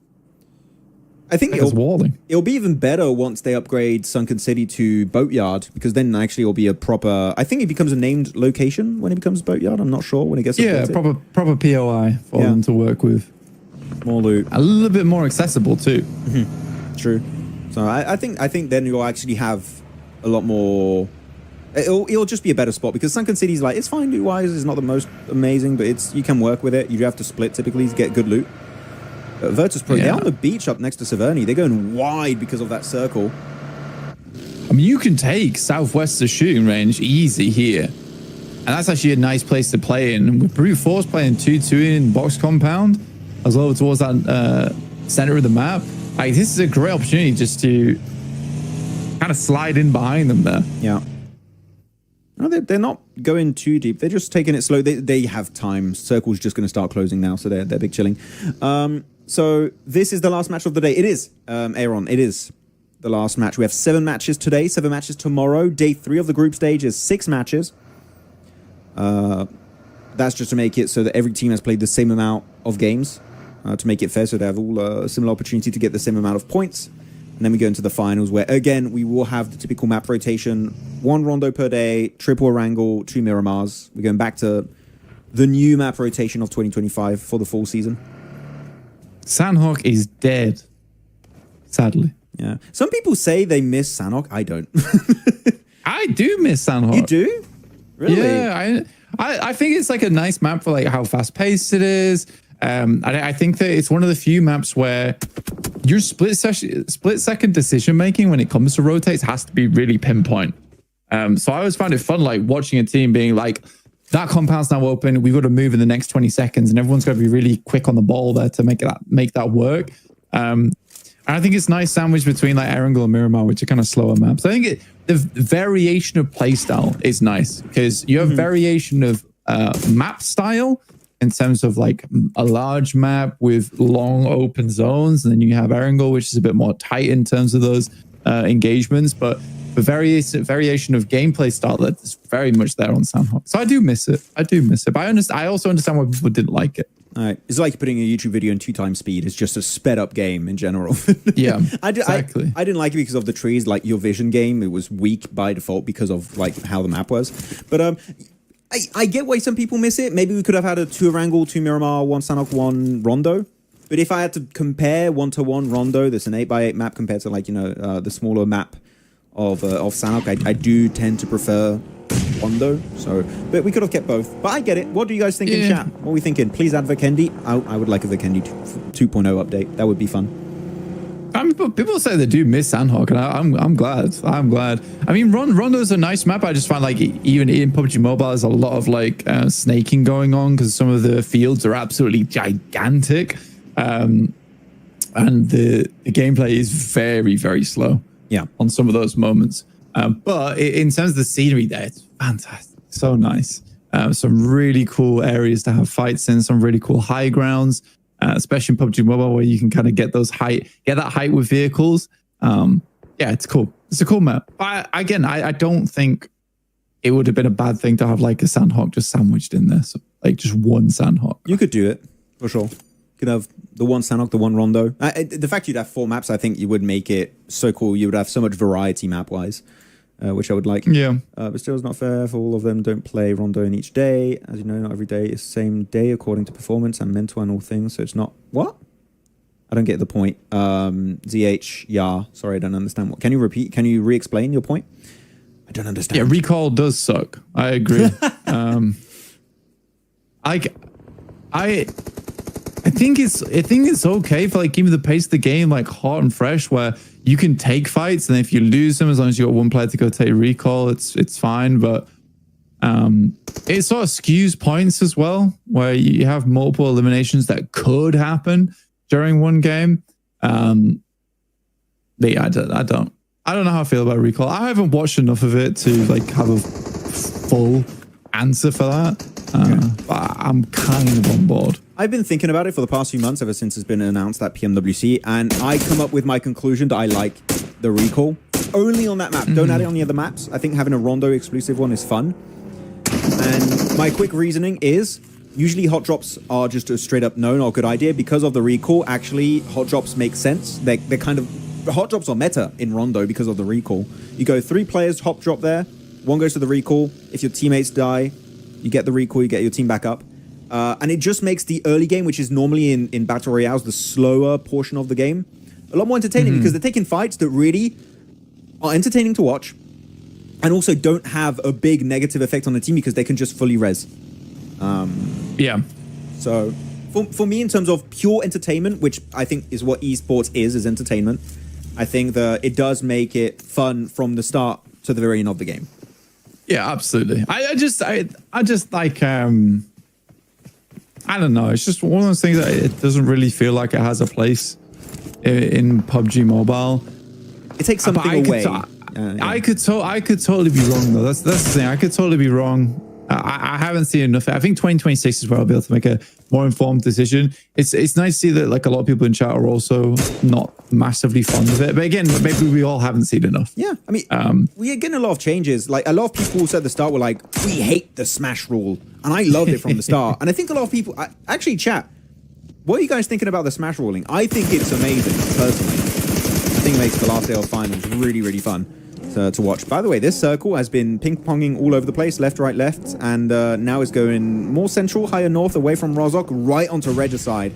I think it'll be even better once they upgrade Sunken City to Boatyard, because then actually it'll be a proper... I think it becomes a named location when it becomes Boatyard. I'm not sure when it gets upgraded. Yeah, proper POI for them to work with. More loot. A little bit more accessible too. Mm-hmm. True. So I think then you'll actually have a lot more... It'll just be a better spot, because Sunken City's like, it's fine loot-wise, it's not the most amazing, but you can work with it. You do have to split typically to get good loot. Virtus Pro, they're on the beach up next to Severny. They're going wide because of that circle. I mean, you can take southwest of shooting range easy here. And that's actually a nice place to play in. With Brute Force playing 2-2 in box compound, as well towards that center of the map, like, this is a great opportunity just to kind of slide in behind them there. Yeah. No, they're not going too deep. They're just taking it slow. They have time. Circle's just going to start closing now, so they're big chilling. So this is the last match of the day. It is, Aaron, it is the last match. We have 7 matches today, 7 matches tomorrow. Day 3 of the group stage is 6 matches. That's just to make it so that every team has played the same amount of games, to make it fair, so they have all a similar opportunity to get the same amount of points. And then we go into the finals, where, again, we will have the typical map rotation. 1 rondo per day, triple Erangel, 2 Miramars. We're going back to the new map rotation of 2025 for the full season. Sandhawk is dead, sadly. Yeah. Some people say they miss Sandhawk. I don't. I do miss Sandhawk. You do? Really? Yeah, I think it's like a nice map for like how fast-paced it is. I think that it's one of the few maps where your split-second decision-making when it comes to rotates has to be really pinpoint. So I always find it fun, like watching a team being like, that compound's now open. We've got to move in the next 20 seconds, and everyone's got to be really quick on the ball there to make that work. And I think it's nice sandwich between like Erangel and Miramar, which are kind of slower maps. I think the variation of playstyle is nice because you have variation of map style in terms of like a large map with long open zones, and then you have Erangel, which is a bit more tight in terms of those engagements. But the variation of gameplay style that's very much there on Sandhawk. So I do miss it. But I also understand why people didn't like it. All right. It's like putting a YouTube video in 2x speed. It's just a sped up game in general. Yeah, exactly. I didn't like it because of the trees. Like your vision game, it was weak by default because of like how the map was. But I get why some people miss it. Maybe we could have had a 2 Erangel, 2 Miramar, 1 Sanhok, 1 Rondo. But if I had to compare 1-to-1 Rondo, that's an 8x8 map compared to like, you know, the smaller map of Sanhok, I do tend to prefer Rondo. So, but we could have kept both. But I get it. What do you guys think in chat? What are we thinking? Please add Vikendi. I would like a Vikendi 2.0 update. That would be fun. I mean, people say they do miss Sandhawk, and I'm glad. I'm glad. I mean, Rondo's a nice map. I just find like even in PUBG Mobile, there's a lot of like snaking going on because some of the fields are absolutely gigantic, and the gameplay is very, very slow. Yeah, on some of those moments. But in terms of the scenery there, it's fantastic. So nice. Some really cool areas to have fights in. Some really cool high grounds. Especially in PUBG Mobile, where you can kind of get that height with vehicles. Yeah, it's cool. It's a cool map. But I don't think it would have been a bad thing to have like a Sandhawk just sandwiched in there. So like just one Sandhawk. You could do it for sure. You could have the 1 Sandhawk, the 1 Rondo. The fact you'd have 4 maps, I think you would make it so cool. You would have so much variety map wise. Which I would like. Yeah. But still, it's not fair for all of them. Don't play Rondo in each day. As you know, not every day is the same day according to performance and mental and all things. So it's not... What? I don't get the point. ZH, yeah. Sorry, I don't understand. What. Can you repeat? Can you re-explain your point? I don't understand. Yeah, recall does suck. I agree. I think it's okay for like keeping the pace of the game like hot and fresh, where you can take fights, and if you lose them, as long as you got one player to go take recall, it's fine. But it sort of skews points as well, where you have multiple eliminations that could happen during one game. But yeah, I don't know how I feel about recall. I haven't watched enough of it to like have a full answer for that. But I'm kind of on board. I've been thinking about it for the past few months, ever since it's been announced at PMWC, and I come up with my conclusion that I like the recall only on that map. Don't add it on the other maps. I think having a Rondo exclusive one is fun. And my quick reasoning is usually hot drops are just a straight up known or good idea. Because of the recall, actually hot drops make sense. They're kind of hot drops are meta in Rondo because of the recall. You go 3 players hot drop there, 1 goes to the recall. If your teammates die, you get the recall, you get your team back up. And it just makes the early game, which is normally in Battle Royales, the slower portion of the game, a lot more entertaining because they're taking fights that really are entertaining to watch and also don't have a big negative effect on the team because they can just fully res. Yeah. So for me, in terms of pure entertainment, which I think is what esports is entertainment, I think that it does make it fun from the start to the very end of the game. Yeah, absolutely. I just like I don't know. It's just one of those things that it doesn't really feel like it has a place in PUBG Mobile. It takes something away. I could totally be wrong though. That's the thing. I could totally be wrong. I haven't seen enough. I think 2026 is where I'll be able to make a more informed decision. It's nice to see that like a lot of people in chat are also not massively fond of it. But again, maybe we all haven't seen enough. Yeah, I mean, we are getting a lot of changes. Like a lot of people said at the start were like, we hate the smash rule. And I loved it from the start. And I think a lot of people, actually chat, what are you guys thinking about the smash ruling? I think it's amazing, personally. I think it makes the last day of finals really, really fun to watch. By the way, this circle has been ping-ponging all over the place, left, right, left, and now is going more central, higher north, away from Rozhok, right onto Regicide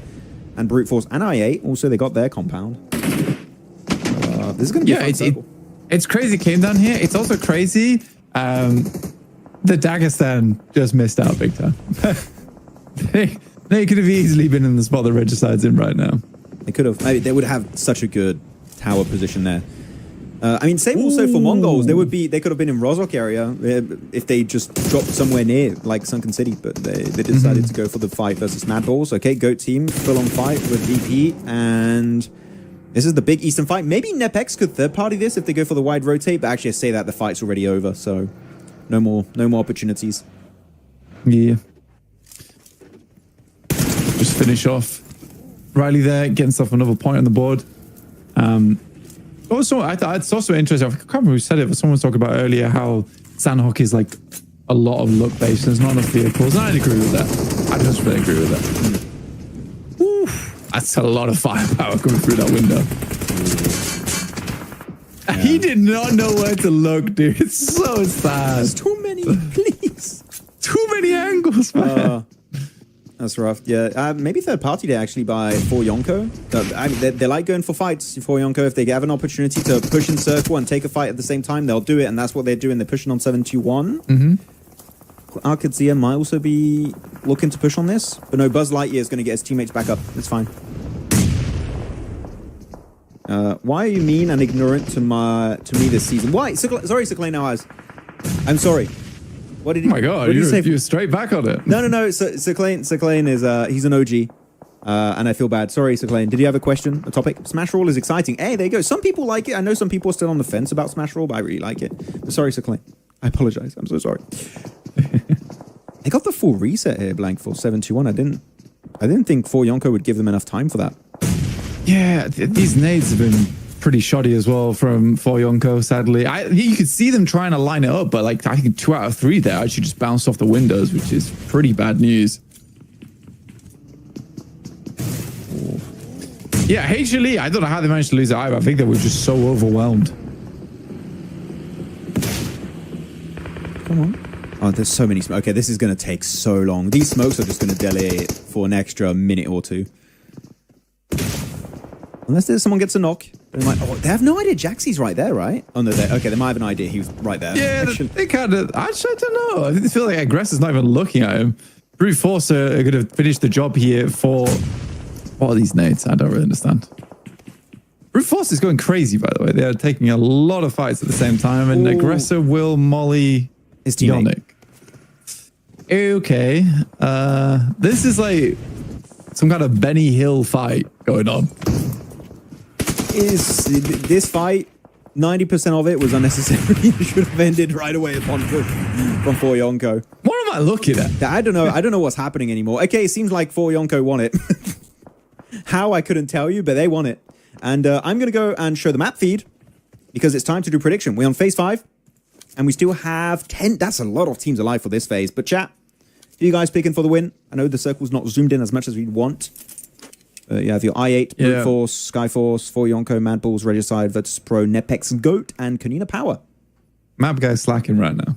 and Brute Force and I8. Also, they got their compound. This is going to be a fun circle. It's crazy it came down here. It's also crazy. The Dagestan just missed out big time. They could have easily been in the spot that Regicide's in right now. They could have. Maybe they would have such a good tower position there. I mean, same also for Mongols. They could have been in Rozhok area if they just dropped somewhere near, like Sunken City, but they decided to go for the fight versus Mad Balls. Okay, Goat team, full-on fight with VP, and this is the big Eastern fight. Maybe Nepex could third-party this if they go for the wide rotate, but actually I say that the fight's already over, so no more opportunities. Yeah. Just finish off. Riley there, getting himself another point on the board. Also, it's also interesting. I can't remember who said it, but someone was talking about earlier how Sandhawk is like a lot of luck based. There's not enough vehicles. And I agree with that. I just really agree with that. Oof, that's a lot of firepower coming through that window. Yeah. He did not know where to look, dude. It's so sad. There's too many, please. Too many angles, man. That's rough. Yeah, maybe third party day actually by 4Yonko. I mean, they like going for fights. 4Yonko, if they have an opportunity to push in circle and take a fight at the same time, they'll do it, and that's what they're doing. They're pushing on 7-2-1. Arkadzia might also be looking to push on this, but no, Buzz Lightyear is going to get his teammates back up. It's fine. Why are you mean and ignorant to me this season? Why? Sorry, Cyclane Nawaz. I'm sorry. What did he? Oh my God! You're straight back on it. No. Cyclane is he's an OG, and I feel bad. Sorry, Cyclane. Did you have a question, a topic? Smash Roll is exciting. Hey, there you go. Some people like it. I know some people are still on the fence about Smash Roll, but I really like it. But sorry, Cyclane. I apologize. I'm so sorry. They got the full reset here, blank for 7-2-1. I didn't think 4Yonko would give them enough time for that. Yeah, these nades have been pretty shoddy as well from 4Yonko, sadly. You could see them trying to line it up, but like I think 2 out of 3 there actually just bounced off the windows, which is pretty bad news. Yeah, HLE, I don't know how they managed to lose it either. I think they were just so overwhelmed. Come on. Oh, there's so many smokes. Okay, this is going to take so long. These smokes are just going to delay it for an extra minute or two. Unless someone gets a knock. They have no idea Jaxie's right there, right? Oh, no, okay, they might have an idea he was right there. Yeah, they kind of... Actually, I don't know. I feel like Aggressor's not even looking at him. Brute Force are going to finish the job here for... What are these nades? I don't really understand. Brute Force is going crazy, by the way. They are taking a lot of fights at the same time, and Aggressor will molly his teammate. Yonic. Okay. This is like some kind of Benny Hill fight going on. This fight, 90% of it was unnecessary. It should have ended right away upon push from 4Yonko. What am I looking at? I don't know what's happening anymore. Okay, it seems like 4Yonko won it. How, I couldn't tell you, but they won it. And I'm going to go and show the map feed because it's time to do prediction. We're on phase 5 and we still have 10. That's a lot of teams alive for this phase. But chat, who are you guys picking for the win? I know the circle's not zoomed in as much as we'd want. You have your I8, Brute Force, Skyforce, 4Yonko, Mad Balls, Regicide, Virtus Pro, Nepex, Goat, and Kanina Power. Map guy's slacking right now.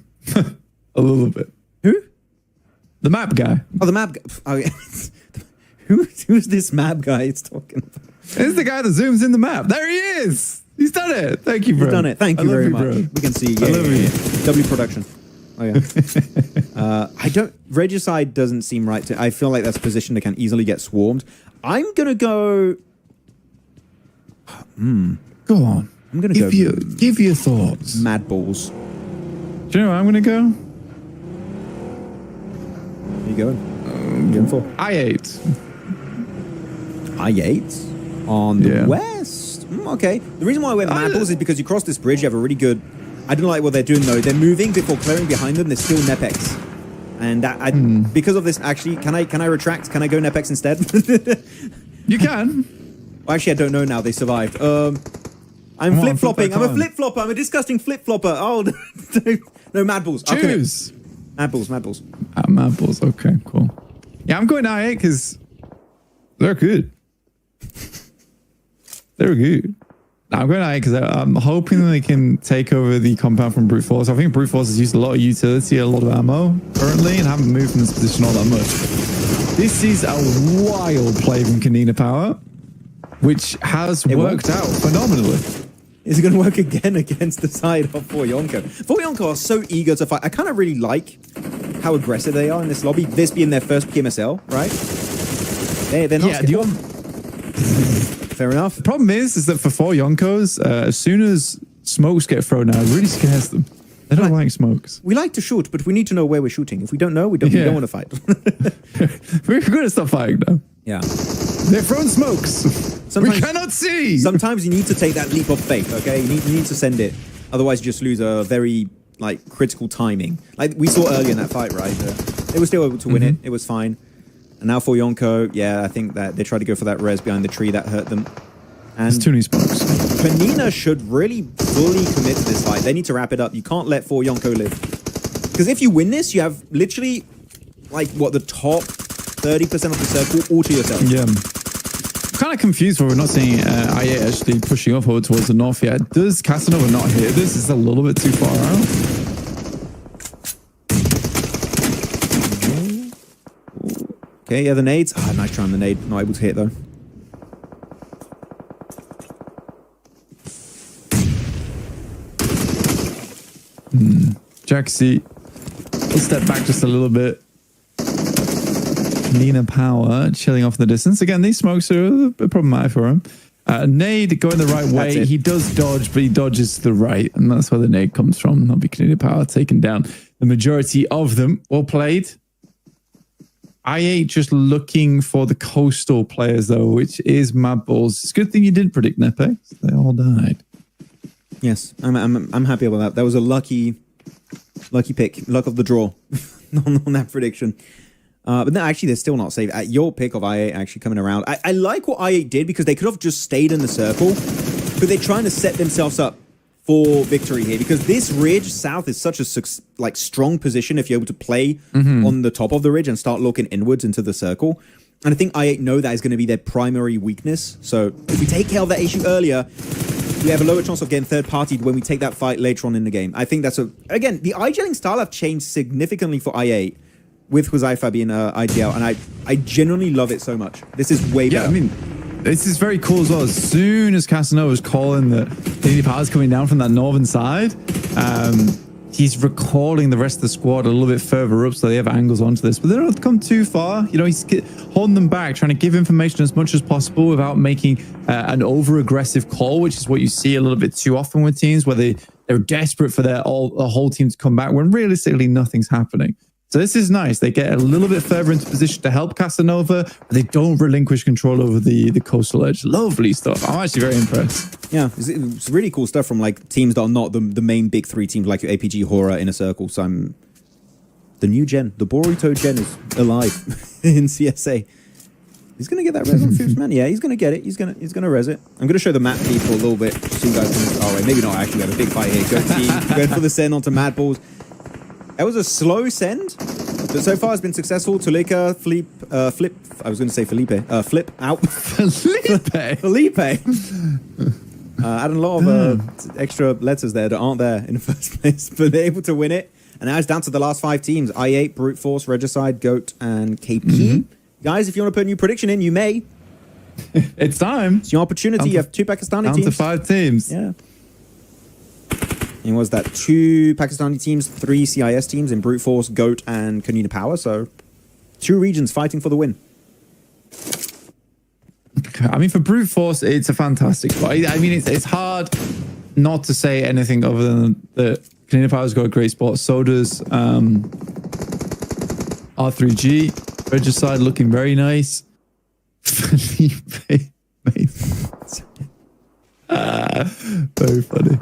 A little bit. Who? The map guy. Oh, the map guy. Oh, yeah. Who's this map guy it's talking about? It's the guy that zooms in the map. There he is. He's done it. Thank you, bro. He's done it. Thank you very much. Bro. We can see. Yeah. W production. Oh, yeah. I don't... Regicide doesn't seem right to... I feel like that's a position that can easily get swarmed. I'm going to go... Go on. I'm going to go... Give your thoughts. Mad Balls. Do you know where I'm going to go? Where you going? Going for? I8. I8? On the west? Okay. The reason why I went Mad Balls is because you cross this bridge, you have a really good... I don't like what they're doing, though. They're moving before clearing behind them. There's still Nepex. And because of this, actually, can I retract? Can I go Nepex instead? You can. Well, actually, I don't know now. They survived. I'm flip-flopping. I'm a flip-flopper. I'm a disgusting flip-flopper. Oh, no, Mad Balls. Choose. Mad Balls, Mad Balls. Mad Balls. Okay, cool. Yeah, I'm going I8 because they're good. They're good. I'm going I8 because I'm hoping they can take over the compound from Brute Force. I think Brute Force has used a lot of utility, a lot of ammo currently, and haven't moved from this position all that much. This is a wild play from Kanina Power, which has worked out phenomenally. Is it going to work again against the side of 4Yonko? 4Yonko are so eager to fight. I kind of really like how aggressive they are in this lobby. This being their first PMSL, right? They're not... Fair enough. The problem is that for 4Yonkos, as soon as smokes get thrown out, it really scares them. They don't like smokes. We like to shoot, but we need to know where we're shooting. If we don't know, we don't want to fight. We're going to stop fighting now. Yeah. They're throwing smokes. We cannot see. Sometimes you need to take that leap of faith, okay? You need to send it. Otherwise, you just lose a very, like, critical timing. Like we saw earlier in that fight, right? They were still able to win it. It was fine. And now for Yonko, yeah, I think that they tried to go for that res behind the tree that hurt them. And There's too many smokes. Panina should really fully commit to this fight. They need to wrap it up. You can't let For Yonko live. Because if you win this, you have literally, like, what, the top 30% of the circle all to yourself. Yeah. I'm kind of confused why we're not seeing IA actually pushing up over towards the north yet. Does Casanova not hit this? It's a little bit too far out. Okay, yeah, the nades. Ah, nice try on the nade. Not able to hit, though. Jaxie will step back just a little bit. Nina Power chilling off in the distance. Again, these smokes are a bit problematic for him. Nade going the right way. He does dodge, but he dodges to the right, and that's where the nade comes from. That'll be Nina Power taken down. The majority of them well played. I8 just looking for the coastal players, though, which is Mad Balls. It's a good thing you didn't predict Nepe. They all died. Yes, I'm happy about that. That was a lucky pick, luck of the draw on that prediction. But no, actually, they're still not safe. Your pick of I8 actually coming around. I like what I8 did because they could have just stayed in the circle, but they're trying to set themselves up for victory here because this ridge south is such a strong position if you're able to play on the top of the ridge and start looking inwards into the circle. And I think I8 know that is going to be their primary weakness. So if we take care of that issue earlier, we have a lower chance of getting third-partied when we take that fight later on in the game. I think that's again, the IGLing style have changed significantly for I8 with Huzaifa being IGL, and I genuinely love it so much. This is way better. I mean, this is very cool as well. As soon as Casanova was calling that Nina Power's coming down from that northern side, he's recalling the rest of the squad a little bit further up so they have angles onto this, but they don't come too far. You know, he's holding them back, trying to give information as much as possible without making an over-aggressive call, which is what you see a little bit too often with teams where they're desperate for the whole team to come back when realistically nothing's happening. So this is nice. They get a little bit further into position to help Casanova, but they don't relinquish control over the coastal edge. Lovely stuff. I'm actually very impressed. Yeah, it's really cool stuff from like teams that are not the main big three teams like your APG, Horror, Inner Circle. So the new gen, the Boruto gen is alive in CSA. He's gonna get that res on Fifth Man. Yeah, he's gonna get it. He's gonna res it. I'm gonna show the map people a little bit so you guys can. Oh wait, maybe not. Actually, we have a big fight here. Go team, going for the send onto Mad Balls. That was a slow send, but so far it's been successful. Tulika, Flip. I was going to say Felipe. Flip out. Felipe. Adding a lot of extra letters there that aren't there in the first place, but they're able to win it. And now it's down to the last 5 teams: I8, Brute Force, Regicide, Goat, and KP. Guys, if you want to put a new prediction in, you may. It's time. It's your opportunity. You have 2 Pakistani teams. Down to 5 teams. Yeah. And was that 2 Pakistani teams, 3 CIS teams in Brute Force, Goat, and Kanina Power. So 2 regions fighting for the win. I mean, for Brute Force, it's a fantastic fight. I mean, it's hard not to say anything other than that Kanina Power's got a great spot. So does R3G. Regicide looking very nice. Felipe. Very funny.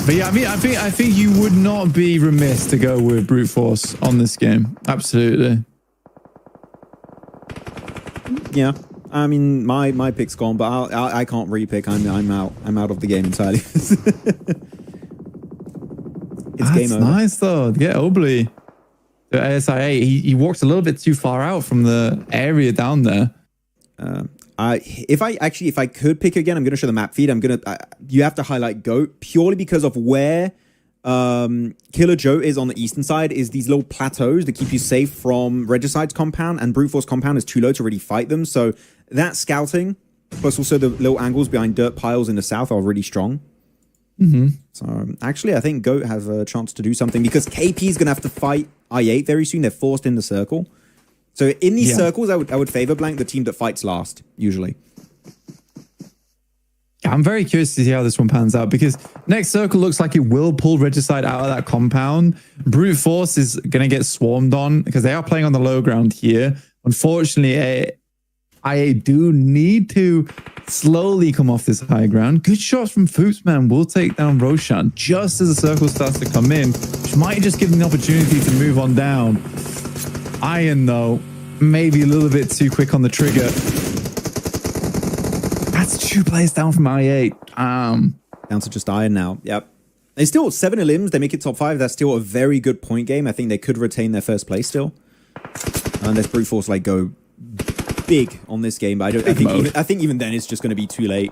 But yeah, I mean, I think you would not be remiss to go with Brute Force on this game. Absolutely. Yeah, I mean, my pick's gone, but I can't re-pick. I'm out. I'm out of the game entirely. It's game over. Nice though. Yeah, Obley. The ASIA, he walked a little bit too far out from the area down there. If I could pick again, I'm going to show the map feed. You have to highlight Goat purely because of where Killer Joe is on the eastern side. Is these little plateaus that keep you safe from Regicide's compound, and Brute Force compound is too low to really fight them. So that scouting, plus also the little angles behind dirt piles in the south are really strong. So actually, I think Goat has a chance to do something because KP is going to have to fight I8 very soon. They're forced in the circle. So in these circles, I would favor blank the team that fights last, usually. I'm very curious to see how this one pans out because next circle looks like it will pull Regicide out of that compound. Brute Force is going to get swarmed on because they are playing on the low ground here. Unfortunately, IA do need to slowly come off this high ground. Good shots from Foopsman will take down Roshan just as the circle starts to come in, which might just give them the opportunity to move on down. Iron, though, maybe a little bit too quick on the trigger. That's 2 players down from IA. Down to just Iron now. Yep. They still 7 elims. They make it top 5. That's still a very good point game. I think they could retain their first place still. Unless Brute Force like go big on this game, but I think even then it's just going to be too late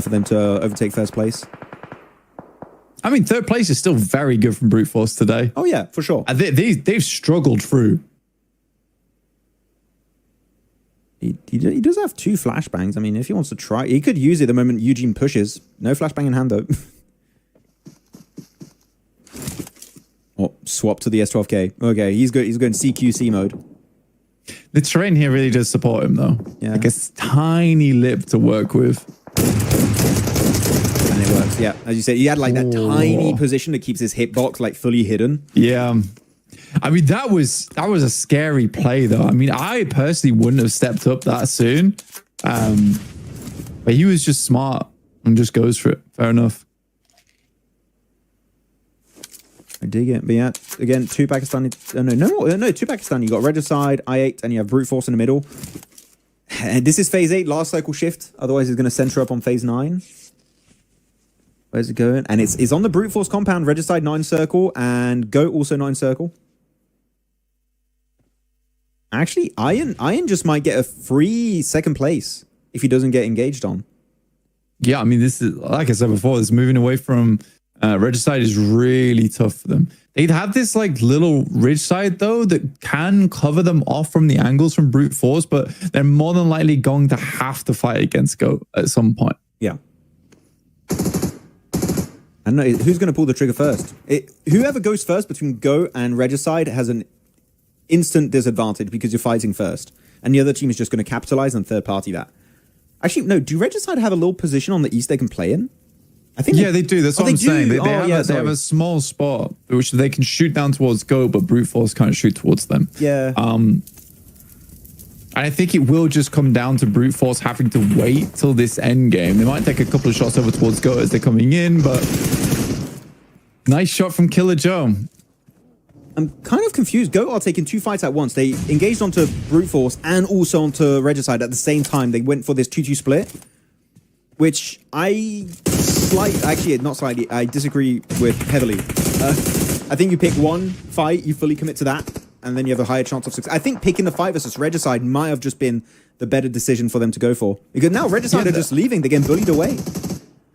for them to overtake first place. I mean, third place is still very good from Brute Force today. Oh yeah, for sure. They've struggled through. He does have 2 flashbangs. I mean, if he wants to try, he could use it the moment Eugene pushes. No flashbang in hand though. Oh, swap to the S12K. Okay, he's going CQC mode. The terrain here really does support him though. Yeah. Like a tiny lip to work with. And it works, yeah. As you said, he had like that tiny position that keeps his hitbox like fully hidden. Yeah. I mean, that was a scary play though. I mean, I personally wouldn't have stepped up that soon. But he was just smart and just goes for it. Fair enough. I dig it. But yeah, again, 2 Pakistani. No, 2 Pakistani. You got Regicide, I8, and you have Brute Force in the middle. And this is phase 8, last cycle shift. Otherwise, he's going to center up on phase 9. Where's it going? And it's on the Brute Force compound. Regicide 9 circle and Goat also 9 circle. Actually, Iron just might get a free second place if he doesn't get engaged on. Yeah, I mean, this is, like I said before, this moving away from Regicide is really tough for them. They'd have this like little ridge side though that can cover them off from the angles from Brute Force, but they're more than likely going to have to fight against Goat at some point. Yeah. I don't know who's going to pull the trigger first. Whoever goes first between Goat and Regicide has an instant disadvantage because you're fighting first, and the other team is just going to capitalize and third party that. Actually, no. Do Regicide have a little position on the east they can play in? I think they do. That's what I'm saying. They have a a small spot which they can shoot down towards Goat, but Brute Force can't shoot towards them. Yeah. And I think it will just come down to Brute Force having to wait till this end game. They might take a couple of shots over towards Goat as they're coming in, but nice shot from Killer Joe. I'm kind of confused. Goat are taking 2 fights at once. They engaged onto Brute Force and also onto Regicide at the same time. They went for this 2-2 split, which I disagree with heavily. I think you pick one fight, you fully commit to that, and then you have a higher chance of success. I think picking the fight versus Regicide might have just been the better decision for them to go for. Because now Regicide are just leaving. They're getting bullied away.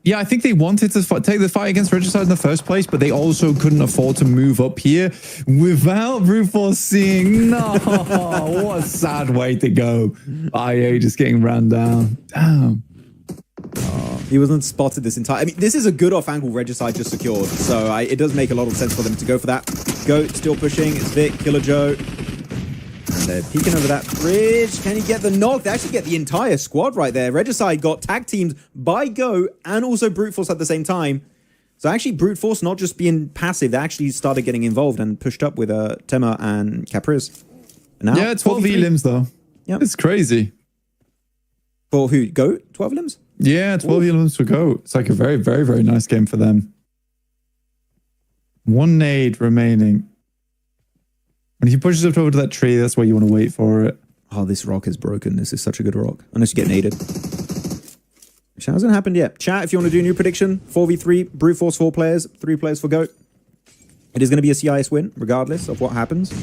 Yeah, I think they wanted to take the fight against Regicide in the first place, but they also couldn't afford to move up here without Brute Force seeing. No, what a sad way to go. IA just getting ran down. Damn. He wasn't spotted this entire... I mean, this is a good off-angle Regicide just secured, so it does make a lot of sense for them to go for that. Goat still pushing. It's Vic, Killer Joe. And they're peeking over that bridge. Can he get the knock? They actually get the entire squad right there. Regicide got tag teamed by Go and also Brute Force at the same time. So actually Brute Force not just being passive, they actually started getting involved and pushed up with Tema and Capriz. Now, yeah, 12 limbs though. Yeah, it's crazy. For who? Goat? 12 limbs? Yeah, 12 limbs for Goat. It's like a very, very, very nice game for them. 1 nade remaining. When he pushes up over to that tree, that's where you want to wait for it. Oh, this rock is broken. This is such a good rock. Unless you get naded. Which hasn't happened yet. Chat, if you want to do a new prediction, 4v3, Brute Force 4 players, 3 players for Goat. It is going to be a CIS win, regardless of what happens.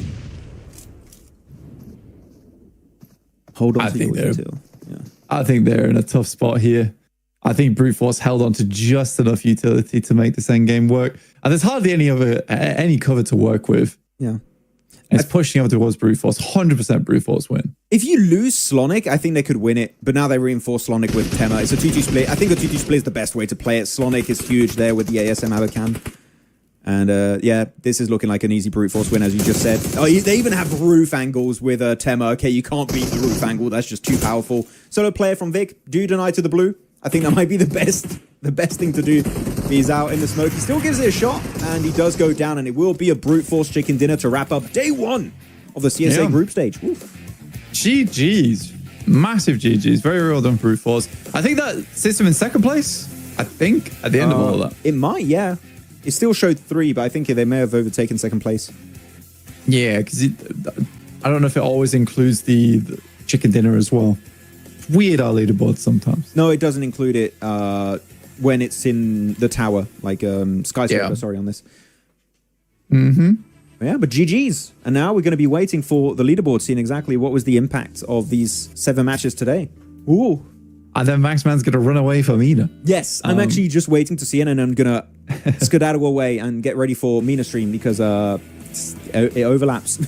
Hold on to your utility. Yeah. I think they're in a tough spot here. I think Brute Force held on to just enough utility to make this end game work. And there's hardly any cover to work with. Yeah. It's pushing over towards Brute Force. 100% Brute Force win. If you lose Slonic, I think they could win it. But now they reinforce Slonic with Tema. It's a 2-2 split. I think a 2-2 split is the best way to play it. Slonic is huge there with the ASM Abacan. And yeah, this is looking like an easy Brute Force win, as you just said. Oh, they even have roof angles with Tema. Okay, you can't beat the roof angle. That's just too powerful. Solo player from Vic. Do you deny to the blue? I think that might be the best thing to do. He's out in the smoke. He still gives it a shot, and he does go down, and it will be a brute force chicken dinner to wrap up day 1 of the CSA group stage. Oof. GG's. Massive GG's. Very well done, brute force. I think that sits him in second place, I think, at the end of all of that. It might, yeah. It still showed 3, but I think they may have overtaken second place. Yeah, because I don't know if it always includes the chicken dinner as well. Weird our leaderboard sometimes. No, it doesn't include it when it's in the tower, like skyscraper, sorry, on this. Mm-hmm. Yeah, but GG's. And now we're going to be waiting for the leaderboard, seeing exactly what was the impact of these 7 matches today. Ooh. And then Maxman's going to run away from Mina. Yes, I'm actually just waiting to see it, and I'm going to skedaddle away and get ready for Mina stream because it overlaps.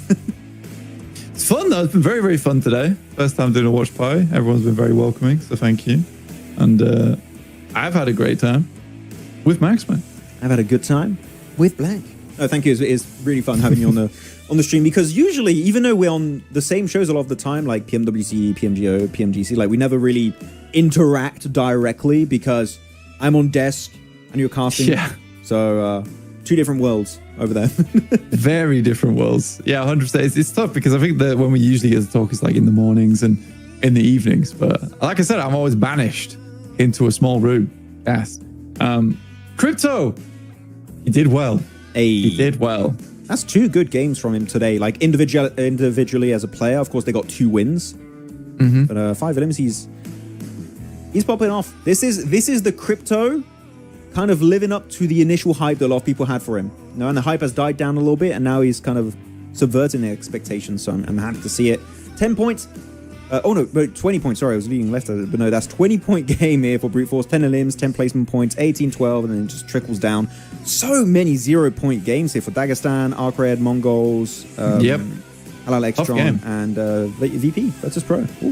It's fun, though. It's been very, very fun today. First time doing a watch party. Everyone's been very welcoming, so thank you. And I've had a great time with Maxman. I've had a good time with Blank. Oh, thank you. It's really fun having you on the stream, because usually, even though we're on the same shows a lot of the time, like PMWC, PMGO, PMGC, like we never really interact directly because I'm on desk and you're casting. Yeah. So 2 different worlds over there. Very different worlds. Yeah, 100%. It's tough because I think that when we usually get to talk is like in the mornings and in the evenings. But like I said, I'm always banished into a small room. Yes. Crypto, he did well. He did well. That's 2 good games from him today. Like individually as a player, of course, they got 2 wins. Mm-hmm. But 5 of them, he's popping off. This is the Crypto kind of living up to the initial hype that a lot of people had for him. You know, and the hype has died down a little bit, and now he's kind of subverting the expectations. So I'm happy to see it. 10 points. Oh no, 20 points. Sorry, I was leading left, but no, that's 20-point game here for brute force. 10 elims, 10 placement points, 18, 12, and then it just trickles down. So many 0-point games here for Dagestan, Arc Red, Mongols, yep, Halal Extron, and VP versus Pro. Ooh.